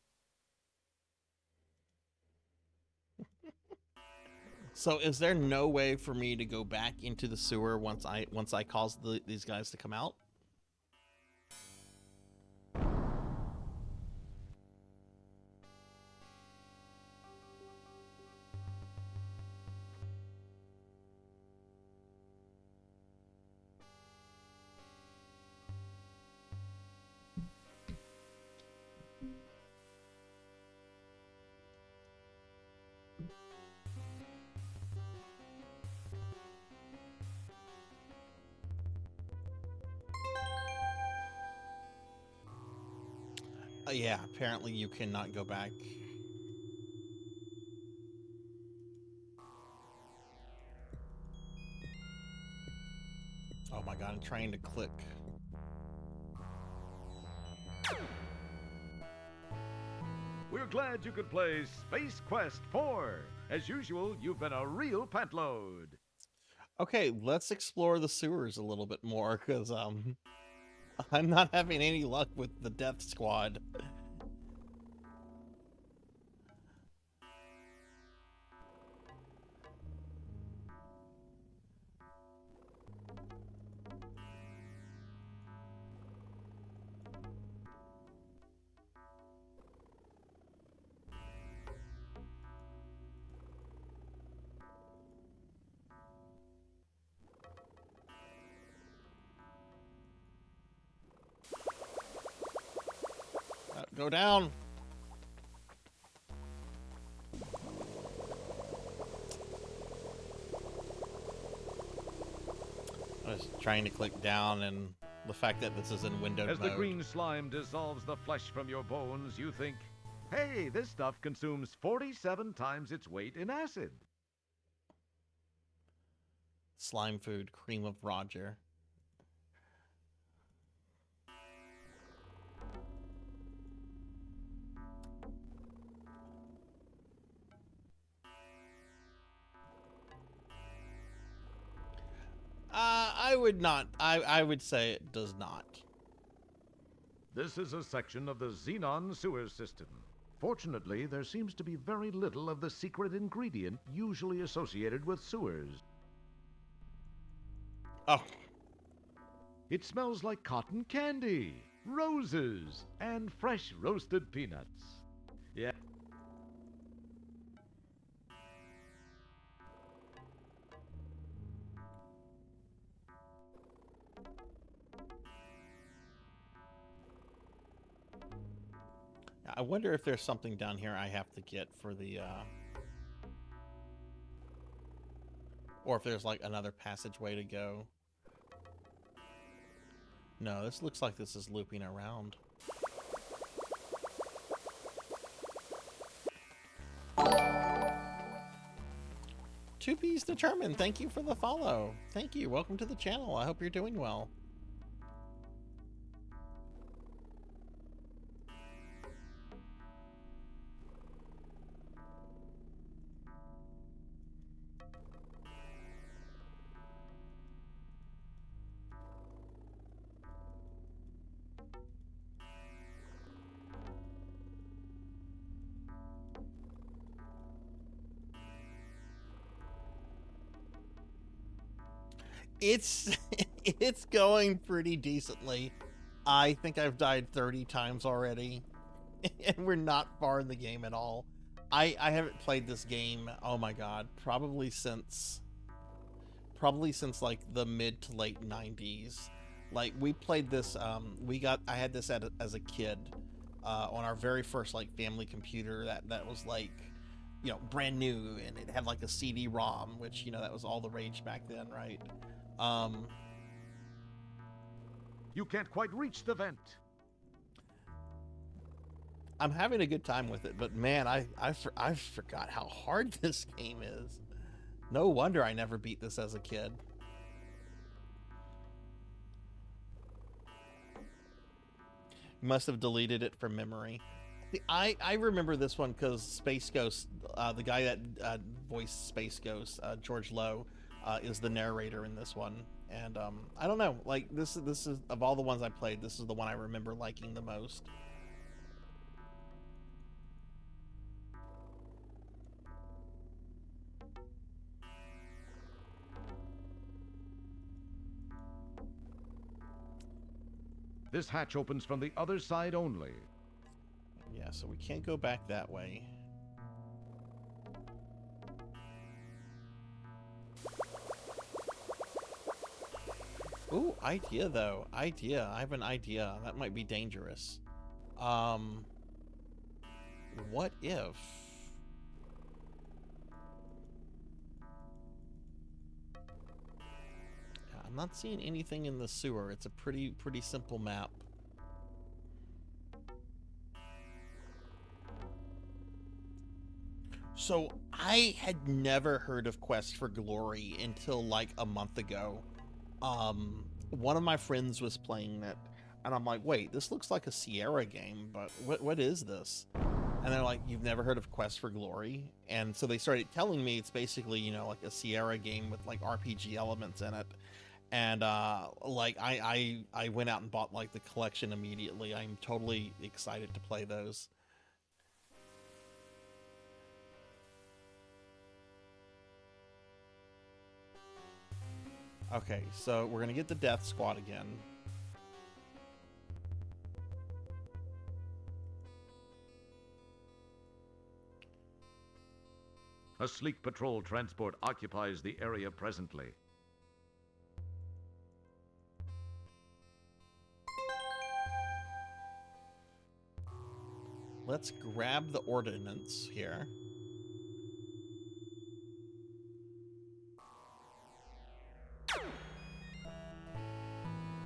So is there no way for me to go back into the sewer once I cause these guys to come out? Yeah, apparently you cannot go back. Oh my god, I'm trying to click. We're glad you could play Space Quest 4. As usual, you've been a real pantload. Okay, let's explore the sewers a little bit more, because I'm not having any luck with the death squad. Go down. I was trying to click down, and the fact that this is in windowed As mode. the green slime dissolves the flesh from your bones, you think, hey, this stuff consumes 47 times its weight in acid. Slime food, cream of Roger. I would not. I would say it does not. This is a section of the Xenon sewer system. Fortunately, there seems to be very little of the secret ingredient usually associated with sewers. Oh, It smells like cotton candy, roses, and fresh roasted peanuts. Yeah. I wonder if there's something down here I have to get for the, or if there's like another passageway to go. No, this looks like this is looping around. Two P's determined. Thank you for the follow. Thank you. Welcome to the channel. I hope you're doing well. It's it's going pretty decently. I think I've died 30 times already, and we're not far in the game at all. I haven't played this game, oh my god, probably since like the mid to late 90s. Like, we played this, I had this as a kid, on our very first like family computer that was like, you know, brand new, and it had like a CD-ROM, which, you know, that was all the rage back then, right? You can't quite reach the vent. I'm having a good time with it, but man, I forgot how hard this game is. No wonder I never beat this as a kid. Must have deleted it from memory. I remember this one because Space Ghost, the guy that voiced Space Ghost, George Lowe, is the narrator in this one. And I don't know, like this is of all the ones I played, this is the one I remember liking the most. This hatch opens from the other side only. Yeah, so we can't go back that way. Ooh, idea though. Idea. I have an idea. That might be dangerous. What if... I'm not seeing anything in the sewer. It's a pretty simple map. So I had never heard of Quest for Glory until like a month ago. One of my friends was playing it, and I'm like, wait, this looks like a Sierra game, but what is this? And they're like, you've never heard of Quest for Glory? And so they started telling me it's basically, you know, like a Sierra game with like RPG elements in it. And like I went out and bought like the collection immediately. I'm totally excited to play those. Okay, so we're gonna get the death squad again. A sleek patrol transport occupies the area presently. let's grab the ordnance here.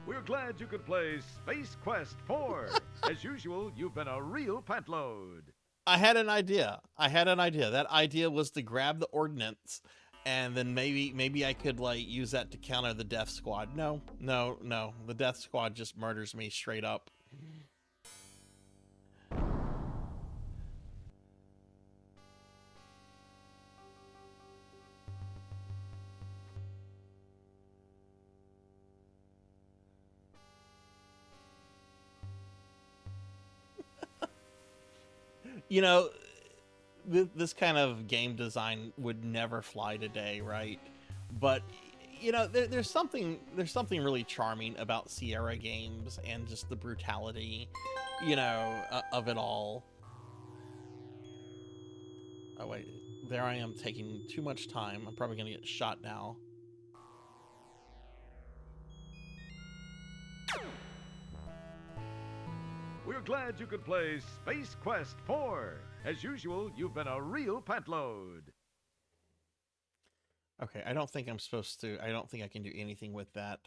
We're glad you could play Space Quest 4. As usual, you've been a real pantload. I had an idea. That idea was to grab the ordnance, and then maybe I could like use that to counter the death squad. No. The death squad just murders me straight up. You know, this kind of game design would never fly today, right? But you know, there's something really charming about Sierra games and just the brutality, you know, of it all. Oh wait, there I am taking too much time. I'm probably gonna get shot now. We're glad you could play Space Quest 4. As usual, you've been a real pantload. Okay, I don't think I'm supposed to. I don't think I can do anything with that.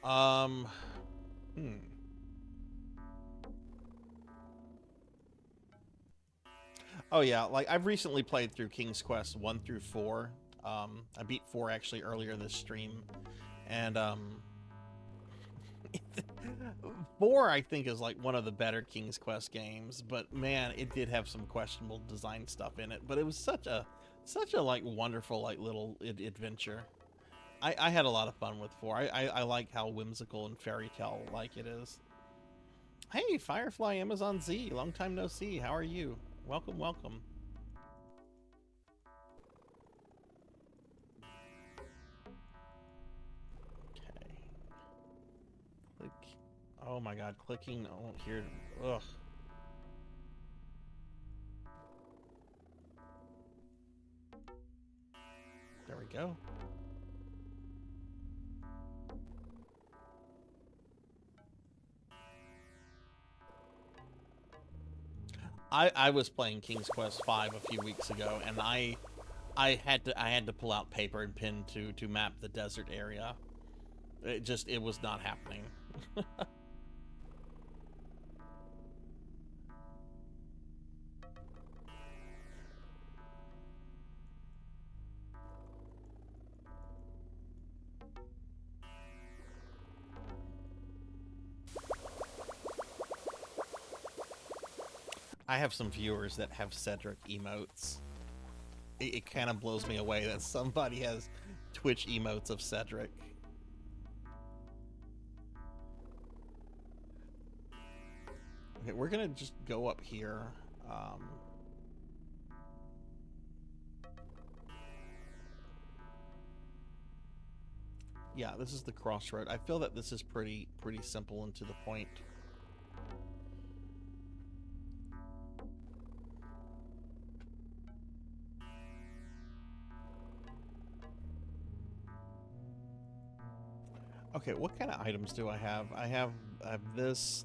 Oh yeah, like I've recently played through King's Quest 1 through 4. I beat 4 actually earlier this stream, and 4 I think is like one of the better King's Quest games, but man, it did have some questionable design stuff in it, but it was such a like wonderful like little adventure. I had a lot of fun with 4. I like how whimsical and fairy tale like it is. Hey, Firefly Amazon Z, long time no see. How are you? Welcome. Okay. Click. Oh my god, clicking. I won't hear. Ugh. There we go. I was playing King's Quest 5 a few weeks ago, and I had to pull out paper and pen to map the desert area. It was not happening. I have some viewers that have Cedric emotes. It kind of blows me away that somebody has Twitch emotes of Cedric. Okay, we're gonna just go up here. Yeah, this is the crossroad. I feel that this is pretty simple and to the point. Okay, what kind of items do I have? I have this.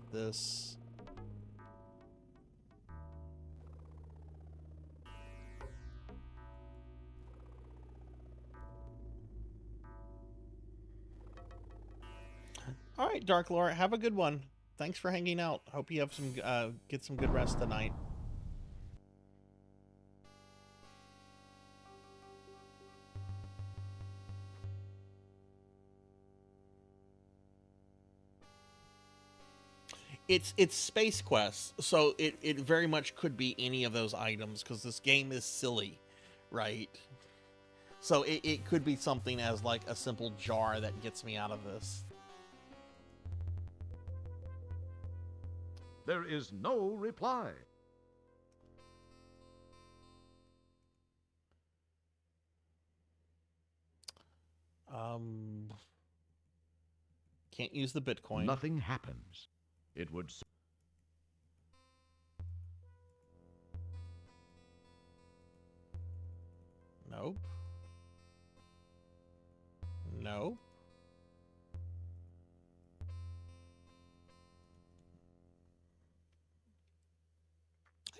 All right, Dark Lord, have a good one. Thanks for hanging out. Hope you have some get some good rest tonight. It's Space Quest, so it very much could be any of those items because this game is silly, right? So it could be something as like a simple jar that gets me out of this. There is no reply. Can't use the Bitcoin. Nothing happens. It would... Nope. Nope.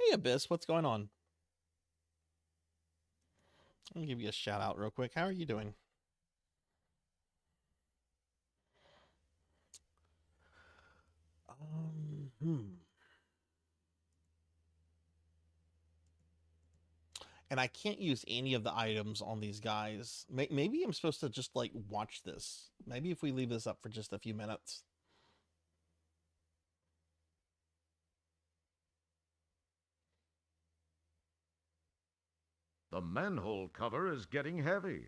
Hey, Abyss, what's going on? Let me give you a shout out real quick. How are you doing? And I can't use any of the items on these guys. Maybe I'm supposed to just, like, watch this. Maybe if we leave this up for just a few minutes. The manhole cover is getting heavy.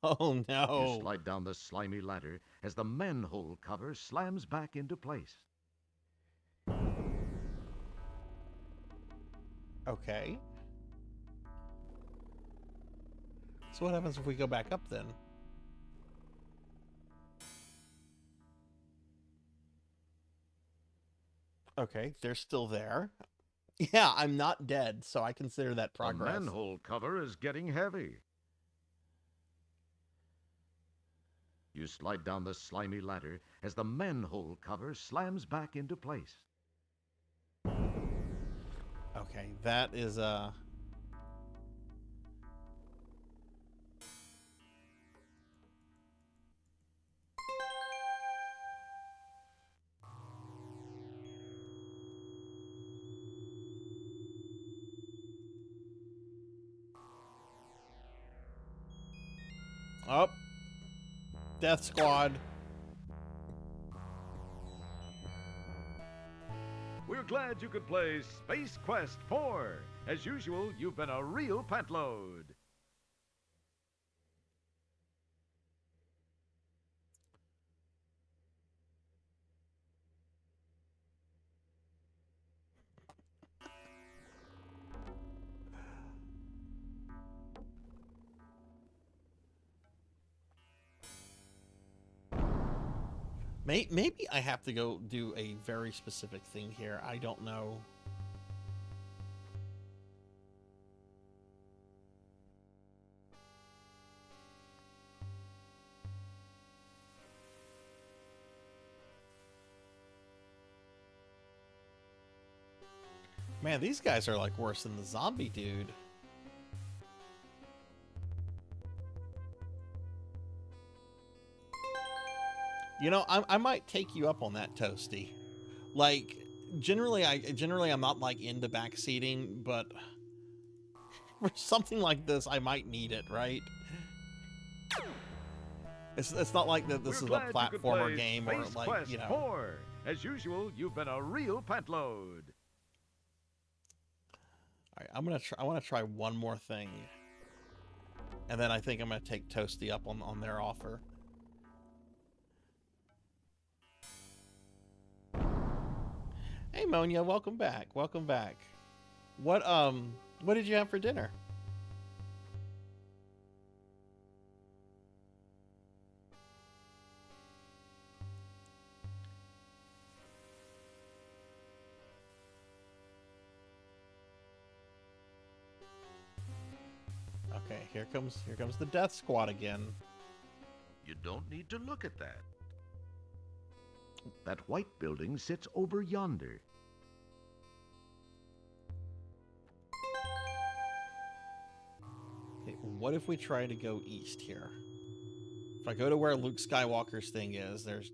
Oh, no. You slide down the slimy ladder as the manhole cover slams back into place. Okay. So what happens if we go back up then? Okay, they're still there. Yeah, I'm not dead, so I consider that progress. The manhole cover is getting heavy. You slide down the slimy ladder as the manhole cover slams back into place. Okay, that is oh, Death Squad. We're glad you could play Space Quest 4. As usual, you've been a real pantload. Maybe I have to go do a very specific thing here. I don't know. Man, these guys are like worse than the zombie dude. You know, I might take you up on that, Toasty. Like, generally I'm not like into backseating, but for something like this, I might need it, right? It's not like that. This is a platformer game or like Quest you know. 4. As usual, you've been a real pantload. All right, I'm gonna try. I want to try one more thing, and then I think I'm gonna take Toasty up on their offer. Hey Monia, welcome back. Welcome back. What did you have for dinner? Okay, here comes the Death Squad again. You don't need to look at that. That white building sits over yonder. Okay, what if we try to go east here? If I go to where Luke Skywalker's thing is, there's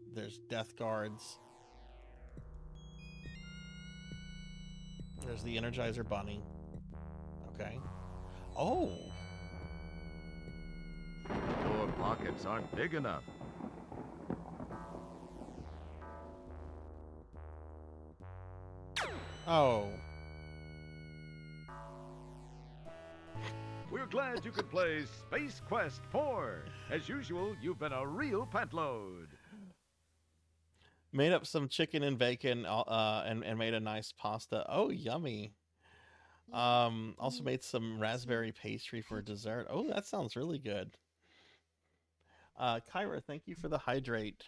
Death Guards. There's the Energizer Bunny. Okay. Oh! Your pockets aren't big enough. Oh. We're glad you could play Space Quest 4. As usual, you've been a real pantload. Made up some chicken and bacon and made a nice pasta. Oh, yummy. Also made some raspberry pastry for dessert. Oh, that sounds really good. Kyra, thank you for the hydrate.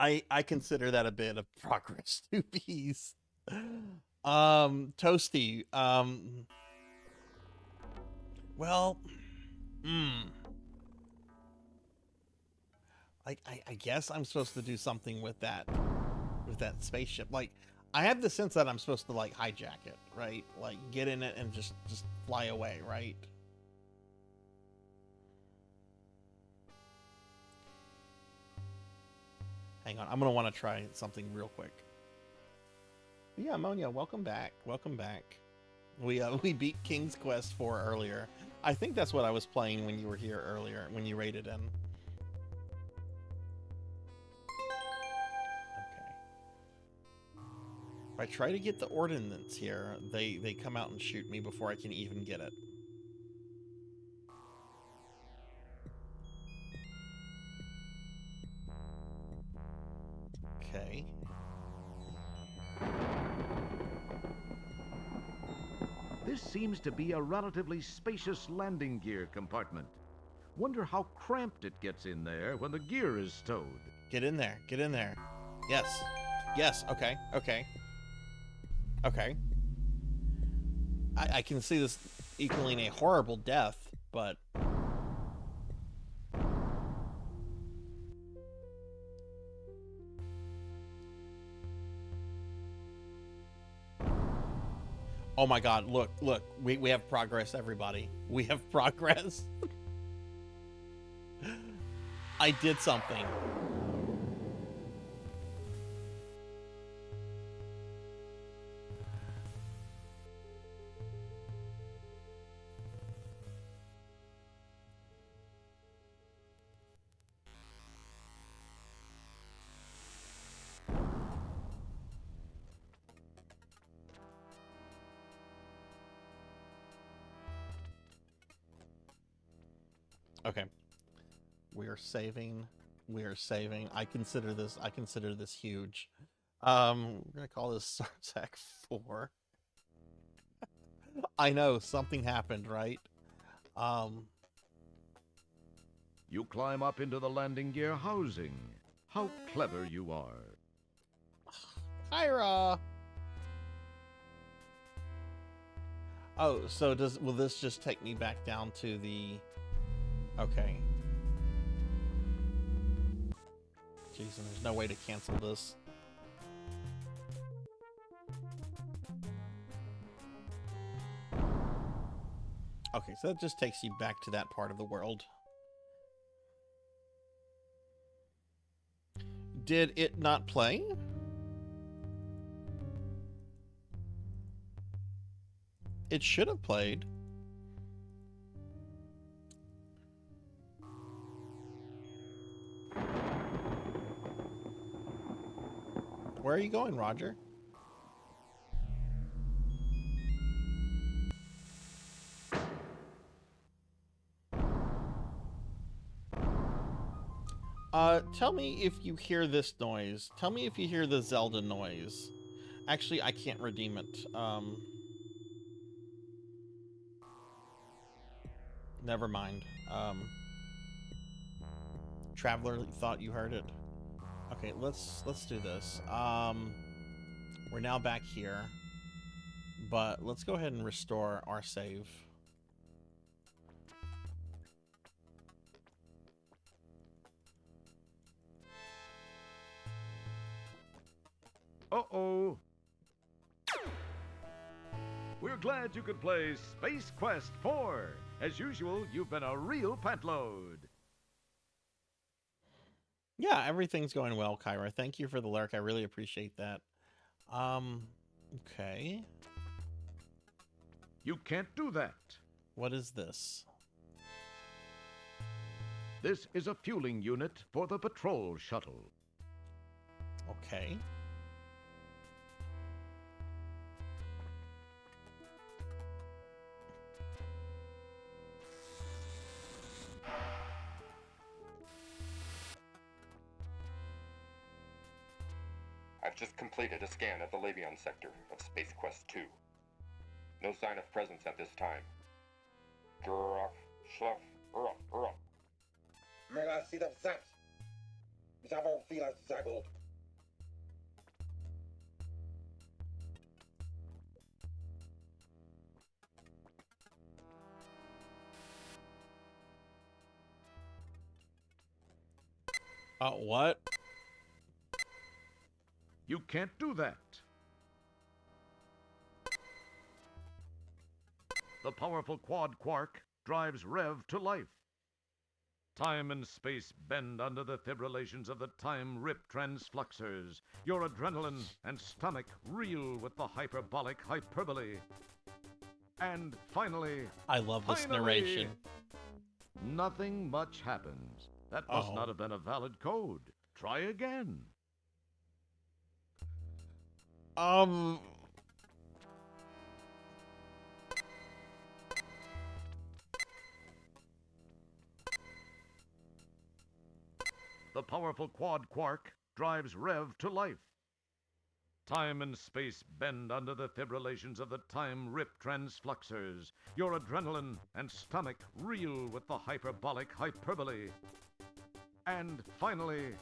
I consider that a bit of progress, Stoopies. Toasty. Well, I guess I'm supposed to do something with that with that spaceship. Like, I have the sense that I'm supposed to like hijack it, right? Like get in it and just fly away, right? Hang on, I'm gonna want to try something real quick. But yeah, Ammonia, welcome back. Welcome back. We beat King's Quest 4 earlier. I think that's what I was playing when you were here earlier, when you raided in. Okay. If I try to get the ordnance here, they come out and shoot me before I can even get it. Okay. This seems to be a relatively spacious landing gear compartment. Wonder how cramped it gets in there when the gear is stowed. Get in there. Get in there. Yes. Yes. Okay. Okay. Okay. I can see this equaling a horrible death, but... Oh my god, look, look. We have progress, everybody. We have progress. I did something. Okay. We are saving. We are saving. I consider this huge. We're gonna call this Sarzac 4. I know, something happened, right? You climb up into the landing gear housing. How clever you are. Kyra! Oh, so will this just take me back down to the... Okay. Jeez, and there's no way to cancel this. Okay, so that just takes you back to that part of the world. Did it not play? It should have played. Where are you going, Roger? Tell me if you hear this noise. Tell me if you hear the Zelda noise. Actually, I can't redeem it. Never mind. Traveler thought you heard it. Okay, let's do this. We're now back here, but let's go ahead and restore our save. Uh-oh. We're glad you could play Space Quest 4. As usual, you've been a real pantload. Yeah, everything's going well, Kyra. Thank you for the lurk. I really appreciate that. Okay. You can't do that. What is this? This is a fueling unit for the patrol shuttle. Okay. I've just completed a scan of the Labion sector of Space Quest 2. No sign of presence at this time. Gruff, schluff, ruff, ruff. Merci de ça. Nous avons fait la seconde. What? You can't do that. The powerful quad quark drives Rev to life. Time and space bend under the fibrillations of the time rip transfluxers. Your adrenaline and stomach reel with the hyperbolic hyperbole. And finally, I love this narration. Nothing much happens. That must not have been a valid code. Try again. The powerful quad quark drives Rev to life. Time and space bend under the fibrillations of the time rip transfluxers. Your adrenaline and stomach reel with the hyperbolic hyperbole. And finally,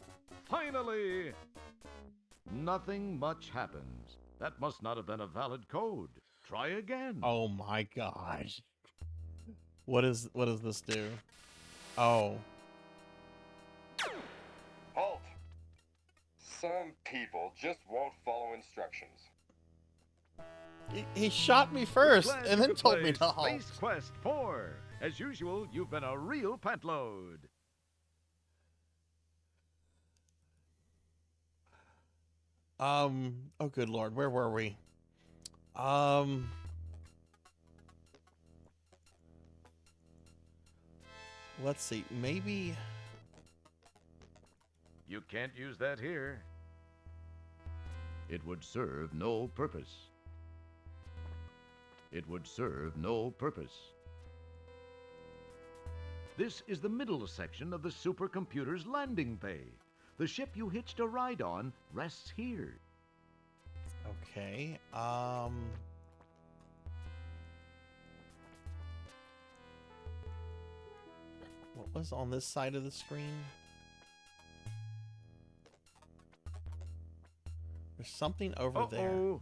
nothing much happens. That must not have been a valid code. Try again. Oh my gosh. What does this do? Oh. Halt! Some people just won't follow instructions. He shot me first Glad and you then could told play me to halt. Space Quest 4. As usual, you've been a real pantload. Oh good lord, where were we? Let's see, maybe... You can't use that here. It would serve no purpose. It would serve no purpose. This is the middle section of the supercomputer's landing bay. The ship you hitched a ride on rests here. Okay, what was on this side of the screen? There's something over there.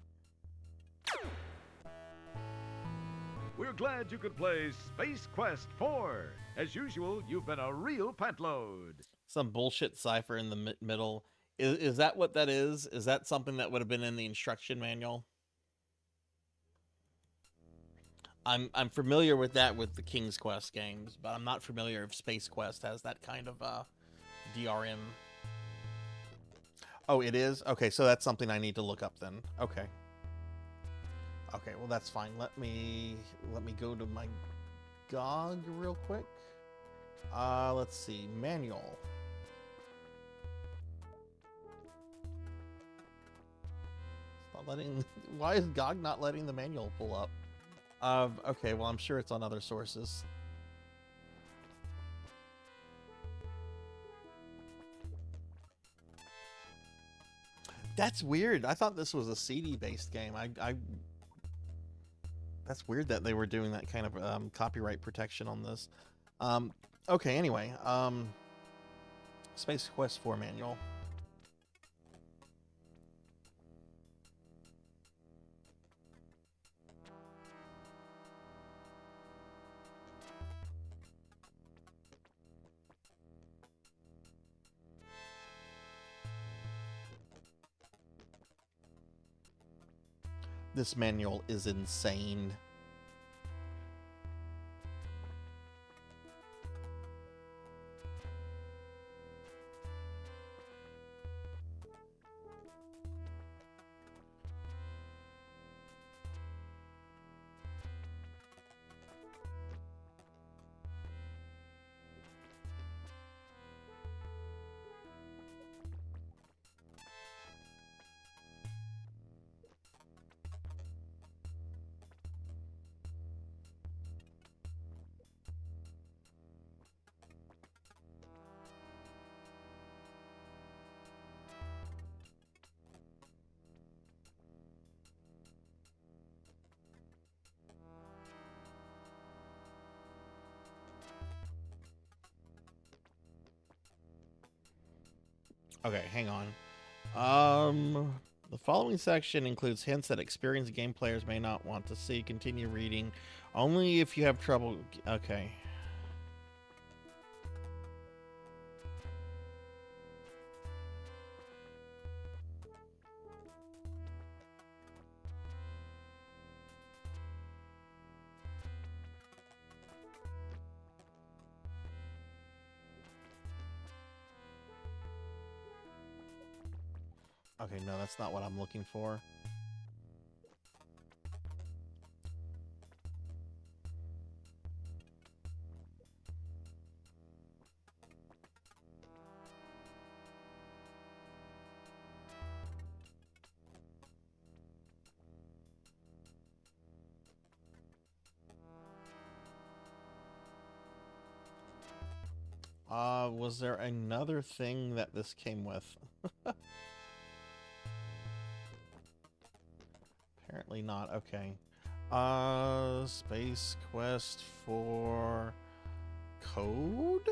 We're glad you could play Space Quest 4. As usual, you've been a real pantload. Some bullshit cipher in the middle. Is that what that is? Is that something that would have been in the instruction manual? I'm familiar with that with the King's Quest games, but I'm not familiar if Space Quest has that kind of DRM. Oh, it is? Okay, so that's something I need to look up then. Okay. Okay, well that's fine. Let me go to my GOG real quick. Let's see, manual. It's not letting. Why is GOG not letting the manual pull up? Okay, well I'm sure it's on other sources. That's weird. I thought this was a CD-based game. That's weird that they were doing that kind of copyright protection on this. Okay, anyway. Space Quest 4 manual. This manual is insane. Okay, hang on. The following section includes hints that experienced game players may not want to see. Continue reading only if you have trouble. Okay. Okay, no, that's not what I'm looking for. Was there another thing that this came with? Apparently not. Okay. Space Quest for code?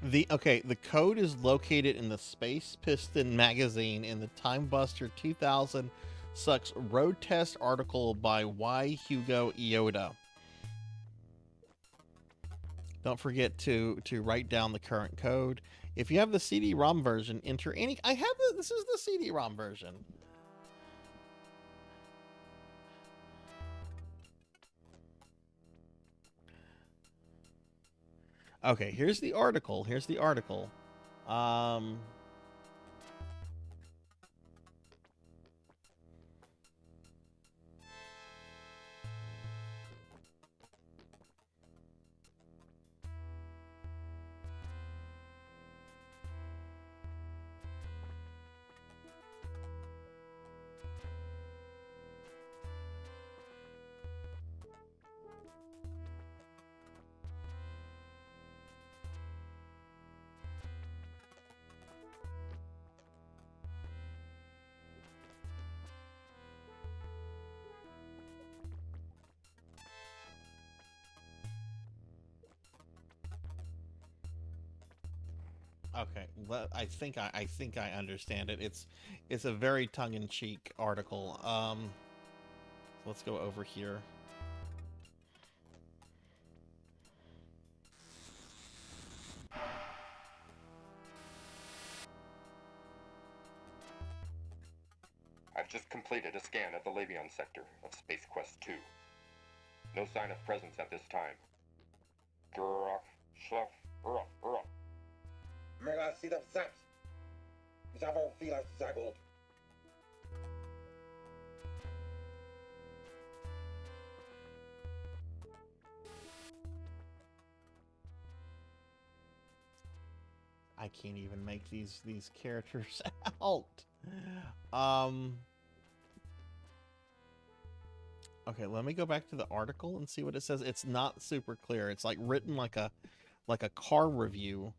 The code is located in the Space Piston magazine in the Time Buster 2000 sucks road test article by Y. Hugo Iota. Don't forget to write down the current code. If you have the CD-ROM version, enter any. I have this is the CD-ROM version. Okay, here's the article. Here's the article. Okay, I think I understand it. It's a very tongue-in-cheek article. Let's go over here. I've just completed a scan of the Labion sector of Space Quest 2. No sign of presence at this time. Grrrf, schluff, urf. Mega see the zaps. Nous avons vu la zagold. I can't even make these characters out. Okay, let me go back to the article and see what it says. It's not super clear. It's like written like a car review.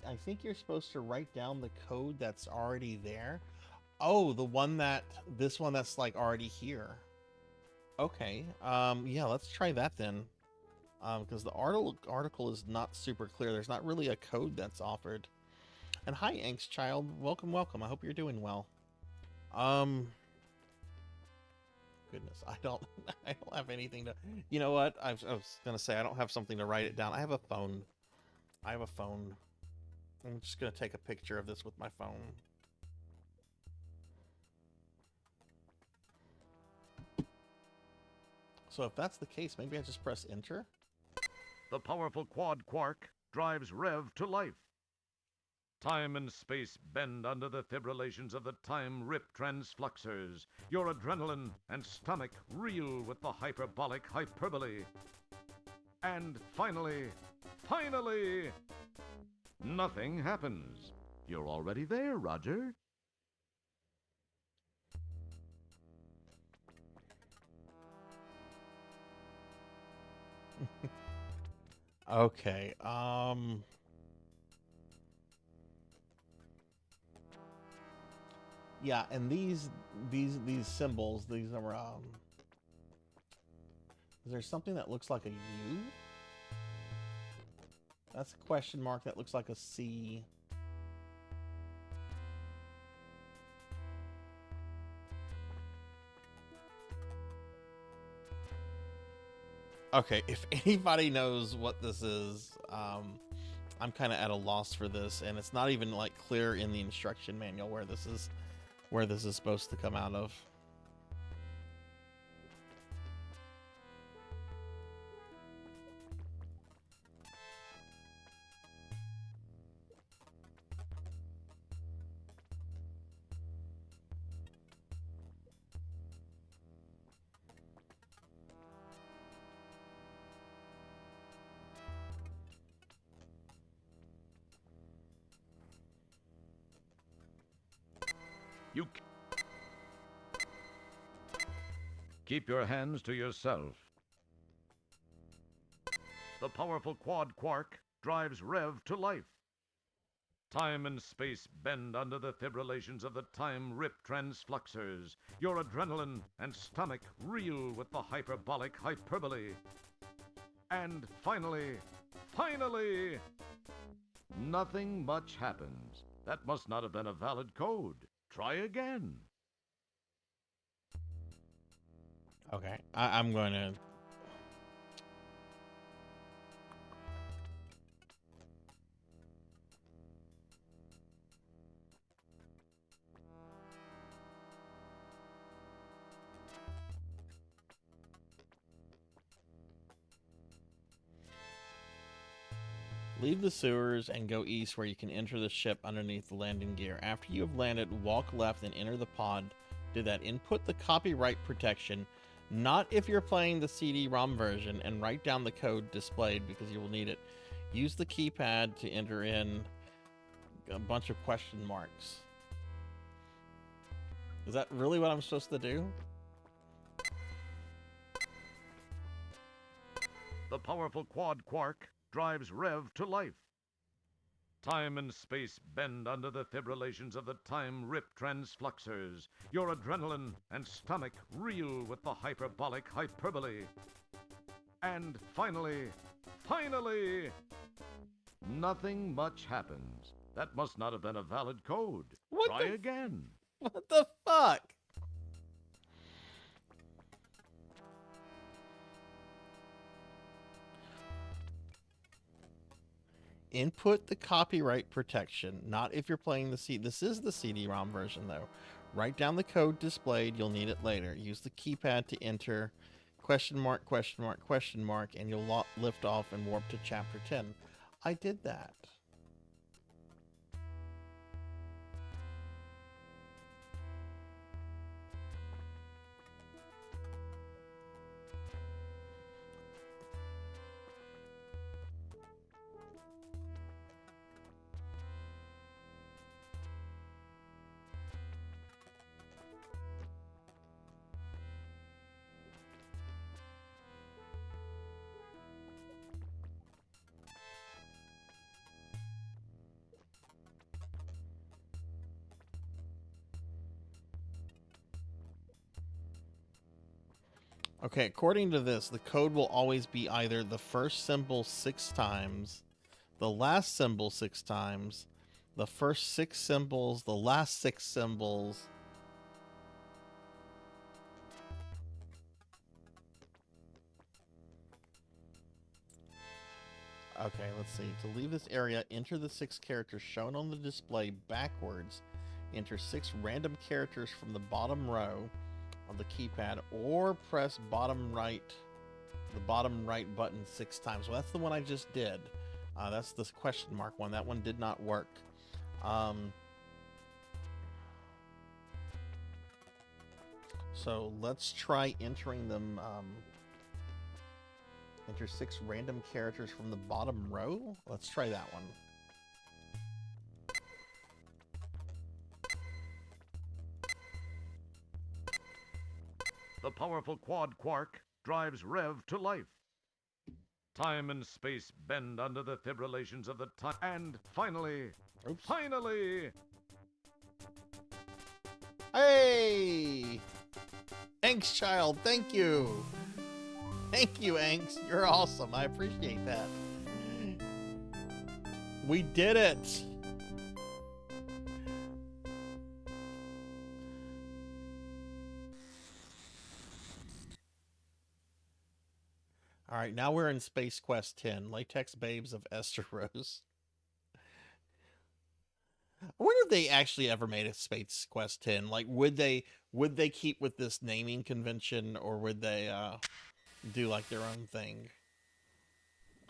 I think you're supposed to write down the code that's already there. Oh, this one that's like already here. Okay. Yeah, let's try that then. Because the article is not super clear. There's not really a code that's offered. And hi, Angst Child. Welcome. I hope you're doing well. goodness. I don't have anything to, you know what? I was going to say, I don't have something to write it down. I have a phone. I'm just going to take a picture of this with my phone. So if that's the case, maybe I just press enter. The powerful quad quark drives Rev to life. Time and space bend under the fibrillations of the time rip transfluxers. Your adrenaline and stomach reel with the hyperbolic hyperbole. And finally, nothing happens. You're already there, Roger. Okay, yeah, and these symbols, these are, is there something that looks like a U? That's a question mark that looks like a C. Okay, if anybody knows what this is, I'm kind of at a loss for this, and it's not even like clear in the instruction manual where this is supposed to come out of. You keep your hands to yourself. The powerful quad quark drives Rev to life. Time and space bend under the fibrillations of the time rip transfluxers. Your adrenaline and stomach reel with the hyperbolic hyperbole. And finally, nothing much happens. That must not have been a valid code. Try again. Okay, I'm going to... Leave the sewers and go east where you can enter the ship underneath the landing gear. After you have landed, walk left and enter the pod. Do that. Input the copyright protection, not if you're playing the CD-ROM version, and write down the code displayed because you will need it. Use the keypad to enter in a bunch of question marks. Is that really what I'm supposed to do? The powerful quad quark drives Rev to life. Time and space bend under the fibrillations of the time rip transfluxers. Your adrenaline and stomach reel with the hyperbolic hyperbole. And finally, nothing much happens. That must not have been a valid code. Try again. What the fuck? Input the copyright protection, not if you're playing the CD. This is the CD-ROM version, though. Write down the code displayed. You'll need it later. Use the keypad to enter question mark, question mark, question mark, and you'll lift off and warp to Chapter 10. I did that. Okay, according to this, the code will always be either the first symbol 6 times, the last symbol 6 times, the first 6 symbols, the last 6 symbols. Okay, let's see. To leave this area, enter the 6 characters shown on the display backwards. Enter 6 random characters from the bottom row of the keypad, or press the bottom right button 6 times. Well, that's the one I just did. That's this question mark one. That one did not work. So let's try entering them. Enter 6 random characters from the bottom row. Let's try that one. The powerful quad quark drives Rev to life. Time and space bend under the fibrillations of the time. And finally, finally! Hey! Angst Child, thank you! Thank you, Angst. You're awesome. I appreciate that. We did it! All right, now we're in Space Quest 10, Latex Babes of Esteros. I wonder if they actually ever made a Space Quest 10. Like, would they keep with this naming convention, or would they do like their own thing?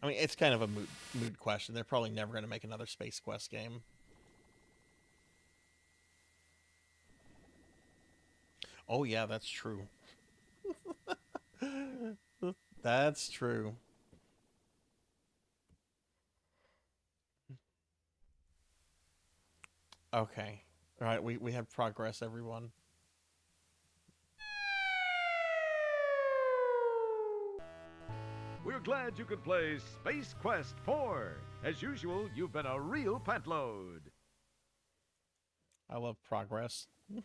I mean, it's kind of a moot question. They're probably never going to make another Space Quest game. Oh yeah, that's true. That's true. Okay. All right, we have progress, everyone. We're glad you could play Space Quest 4. As usual, you've been a real pantload. I love progress. Can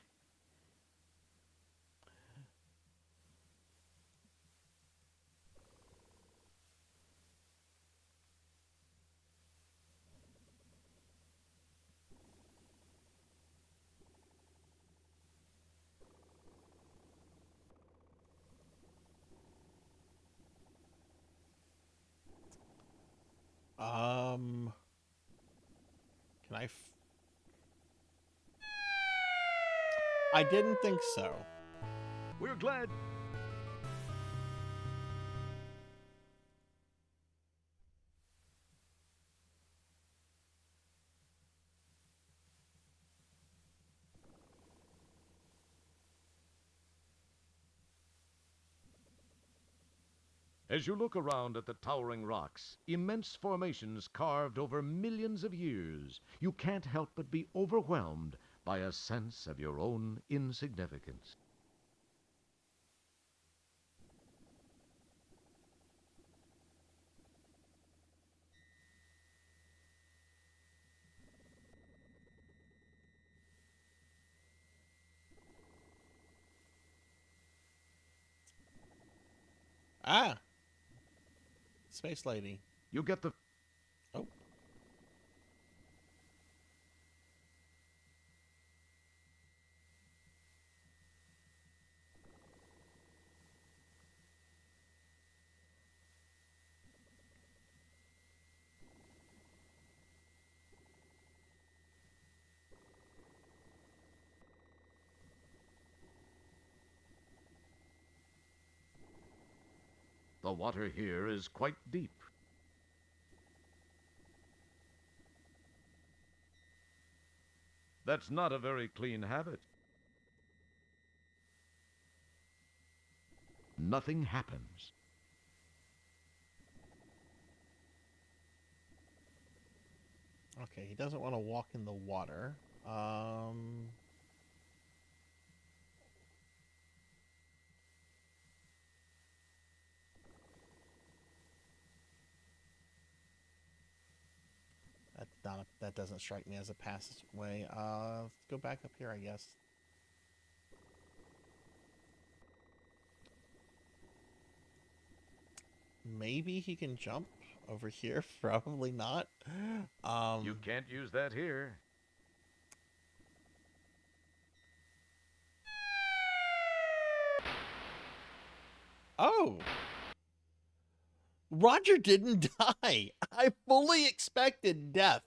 I didn't think so. We're glad. As you look around at the towering rocks, immense formations carved over millions of years, you can't help but be overwhelmed by a sense of your own insignificance. Ah! Space Lady. You get the... Oh. The water here is quite deep. That's not a very clean habit. Nothing happens. Okay, he doesn't want to walk in the water. That doesn't strike me as a passageway. Let's go back up here, I guess. Maybe he can jump over here. Probably not. You can't use that here. Oh! Roger didn't die. I fully expected death.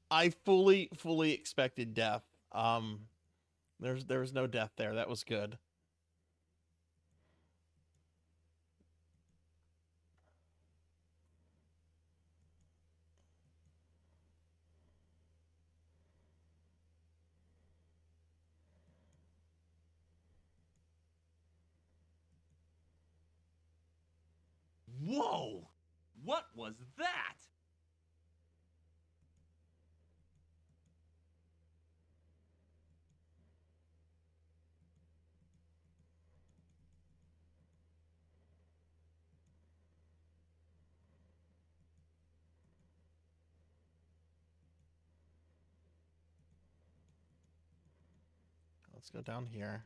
I fully expected death. There was no death there. That was good. Whoa! What was that? Let's go down here.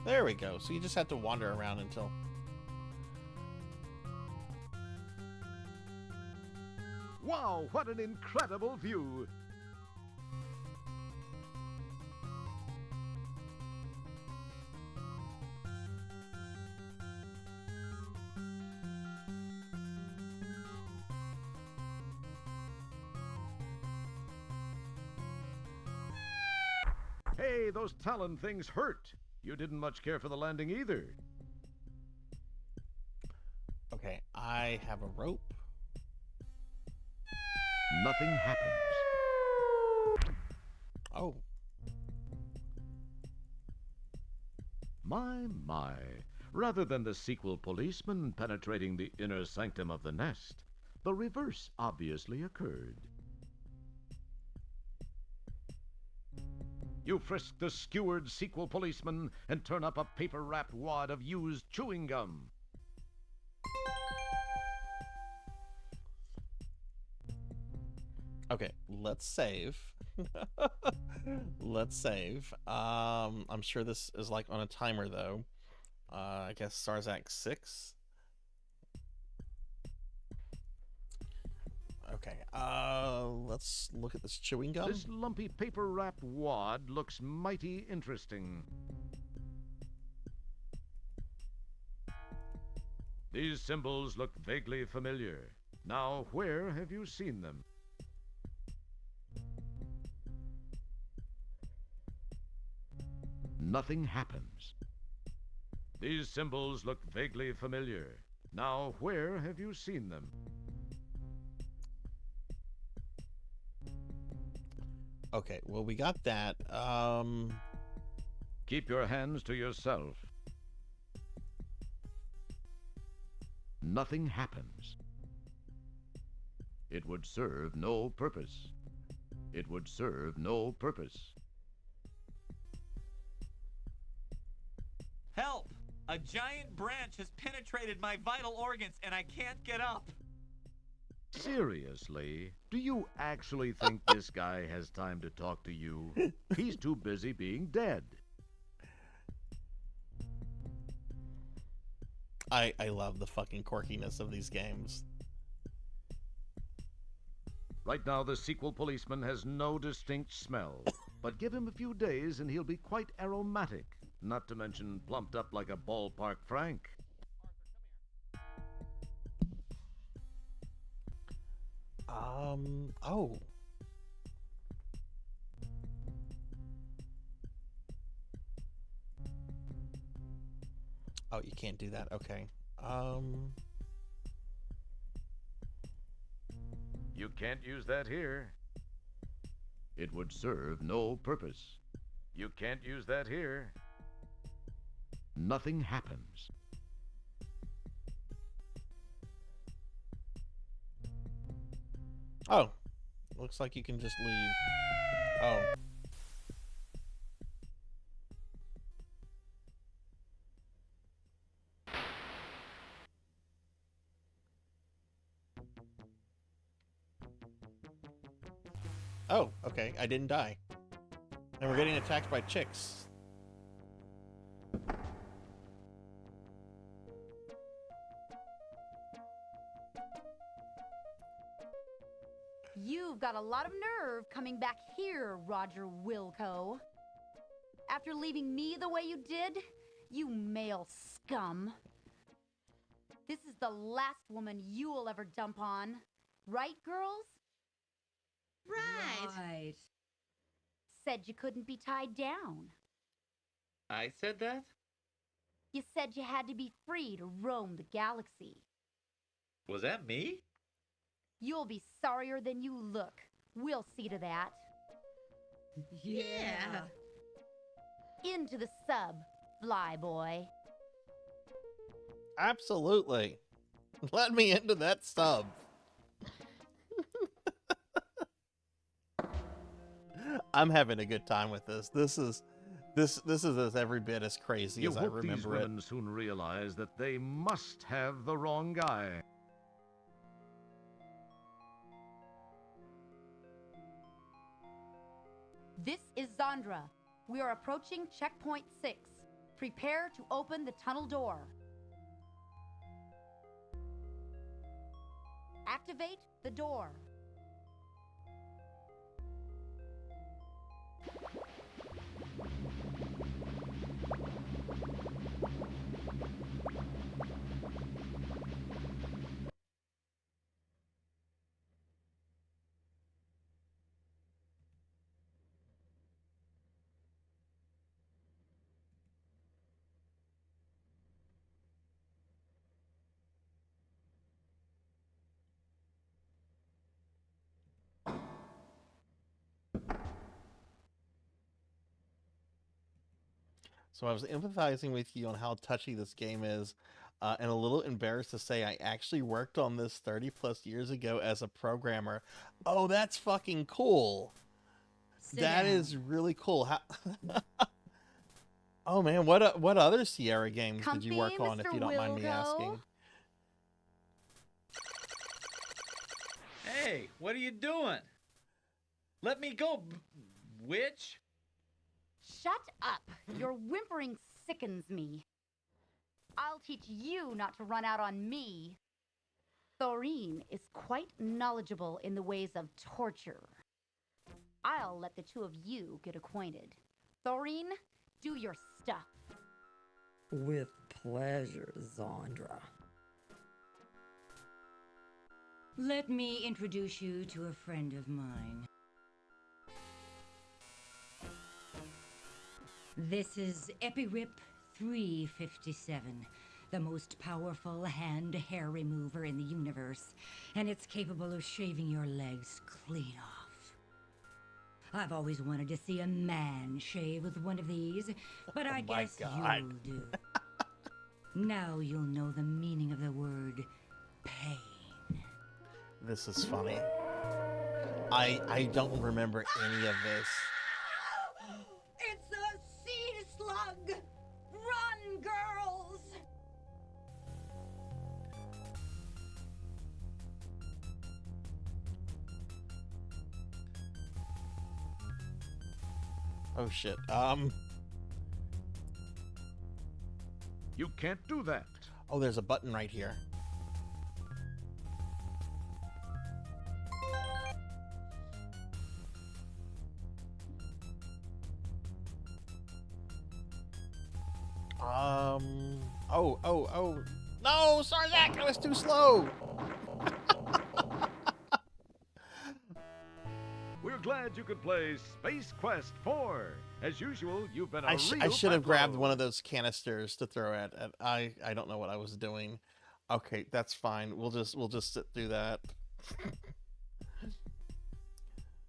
There we go. So you just have to wander around until... Wow, what an incredible view! Hey, those Talon things hurt. You didn't much care for the landing either. Okay, I have a rope. Nothing happens. Oh. My. Rather than the sequel policeman penetrating the inner sanctum of the nest, the reverse obviously occurred. You frisk the skewered sequel policeman and turn up a paper-wrapped wad of used chewing gum. Okay, let's save. Let's save. I'm sure this is like on a timer though. I guess Sarzac 6. Okay, let's look at this chewing gum. This lumpy paper-wrapped wad looks mighty interesting. These symbols look vaguely familiar. Now, where have you seen them? Nothing happens. These symbols look vaguely familiar. Now, where have you seen them? Okay, well, we got that. Keep your hands to yourself. Nothing happens. It would serve no purpose. It would serve no purpose. Help! A giant branch has penetrated my vital organs and I can't get up. Seriously? Do you actually think this guy has time to talk to you? He's too busy being dead. I love the fucking quirkiness of these games. Right now, the sequel policeman has no distinct smell. But give him a few days and he'll be quite aromatic. Not to mention plumped up like a ballpark Frank. Oh. Oh, you can't do that. Okay. You can't use that here. It would serve no purpose. You can't use that here. Nothing happens. Oh. Looks like you can just leave. Oh. Oh, okay. I didn't die. And we're getting attacked by chicks. You've got a lot of nerve coming back here, Roger Wilco. After leaving me the way you did, you male scum. This is the last woman you'll ever dump on. Right, girls? Right. Said you couldn't be tied down. I said that? You said you had to be free to roam the galaxy. Was that me? You'll be sorrier than you look. We'll see to that. Yeah. Into the sub, fly boy. Absolutely. Let me into that sub. I'm having a good time with this. This is as every bit as crazy as I hope these remember it. women soon realize that they must have the wrong guy. This is Zandra. We are approaching checkpoint 6. Prepare to open the tunnel door. Activate the door. So I was empathizing with you on how touchy this game is, and a little embarrassed to say I actually worked on this 30 plus years ago as a programmer. Oh, that's fucking cool. That is really cool. How oh man, what other Sierra games did you work on, if you don't mind me asking? Hey, what are you doing? Let me go, witch. Shut up! Your whimpering sickens me. I'll teach you not to run out on me. Thorine is quite knowledgeable in the ways of torture. I'll let the two of you get acquainted. Thorine, do your stuff. With pleasure, Zandra. Let me introduce you to a friend of mine. This is Epirip 357, the most powerful hand-hair remover in the universe, and it's capable of shaving your legs clean off. I've always wanted to see a man shave with one of these, but I guess you'll do. Now you'll know the meaning of the word pain. This is funny. I don't remember any of this. It's a sea slug! Run, girls! Oh shit. You can't do that. Oh, there's a button right here. Oh. No, Sarzac, I was too slow. We're glad you could play Space Quest 4. As usual, you've been a I real should have grabbed backload. one of those canisters to throw at. I don't know what I was doing. Okay, that's fine. We'll just sit through that.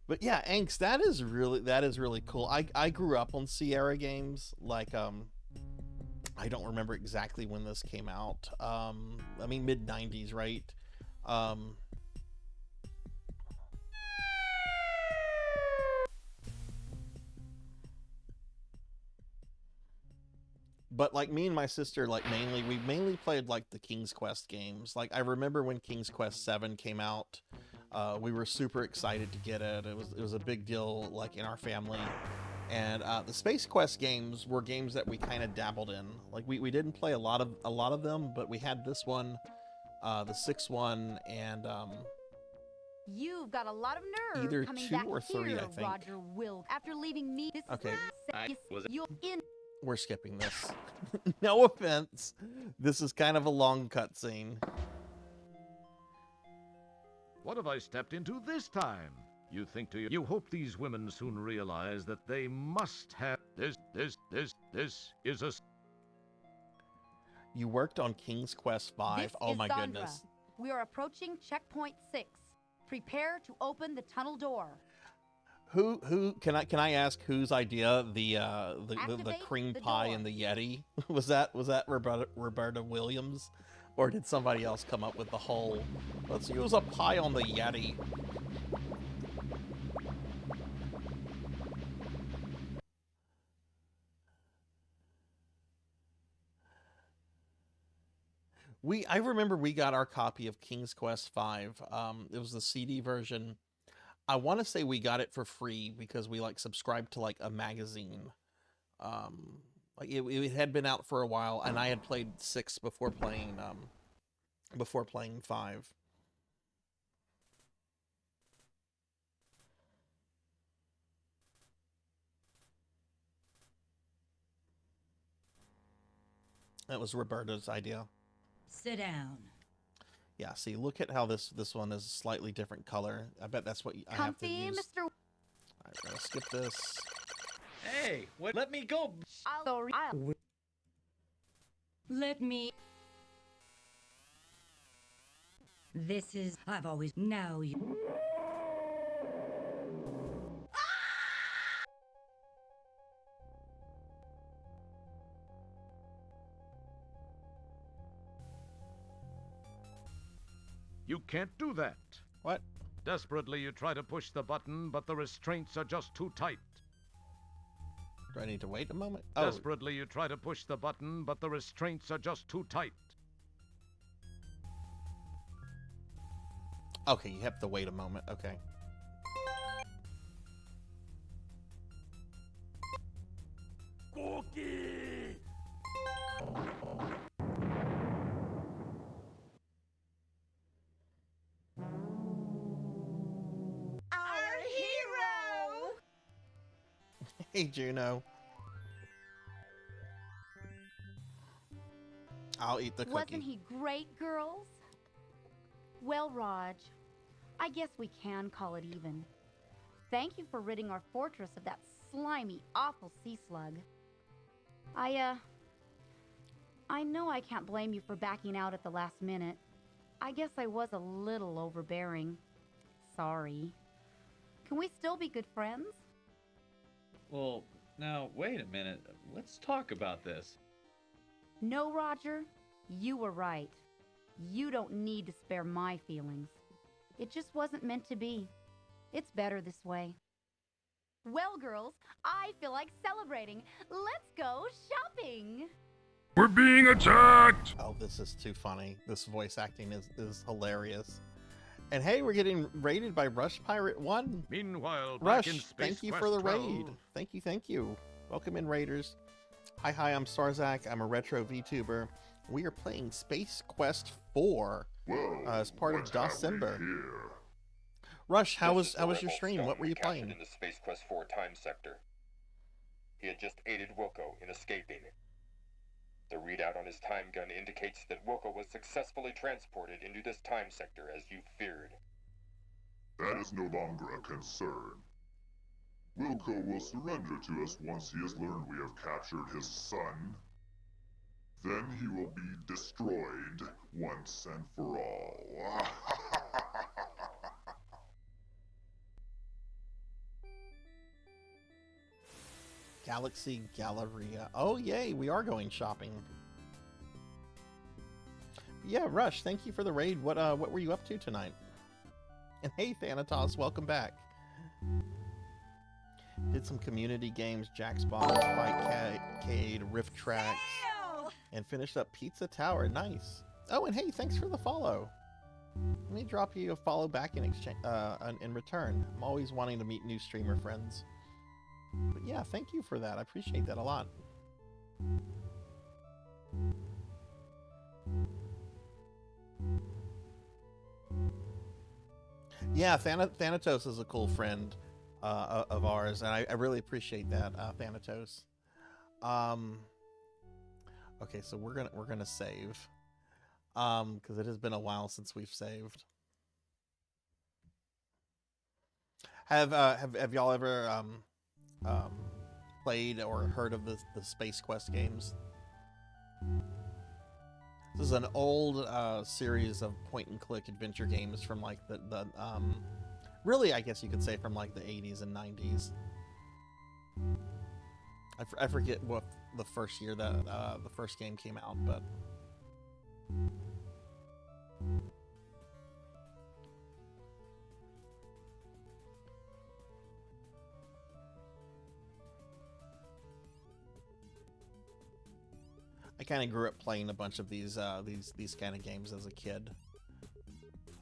But yeah, Angst, that is really cool. I grew up on Sierra games. Like I don't remember exactly when this came out. I mean mid 90s, right? But like me and my sister, like we mainly played like the King's Quest games. Like I remember when King's Quest 7 came out, we were super excited to get it. It was a big deal like in our family. And the Space Quest games were games that we kind of dabbled in. Like we didn't play a lot of them, but we had this one, the 6th one, and You've got a lot of nerve Either coming 2 back or 3, here, I think. Roger Will. After leaving me, this Okay. you're in. We're skipping this. No offense. This is kind of a long cutscene. What have I stepped into this time? You think to you hope these women soon realize that they must have this is a... You worked on King's Quest V. This Oh is my Zandra. goodness. We are approaching checkpoint 6. Prepare to open the tunnel door. Who can I ask whose idea the Activate cream the pie door. and the Yeti was that Roberta Williams, or did somebody else come up with the whole let's use a pie on the Yeti? I remember we got our copy of King's Quest V. It was the CD version. I want to say we got it for free because we like subscribed to like a magazine. Like it had been out for a while, and I had played 6 before playing 5. That was Roberta's idea. Sit down. Yeah, see, look at how this one is a slightly different color. I bet that's what I have to Comfy, use. Mr. Alright, we're gonna skip this. Hey, what? Let me go. Let me... This is... I've always... Now you... You can't do that. What? Desperately, you try to push the button, but the restraints are just too tight. Do I need to wait a moment? Oh, Desperately, you try to push the button, but the restraints are just too tight. okay, you have to wait a moment. Okay. Cookie! Our hero! Hey, Juno. I'll eat the cookie. Wasn't he great, girls? Well, Raj, I guess we can call it even. Thank you for ridding our fortress of that slimy, awful sea slug. I know I can't blame you for backing out at the last minute. I guess I was a little overbearing. Sorry. Can we still be good friends? Well, now, wait a minute. Let's talk about this. No, Roger. You were right. You don't need to spare my feelings. It just wasn't meant to be. It's better this way. Well, girls, I feel like celebrating. Let's go shopping! We're being attacked! Oh, this is too funny. This voice acting is hilarious. And hey, we're getting raided by Rush Pirate 1. Meanwhile, Rush, back in Space thank you Quest for the 12, raid. Thank you. Welcome in, Raiders. Hi, I'm Sarzac. I'm a retro VTuber. We are playing Space Quest 4 as part of December. Rush, how was your stream? What were you playing? In the Space Quest 4 time sector. He had just aided Wilco in escaping. The readout on his time gun indicates that Wilco was successfully transported into this time sector as you feared. That is no longer a concern. Wilco will surrender to us once he has learned we have captured his son. Then he will be destroyed once and for all. Galaxy Galleria. Oh, yay, we are going shopping. Yeah, Rush, thank you for the raid. What were you up to tonight? And hey, Thanatos, welcome back. Did some community games, Jack's Bombs, Fightcade, Rift Tracks, and finished up Pizza Tower. Nice. Oh, and hey, thanks for the follow. Let me drop you a follow back in exchange, in return. I'm always wanting to meet new streamer friends. But yeah, thank you for that. I appreciate that a lot. Yeah, Thanatos is a cool friend of ours, and I really appreciate that, Thanatos. Okay, so we're gonna save, because it has been a while since we've saved. Have y'all ever played or heard of the Space Quest games? This is an old series of point-and-click adventure games from like the really, I guess you could say from like the 80s and 90s. I forget what the first year that the first game came out, but I kind of grew up playing a bunch of these kind of games as a kid.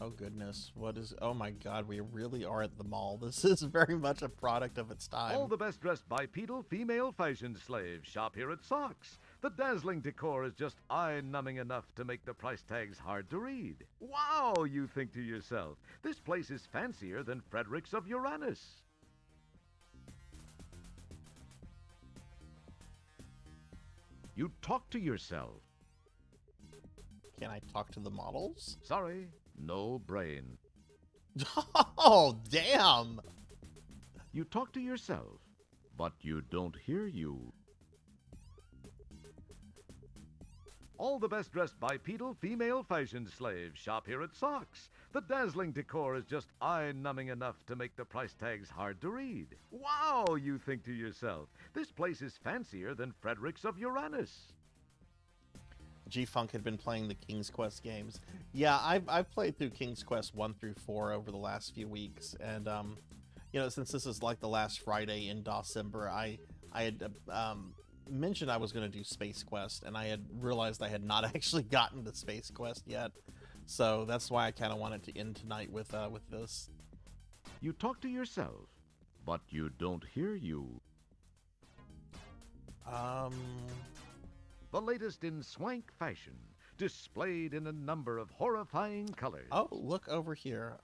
Oh goodness, what is... Oh my god, we really are at the mall. This is very much a product of its time. All the best dressed bipedal female fashion slaves shop here at Socks. The dazzling decor is just eye-numbing enough to make the price tags hard to read. Wow, you think to yourself, this place is fancier than Fredericks of Uranus. You talk to yourself. Can I talk to the models? Sorry, no brain. Oh, damn! You talk to yourself, but you don't hear you. All the best dressed bipedal female fashion slaves shop here at Socks. The dazzling decor is just eye-numbing enough to make the price tags hard to read. Wow, you think to yourself, this place is fancier than Fredericks of Uranus. G-Funk had been playing the King's Quest games. Yeah, I've played through King's Quest 1 through 4 over the last few weeks, and you know, since this is like the last Friday in December, I had mentioned I was going to do Space Quest, and I had realized I had not actually gotten to Space Quest yet, so that's why I kind of wanted to end tonight with this. You talk to yourself, but you don't hear you. The latest in swank fashion, displayed in a number of horrifying colors. Oh, look over here.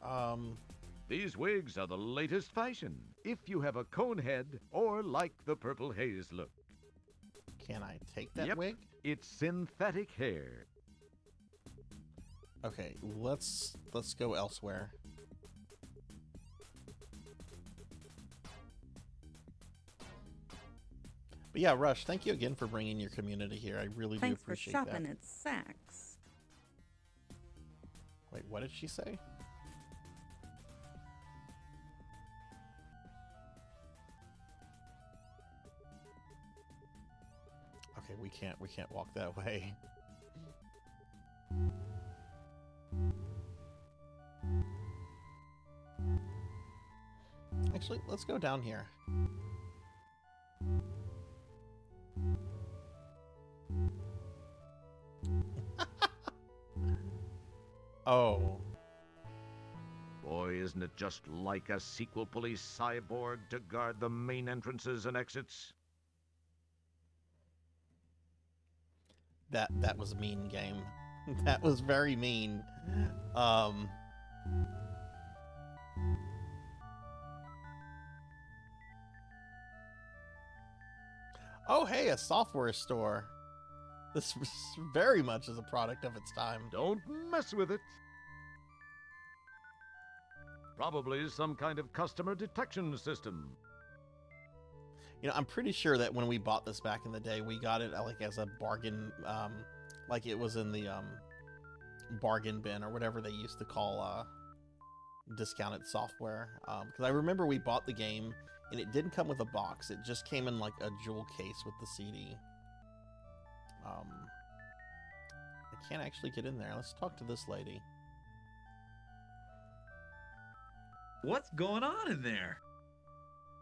These wigs are the latest fashion, if you have a cone head or like the purple haze look. Can I take that wig? It's synthetic hair. Okay, let's go elsewhere. But yeah, Rush, thank you again for bringing your community here. I really do appreciate that. Thanks for shopping at Saks. Wait, what did she say? Okay, we can't walk that way. Actually, let's go down here. Oh. Boy, isn't it just like a sequel police cyborg to guard the main entrances and exits? That was a mean game. That was very mean. Oh, hey, a software store. This very much is a product of its time. Don't mess with it. Probably some kind of customer detection system. You know, I'm pretty sure that when we bought this back in the day, we got it like as a bargain, like it was in the bargain bin or whatever they used to call discounted software. Because I remember we bought the game and it didn't come with a box. It just came in like a jewel case with the CD. I can't actually get in there. Let's talk to this lady. What's going on in there?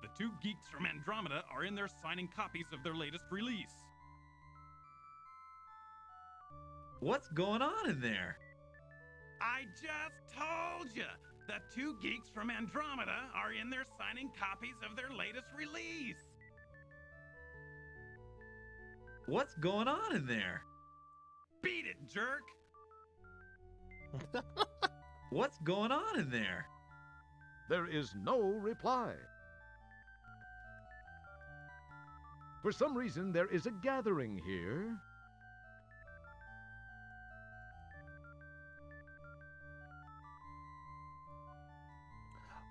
The two geeks from Andromeda are in there signing copies of their latest release. What's going on in there? I just told you! The two geeks from Andromeda are in there signing copies of their latest release. What's going on in there? Beat it, jerk! What's going on in there? There is no reply. For some reason, there is a gathering here.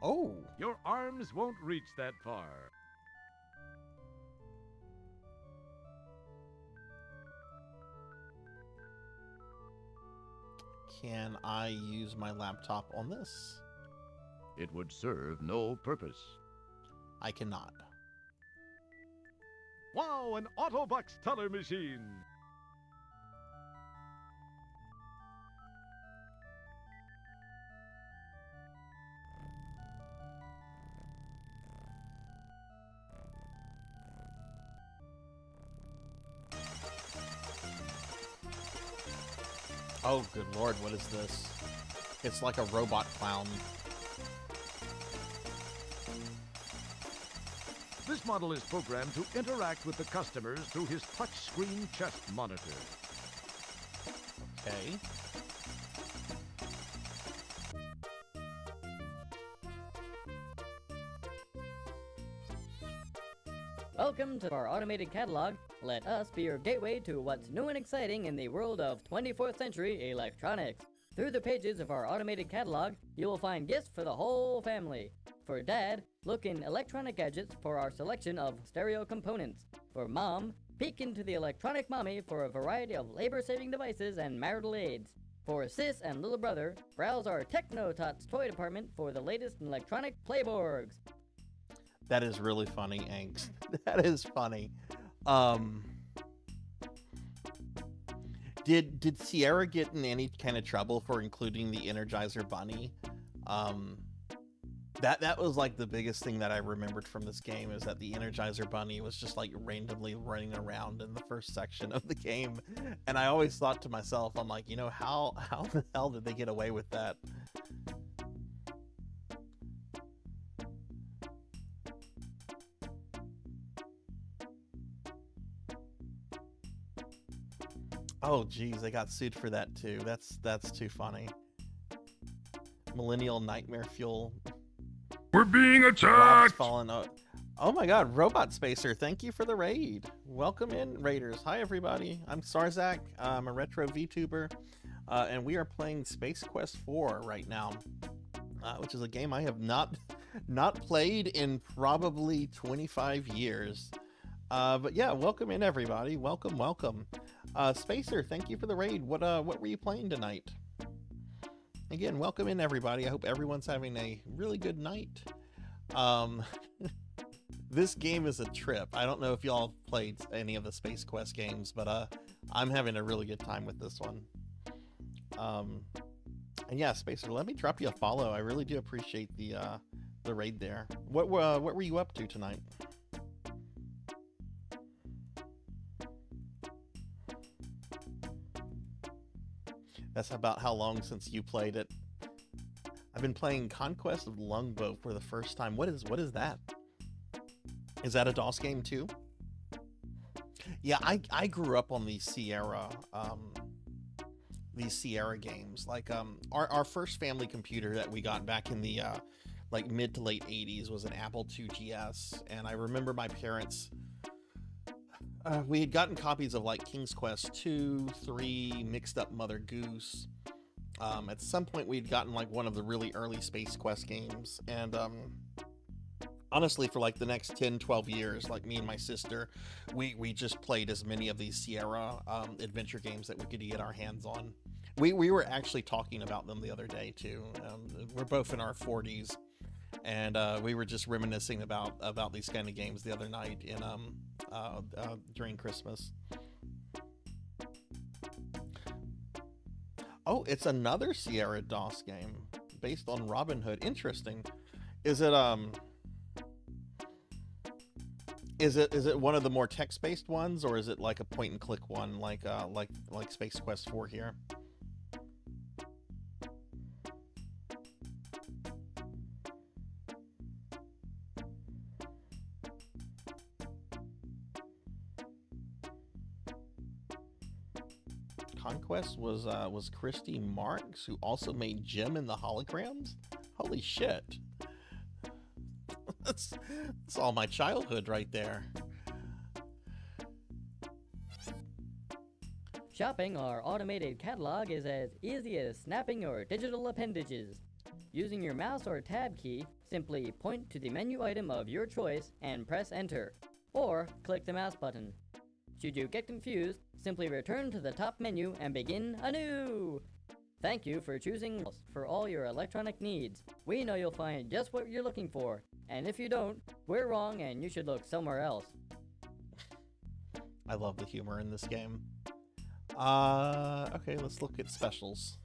Oh. Your arms won't reach that far. Can I use my laptop on this? It would serve no purpose. I cannot. Wow, an Autobox teller machine! Oh, good lord, what is this? It's like a robot clown. This model is programmed to interact with the customers through his touchscreen chest monitor. Okay. Welcome to our automated catalog. Let us be your gateway to what's new and exciting in the world of 24th century electronics. Through the pages of our automated catalog, you will find gifts for the whole family. For Dad, look in electronic gadgets for our selection of stereo components. For Mom, peek into the electronic mommy for a variety of labor-saving devices and marital aids. For Sis and little brother, browse our Techno-Tots toy department for the latest in electronic playborgs. That is really funny, Angst. That is funny. Did Sierra get in any kind of trouble for including the Energizer Bunny? That was like the biggest thing that I remembered from this game, is that the Energizer Bunny was just like randomly running around in the first section of the game. And I always thought to myself, I'm like, you know, how the hell did they get away with that? Oh geez, they got sued for that too. That's too funny. Millennial Nightmare Fuel. We're being attacked! Fallen. Oh my god, Robot Spacer, thank you for the raid. Welcome in, Raiders. Hi everybody, I'm Sarzac. I'm a retro VTuber, and we are playing Space Quest 4 right now, which is a game I have not played in probably 25 years. But yeah, welcome in everybody. Welcome. Spacer, thank you for the raid. What were you playing tonight? Again, welcome in everybody. I hope everyone's having a really good night. This game is a trip. I don't know if y'all played any of the Space Quest games, but I'm having a really good time with this one. And yeah, Spacer, let me drop you a follow. I really do appreciate the raid there. What were you up to tonight? That's about how long since you played it. I've been playing Conquest of Longbow for the first time. What is that? Is that a DOS game too? Yeah, I grew up on these Sierra games. Like our first family computer that we got back in the like mid to late 80s was an Apple II GS, and I remember my parents. We had gotten copies of like King's Quest 2, 3, Mixed Up Mother Goose. At some point we'd gotten like one of the really early Space Quest games, and honestly for like the next 10-12 years, like me and my sister, we just played as many of these Sierra adventure games that we could get our hands on. We were actually talking about them the other day too. We're both in our 40s, and we were just reminiscing about these kind of games the other night in during Christmas. Oh, it's another Sierra DOS game based on Robin Hood. Interesting. Is it one of the more text-based ones, or is it like a point-and-click one, like Space Quest 4 here? Conquest was Christy Marks, who also made Jim and the Holograms. Holy shit! that's all my childhood right there. Shopping our automated catalog is as easy as snapping your digital appendages. Using your mouse or tab key, simply point to the menu item of your choice and press enter, or click the mouse button. Should you get confused, simply return to the top menu and begin anew. Thank you for choosing us for all your electronic needs. We know you'll find just what you're looking for, and if you don't, we're wrong and you should look somewhere else. I love the humor in this game. Okay, let's look at specials.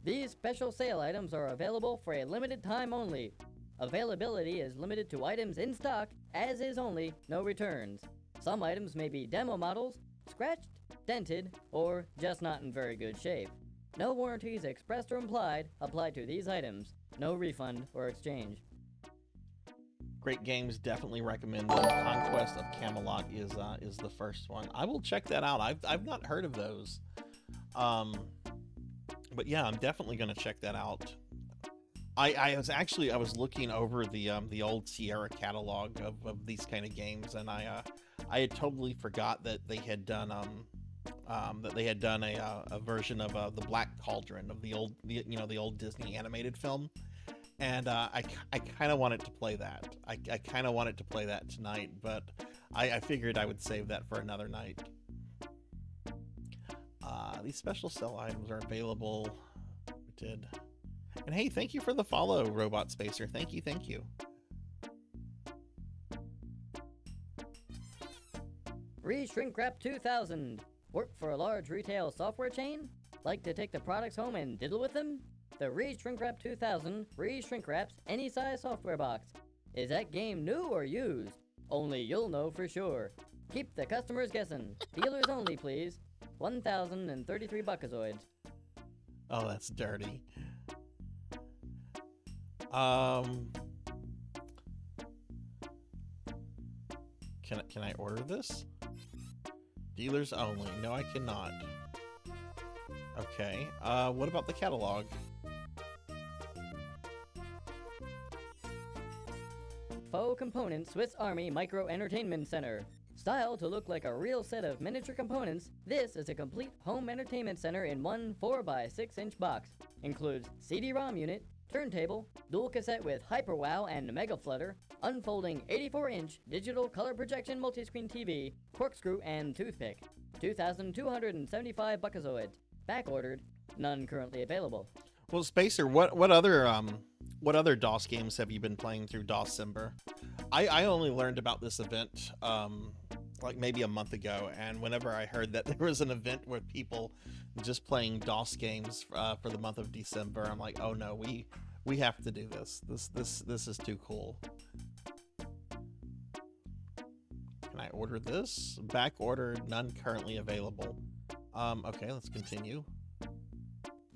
These special sale items are available for a limited time only. Availability is limited to items in stock, as is only, no returns. Some items may be demo models, scratched, dented, or just not in very good shape. No warranties expressed or implied apply to these items. No refund or exchange. Great games, definitely recommend them. Conquest of Camelot is the first one. I will check that out. I've not heard of those. But yeah, I'm definitely gonna check that out. I was looking over the old Sierra catalog of these kind of games, and I had totally forgot that they had done a version of the Black Cauldron of the old Disney animated film, and I kind of wanted to play that. I kind of wanted to play that tonight, but I figured I would save that for another night. These special sell items are available. We did. And hey, thank you for the follow, Robot Spacer. Thank you, thank you. Re-Shrink Wrap 2000. Work for a large retail software chain? Like to take the products home and diddle with them? The Re-Shrink Wrap 2000 re-shrink wraps any size software box. Is that game new or used? Only you'll know for sure. Keep the customers guessing. Dealers only, please. 1,033 buckazoids. Oh, that's dirty. Can I order this? Dealers only. No, I cannot. Okay. What about the catalog? Faux Components Swiss Army Micro Entertainment Center. Styled to look like a real set of miniature components, this is a complete home entertainment center in one 4x6-inch box. Includes CD-ROM unit, turntable, dual cassette with HyperWow and Mega Flutter, unfolding 84-inch digital color projection multiscreen TV, corkscrew, and toothpick. 2,275 buckazoids. Back ordered. None currently available. Well, Spacer, what other DOS games have you been playing through DOScember? I only learned about this event like maybe a month ago, and whenever I heard that there was an event with people just playing DOS games for the month of December, I'm like, oh no, we have to do this. This is too cool. Can I order this? Back ordered, none currently available. Okay, let's continue.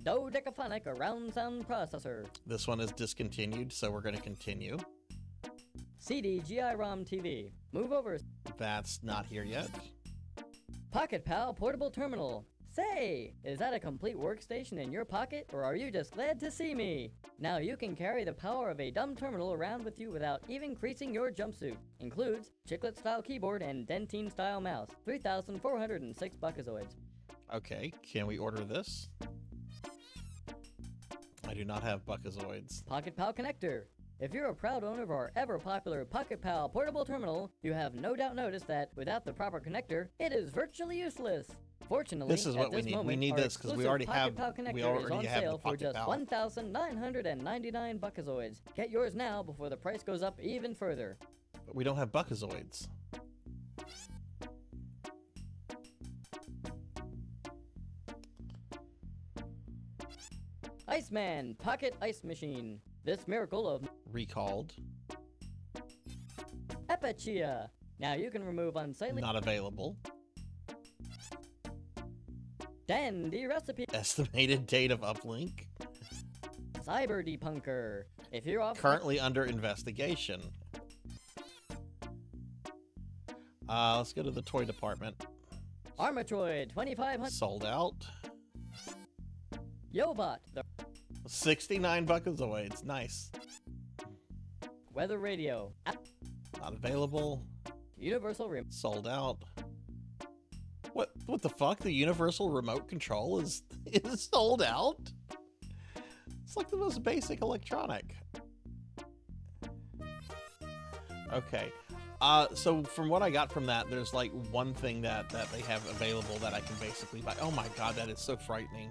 Dodecaphonic Around Sound Processor. This one is discontinued, so we're going to continue. CD GI-ROM TV. Move over. That's not here yet. Pocket Pal Portable Terminal. Say, is that a complete workstation in your pocket, or are you just glad to see me? Now you can carry the power of a dumb terminal around with you without even creasing your jumpsuit. Includes chiclet-style keyboard and dentine-style mouse. 3,406 buckazoids. Okay, can we order this? I do not have buckazoids. Pocket Pal Connector. If you're a proud owner of our ever-popular Pocket Pal portable terminal, you have no doubt noticed that without the proper connector, it is virtually useless. Fortunately, this is what we need. Moment, we need this because we already have the Pocket Pal for just 1,999 buckazoids. Get yours now before the price goes up even further. But we don't have buckazoids. Iceman Pocket Ice Machine. This miracle of recalled. Epachia. Now you can remove unsightly. Not available. Dandy Recipe. Estimated date of uplink. Cyber Debunker. If you're off. Currently under investigation. Let's go to the toy department. Armatroid 2,500. Sold out. Yobot. 69 buckazoids. Nice. weather radio. Not available. Universal remote. Sold out. What the fuck? The universal remote control is sold out? It's like the most basic electronic. Okay. So from what I got from that, there's like one thing that they have available that I can basically buy. Oh my god, that is so frightening.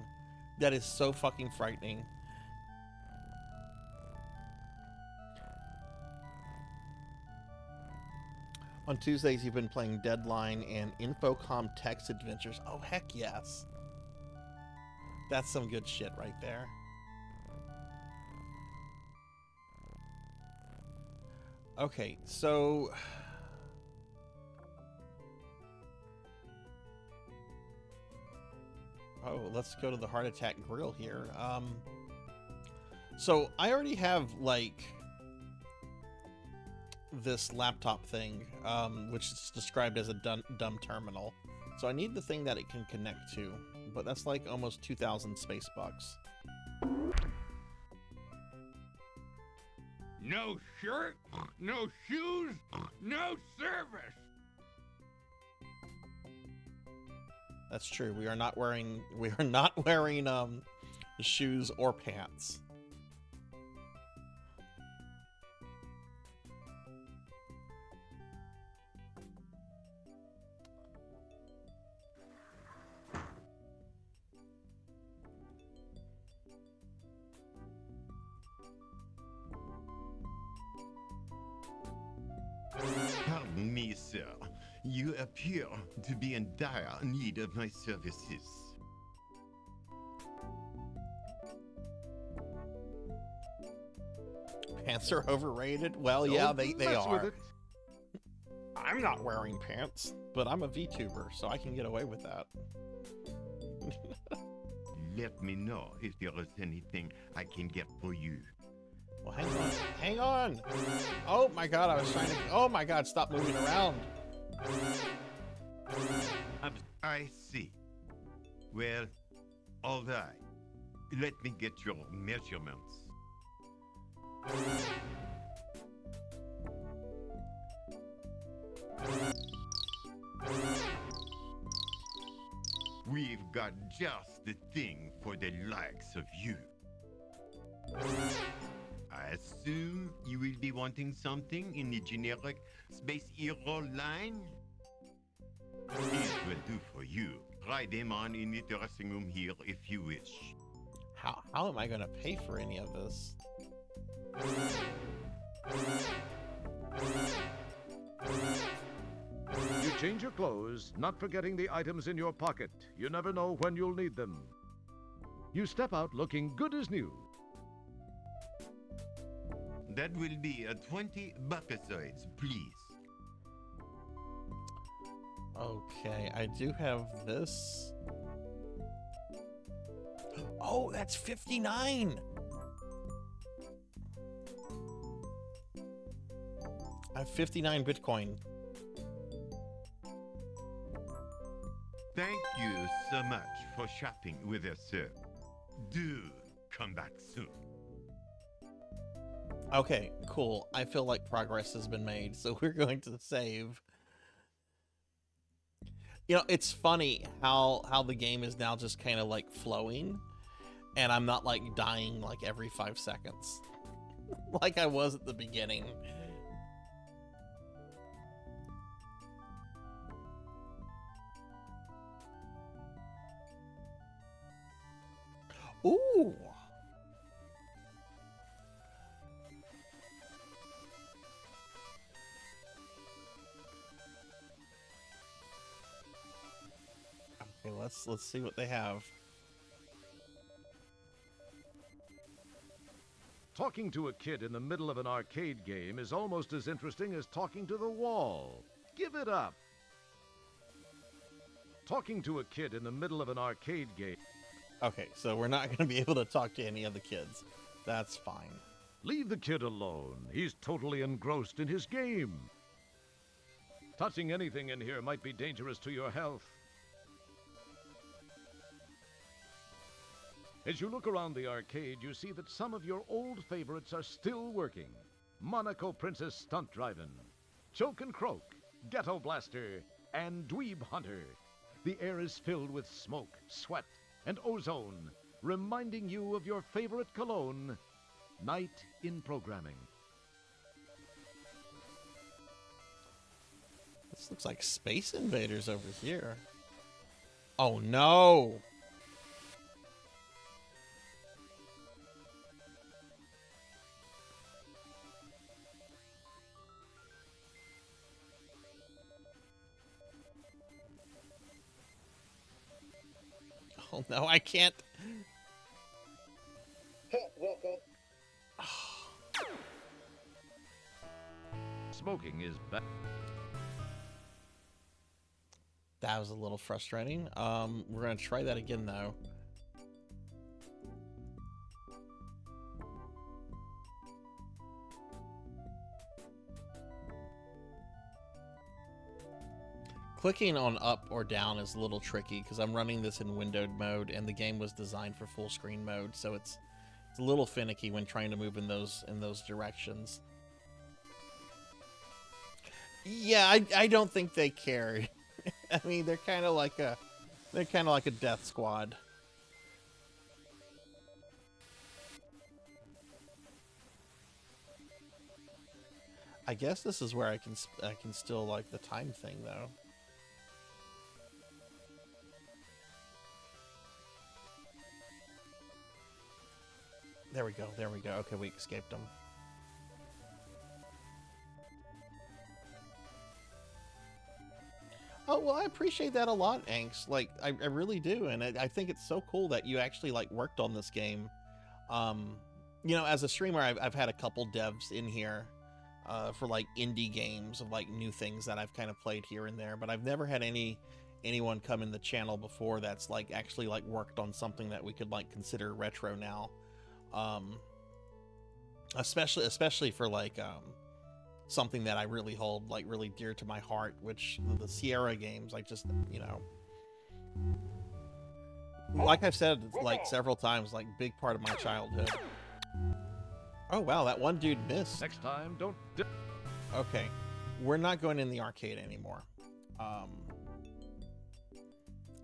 That is so fucking frightening. On Tuesdays, you've been playing Deadline and Infocom Text Adventures. Oh, heck yes. That's some good shit right there. Okay, so... Oh, let's go to the Heart Attack Grill here. So I already have, like... this laptop thing, which is described as a dumb terminal. So I need the thing that it can connect to, but that's like almost 2,000 space bucks. No shirt, no shoes, no service. That's true. We are not wearing shoes or pants. Pardon me, sir. You appear to be in dire need of my services. Pants are overrated? Well, yeah, they are. I'm not wearing pants, but I'm a VTuber, so I can get away with that. Let me know if there is anything I can get for you. Well, hang on. Hang on! Oh my god, I was trying to... Oh my god, stop moving around! I see. Well, all right. Let me get your measurements. We've got just the thing for the likes of you. I assume you will be wanting something in the generic Space Hero line? These will do for you. Try them on in the dressing room here if you wish. How am I going to pay for any of this? You change your clothes, not forgetting the items in your pocket. You never know when you'll need them. You step out looking good as new. That will be a 20 buckasoids, please. Okay, I do have this. Oh, that's 59! I have 59 Bitcoin. Thank you so much for shopping with us, sir. Do come back soon. Okay, cool. I feel like progress has been made, so we're going to save. You know, it's funny how the game is now just kind of like flowing, and I'm not like dying like every 5 seconds like I was at the beginning. Ooh. Okay, let's see what they have. Talking to a kid in the middle of an arcade game is almost as interesting as talking to the wall. Give it up. Talking to a kid in the middle of an arcade game. Okay, so we're not going to be able to talk to any of the kids. That's fine. Leave the kid alone. He's totally engrossed in his game. Touching anything in here might be dangerous to your health. As you look around the arcade, you see that some of your old favorites are still working. Monaco Princess Stunt Drivin', Choke and Croak, Ghetto Blaster, and Dweeb Hunter. The air is filled with smoke, sweat, and ozone, reminding you of your favorite cologne, Night in Programming. This looks like Space Invaders over here. Oh no! Oh no, I can't. Wilco. Smoking is bad. That was a little frustrating. We're gonna try that again though. Clicking on up or down is a little tricky because I'm running this in windowed mode and the game was designed for full screen mode, so it's a little finicky when trying to move in those directions. Yeah, I don't think they care. I mean, they're kind of like a death squad. I guess this is where I can still like the time thing though. There we go. There we go. Okay, we escaped them. Oh, well, I appreciate that a lot, Angst. Like, I really do. And I think it's so cool that you actually, like, worked on this game. You know, as a streamer, I've had a couple devs in here for, like, indie games of, like, new things that I've kind of played here and there. But I've never had anyone come in the channel before that's, like, actually, like, worked on something that we could, like, consider retro now. Especially for, like, something that I really hold like really dear to my heart, which the Sierra games, like, just, you know, like I've said like several times, like big part of my childhood. Oh wow, that one dude missed. Next time, don't. Okay, we're not going in the arcade anymore.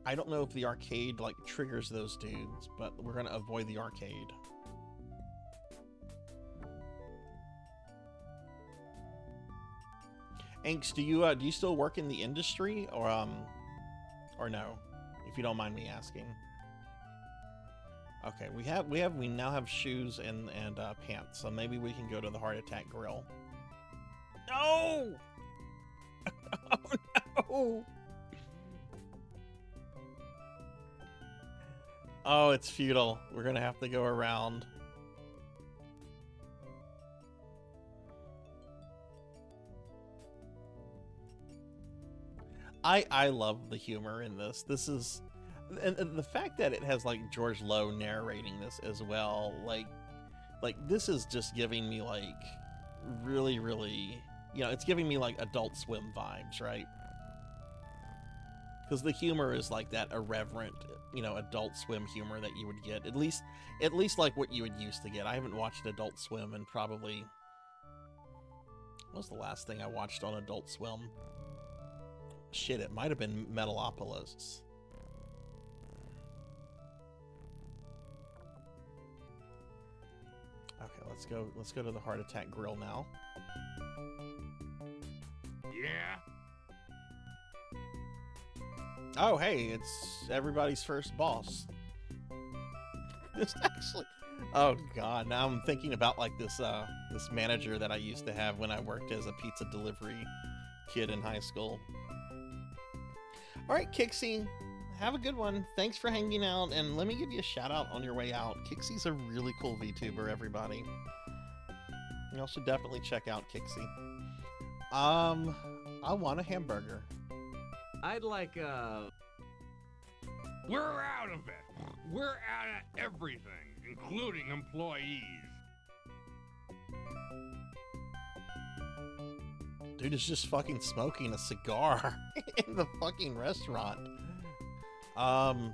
I don't know if the arcade like triggers those dudes, but we're gonna avoid the arcade. Angst, do you still work in the industry or no? If you don't mind me asking. Okay, we now have shoes and pants, so maybe we can go to the Heart Attack Grill. No! Oh no! Oh, it's futile. We're gonna have to go around. I love the humor in this. This is, and the fact that it has like George Lowe narrating this as well, like this is just giving me like really, you know, it's giving me like Adult Swim vibes, right? Because the humor is like that irreverent, you know, Adult Swim humor that you would get, at least like what you would used to get. I haven't watched Adult Swim in probably, what was the last thing I watched on Adult Swim? Shit, it might have been Metalopolis. Okay, let's go to the Heart Attack Grill now. Yeah. Oh, hey, it's everybody's first boss. This actually, oh god, now I'm thinking about like this manager that I used to have when I worked as a pizza delivery kid in high school. All right, Kixie, have a good one. Thanks for hanging out, and let me give you a shout out on your way out. Kixie's a really cool VTuber, everybody. Y'all should definitely check out Kixie. I want a hamburger. I'd like We're out of it. We're out of everything, including employees. Dude is just fucking smoking a cigar in the fucking restaurant. Can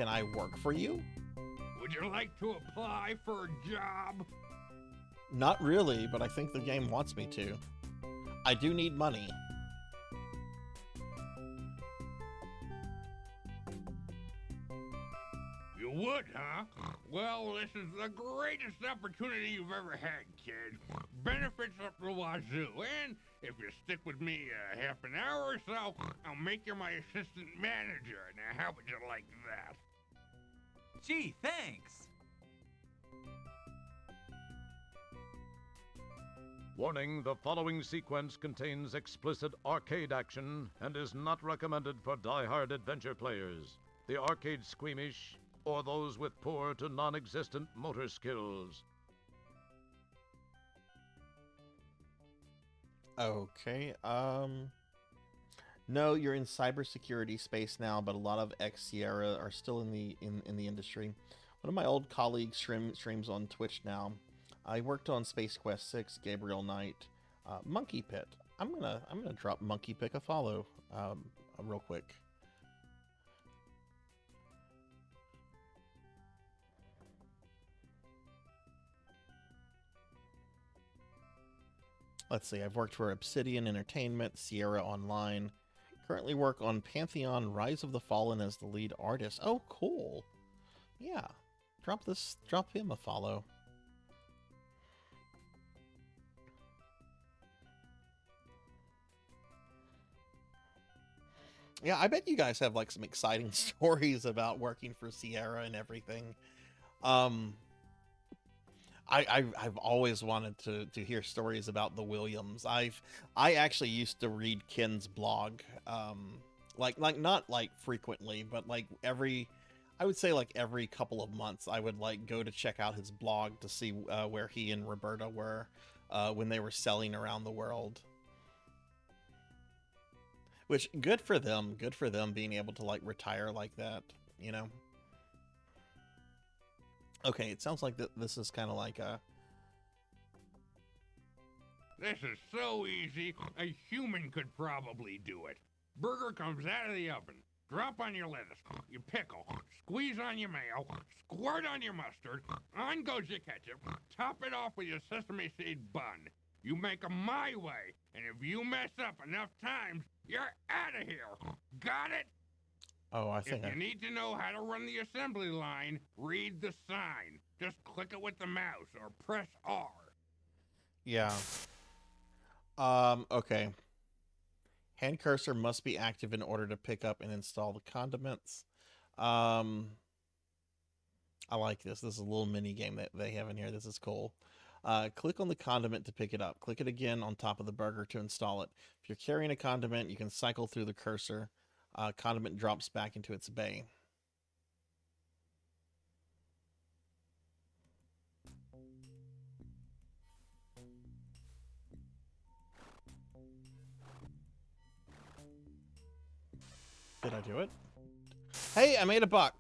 I work for you? Would Would you like to apply for a job? Not really, but I think the game wants me to. I do need money. You would, huh? Well, this is the greatest opportunity you've ever had, kid. Benefits up the wazoo, and if you stick with me half an hour or so, I'll make you my assistant manager. Now, how would you like that? Gee, thanks. Warning, the following sequence contains explicit arcade action and is not recommended for die-hard adventure players, the arcade squeamish, or those with poor to non-existent motor skills. Okay, no, you're in cybersecurity space now, but a lot of ex-Sierra are still in the industry. One of my old colleagues streams on Twitch now. I worked on Space Quest 6, Gabriel Knight, Monkey Pit. I'm gonna drop Monkey Pick a follow real quick. Let's see, I've worked for Obsidian Entertainment, Sierra Online. Currently work on Pantheon Rise of the Fallen as the lead artist. Oh, cool. Yeah. Drop him a follow. Yeah, I bet you guys have like some exciting stories about working for Sierra and everything. I've always wanted to hear stories about the Williams. I actually used to read Ken's blog, like not like frequently, but like I would say like every couple of months I would like go to check out his blog to see where he and Roberta were when they were selling around the world. Which, good for them being able to like retire like that, you know? Okay, it sounds like this is kind of like a... This is so easy, a human could probably do it. Burger comes out of the oven. Drop on your lettuce, your pickle, squeeze on your mayo, squirt on your mustard, on goes your ketchup, top it off with your sesame seed bun. You make 'em my way, and if you mess up enough times, you're out of here. Got it? Oh, I think If you need to know how to run the assembly line, read the sign. Just click it with the mouse or press R. Yeah. Okay. Hand cursor must be active in order to pick up and install the condiments. I like this. This is a little mini game that they have in here. This is cool. Click on the condiment to pick it up. Click it again on top of the burger to install it. If you're carrying a condiment, you can cycle through the cursor. Condiment drops back into its bay. Did I do it? Hey, I made $1.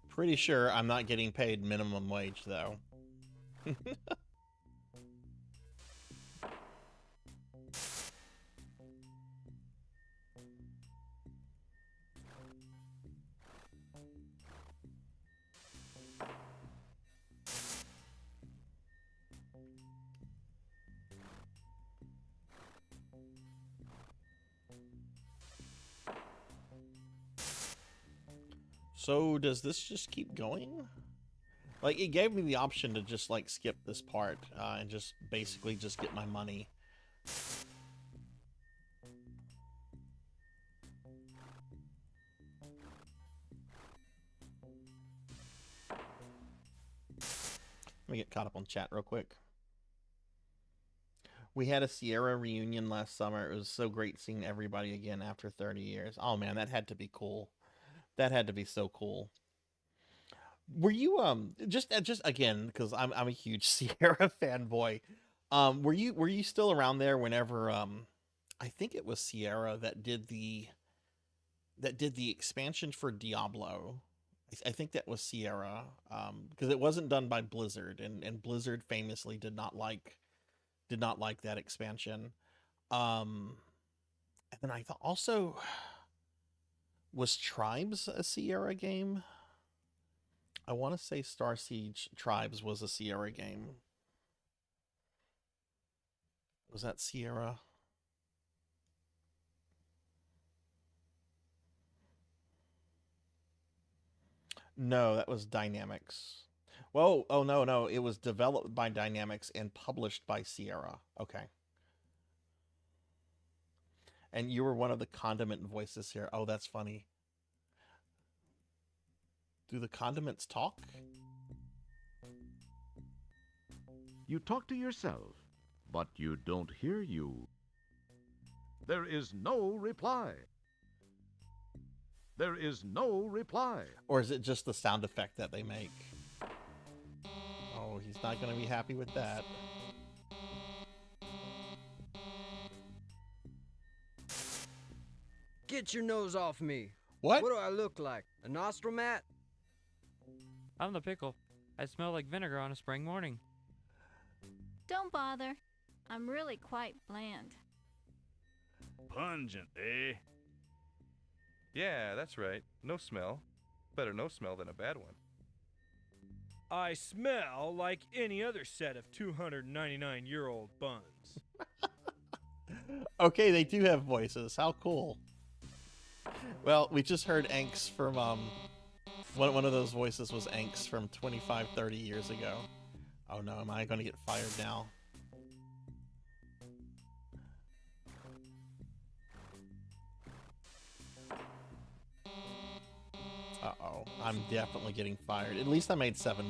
Pretty sure I'm not getting paid minimum wage, though. So does this just keep going? Like, it gave me the option to just like skip this part and just basically just get my money. Let me get caught up on chat real quick. We had a Sierra reunion last summer. It was so great seeing everybody again after 30 years. Oh man, that had to be cool. That had to be so cool. Were you just again, because I'm a huge Sierra fanboy. Were you still around there whenever I think it was Sierra that did the expansion for Diablo, I think that was Sierra, because it wasn't done by Blizzard, and Blizzard famously did not like that expansion. And then I thought also, was Tribes a Sierra game? I want to say Star Siege Tribes was a Sierra game. Was that Sierra? No, that was Dynamics. Well, oh no, it was developed by Dynamics and published by Sierra. Okay. And you were one of the condiment voices here. Oh, that's funny. Do the condiments talk? You talk to yourself, but you don't hear you. There is no reply. There is no reply. Or is it just the sound effect that they make? Oh, he's not going to be happy with that. Get your nose off me. What? What do I look like? A nostril mat? I'm the pickle. I smell like vinegar on a spring morning. Don't bother. I'm really quite bland. Pungent, eh? Yeah, that's right. No smell. Better no smell than a bad one. I smell like any other set of 299-year-old buns. Okay, they do have voices. How cool. Well, we just heard Anks from, one of those voices was Anks from 25, 30 years ago. Oh no, am I going to get fired now? Uh-oh, I'm definitely getting fired. At least I made $7.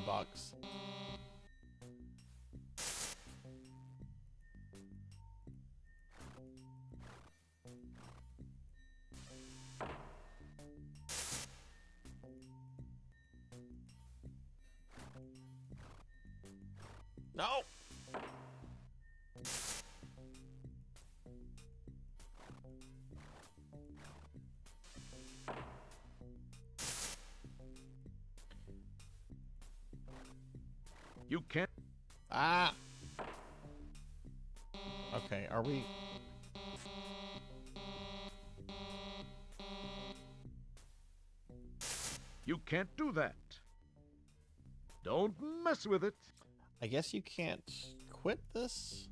No! You can't. Ah! Okay, are we... You can't do that. Don't mess with it. I guess you can't quit this?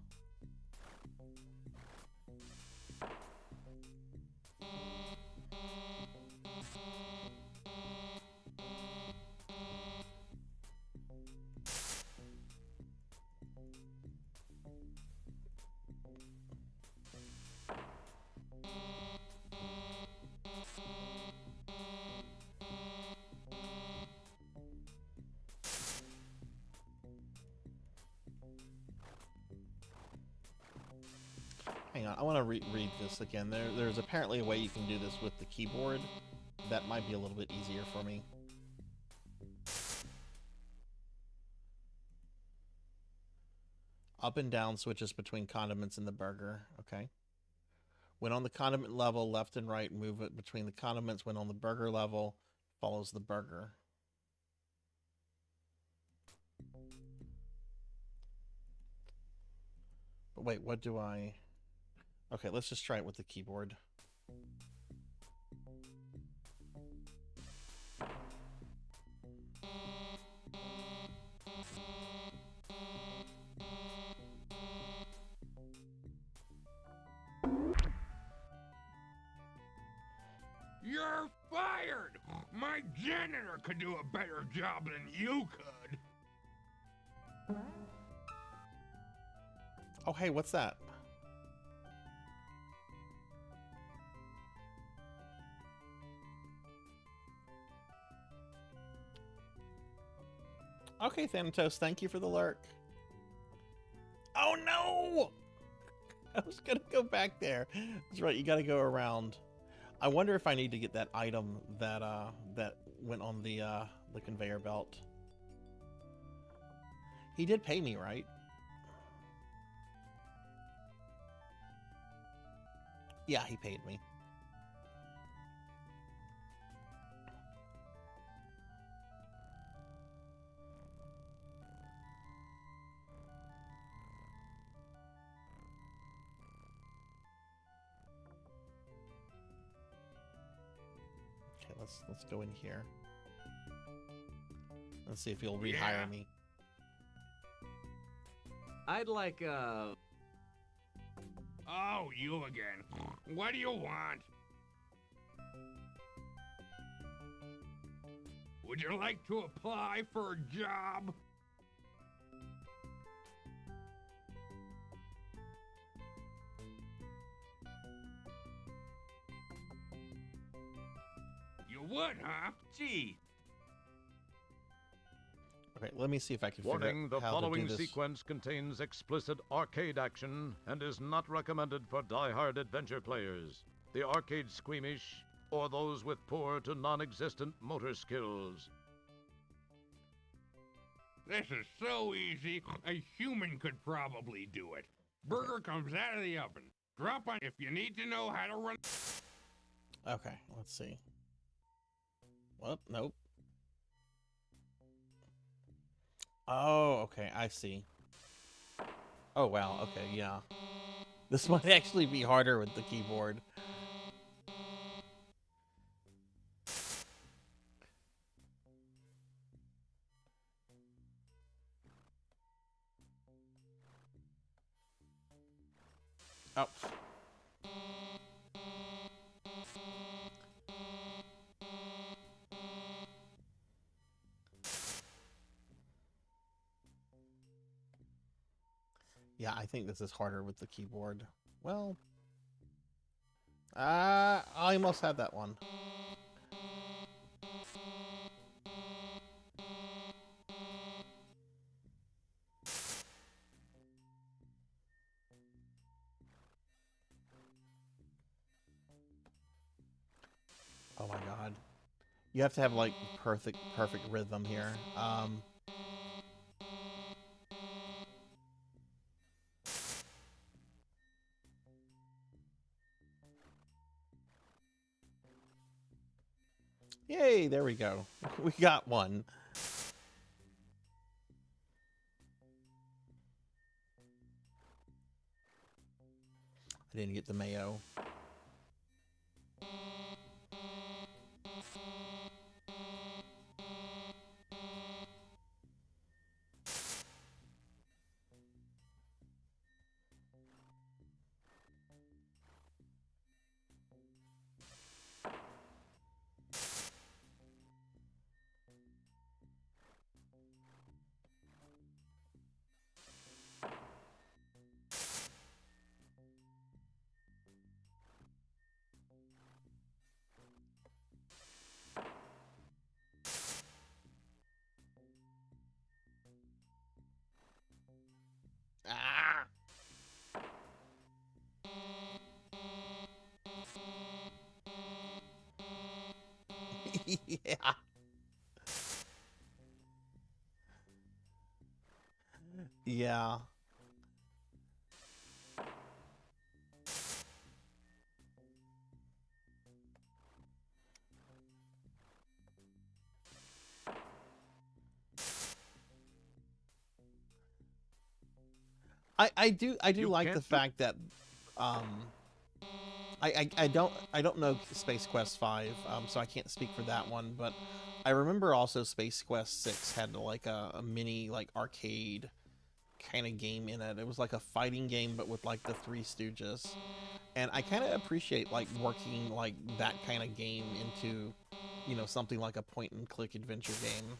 Hang on, I want to read this again. There's apparently a way you can do this with the keyboard. That might be a little bit easier for me. Up and down switches between condiments and the burger. Okay. When on the condiment level, left and right, move it between the condiments. When on the burger level, follows the burger. But wait, what do I... Okay, let's just try it with the keyboard. You're fired! My janitor could do a better job than you could. Oh, hey, what's that? Okay, Thanatos, thank you for the lurk. Oh no! I was gonna go back there. That's right, you gotta go around. I wonder if I need to get that item that that went on the conveyor belt. He did pay me, right? Yeah, he paid me. Okay, let's go in here. Let's see if he'll rehire me. I'd like Oh, you again. What do you want? Would you like to apply for a job? You would, huh? Gee. Okay, let me see if I can Warning, figure the out how to do following this. sequence contains explicit arcade action and is not recommended for die-hard adventure players, the arcade squeamish, or those with poor to non-existent motor skills. This is so easy, a human could probably do it. Burger comes out of the oven. Drop on if you need to know how to run. Okay, let's see. Well, nope. Oh, okay, I see. Oh, wow, okay, yeah. This might actually be harder with the keyboard. Oh. Yeah, I think this is harder with the keyboard. Well, I almost had that one. Oh my god. You have to have like perfect rhythm here. Yay, there we go. We got one. I didn't get the mayo. Ah! Yeah. Yeah. I do like the fact that I don't know Space Quest 5, so I can't speak for that one, but I remember also Space Quest 6 had like a mini like arcade kind of game in it. It was like a fighting game but with like the Three Stooges. And I kind of appreciate like working like that kind of game into, you know, something like a point and click adventure game.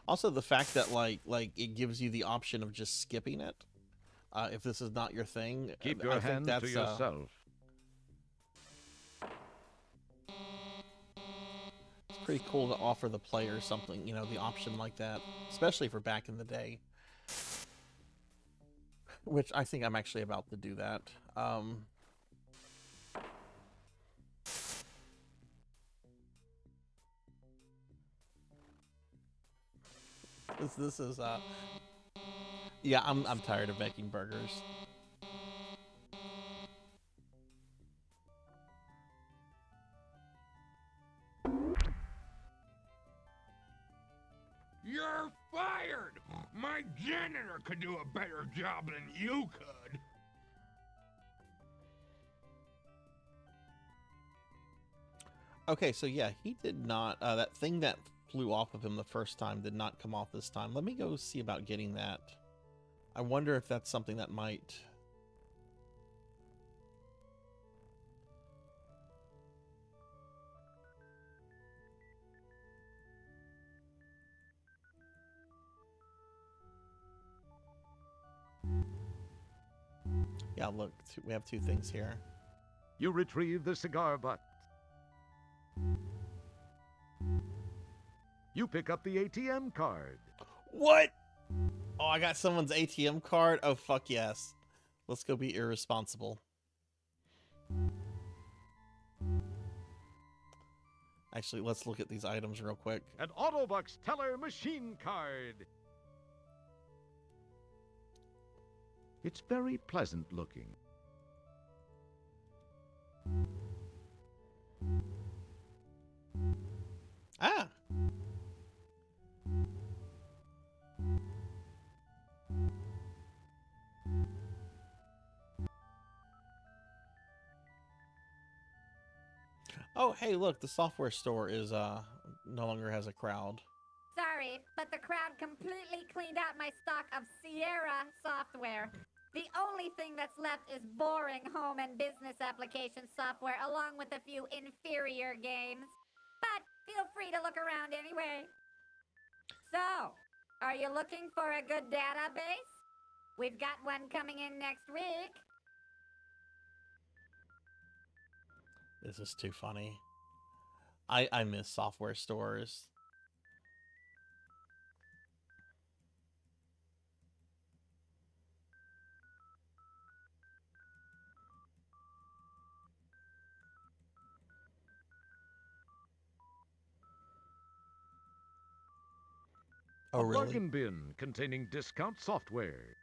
Also, the fact that like it gives you the option of just skipping it, if this is not your thing. Keep your hand to yourself. It's pretty cool to offer the player something, you know, the option like that, especially for back in the day. Which I think I'm actually about to do that. This is yeah, I'm tired of making burgers. You're fired! My janitor could do a better job than you could. Okay, so yeah, he did not. That thing that flew off of him the first time did not come off this time. Let me go see about getting that. I wonder if that's something that might. Yeah, look, we have two things here. You retrieve the cigar butt. You pick up the ATM card. What? Oh, I got someone's ATM card? Oh, fuck yes. Let's go be irresponsible. Actually, let's look at these items real quick. An Autobucks teller machine card. It's very pleasant looking. Ah! Oh, hey, look, the software store is no longer has a crowd. Sorry, but the crowd completely cleaned out my stock of Sierra software. The only thing that's left is boring home and business application software, along with a few inferior games. But feel free to look around anyway. So, are you looking for a good database? We've got one coming in next week. This is too funny. I miss software stores. Oh, a really? bargain bin containing discount software.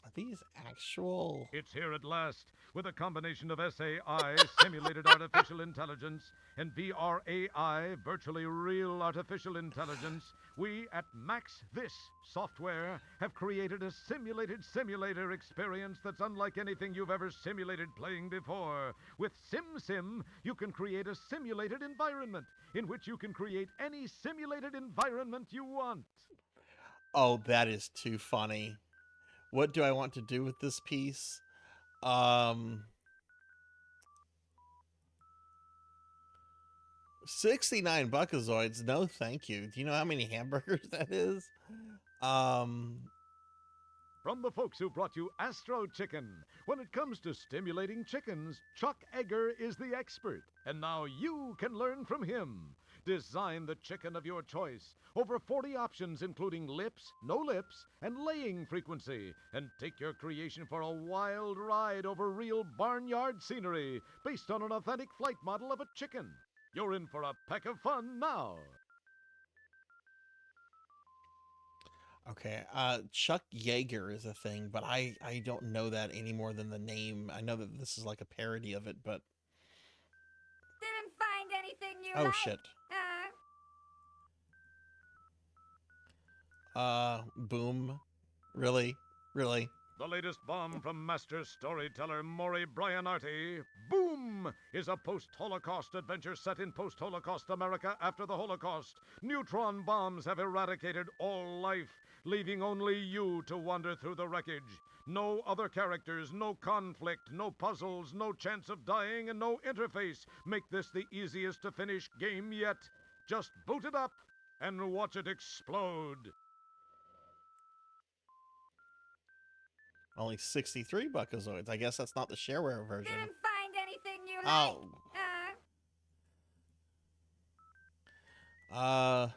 Are these actual? It's here at last, with a combination of SAI, Simulated Artificial Intelligence, and VRAI, Virtually Real Artificial Intelligence. We at Max This Software have created a simulated simulator experience that's unlike anything you've ever simulated playing before. With SimSim, you can create a simulated environment in which you can create any simulated environment you want. Oh, that is too funny. What do I want to do with this piece? 69 Buckazoids. No, thank you. Do you know how many hamburgers that is? From the folks who brought you Astro Chicken. When it comes to stimulating chickens, Chuck Egger is the expert. And now you can learn from him. Design the chicken of your choice. Over 40 options, including lips, no lips, and laying frequency. And take your creation for a wild ride over real barnyard scenery, based on an authentic flight model of a chicken. You're in for a peck of fun now. Okay, Chuck Yeager is a thing, but I don't know that any more than the name. I know that this is like a parody of it, but... Didn't find anything you Oh, like? shit. Boom. Really? Really? The latest bomb from master storyteller Maury Bryanarty, Boom, is a post-Holocaust adventure set in post-Holocaust America after the Holocaust. Neutron bombs have eradicated all life, leaving only you to wander through the wreckage. No other characters, no conflict, no puzzles, no chance of dying, and no interface make this the easiest to finish game yet. Just boot it up and watch it explode. Only 63 Buckazoids. I guess that's not the shareware version. Didn't find anything you like?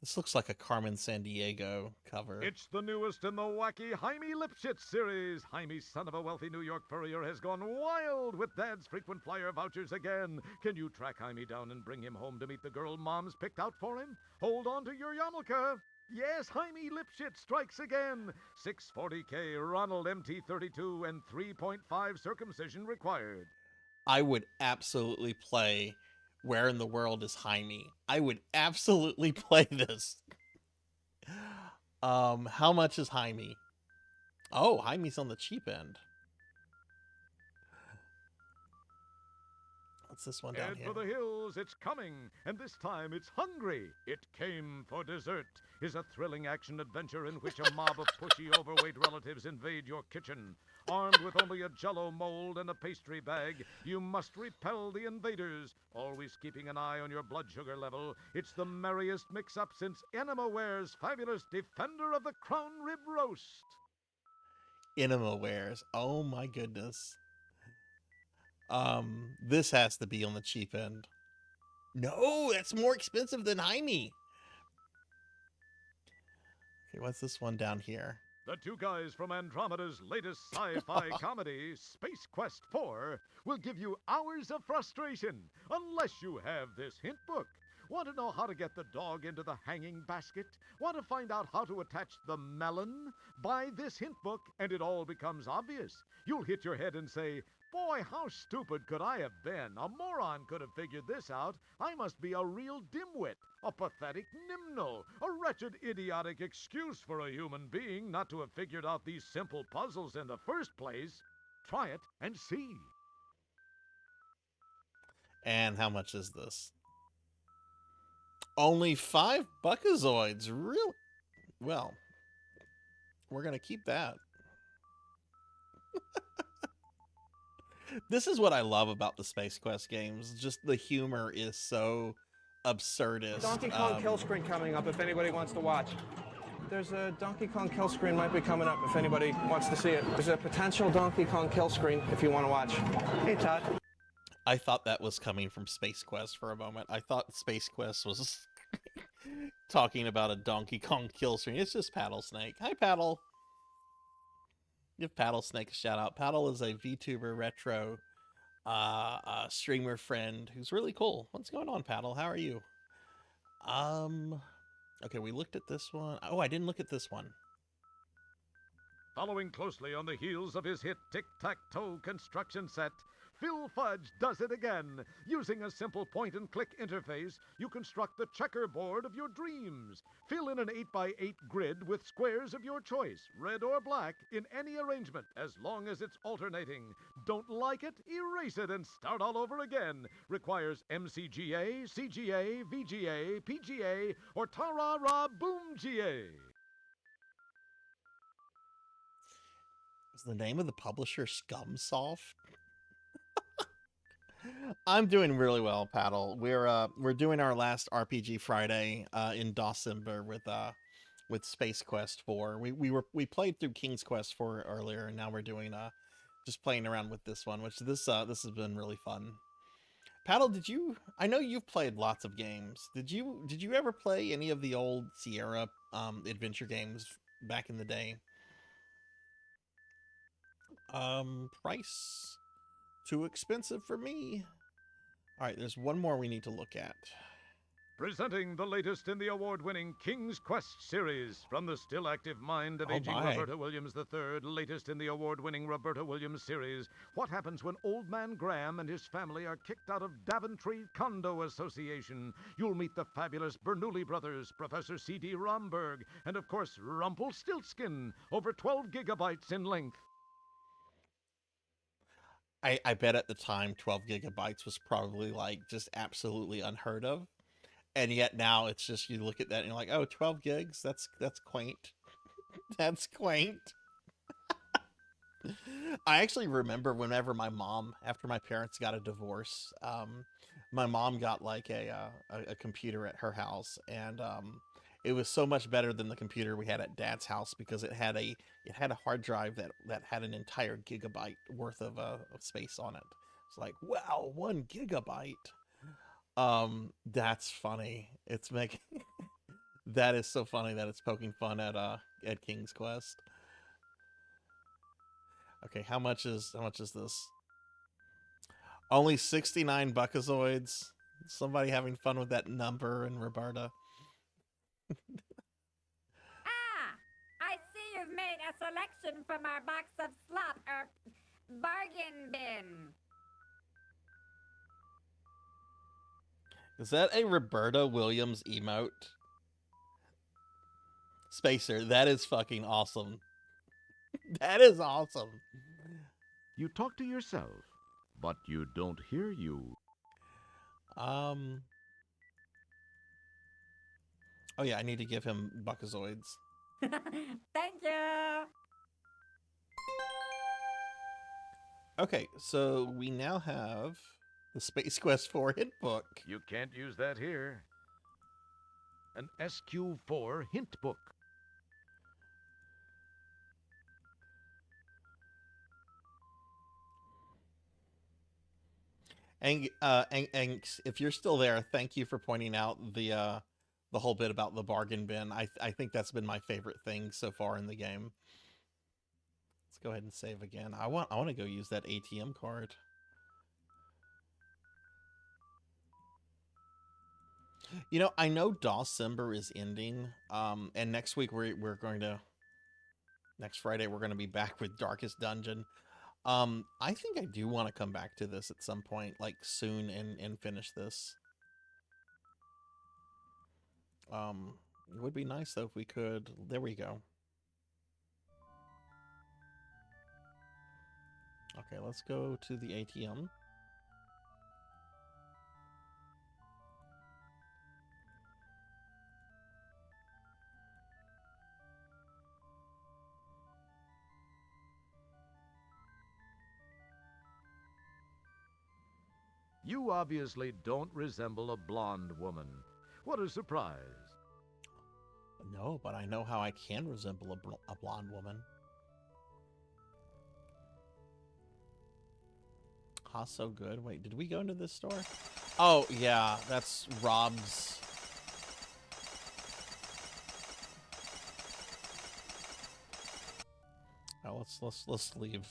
This looks like a Carmen Sandiego cover. It's the newest in the wacky Jaime Lipschitz series. Jaime, son of a wealthy New York furrier, has gone wild with Dad's frequent flyer vouchers again. Can you track Jaime down and bring him home to meet the girl Mom's picked out for him? Hold on to your yarmulke. Yes, Jaime Lipschitz strikes again. 640K, Ronald MT32, and 3.5 circumcision required. I would absolutely play Where in the world is Jaime? I would absolutely play this. How much is Jaime? Oh, Jaime's on the cheap end. What's this one down Head here? for the hills, it's coming, and this time it's hungry. It came for dessert is a thrilling action adventure in which a mob of pushy, overweight relatives invade your kitchen. Armed with only a jello mold and a pastry bag, you must repel the invaders, always keeping an eye on your blood sugar level. It's the merriest mix-up since Enemaware's fabulous Defender of the Crown Rib Roast. Enemawares. Oh my goodness. This has to be on the cheap end. No, that's more expensive than Jaime. Okay, what's this one down here? The two guys from Andromeda's latest sci-fi comedy, Space Quest 4, will give you hours of frustration unless you have this hint book. Want to know how to get the dog into the hanging basket? Want to find out how to attach the melon? Buy this hint book and it all becomes obvious. You'll hit your head and say, boy, how stupid could I have been? A moron could have figured this out. I must be a real dimwit, a pathetic nimno, a wretched, idiotic excuse for a human being not to have figured out these simple puzzles in the first place. Try it and see. And how much is this? Only 5 Buckazoids. Really? Well, we're going to keep that. This is what I love about the Space Quest games. Just the humor is so absurdist. Donkey Kong kill screen coming up if anybody wants to watch. There's a Donkey Kong kill screen might be coming up if anybody wants to see it. There's a potential Donkey Kong kill screen if you want to watch. Hey, Todd. I thought that was coming from Space Quest for a moment. I thought Space Quest was talking about a Donkey Kong kill screen. It's just Paddle Snake. Hi, Paddle. Give Paddle Snake a shout out. Paddle is a VTuber retro streamer friend who's really cool. What's going on, Paddle? How are you? Okay, we looked at this one. Oh, I didn't look at this one. Following closely on the heels of his hit tic-tac-toe construction set, Phil Fudge does it again. Using a simple point-and-click interface, you construct the checkerboard of your dreams. Fill in an 8x8 grid with squares of your choice, red or black, in any arrangement, as long as it's alternating. Don't like it? Erase it and start all over again. Requires MCGA, CGA, VGA, PGA, or Ta-ra-ra-boom-GA. Is the name of the publisher Scumsoft? I'm doing really well, Paddle. We're doing our last RPG Friday in December with Space Quest 4. We played through King's Quest 4 earlier, and now we're doing just playing around with this one, which this has been really fun. Paddle, I know you've played lots of games. Did you ever play any of the old Sierra adventure games back in the day? Price too expensive for me. All right, there's one more we need to look at. Presenting the latest in the award-winning King's Quest series from the still active mind of aging my. Roberta Williams III, latest in the award-winning Roberta Williams series. What happens when Old Man Graham and his family are kicked out of Daventry Condo Association? You'll meet the fabulous Bernoulli brothers, Professor C.D. Romberg, and of course Rumpelstiltskin, over 12 gigabytes in length. I bet at the time 12 gigabytes was probably like just absolutely unheard of. And yet now it's just, you look at that and you're like, oh, 12 gigs? That's quaint. That's quaint. I actually remember whenever my mom, after my parents got a divorce, my mom got like a computer at her house, and it was so much better than the computer we had at Dad's house because it had a hard drive that had an entire gigabyte worth of space on it. It's like, wow, 1 gigabyte. That's funny. It's making that is so funny that it's poking fun at King's Quest. Okay, how much is this? Only 69 Buckazoids. Somebody having fun with that number in Roberta. I see you've made a selection from our box of slop, bargain bin. Is that a Roberta Williams emote? Spacer, that is fucking awesome. That is awesome. You talk to yourself, but you don't hear you. Oh yeah, I need to give him Buckazoids. Thank you. Okay, so we now have the Space Quest 4 hint book. You can't use that here. An SQ4 hint book. And if you're still there, thank you for pointing out the whole bit about the bargain bin. I think that's been my favorite thing so far in the game. Let's go ahead and save again. I want to go use that ATM card. You know, I know Dawsember is ending, and next week we're going to, next Friday we're going to be back with Darkest Dungeon. I think I do want to come back to this at some point, like soon, and finish this. It would be nice though if we could. There we go. Okay, let's go to the ATM. You obviously don't resemble a blonde woman. What a surprise. No, but I know how I can resemble a blonde woman. So good. Wait, did we go into this store? Oh, yeah, that's Rob's. Oh, let's leave.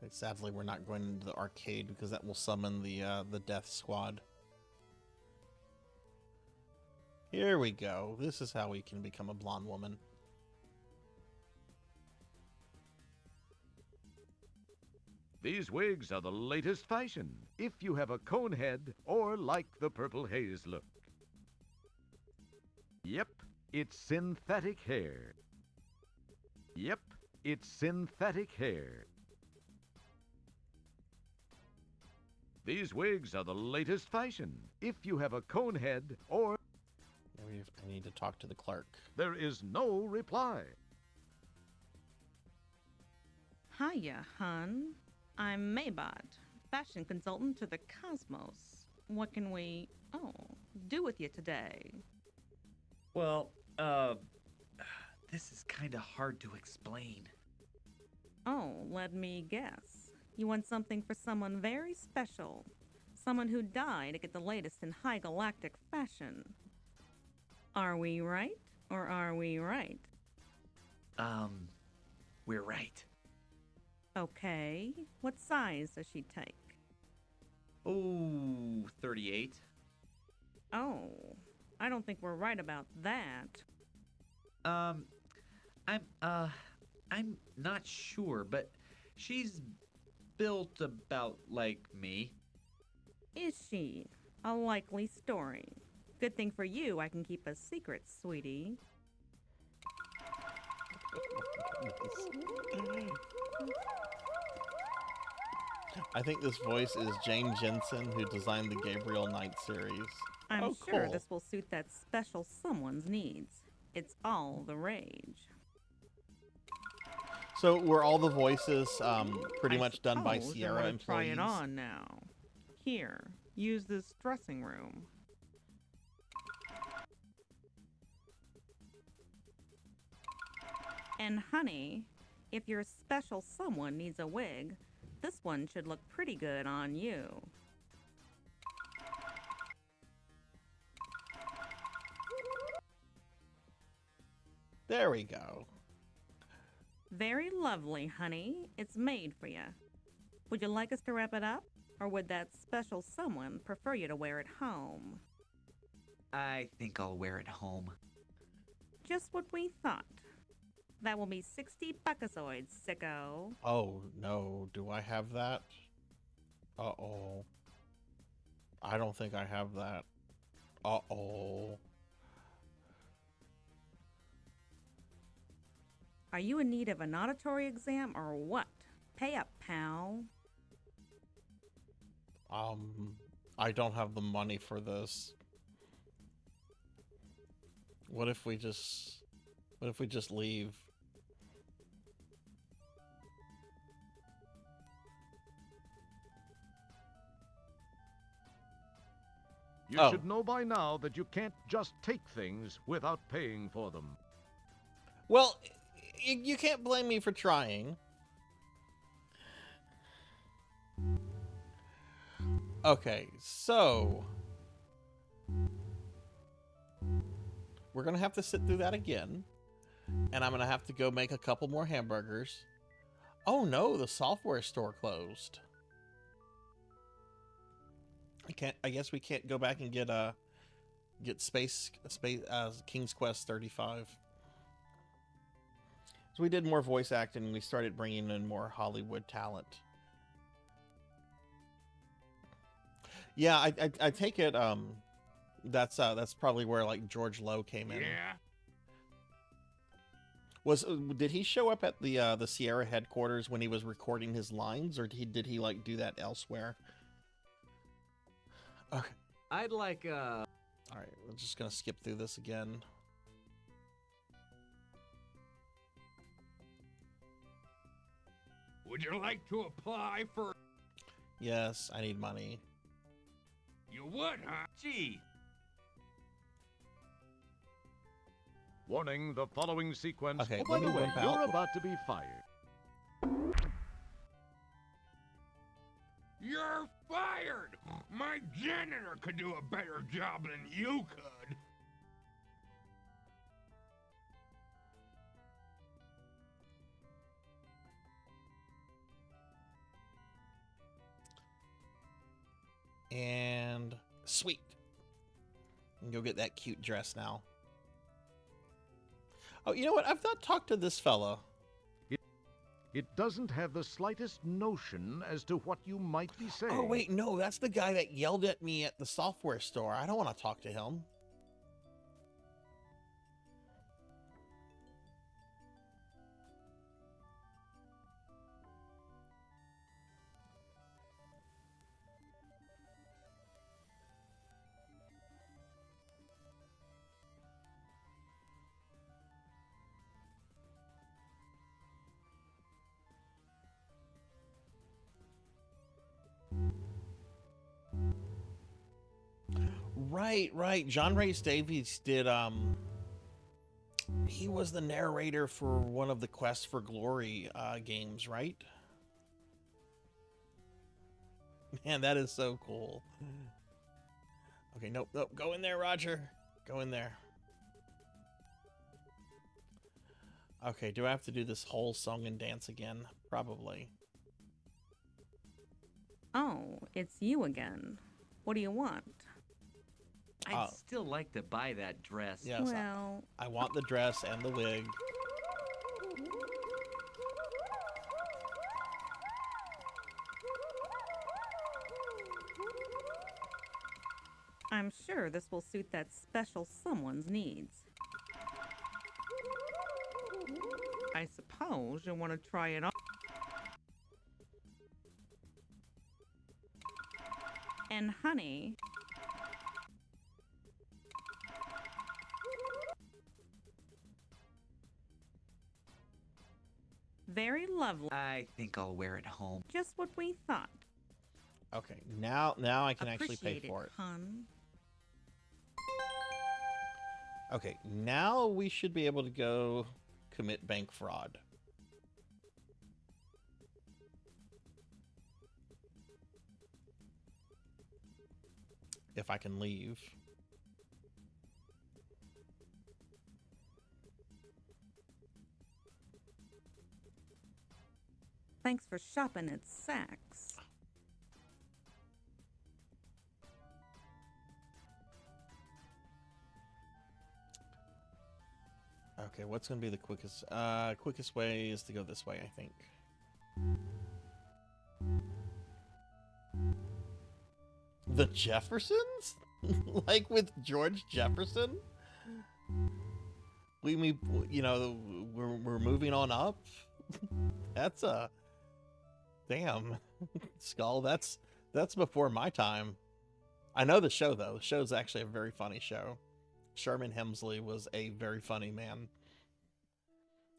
Okay, sadly, we're not going into the arcade because that will summon the death squad. Here we go. This is how we can become a blonde woman. These wigs are the latest fashion if you have a cone head or like the purple haze look. Yep, it's synthetic hair. Yep, it's synthetic hair. These wigs are the latest fashion if you have a cone head or... I need to talk to the clerk. There is no reply. Hiya, hun. I'm Maybot, fashion consultant to the Cosmos. What can we, do with you today? Well, this is kind of hard to explain. Oh, let me guess. You want something for someone very special. Someone who died to get the latest in high galactic fashion. Are we right, or are we right? We're right. Okay. What size does she take? Oh, 38. Oh, I don't think we're right about that. I'm not sure, but she's built about like me. Is she? A likely story. Good thing for you, I can keep a secret, sweetie. I think this voice is Jane Jensen, who designed the Gabriel Knight series. I'm sure cool. this will suit that special someone's needs. It's all the rage. So were all the voices pretty much done by Sierra employees? Try employees? it on now. Here, use this dressing room. And honey, if your special someone needs a wig, this one should look pretty good on you. There we go. Very lovely, honey. It's made for you. Would you like us to wrap it up? Or would that special someone prefer you to wear it home? I think I'll wear it home. Just what we thought. That will be 60 buckazoids, sicko. Oh, no. Do I have that? Uh-oh. I don't think I have that. Uh-oh. Are you in need of an auditory exam or what? Pay up, pal. I don't have the money for this. What if we just leave? You should know by now that you can't just take things without paying for them. Well, you can't blame me for trying. Okay, so we're gonna have to sit through that again, and I'm gonna have to go make a couple more hamburgers. Oh no, the software store closed. I guess we can't go back and get King's Quest 35. So we did more voice acting, and we started bringing in more Hollywood talent. Yeah, I take it that's probably where like George Lowe came in. Yeah. Did he show up at the Sierra headquarters when he was recording his lines, or did he like do that elsewhere? Okay. I'd like All right, we're just gonna skip through this again. Would you like to apply for... Yes, I need money. You would, huh? Gee. Warning, the following sequence... Okay, by let the me way, whip out. you're about to be fired. You're fired! My janitor could do a better job than you could. And sweet. I can go get that cute dress now. Oh, you know what? I've not talked to this fella. It doesn't have the slightest notion as to what you might be saying. Oh, wait, no, that's the guy that yelled at me at the software store. I don't want to talk to him. Right. John Rhys Davies did, he was the narrator for one of the Quest for Glory games, right? Man, that is so cool. Okay, nope. Go in there, Roger. Go in there. Okay, do I have to do this whole song and dance again? Probably. Oh, it's you again. What do you want? I'd still like to buy that dress. Yes, well, I want the dress and the wig. I'm sure this will suit that special someone's needs. I suppose you'll want to try it on. And honey, very lovely. I think I'll wear it home. Just what we thought. Okay, now I can actually pay Appreciate for it. Hun. Okay, now we should be able to go commit bank fraud. If I can leave. Thanks for shopping at Saks. Okay, what's gonna be the quickest? Quickest way is to go this way, I think. The Jeffersons? Like with George Jefferson? You know, we're moving on up. That's a damn Skull. That's before my time. I know the show though. The show's actually a very funny show. Sherman Hemsley was a very funny man.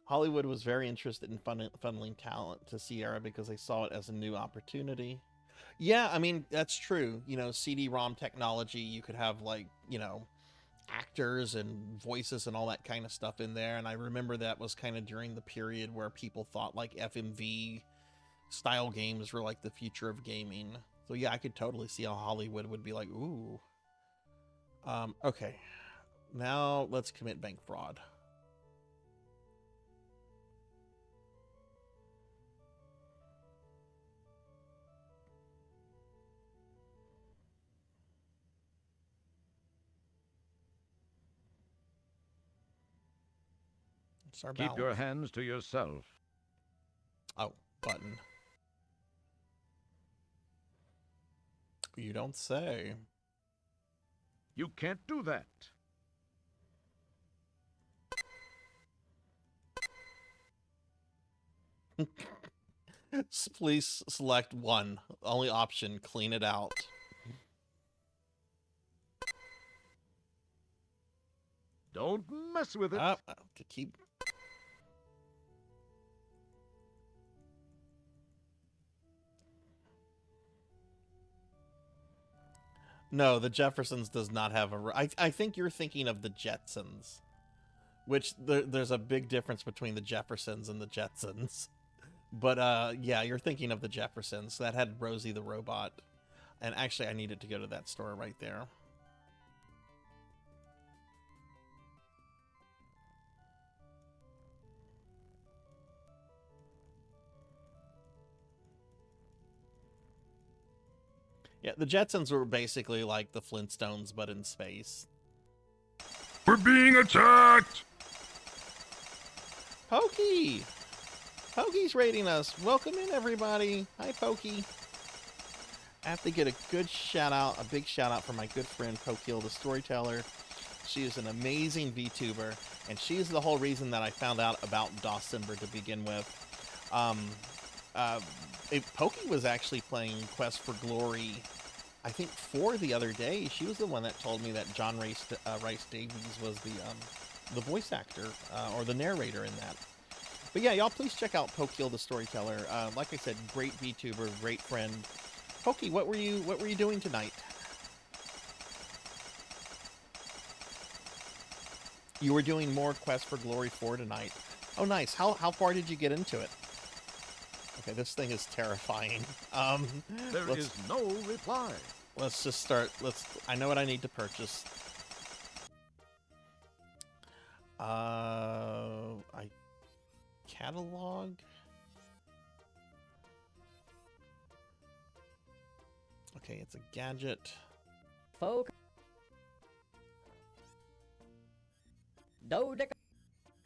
Hollywood was very interested in funneling talent to Sierra because they saw it as a new opportunity. Yeah, I mean, that's true. You know, CD-ROM technology, you could have, like, you know, actors and voices and all that kind of stuff in there. And I remember that was kind of during the period where people thought, like, FMV style games were, like, the future of gaming. So, yeah, I could totally see how Hollywood would be like, ooh. Okay. Now, let's commit bank fraud. Keep your hands to yourself. Oh, button. You don't say. You can't do that. Please select one. Only option, clean it out. Don't mess with it. To keep. No, the Jeffersons does not have a. I think you're thinking of the Jetsons, which there's a big difference between the Jeffersons and the Jetsons. But yeah, you're thinking of the Jeffersons. That had Rosie the robot, and actually, I needed to go to that store right there. Yeah, the Jetsons were basically like the Flintstones, but in space. We're being attacked! Pokey! Pokey's raiding us. Welcome in, everybody. Hi, Pokey. I have to get a good shout out, a big shout out for my good friend Pokey the Storyteller. She is an amazing VTuber, and she is the whole reason that I found out about Dawsonber to begin with. Pokey was actually playing Quest for Glory, I think 4 the other day. She was the one that told me that John Rice Davies was the voice actor or the narrator in that. But yeah, y'all please check out Pokey the Storyteller. Like I said, great VTuber, great friend. Pokey, what were you doing tonight? You were doing more Quest for Glory 4 tonight. Oh, nice. How far did you get into it? Okay, this thing is terrifying. There is no reply. Let's just start. I know what I need to purchase. Catalog. Okay, it's a gadget. Folk.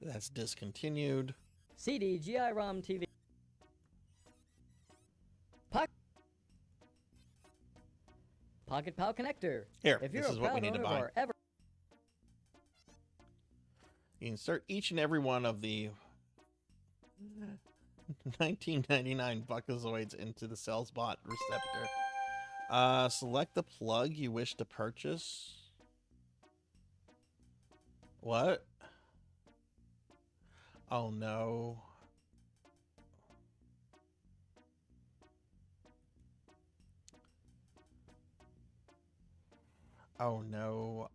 That's discontinued. CD, GI, ROM, TV. Pocket Pal connector. Here, if you're this a is what we proud need to owner buy. or You insert each and every one of the 1999 Buckazoids into the CellsBot receptor. Select the plug you wish to purchase. What? Oh no. Oh no.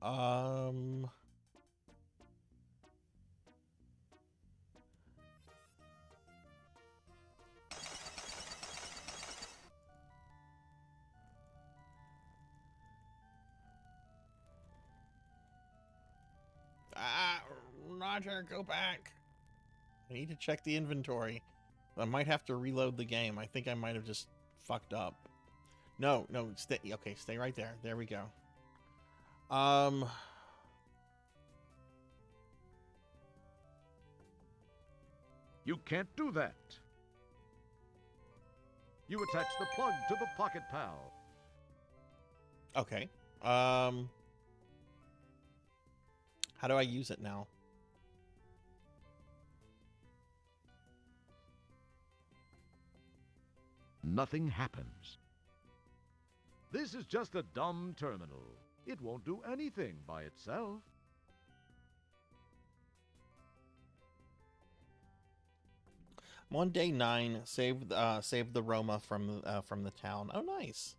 Roger, go back. I need to check the inventory. I might have to reload the game. I think I might have just fucked up. No, stay. Okay, stay right there. There we go. You can't do that. You attach the plug to the Pocket Pal. Okay. How do I use it now? Nothing happens. This is just a dumb terminal. It won't do anything by itself. I'm on day 9. Saved the Roma from the town. Oh, nice.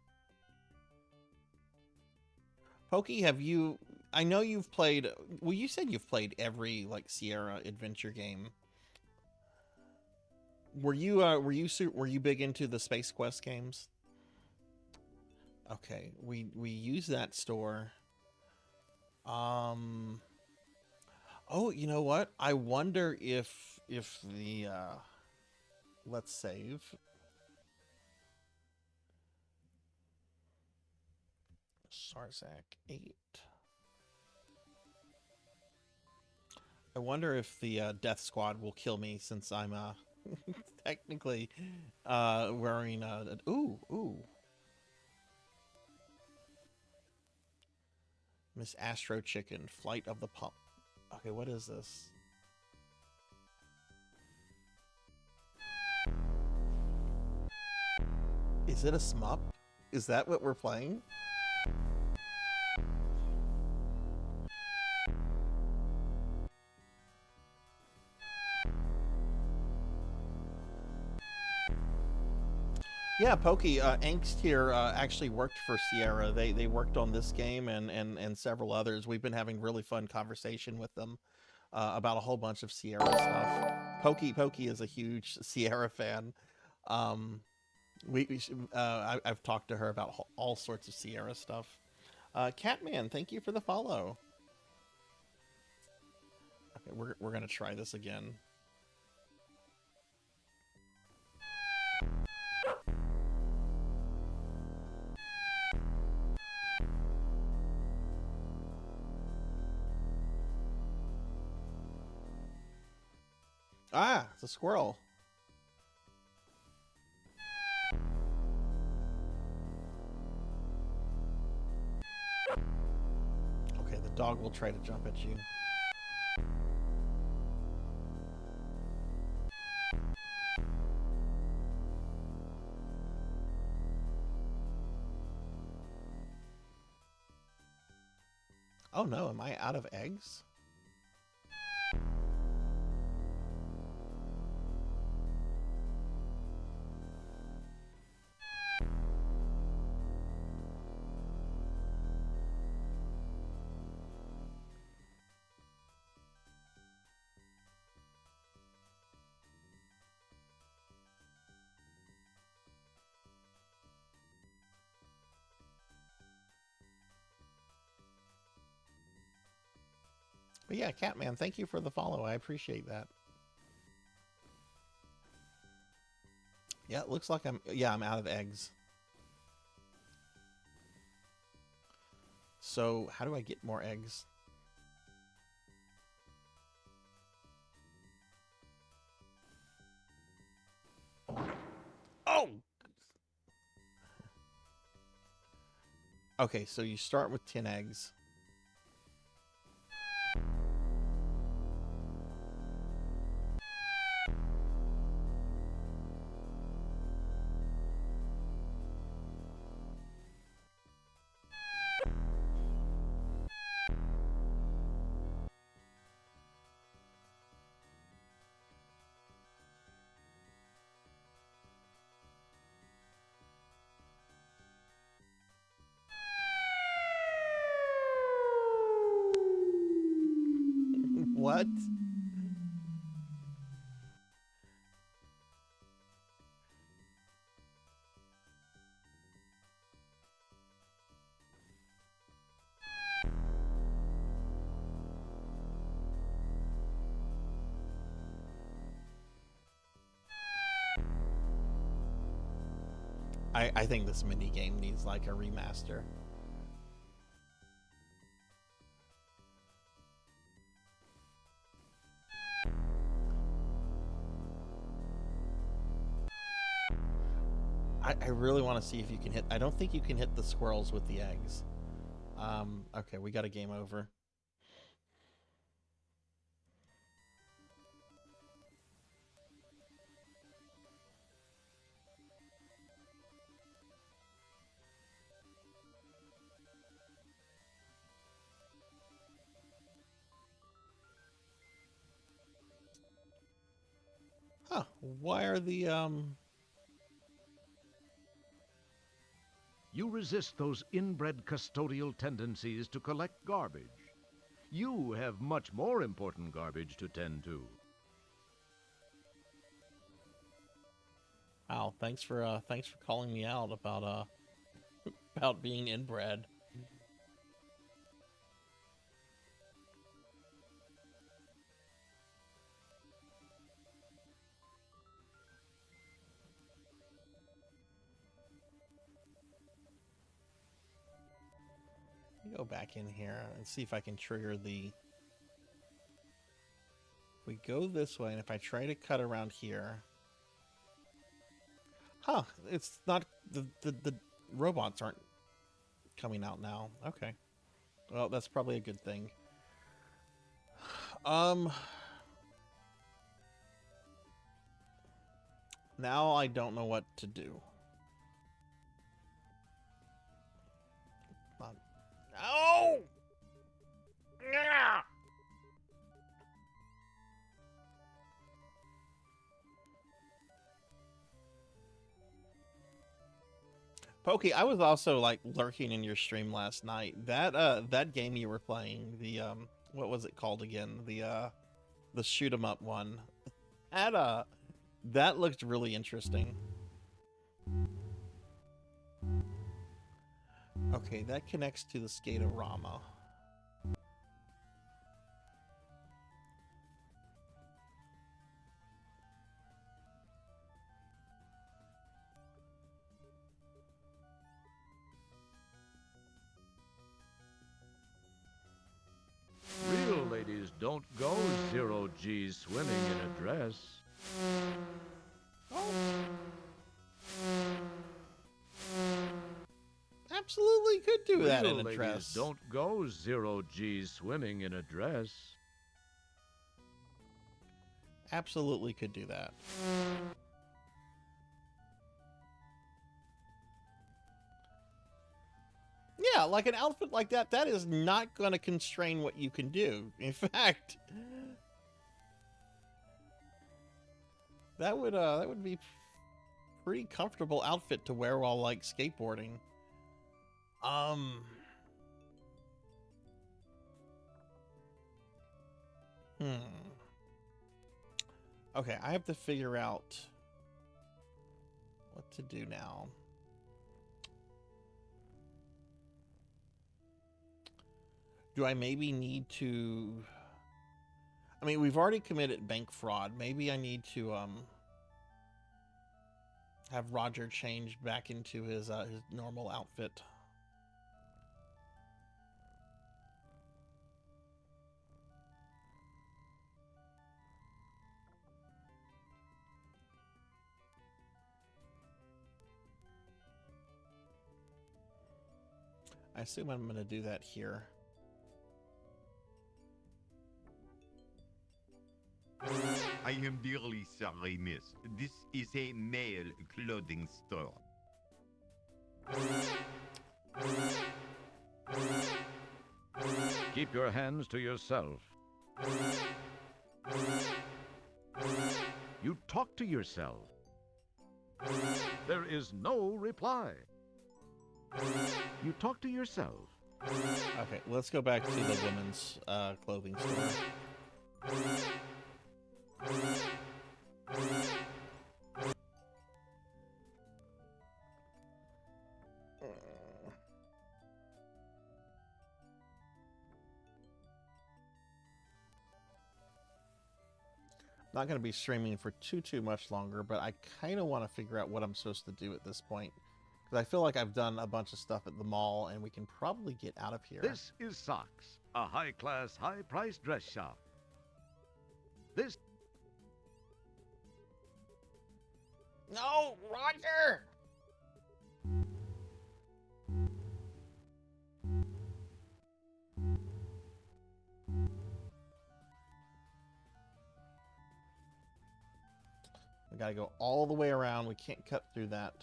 Pokey, have you? I know you've played. Well, you said you've played every like Sierra adventure game. Were you big into the Space Quest games? Okay, we use that store. Oh, you know what? I wonder if the let's save. Sarzac 8. I wonder if the Death Squad will kill me since I'm technically wearing ooh. Miss Astro Chicken, Flight of the Pump. Okay, what is this? Is it a shmup? Is that what we're playing? Yeah, Pokey, Angst here actually worked for Sierra. They worked on this game and several others. We've been having really fun conversation with them about a whole bunch of Sierra stuff. Pokey is a huge Sierra fan. I've talked to her about all sorts of Sierra stuff. Catman, thank you for the follow. Okay, we're gonna try this again. Ah, it's a squirrel. Okay, the dog will try to jump at you. Oh no, am I out of eggs? But yeah, Catman, thank you for the follow. I appreciate that. Yeah, it looks like I'm out of eggs. So how do I get more eggs? Oh! Okay, so you start with 10 eggs. What? I think this mini game needs like a remaster. I really want to see if you can hit. I don't think you can hit the squirrels with the eggs. Okay, we got a game over. Huh, why are the, You resist those inbred custodial tendencies to collect garbage. You have much more important garbage to tend to. Wow, thanks for calling me out about, about being inbred. Go back in here and see if I can trigger the... We go this way, and if I try to cut around here... Huh, it's not... The robots aren't coming out now. Okay. Well, that's probably a good thing. Now I don't know what to do. Oh! Yeah! Pokey, I was also like lurking in your stream last night. That game you were playing, the what was it called again? The shoot 'em up one. That looked really interesting. Okay, that connects to the Skatorama. Real ladies don't go 0G swimming in a dress. Absolutely could do that in a ladies dress. Don't go 0G swimming in a dress. Absolutely could do that. Yeah, like an outfit like that, that is not going to constrain what you can do. In fact, that would be pretty comfortable outfit to wear while like skateboarding. Okay, I have to figure out what to do now. Do I maybe need to... I mean, we've already committed bank fraud. Maybe I need to have Roger change back into his normal outfit. I assume I'm going to do that here. I am dearly sorry, miss. This is a male clothing store. Keep your hands to yourself. You talk to yourself. There is no reply. You talk to yourself. Okay, let's go back to the women's clothing store. Not going to be streaming for too much longer, but I kind of want to figure out what I'm supposed to do at this point. Because I feel like I've done a bunch of stuff at the mall, and we can probably get out of here. This is Socks, a high-class, high-priced dress shop. This... No, Roger! We gotta go all the way around. We can't cut through that.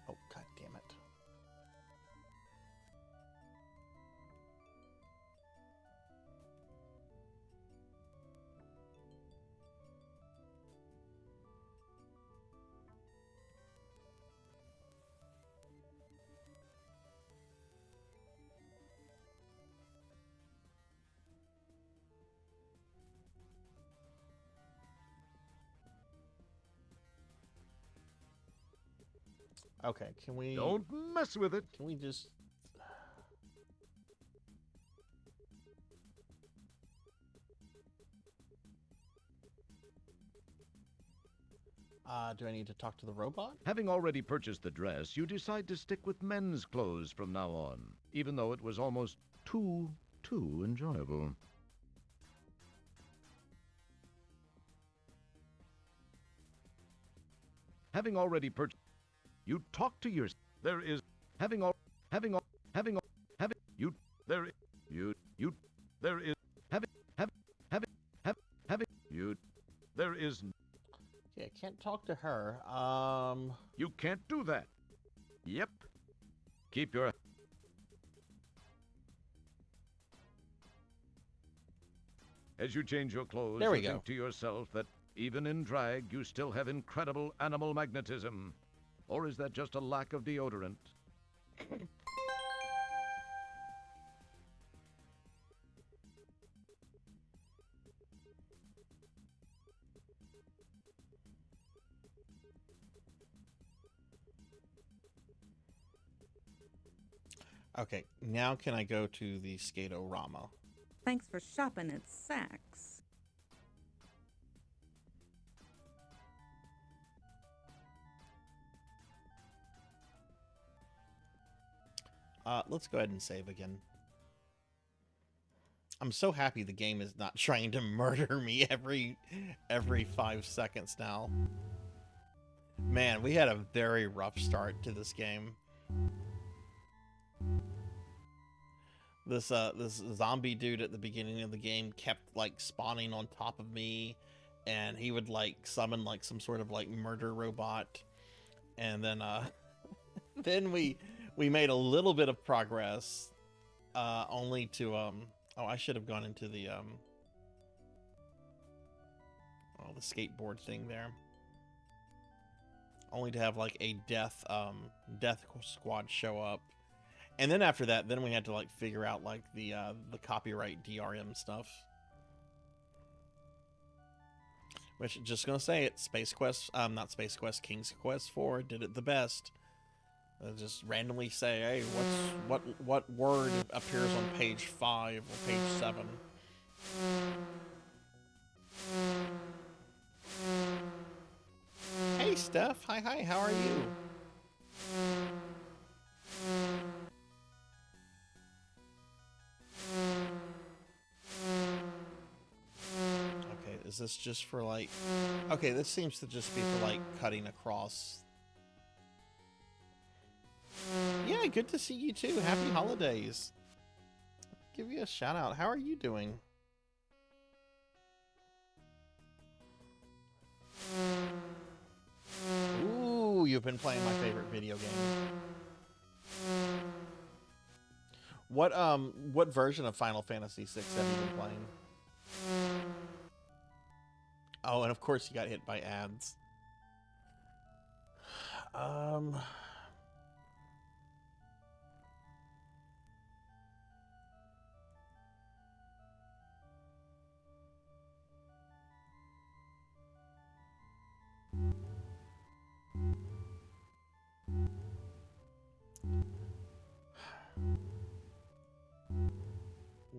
Oh, god damn it. Okay, can we... Don't mess with it. Can we just... do I need to talk to the robot? Having already purchased the dress, you decide to stick with men's clothes from now on, even though it was almost too enjoyable. Having already purchased... You talk to your... There is... Having all... Having all... Having all... Having... You... There is... You... You... There is... Having... Having... You... There is... Yeah, I can't talk to her. You can't do that. Yep. Keep your... As you change your clothes, There we you go. think to yourself that even in drag, you still have incredible animal magnetism. Or is that just a lack of deodorant? Okay, now can I go to the Skatorama? Thanks for shopping at Saks. Let's go ahead and save again. I'm so happy the game is not trying to murder me every 5 seconds now. Man, we had a very rough start to this game. This zombie dude at the beginning of the game kept like spawning on top of me, and he would like summon like some sort of like murder robot, and then then we made a little bit of progress, only to oh, I should have gone into the the skateboard thing there, only to have like a death squad show up. And then after that, then we had to like figure out like the copyright DRM stuff. Which, just gonna say it, Space Quest, not Space Quest, King's Quest 4 did it the best. Just randomly say, hey, what word appears on page 5 or page 7? Hey, Steph. Hi. How are you? Okay, is this just for like... Okay, this seems to just be for like cutting across. Yeah, good to see you too. Happy holidays. Give you a shout out. How are you doing? Ooh, you've been playing my favorite video game. What version of Final Fantasy VI have you been playing? Oh, and of course you got hit by ads.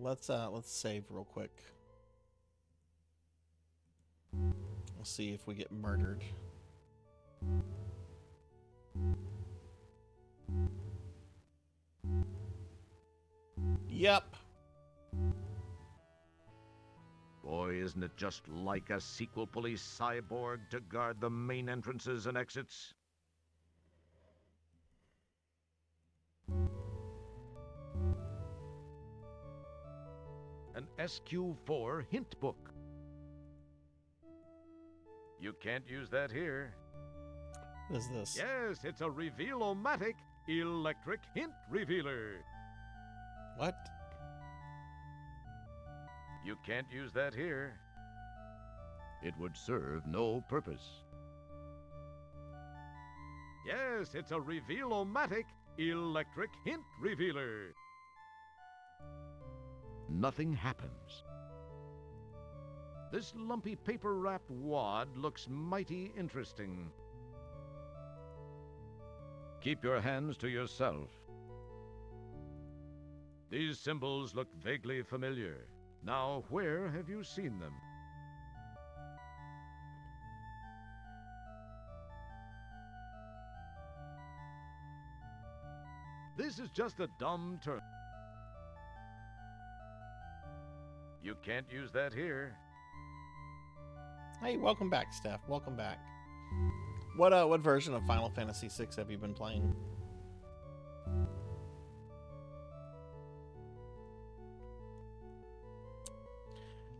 Let's save real quick. We'll see if we get murdered. Yep. Boy, isn't it just like a sequel police cyborg to guard the main entrances and exits? An SQ4 hint book. You can't use that here. What is this? Yes, it's a Reveal-O-Matic electric hint revealer. What? You can't use that here. It would serve no purpose. Yes, it's a Reveal-O-Matic electric hint revealer. Nothing happens. This lumpy paper-wrapped wad looks mighty interesting. Keep your hands to yourself. These symbols look vaguely familiar. Now, where have you seen them? This is just a dumb term. You can't use that here. Hey, welcome back, Steph. Welcome back. What version of Final Fantasy VI have you been playing?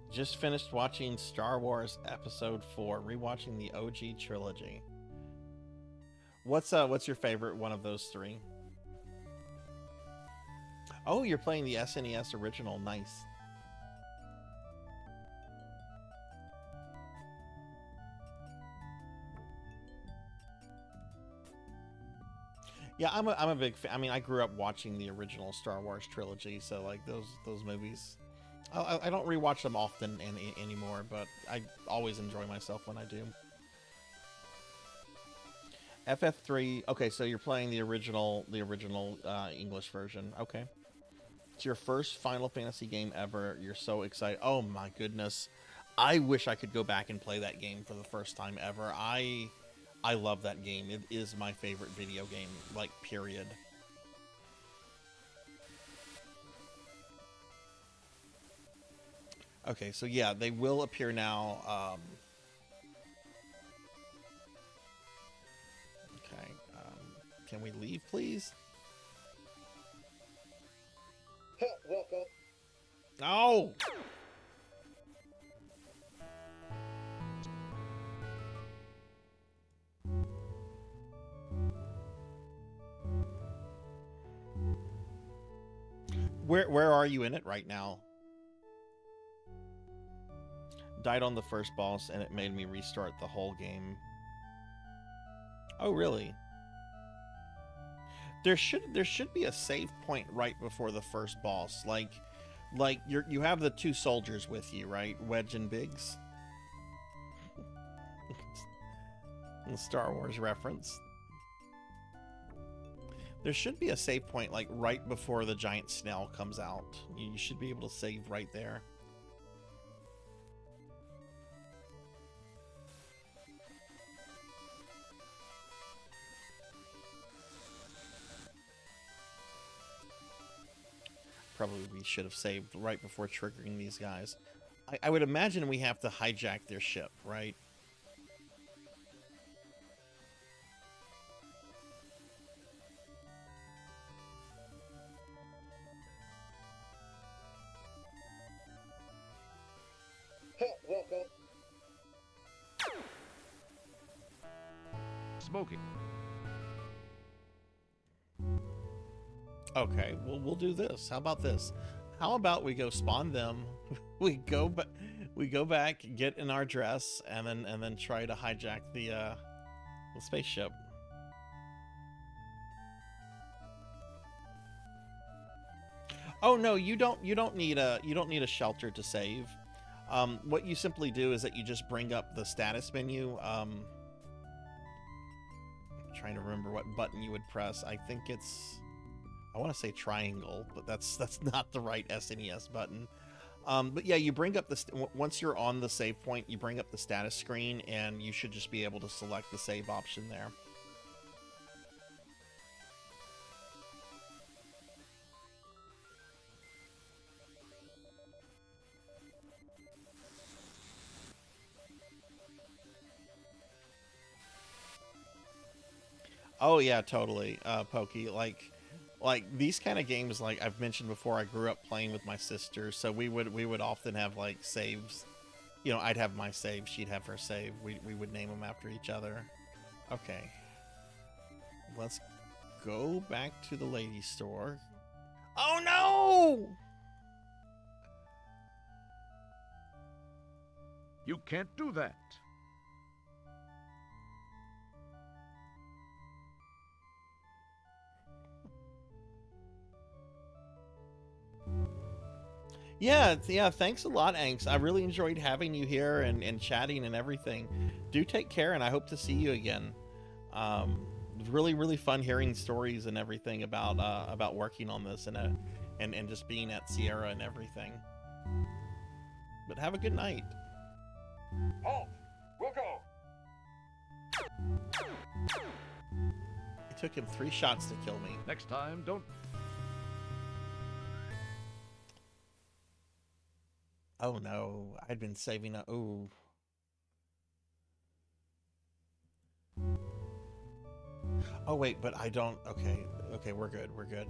Just finished watching Star Wars Episode 4, rewatching the OG trilogy. What's your favorite one of those three? Oh, you're playing the SNES original. Nice. Yeah, I'm a big fan. I mean, I grew up watching the original Star Wars trilogy, so like those movies. I don't rewatch them often anymore, but I always enjoy myself when I do. FF3. Okay, so you're playing the original English version. Okay, it's your first Final Fantasy game ever. You're so excited. Oh my goodness, I wish I could go back and play that game for the first time ever. I love that game. It is my favorite video game, like, period. Okay, so yeah, they will appear now. Okay, can we leave, please? Welcome. No! Where are you in it right now? Died on the first boss and it made me restart the whole game. Oh, really? There should be a save point right before the first boss. Like you have the two soldiers with you, right? Wedge and Biggs. The Star Wars reference. There should be a save point like right before the giant snail comes out. You should be able to save right there. Probably we should have saved right before triggering these guys. I would imagine we have to hijack their ship, right? Welcome. Smoking. Okay, well, we'll do this. How about this? How about we go spawn them? we go back, get in our dress, and then try to hijack the spaceship. Oh no, you don't need a shelter to save. What you simply do is that you just bring up the status menu. I'm trying to remember what button you would press. I think it's, I want to say triangle, but that's not the right SNES button. But yeah, you bring up once you're on the save point, you bring up the status screen, and you should just be able to select the save option there. Oh yeah, totally, Pokey. Like these kind of games, like I've mentioned before, I grew up playing with my sister, so we would often have like saves. You know, I'd have my save, she'd have her save. We would name them after each other. Okay, let's go back to the ladies' store. Oh no! You can't do that. Yeah, thanks a lot, Anks. I really enjoyed having you here and chatting and everything. Do take care, and I hope to see you again. It was really fun hearing stories and everything about working on this and just being at Sierra and everything. But have a good night. Halt! Wilco! It took him 3 shots to kill me. Next time, don't... Oh no, I'd been saving up. Ooh. Oh wait, but I don't. Okay, we're good. We're good.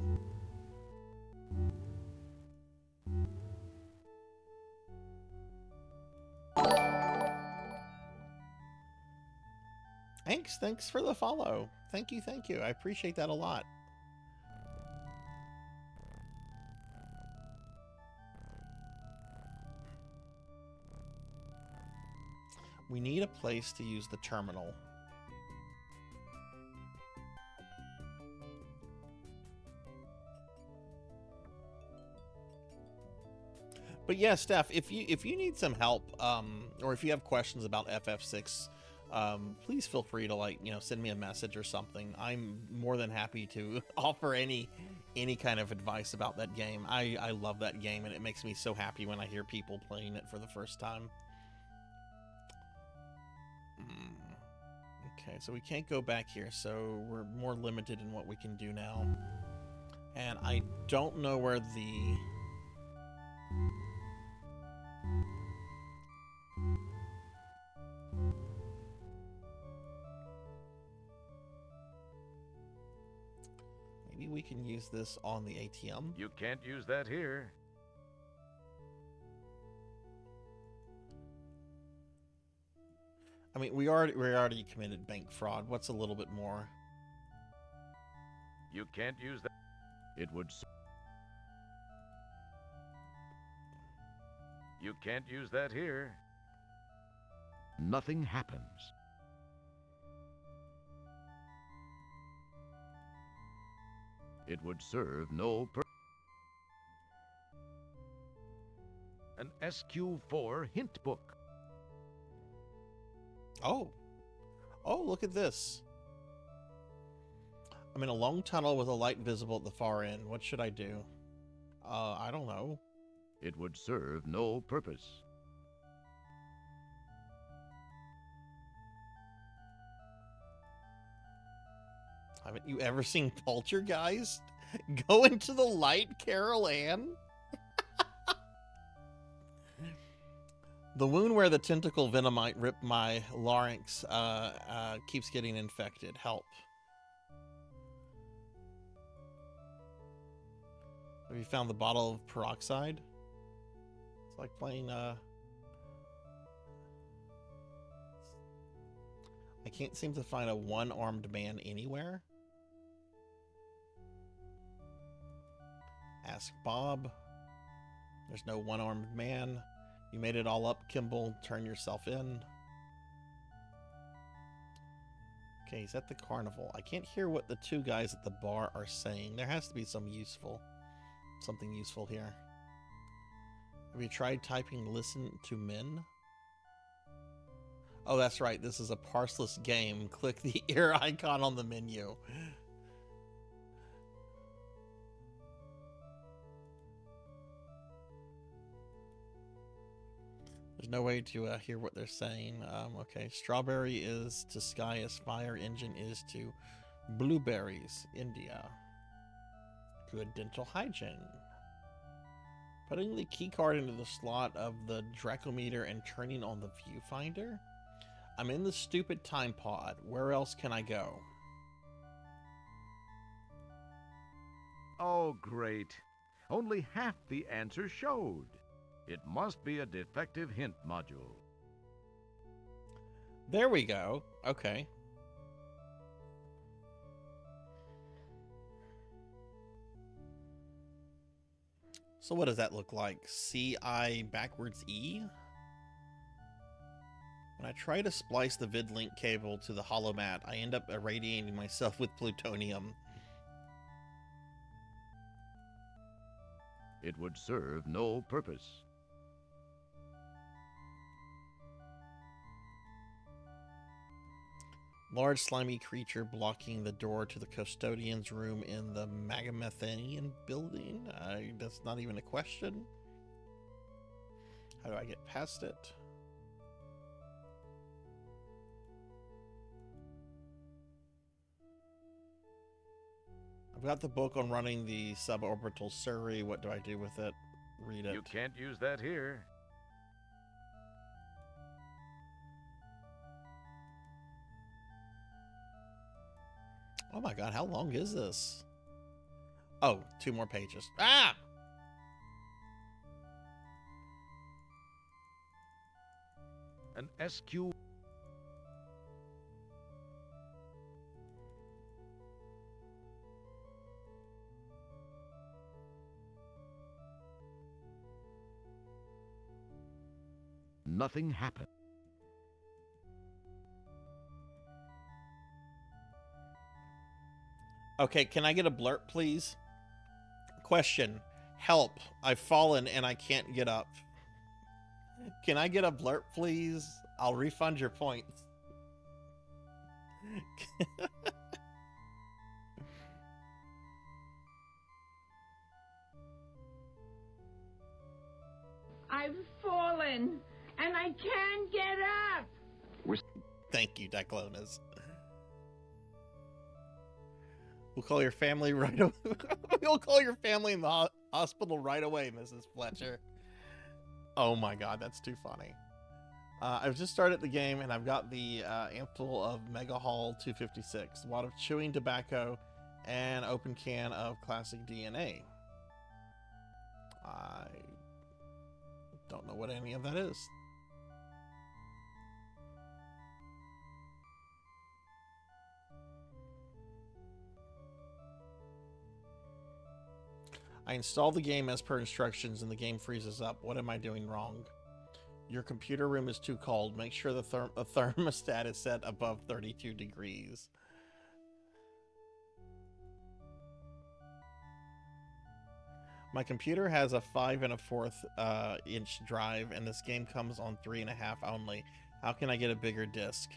Thanks for the follow. Thank you. I appreciate that a lot. We need a place to use the terminal. But yeah, Steph, if you need some help, or if you have questions about FF6, please feel free to send me a message or something. I'm more than happy to offer any kind of advice about that game. I love that game, and it makes me so happy when I hear people playing it for the first time. Okay, so we can't go back here, so we're more limited in what we can do now. And I don't know where the... Maybe we can use this on the ATM? You can't use that here. I mean, we already committed bank fraud. What's a little bit more? You can't use that. It would... You can't use that here. Nothing happens. It would serve no purpose. An SQ4 hint book. Oh, look at this. I'm in a long tunnel with a light visible at the far end. What should I do? I don't know. It would serve no purpose. Haven't you ever seen Poltergeist? Go into the light, Carol Ann? The wound where the tentacle venomite ripped my larynx keeps getting infected. Help. Have you found the bottle of peroxide? It's like playing, I can't seem to find a one-armed man anywhere. Ask Bob. There's no one-armed man. You made it all up, Kimball. Turn yourself in. Okay, he's at the carnival. I can't hear what the 2 guys at the bar are saying. There has to be something useful here. Have you tried typing "listen to men"? Oh, that's right. This is a parseless game. Click the ear icon on the menu. There's no way to hear what they're saying. Okay, strawberry is to sky as fire engine is to blueberries, India. Good dental hygiene. Putting the key card into the slot of the Dracometer and turning on the viewfinder? I'm in the stupid time pod. Where else can I go? Oh, great. Only half the answer showed. It must be a defective hint module. There we go. Okay. So what does that look like? CI backwards E? When I try to splice the VidLink cable to the holomat, I end up irradiating myself with plutonium. It would serve no purpose. Large slimy creature blocking the door to the custodian's room in the Magamethanian building. That's not even a question. How do I get past it? I've got the book on running the suborbital Surrey. What do I do with it? Read it. You can't use that here. Oh my god, how long is this? Oh, 2 more pages. Ah! An SQ. Nothing happened. Okay, can I get a blurb, please? Question. Help. I've fallen and I can't get up. Can I get a blurb, please? I'll refund your points. I've fallen and I can't get up. Thank you, Diclonus. We'll call your family right away. We'll call your family in the hospital right away, Mrs. Fletcher. Oh my god, that's too funny. I've just started the game and I've got the ampoule of Mega Hall 256, a wad of chewing tobacco, and open can of classic DNA. I don't know what any of that is. I installed the game as per instructions and the game freezes up. What am I doing wrong? Your computer room is too cold. Make sure the thermostat is set above 32 degrees. My computer has a 5 1/4 inch drive and this game comes on 3.5 only. How can I get a bigger disc?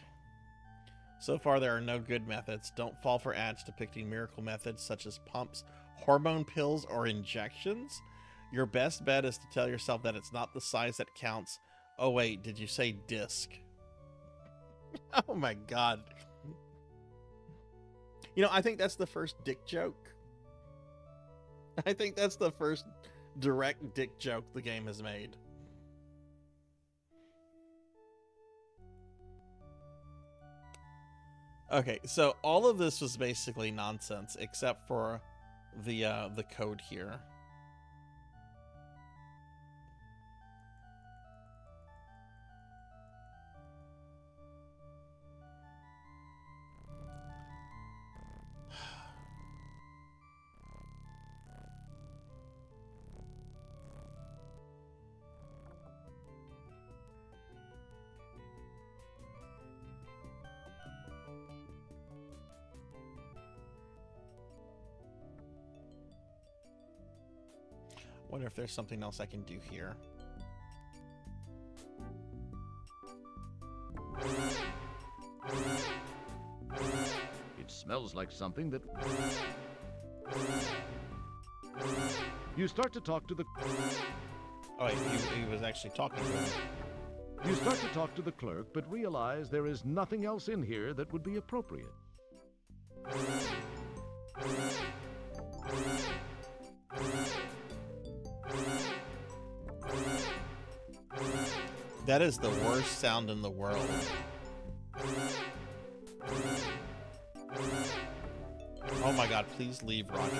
So far there are no good methods. Don't fall for ads depicting miracle methods such as pumps, hormone pills, or injections. Your best bet is to tell yourself that it's not the size that counts. Oh wait, did you say disc? Oh my god. You know, I think that's the first dick joke. I think that's the first direct dick joke the game has made. Okay, so all of this was basically nonsense except for the code here. Wonder if there's something else I can do here. It smells like something that... You start to talk to the... Oh, he was actually talking to him. You start to talk to the clerk, but realize there is nothing else in here that would be appropriate. That is the worst sound in the world. Oh my god, please leave, Roger.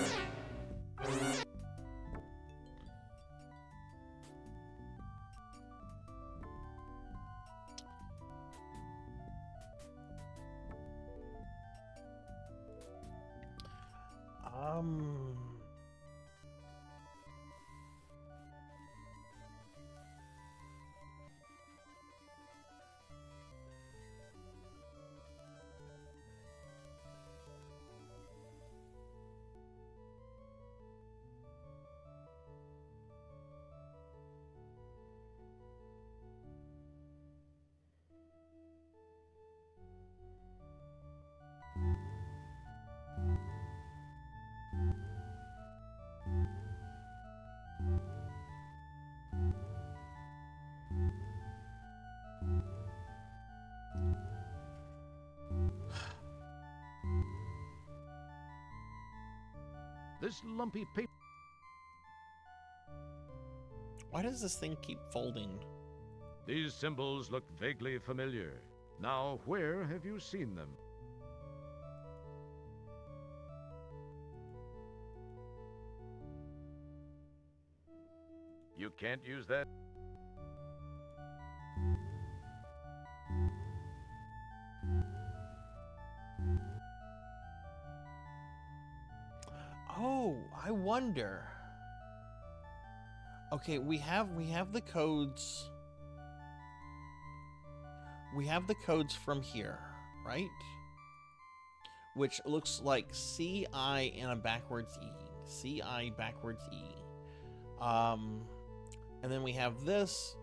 This lumpy paper. Why does this thing keep folding? These symbols look vaguely familiar. Now, where have you seen them? You can't use that? Oh, I wonder. Okay, we have the codes. We have the codes from here, right? Which looks like CI and a backwards E. CI backwards E. And then we have this,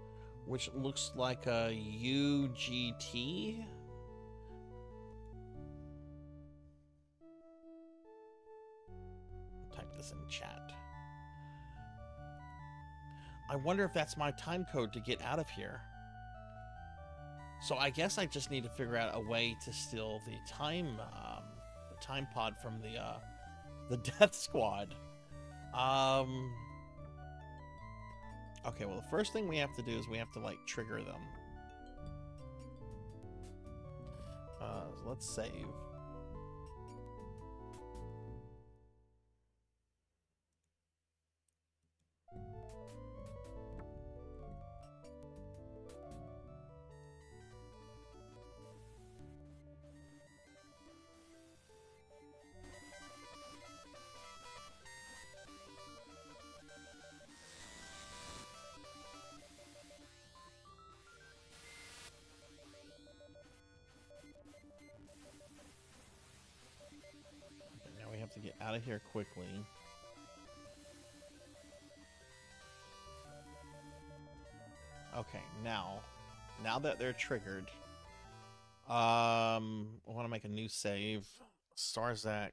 which looks like a UGT. Type this in chat. I wonder if that's my time code to get out of here. So I guess I just need to figure out a way to steal the time pod from the death squad. Okay, well, the first thing we have to do is we have to, like, trigger them. Let's save. To get out of here quickly. Okay, now that they're triggered, I want to make a new save. Sarzac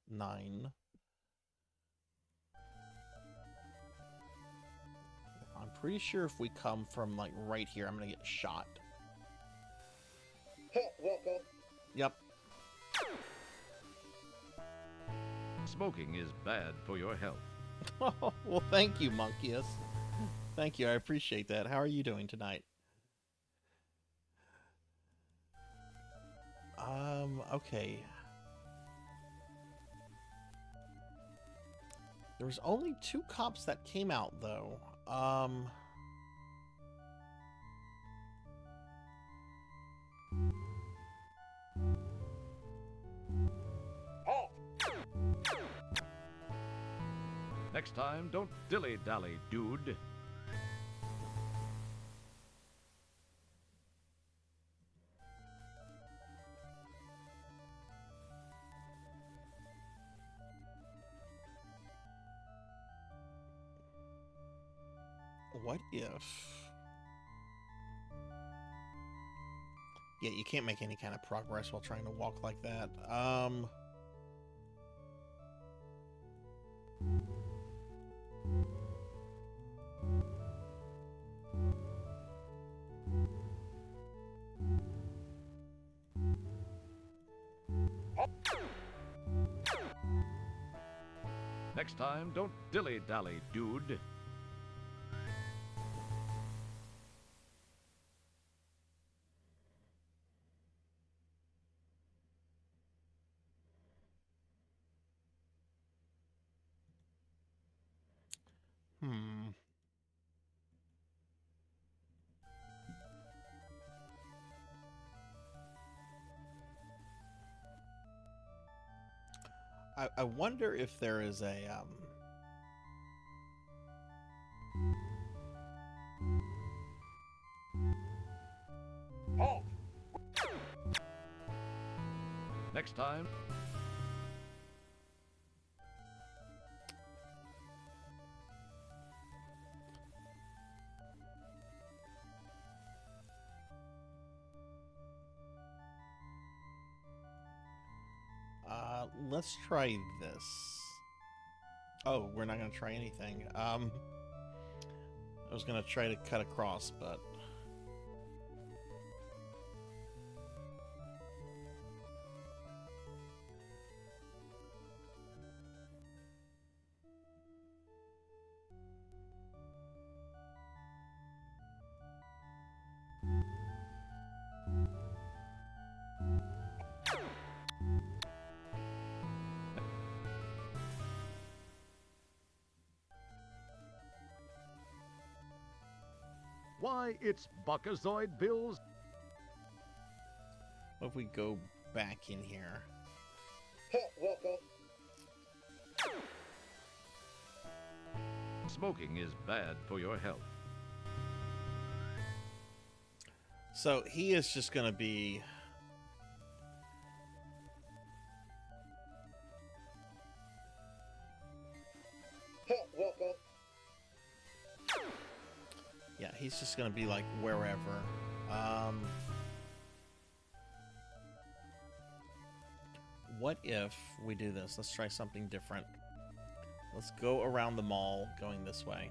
9. I'm pretty sure if we come from, like, right here, I'm gonna get shot. Welcome. Yep. Smoking is bad for your health. Oh, well, thank you, Monkeys. Thank you, I appreciate that. How are you doing tonight? Okay. There was only 2 cops that came out, though. Next time, don't dilly-dally, dude. What if... Yeah, you can't make any kind of progress while trying to walk like that. Next time, don't dilly-dally, dude. Hmm. I wonder if there is a Halt! Next time. Let's try this. Oh, we're not gonna try anything. I was gonna try to cut across, but Why, it's Buckazoid Bill's. what if we go back in here? Welcome. Smoking is bad for your health. So he is just gonna be Welcome. yeah, he's just gonna be like wherever. What if we do this? Let's try something different. Let's go around the mall going this way.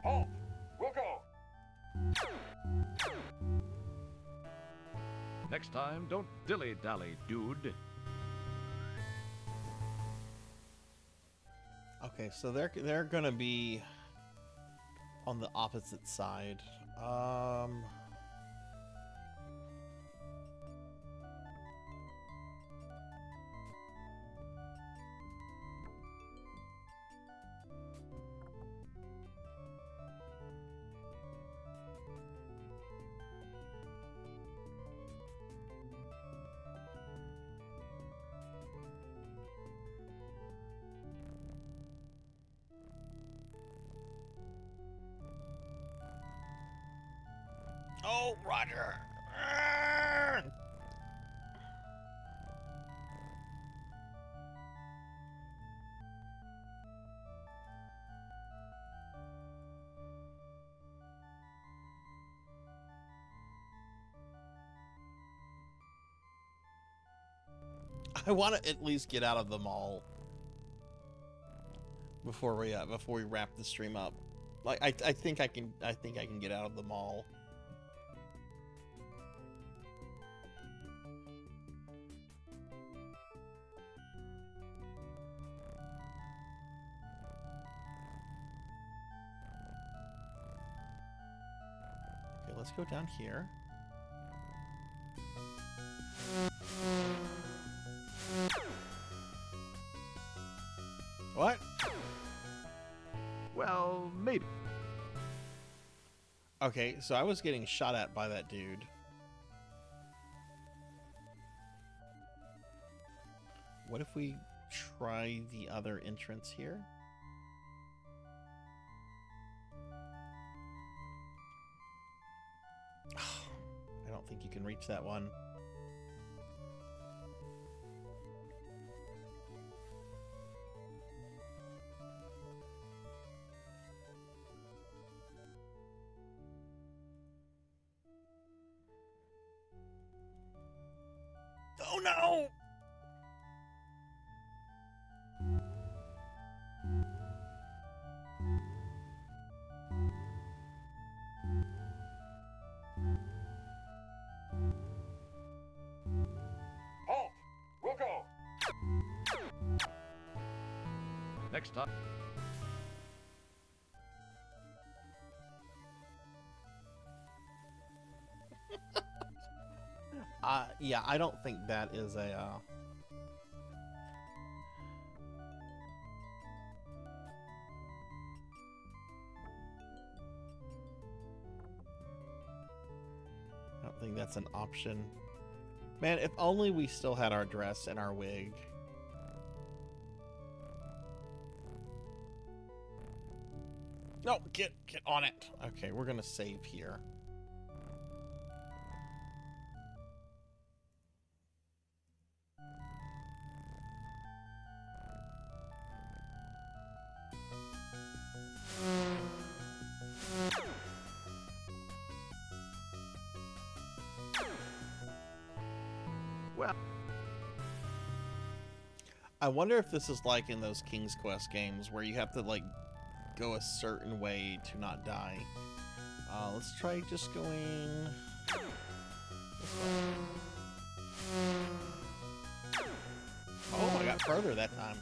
Halt! We'll go! Next time, don't dilly-dally, dude. Okay, so they're gonna be on the opposite side. Oh, Roger. I want to at least get out of the mall before we wrap the stream up. Like I think I can get out of the mall. Okay, let's go down here. What? Well, maybe. Okay, so I was getting shot at by that dude. What if we try the other entrance here? I don't think you can reach that one. Oh no! Halt! Wilco! Next time. Yeah, I don't think that is a, I don't think that's an option. Man, if only we still had our dress and our wig. No, get on it. Okay, we're gonna save here. Well, I wonder if this is like in those King's Quest games where you have to like go a certain way to not die. Let's try just going this way. Oh, I got further that time.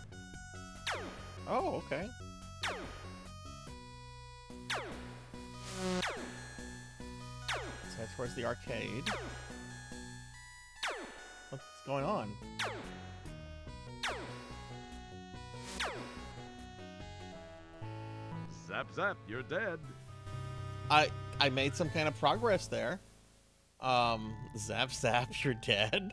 Oh, okay. Let's head towards the arcade. What's going on? Zap zap, you're dead. I made some kind of progress there. Zap zap, you're dead.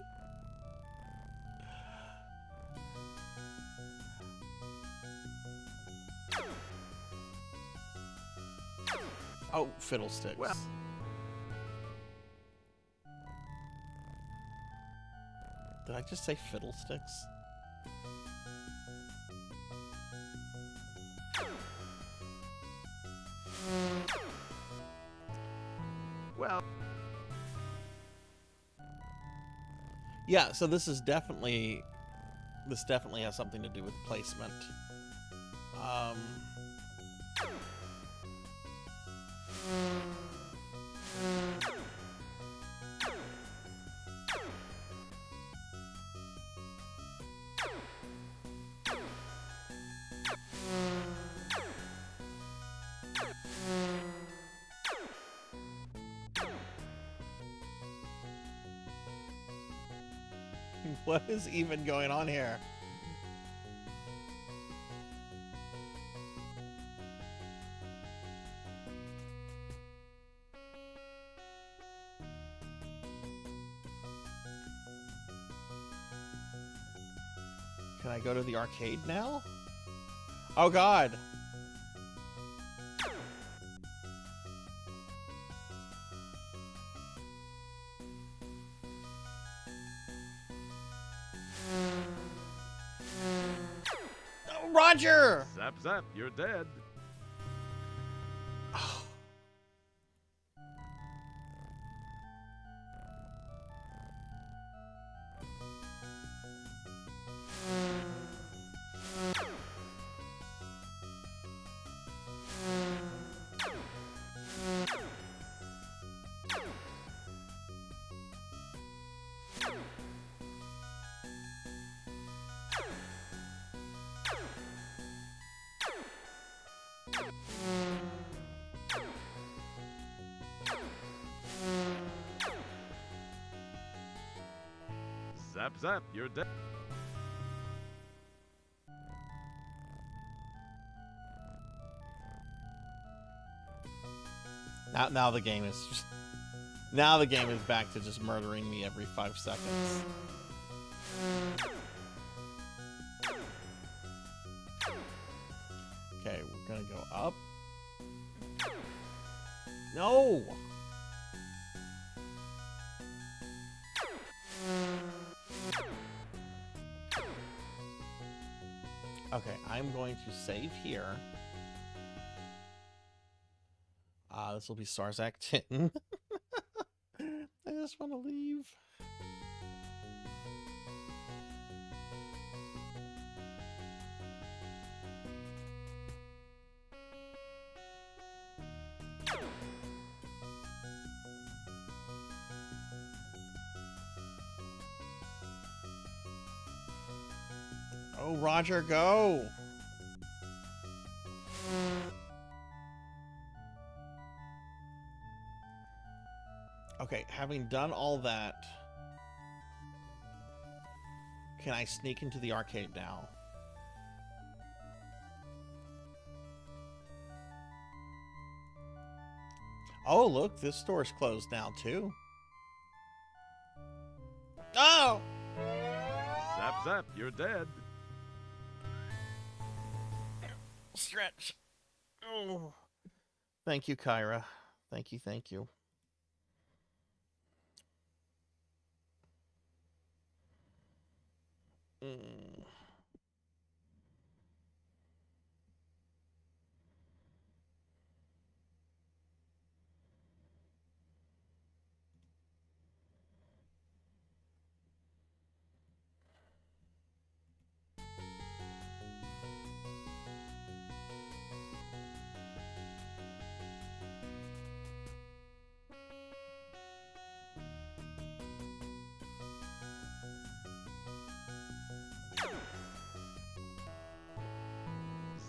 Oh, fiddlesticks. Well. Did I just say fiddlesticks? Well. Yeah, so this definitely has something to do with placement. What is even going on here? Can I go to the arcade now? Oh God. Roger! Zap zap, you're dead. Zap zap, you're dead. Now the game is just, now the game is back to just murdering me every 5 seconds. Okay, we're gonna go up. No! Okay, I'm going to save here. This will be Sarzac 10. I just want to leave. Oh, Roger, go! Okay, having done all that, can I sneak into the arcade now? Oh, look, this store's closed now, too. Oh! Zap, zap, you're dead. Stretch. Oh. Thank you, Kyra. Thank you, thank you.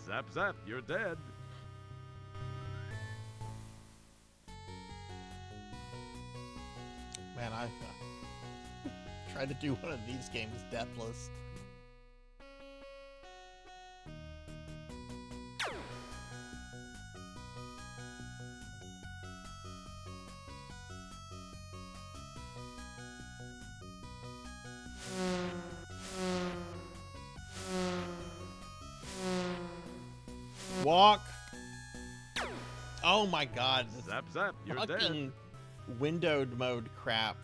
Zap, zap, you're dead. Man, I tried to do one of these games deathless. Walk. Oh my god. Zap, zap, you're dead. Fucking windowed mode crap.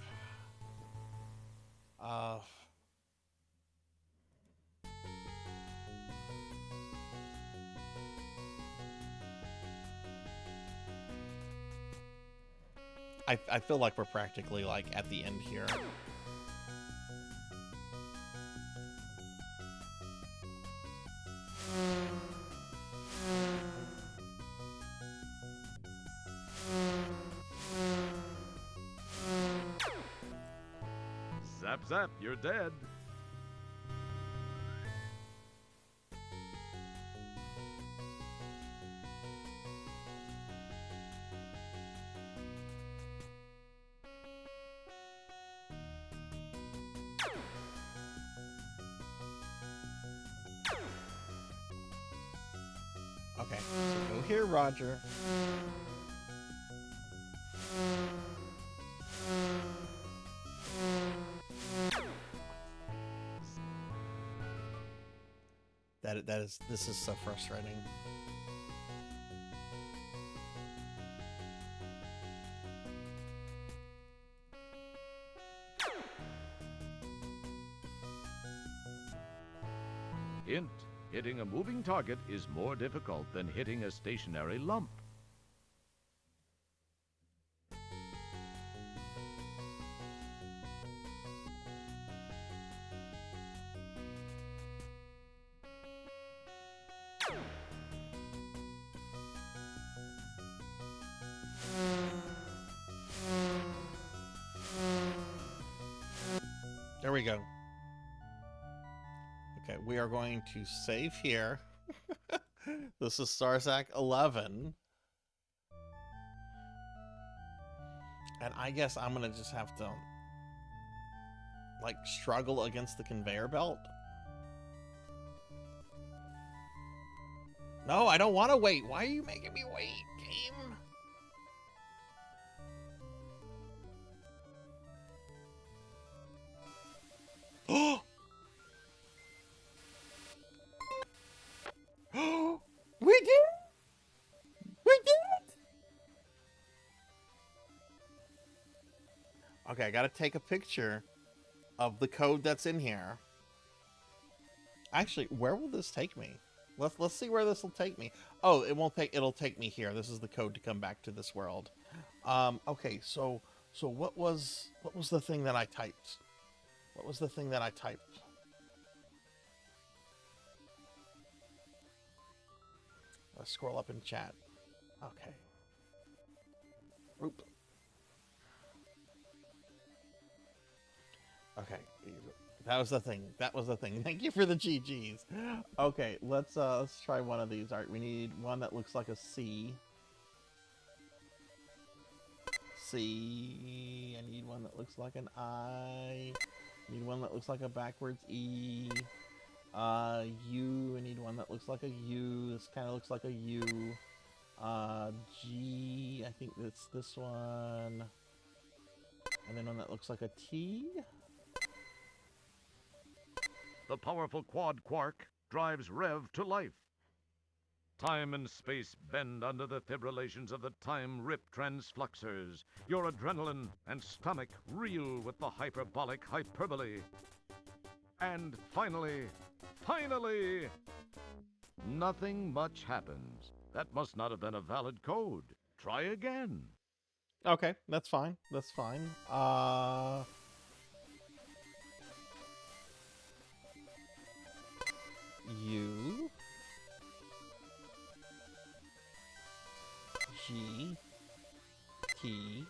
I feel like we're practically like at the end here. Zap, zap, you're dead. Okay, so go here, Roger. This is so frustrating. Hint, hitting a moving target is more difficult than hitting a stationary lump. There we go. Okay, we are going to save here. This is Sarzac 11. And I guess I'm gonna just have to like struggle against the conveyor belt. No, I don't want to wait. Why are you making me wait, game? Oh! We did it! We did it! Okay, I gotta take a picture of the code that's in here. Actually, where will this take me? Let's see where this will take me. Oh, it won't take. It'll take me here. This is the code to come back to this world. Okay, so what was the thing that I typed? What was the thing that I typed? Let's scroll up in chat. Okay. Oop. Okay. That was the thing. That was the thing. Thank you for the GGs. Okay, let's try one of these. All right, we need one that looks like a C. C. I need one that looks like an I. I need one that looks like a backwards E. U. I need one that looks like a U. This kind of looks like a U. G. I think it's this one. And then one that looks like a T. The powerful quad quark drives Rev to life. Time and space bend under the fibrillations of the time rip transfluxers. Your adrenaline and stomach reel with the hyperbolic hyperbole. And finally, nothing much happens. That must not have been a valid code. Try again. Okay, that's fine. That's fine. U G T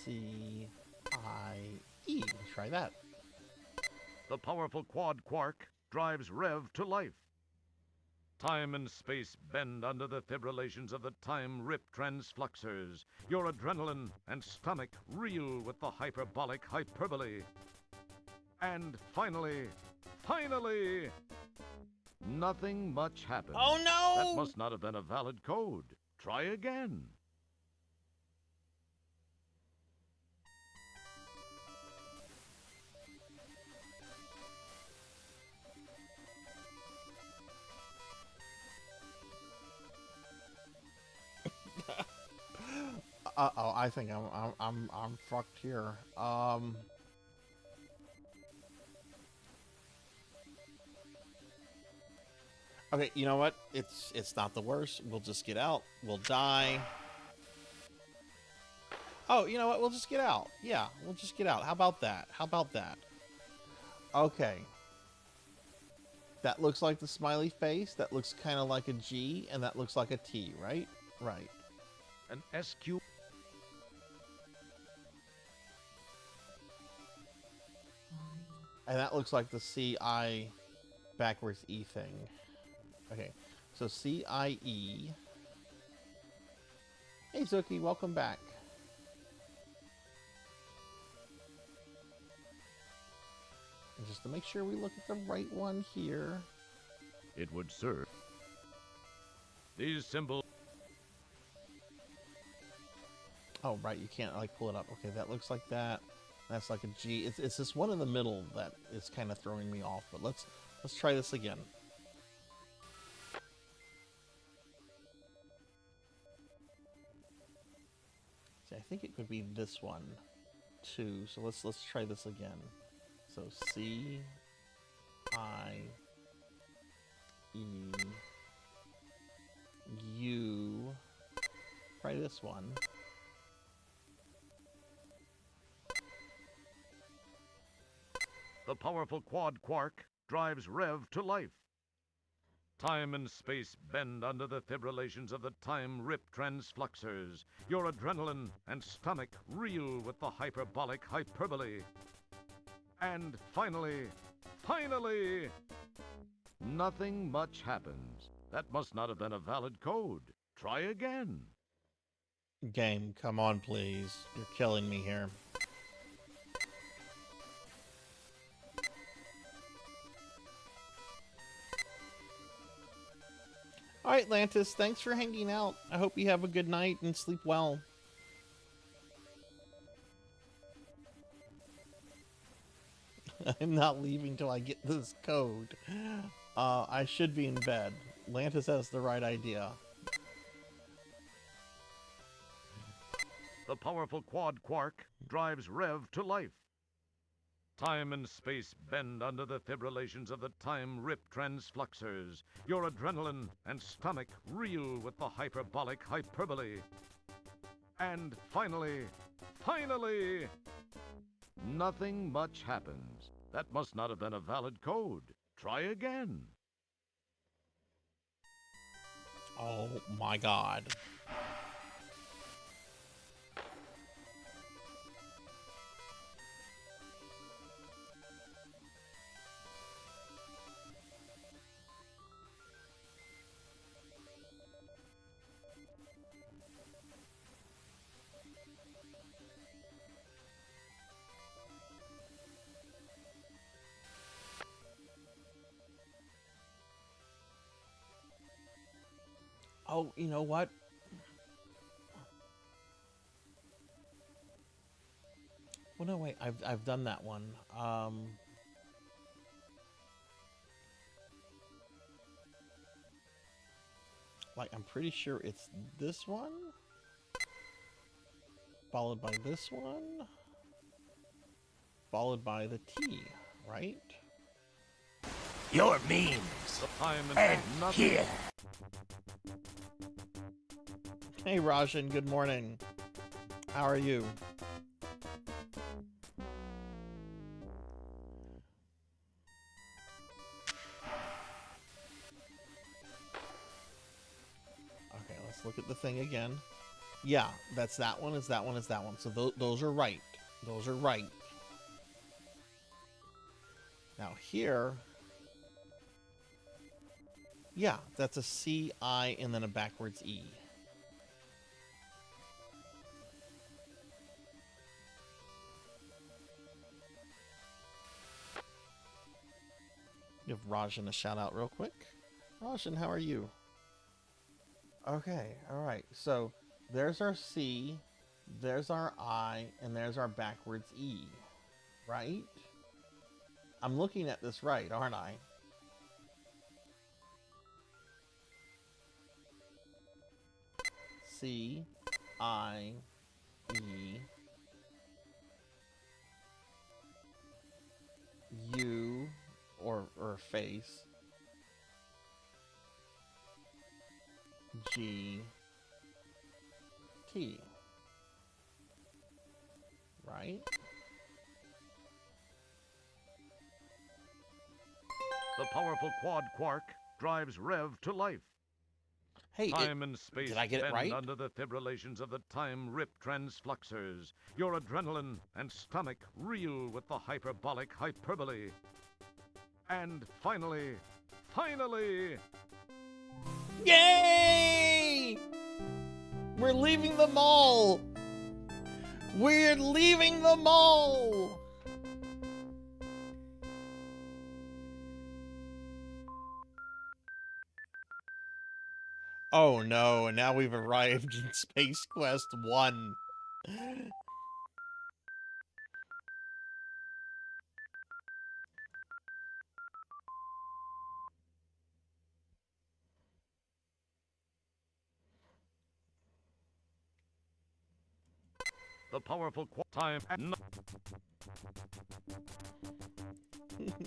C I E. Try that. The powerful quad quark drives Rev to life. Time and space bend under the fibrillations of the time rip transfluxers. Your adrenaline and stomach reel with the hyperbolic hyperbole. And finally, nothing much happens. Oh no! That must not have been a valid code. Try again. Uh-oh, I think I'm fucked here. Okay, you know what? It's not the worst. We'll just get out. We'll die. Oh, you know what? We'll just get out. Yeah, we'll just get out. How about that? How about that? Okay. That looks like the smiley face. That looks kind of like a G, and that looks like a T, right? Right. An SQ. And that looks like the CI backwards E thing. Okay, so CIE. Hey Zuki, welcome back. And just to make sure we look at the right one here. It would serve. These symbols. Oh, right, you can't like pull it up. Okay, that looks like that. That's like a G. It's this one in the middle that is kind of throwing me off. But let's try this again. See, I think it could be this one too. So let's try this again. So C I E U. Try this one. The powerful quad quark drives Rev to life. Time and space bend under the fibrillations of the time rip transfluxers. Your adrenaline and stomach reel with the hyperbolic hyperbole. And finally, nothing much happens. That must not have been a valid code. Try again. Game, come on, please. You're killing me here. All right, Lantis, thanks for hanging out. I hope you have a good night and sleep well. I'm not leaving till I get this code. I should be in bed. Lantis has the right idea. The powerful quad quark drives Rev to life. Time and space bend under the fibrillations of the time rip transfluxers. Your adrenaline and stomach reel with the hyperbolic hyperbole. And finally, nothing much happens. That must not have been a valid code. Try again. Oh my god. Oh, you know what? Well, no, wait. I've done that one. Like, I'm pretty sure it's this one, followed by this one, followed by the T, right? Your means and here. Hey, Rajan. Good morning. How are you? Okay, let's look at the thing again. Yeah, that's that one, is that one, is that one. So those are right. Those are right. Now here, yeah, that's a C, I, and then a backwards E. Give Rajan a shout out real quick. Rajan, how are you? Okay, alright. So there's our C, there's our I, and there's our backwards E. Right? I'm looking at this right, aren't I? C, I, E, U, or face, G, T. Right? The powerful quad quark drives Rev to life. Hey, time and space did I get it bend right? under the fibrillations of the time rip transfluxers. Your adrenaline and stomach reel with the hyperbolic hyperbole. And finally, yay! We're leaving the mall! We're leaving the mall! Oh no, and now we've arrived in Space Quest 1. the powerful time and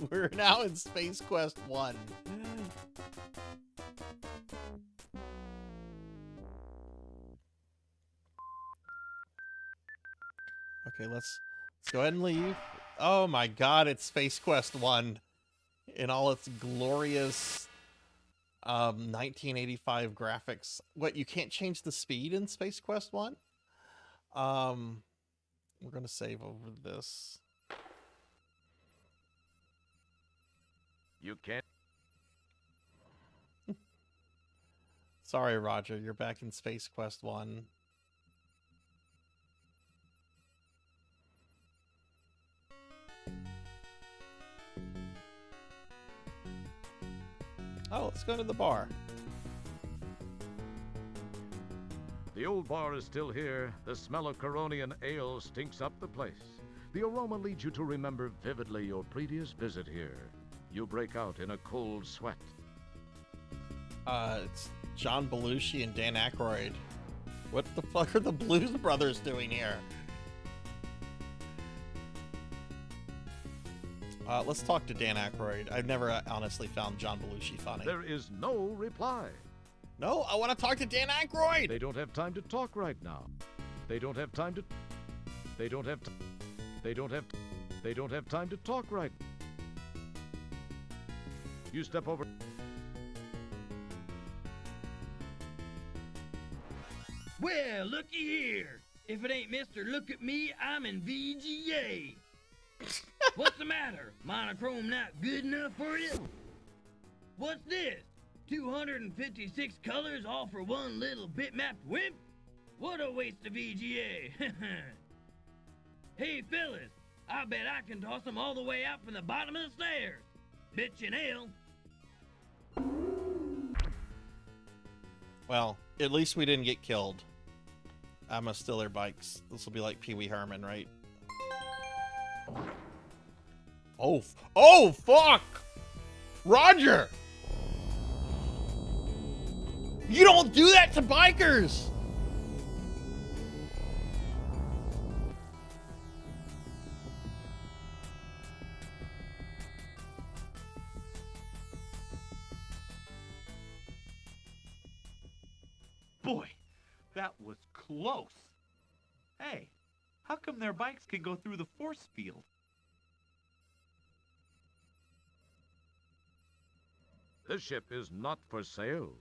We're now in Space Quest 1. Okay, let's go ahead and leave. Oh my god, it's Space Quest 1 in all its glorious 1985 graphics. What, you can't change the speed in Space Quest 1? We're going to save over this. you can't. Sorry, Roger, you're back in Space Quest 1. Oh, let's go to the bar. The old bar is still here. The smell of Coronian ale stinks up the place. The aroma leads you to remember vividly your previous visit here. You break out in a cold sweat. It's John Belushi and Dan Aykroyd. What the fuck are the Blues Brothers doing here? Let's talk to Dan Aykroyd. I've never honestly found John Belushi funny. There is no reply. No, I want to talk to Dan Aykroyd. They don't have time to talk right now. They don't have time to. They don't have. They don't have. They don't have time to talk right. You step over. Well, looky here. If it ain't Mr. Look at Me, I'm in VGA. What's the matter? Monochrome not good enough for you? What's this? 256 colors all for one little bitmapped wimp? What a waste of VGA. Hey, fellas, I bet I can toss them all the way out from the bottom of the stairs. Bet you nail. Well, at least we didn't get killed. I must steal their bikes. This will be like Pee Wee Herman, right? Oh, fuck! Roger! You don't do that to bikers! Boy, that was close. Hey, how come their bikes can go through the force field? This ship is not for sale.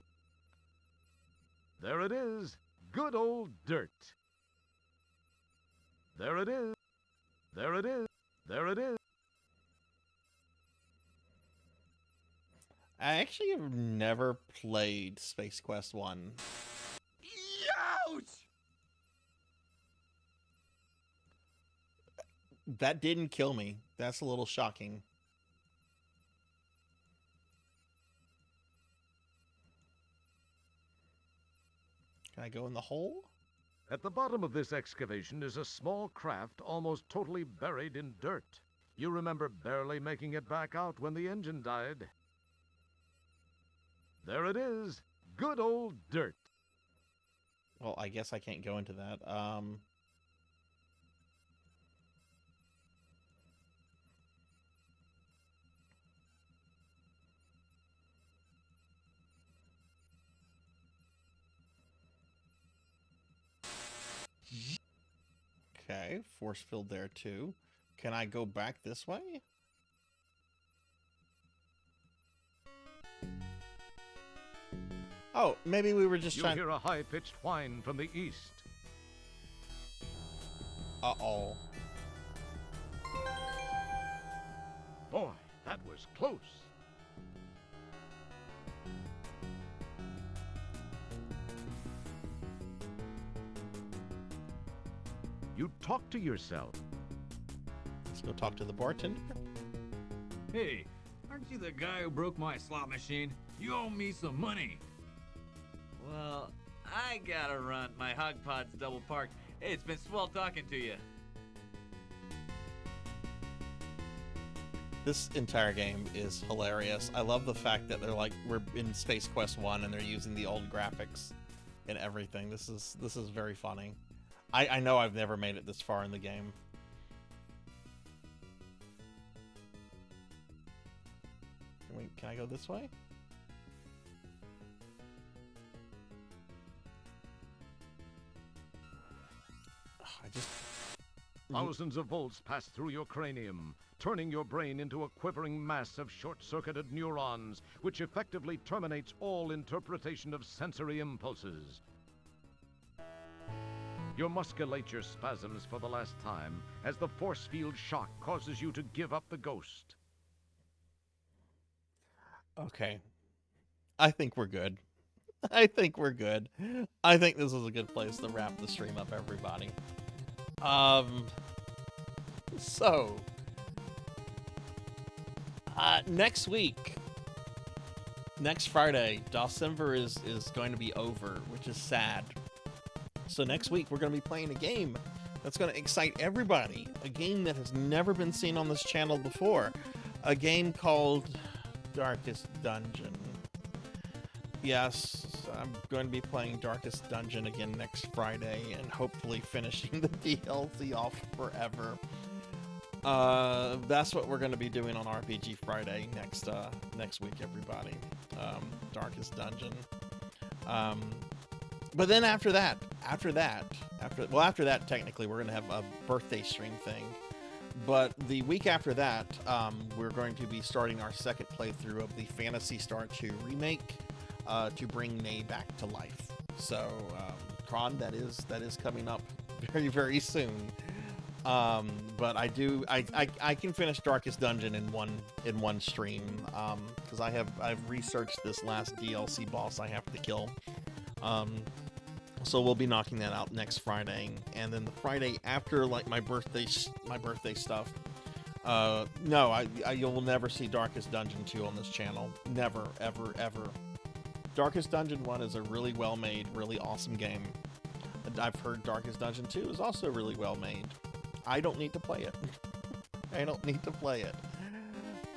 There it is. Good old dirt. There it is. There it is. There it is. I actually have never played Space Quest 1. Ouch! That didn't kill me. That's a little shocking. Can I go in the hole? At the bottom of this excavation is a small craft almost totally buried in dirt. You remember barely making it back out when the engine died. There it is. Good old dirt. Well, I guess I can't go into that. Okay, force field there too. Can I go back this way? Oh, maybe we were just You trying. hear a high-pitched whine from the east. Uh-oh. Boy, that was close. You talk to yourself. Let's go talk to the bartender. Hey, aren't you the guy who broke my slot machine? You owe me some money. Well, I gotta run. My hog pod's double parked. Hey, it's been swell talking to you. This entire game is hilarious. I love the fact that they're like, we're in Space Quest 1 and they're using the old graphics and everything. This is very funny. I know I've never made it this far in the game. Can I go this way? Thousands of volts pass through your cranium, turning your brain into a quivering mass of short-circuited neurons, which effectively terminates all interpretation of sensory impulses. Your musculature spasms for the last time as the force field shock causes you to give up the ghost. Okay. I think we're good. I think we're good. I think this is a good place to wrap the stream up, everybody. So next week, next Friday, December is going to be over, which is sad. So next week, we're going to be playing a game that's going to excite everybody. A game that has never been seen on this channel before. A game called Darkest Dungeon. Yes, I'm going to be playing Darkest Dungeon again next Friday and hopefully finishing the DLC off forever. That's what we're going to be doing on RPG Friday next week, everybody. Darkest Dungeon. But then after that, technically we're going to have a birthday stream thing. But the week after that, we're going to be starting our second playthrough of the Phantasy Star 2 remake to bring Nay back to life. So, Tron, that is coming up very, very soon. But I can finish Darkest Dungeon in one stream because I've researched this last DLC boss I have to kill. So we'll be knocking that out next Friday, and then the Friday after, like my birthday stuff. No, you'll never see Darkest Dungeon 2 on this channel. Never, ever, ever. Darkest Dungeon 1 is a really well-made, really awesome game. And I've heard Darkest Dungeon 2 is also really well-made. I don't need to play it. I don't need to play it.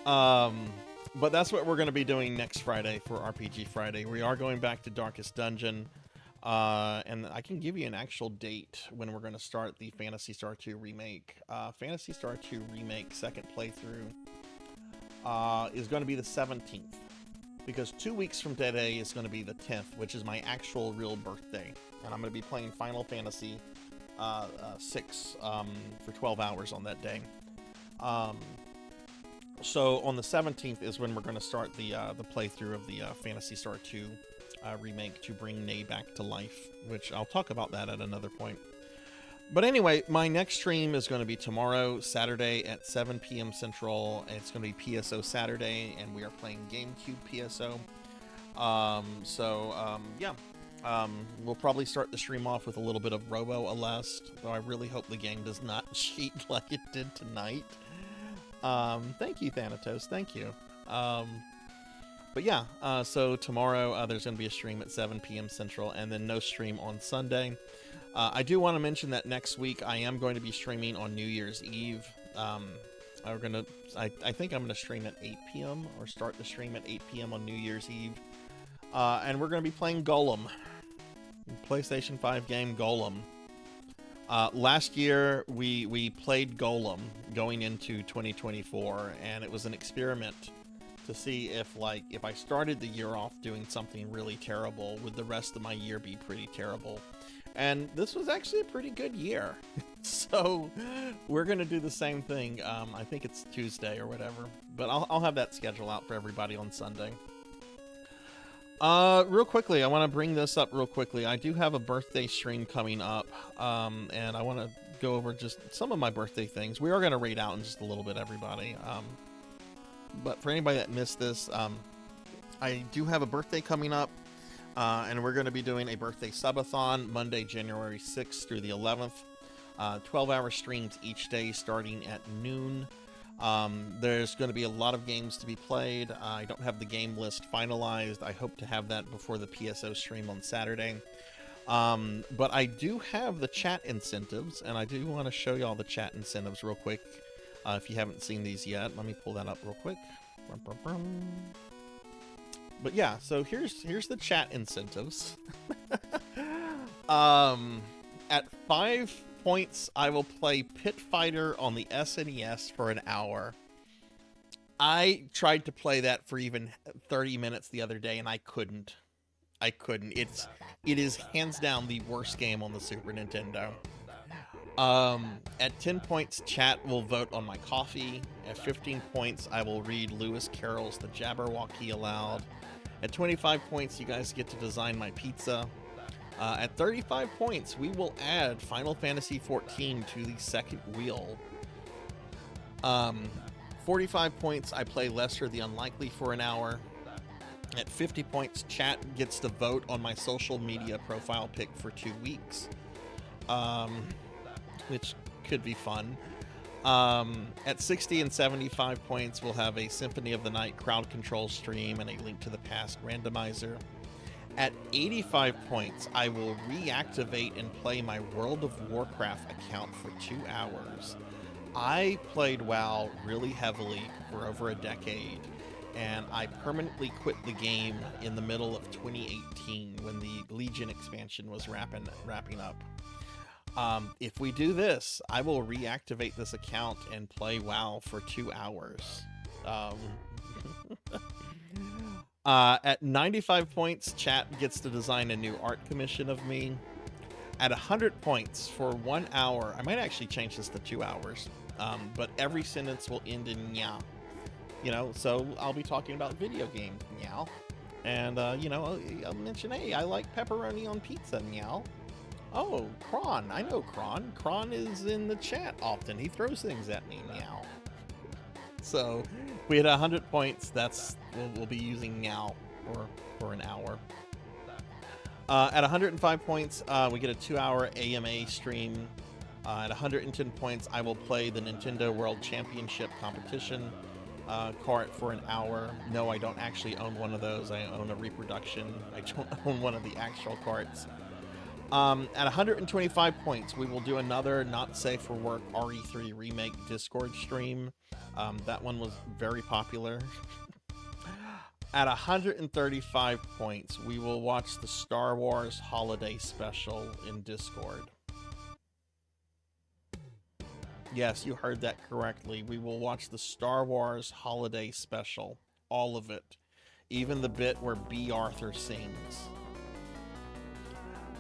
But that's what we're going to be doing next Friday for RPG Friday. We are going back to Darkest Dungeon. And I can give you an actual date when we're going to start the Phantasy Star 2 remake. Phantasy Star 2 remake second playthrough is going to be the 17th. Because 2 weeks from today is going to be the 10th, which is my actual real birthday. And I'm going to be playing Final Fantasy 6 for 12 hours on that day. So on the 17th is when we're going to start the playthrough of the Phantasy Star 2 remake to bring Nay back to life, which I'll talk about that at another point. But anyway, my next stream is going to be tomorrow, Saturday at 7 p.m. Central. It's going to be PSO Saturday, and we are playing GameCube PSO. We'll probably start the stream off with a little bit of Robo Alest, though I really hope the game does not cheat like it did tonight. Thank you, Thanatos. Thank you. But yeah, so tomorrow there's going to be a stream at 7 p.m. Central, and then no stream on Sunday. I do want to mention that next week I am going to be streaming on New Year's Eve. I think I'm going to stream at 8 p.m. or start the stream at 8 p.m. on New Year's Eve. And we're going to be playing Golem. PlayStation 5 game Golem. Last year we played Golem going into 2024, and it was an experiment to see if I started the year off doing something really terrible, would the rest of my year be pretty terrible? And this was actually a pretty good year. So we're going to do the same thing. I think it's Tuesday or whatever, but I'll have that schedule out for everybody on Sunday. Real quickly, I want to bring this up real quickly. I do have a birthday stream coming up, and I want to go over just some of my birthday things. We are going to raid out in just a little bit, everybody. But for anybody that missed this, I do have a birthday coming up, and we're going to be doing a birthday subathon Monday, January 6th through the 11th. 12-hour streams each day starting at noon. There's going to be a lot of games to be played. I don't have the game list finalized. I hope to have that before the PSO stream on Saturday. But I do have the chat incentives, and I do want to show y'all the chat incentives real quick. If you haven't seen these yet, let me pull that up real quick. But yeah, so here's the chat incentives. At 5 points, I will play Pit Fighter on the SNES for an hour. I tried to play that for even 30 minutes the other day, and I couldn't. It is hands down the worst game on the Super Nintendo. At 10 points, chat will vote on my coffee. At 15 points, I will read Lewis Carroll's The Jabberwocky aloud. At 25 points, you guys get to design my pizza. At 35 points, we will add Final Fantasy XIV to the second wheel. 45 points, I play Lester the Unlikely for an hour. At 50 points, chat gets to vote on my social media profile pic for 2 weeks. Which could be fun. At 60 and 75 points, we'll have a Symphony of the Night crowd control stream and a Link to the Past randomizer. At 85 points, I will reactivate and play my World of Warcraft account for 2 hours. I played WoW really heavily for over a decade, and I permanently quit the game in the middle of 2018 when the Legion expansion was wrapping up. If we do this, I will reactivate this account and play WoW for 2 hours. At 95 points, chat gets to design a new art commission of me. At 100 points for 1 hour, I might actually change this to 2 hours, but every sentence will end in nya. You know, so I'll be talking about video games, meow. And, you know, I'll mention, hey, I like pepperoni on pizza, meow. Oh, Kron. I know Kron. Kron is in the chat often. He throws things at me, meow. So, if we hit 100 points, we'll be using meow for an hour. At 105 points, we get a 2-hour AMA stream. At 110 points, I will play the Nintendo World Championship competition cart for an hour. No, I don't actually own one of those. I own a reproduction. I don't own one of the actual carts. At 125 points, we will do another Not Safe for Work RE3 Remake Discord stream. That one was very popular. At 135 points, we will watch the Star Wars Holiday Special in Discord. Yes, you heard that correctly. We will watch the Star Wars Holiday Special. All of it. Even the bit where B. Arthur sings.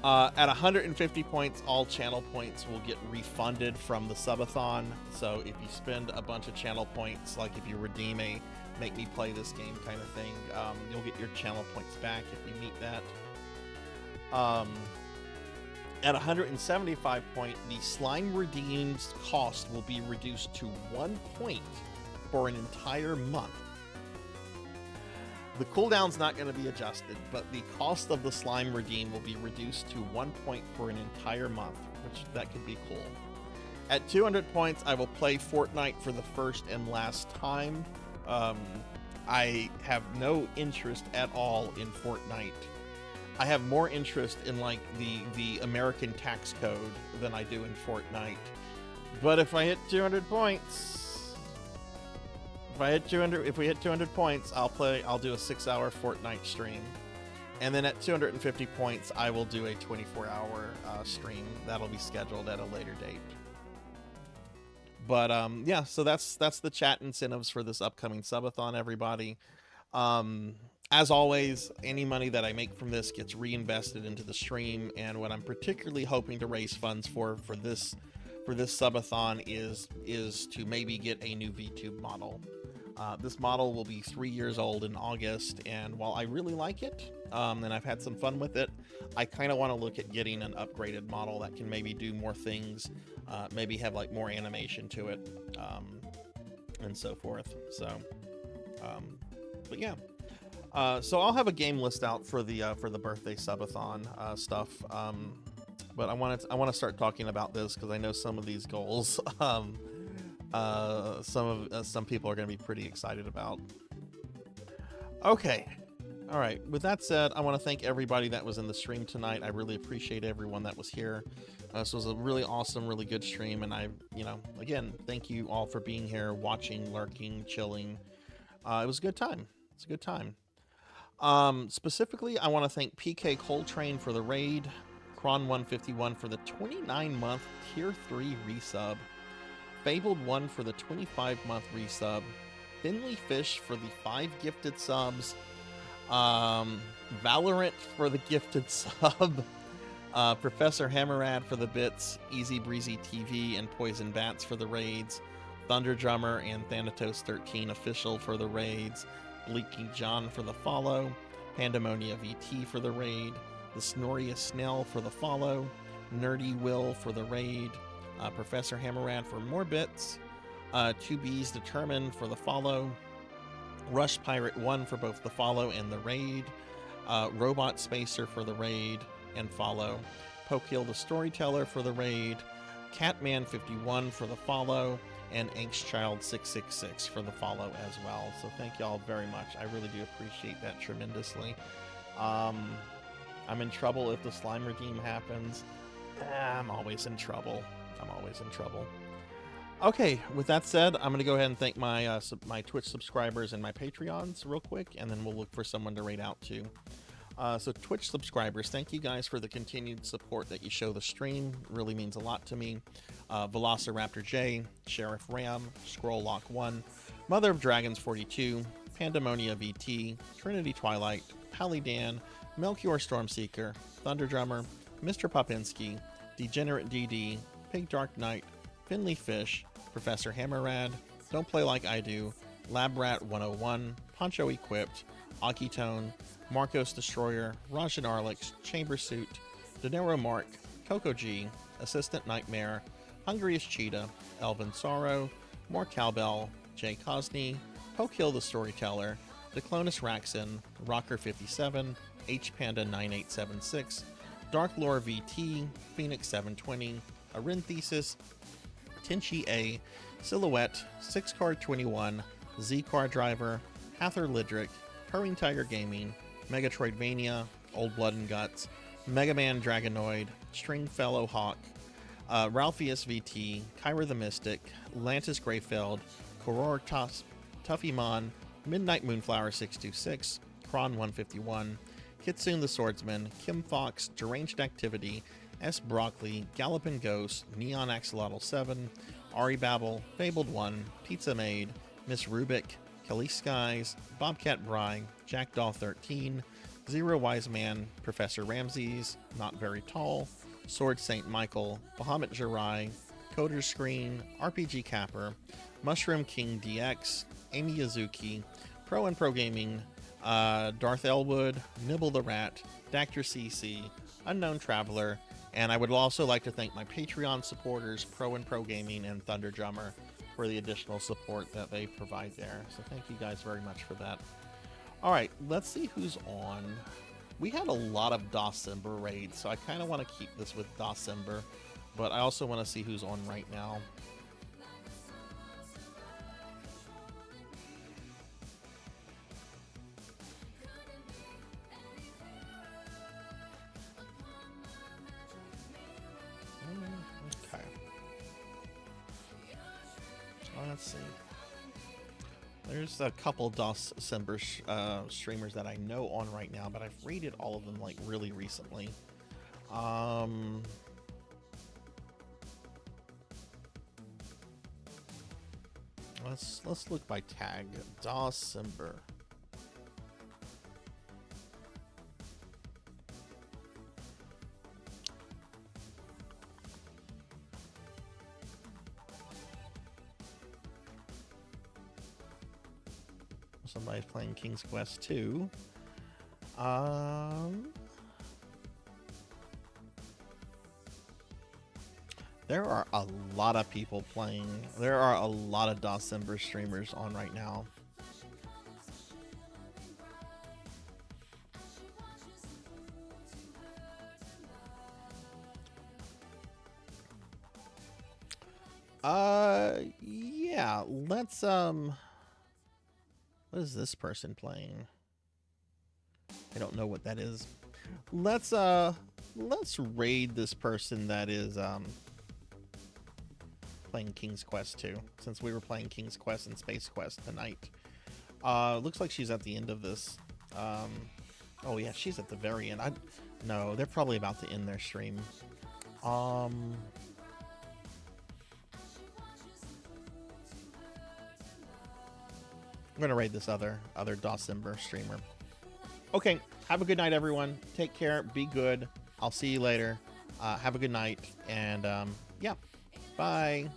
At 150 points, all channel points will get refunded from the subathon. So if you spend a bunch of channel points, like if you redeem a make me play this game kind of thing, you'll get your channel points back if you meet that. At 175 point, the slime redeem's cost will be reduced to 1 point for an entire month. The cooldown's not going to be adjusted, but the cost of the slime redeem will be reduced to 1 point for an entire month, which that could be cool. At 200 points, I will play Fortnite for the first and last time. I have no interest at all in Fortnite. I have more interest in like the American tax code than I do in Fortnite. But if I hit 200 points, if we hit 200 points, I'll do a 6-hour Fortnite stream. And then at 250 points, I will do a 24-hour stream. That'll be scheduled at a later date. But yeah, so that's the chat incentives for this upcoming subathon, everybody. As always, any money that I make from this gets reinvested into the stream, and what I'm particularly hoping to raise funds for this subathon is to maybe get a new VTube model. This model will be 3 years old in August, and while I really like it, and I've had some fun with it, I kind of want to look at getting an upgraded model that can maybe do more things, maybe have like more animation to it, and so forth. So, but yeah. So I'll have a game list out for the birthday subathon stuff. But I want to start talking about this because I know some of these goals, some people are going to be pretty excited about. Okay. All right. With that said, I want to thank everybody that was in the stream tonight. I really appreciate everyone that was here. This was a really awesome, really good stream. And again, thank you all for being here, watching, lurking, chilling. It was a good time. It's a good time. Specifically, I want to thank PK Coltrane for the raid, Kron151 for the 29-month Tier 3 resub, Fabled1 for the 25-month resub, Thinly Fish for the 5 gifted subs, Valorant for the gifted sub, Professor Hammerad for the bits, Easy Breezy TV and Poison Bats for the raids, Thunder Drummer and Thanatos13 official for the raids, Bleaky John for the follow, Pandemonia VT for the raid, the Snorious Snell for the follow, Nerdy Will for the raid, Professor Hammerad for more bits, 2B's Determined for the follow, Rush Pirate 1 for both the follow and the raid, Robot Spacer for the raid and follow, Pokehill the Storyteller for the raid, Catman 51 for the follow, and Angstchild666 for the follow as well. So thank y'all very much. I really do appreciate that tremendously. I'm in trouble if the slime redeem happens. I'm always in trouble. Okay, with that said, I'm going to go ahead and thank my my Twitch subscribers and my Patreons real quick, and then we'll look for someone to raid out to. So Twitch subscribers, thank you guys for the continued support that you show the stream. It really means a lot to me. Velociraptor J, Sheriff Ram, Scrolllock 1, Mother of Dragons 42, Pandemonia VT, Trinity Twilight, Palidan, Melchior Stormseeker, Thunderdrummer, Mr. Popinski, Degenerate DD, Pig Dark Knight, Finley Fish, Professor Hammerrad, Don't Play Like I Do, Labrat 101, Poncho Equipped, Akitone, Marcos Destroyer, Rajan Arlix, Chamber Suit, Dinero Mark, Coco G, Assistant Nightmare, Hungriest Cheetah, Elvin Sorrow, More Cowbell, Jay Cosney, Pokehill the Storyteller, Declonus Raxin, Rocker 57, H Panda 9876, Dark Lore VT, Phoenix 720, Arinthesis, Tinchi A, Silhouette, 6 Card 21, Z Car Driver, Hather Lidrick, Purring Tiger Gaming, Megatroidvania, Old Blood and Guts, Mega Man Dragonoid, Stringfellow Hawk, Ralpheus VT, Kyra the Mystic, Lantis Greyfeld, Korortas, Tuffymon, Midnight Moonflower 626, Kron 151, Kitsune the Swordsman, Kim Fox, Deranged Activity, S. Broccoli, Gallopin' Ghost, Neon Axolotl 7, Ari Babel, Fabled 1, Pizza Maid, Miss Rubik, Kelly Skies, Bobcat Bry, Jackdaw 13, Zero Wise Man, Professor Ramses, Not Very Tall, Sword Saint Michael, Bahamut Jirai, Coder Screen, RPG Capper, Mushroom King DX, Amy Yazuki, Pro and Pro Gaming, Darth Elwood, Nibble the Rat, Dactor CC, Unknown Traveler, and I would also like to thank my Patreon supporters, Pro and Pro Gaming and Thunderdrummer, for the additional support that they provide there. So thank you guys very much for that. All right, let's see who's on. We had a lot of Dawsember raids, so I kind of want to keep this with Dawsember, but I also want to see who's on right now. Okay. Let's see. There's a couple Dawsember streamers that I know on right now, but I've rated all of them like really recently. Let's look by tag. Dawsember. Somebody's playing King's Quest 2. There are a lot of people playing. There are a lot of Dawsember streamers on right now. Yeah, let's what is this person playing? I don't know what that is. Let's raid this person that is playing King's Quest 2, since we were playing King's Quest and Space Quest tonight. Looks like she's at the end of this. Oh yeah, she's at the very end. No, they're probably about to end their stream. I'm gonna raid this other Dawsember streamer. Okay, have a good night, everyone. Take care. Be good. I'll see you later. Have a good night, and yeah, bye.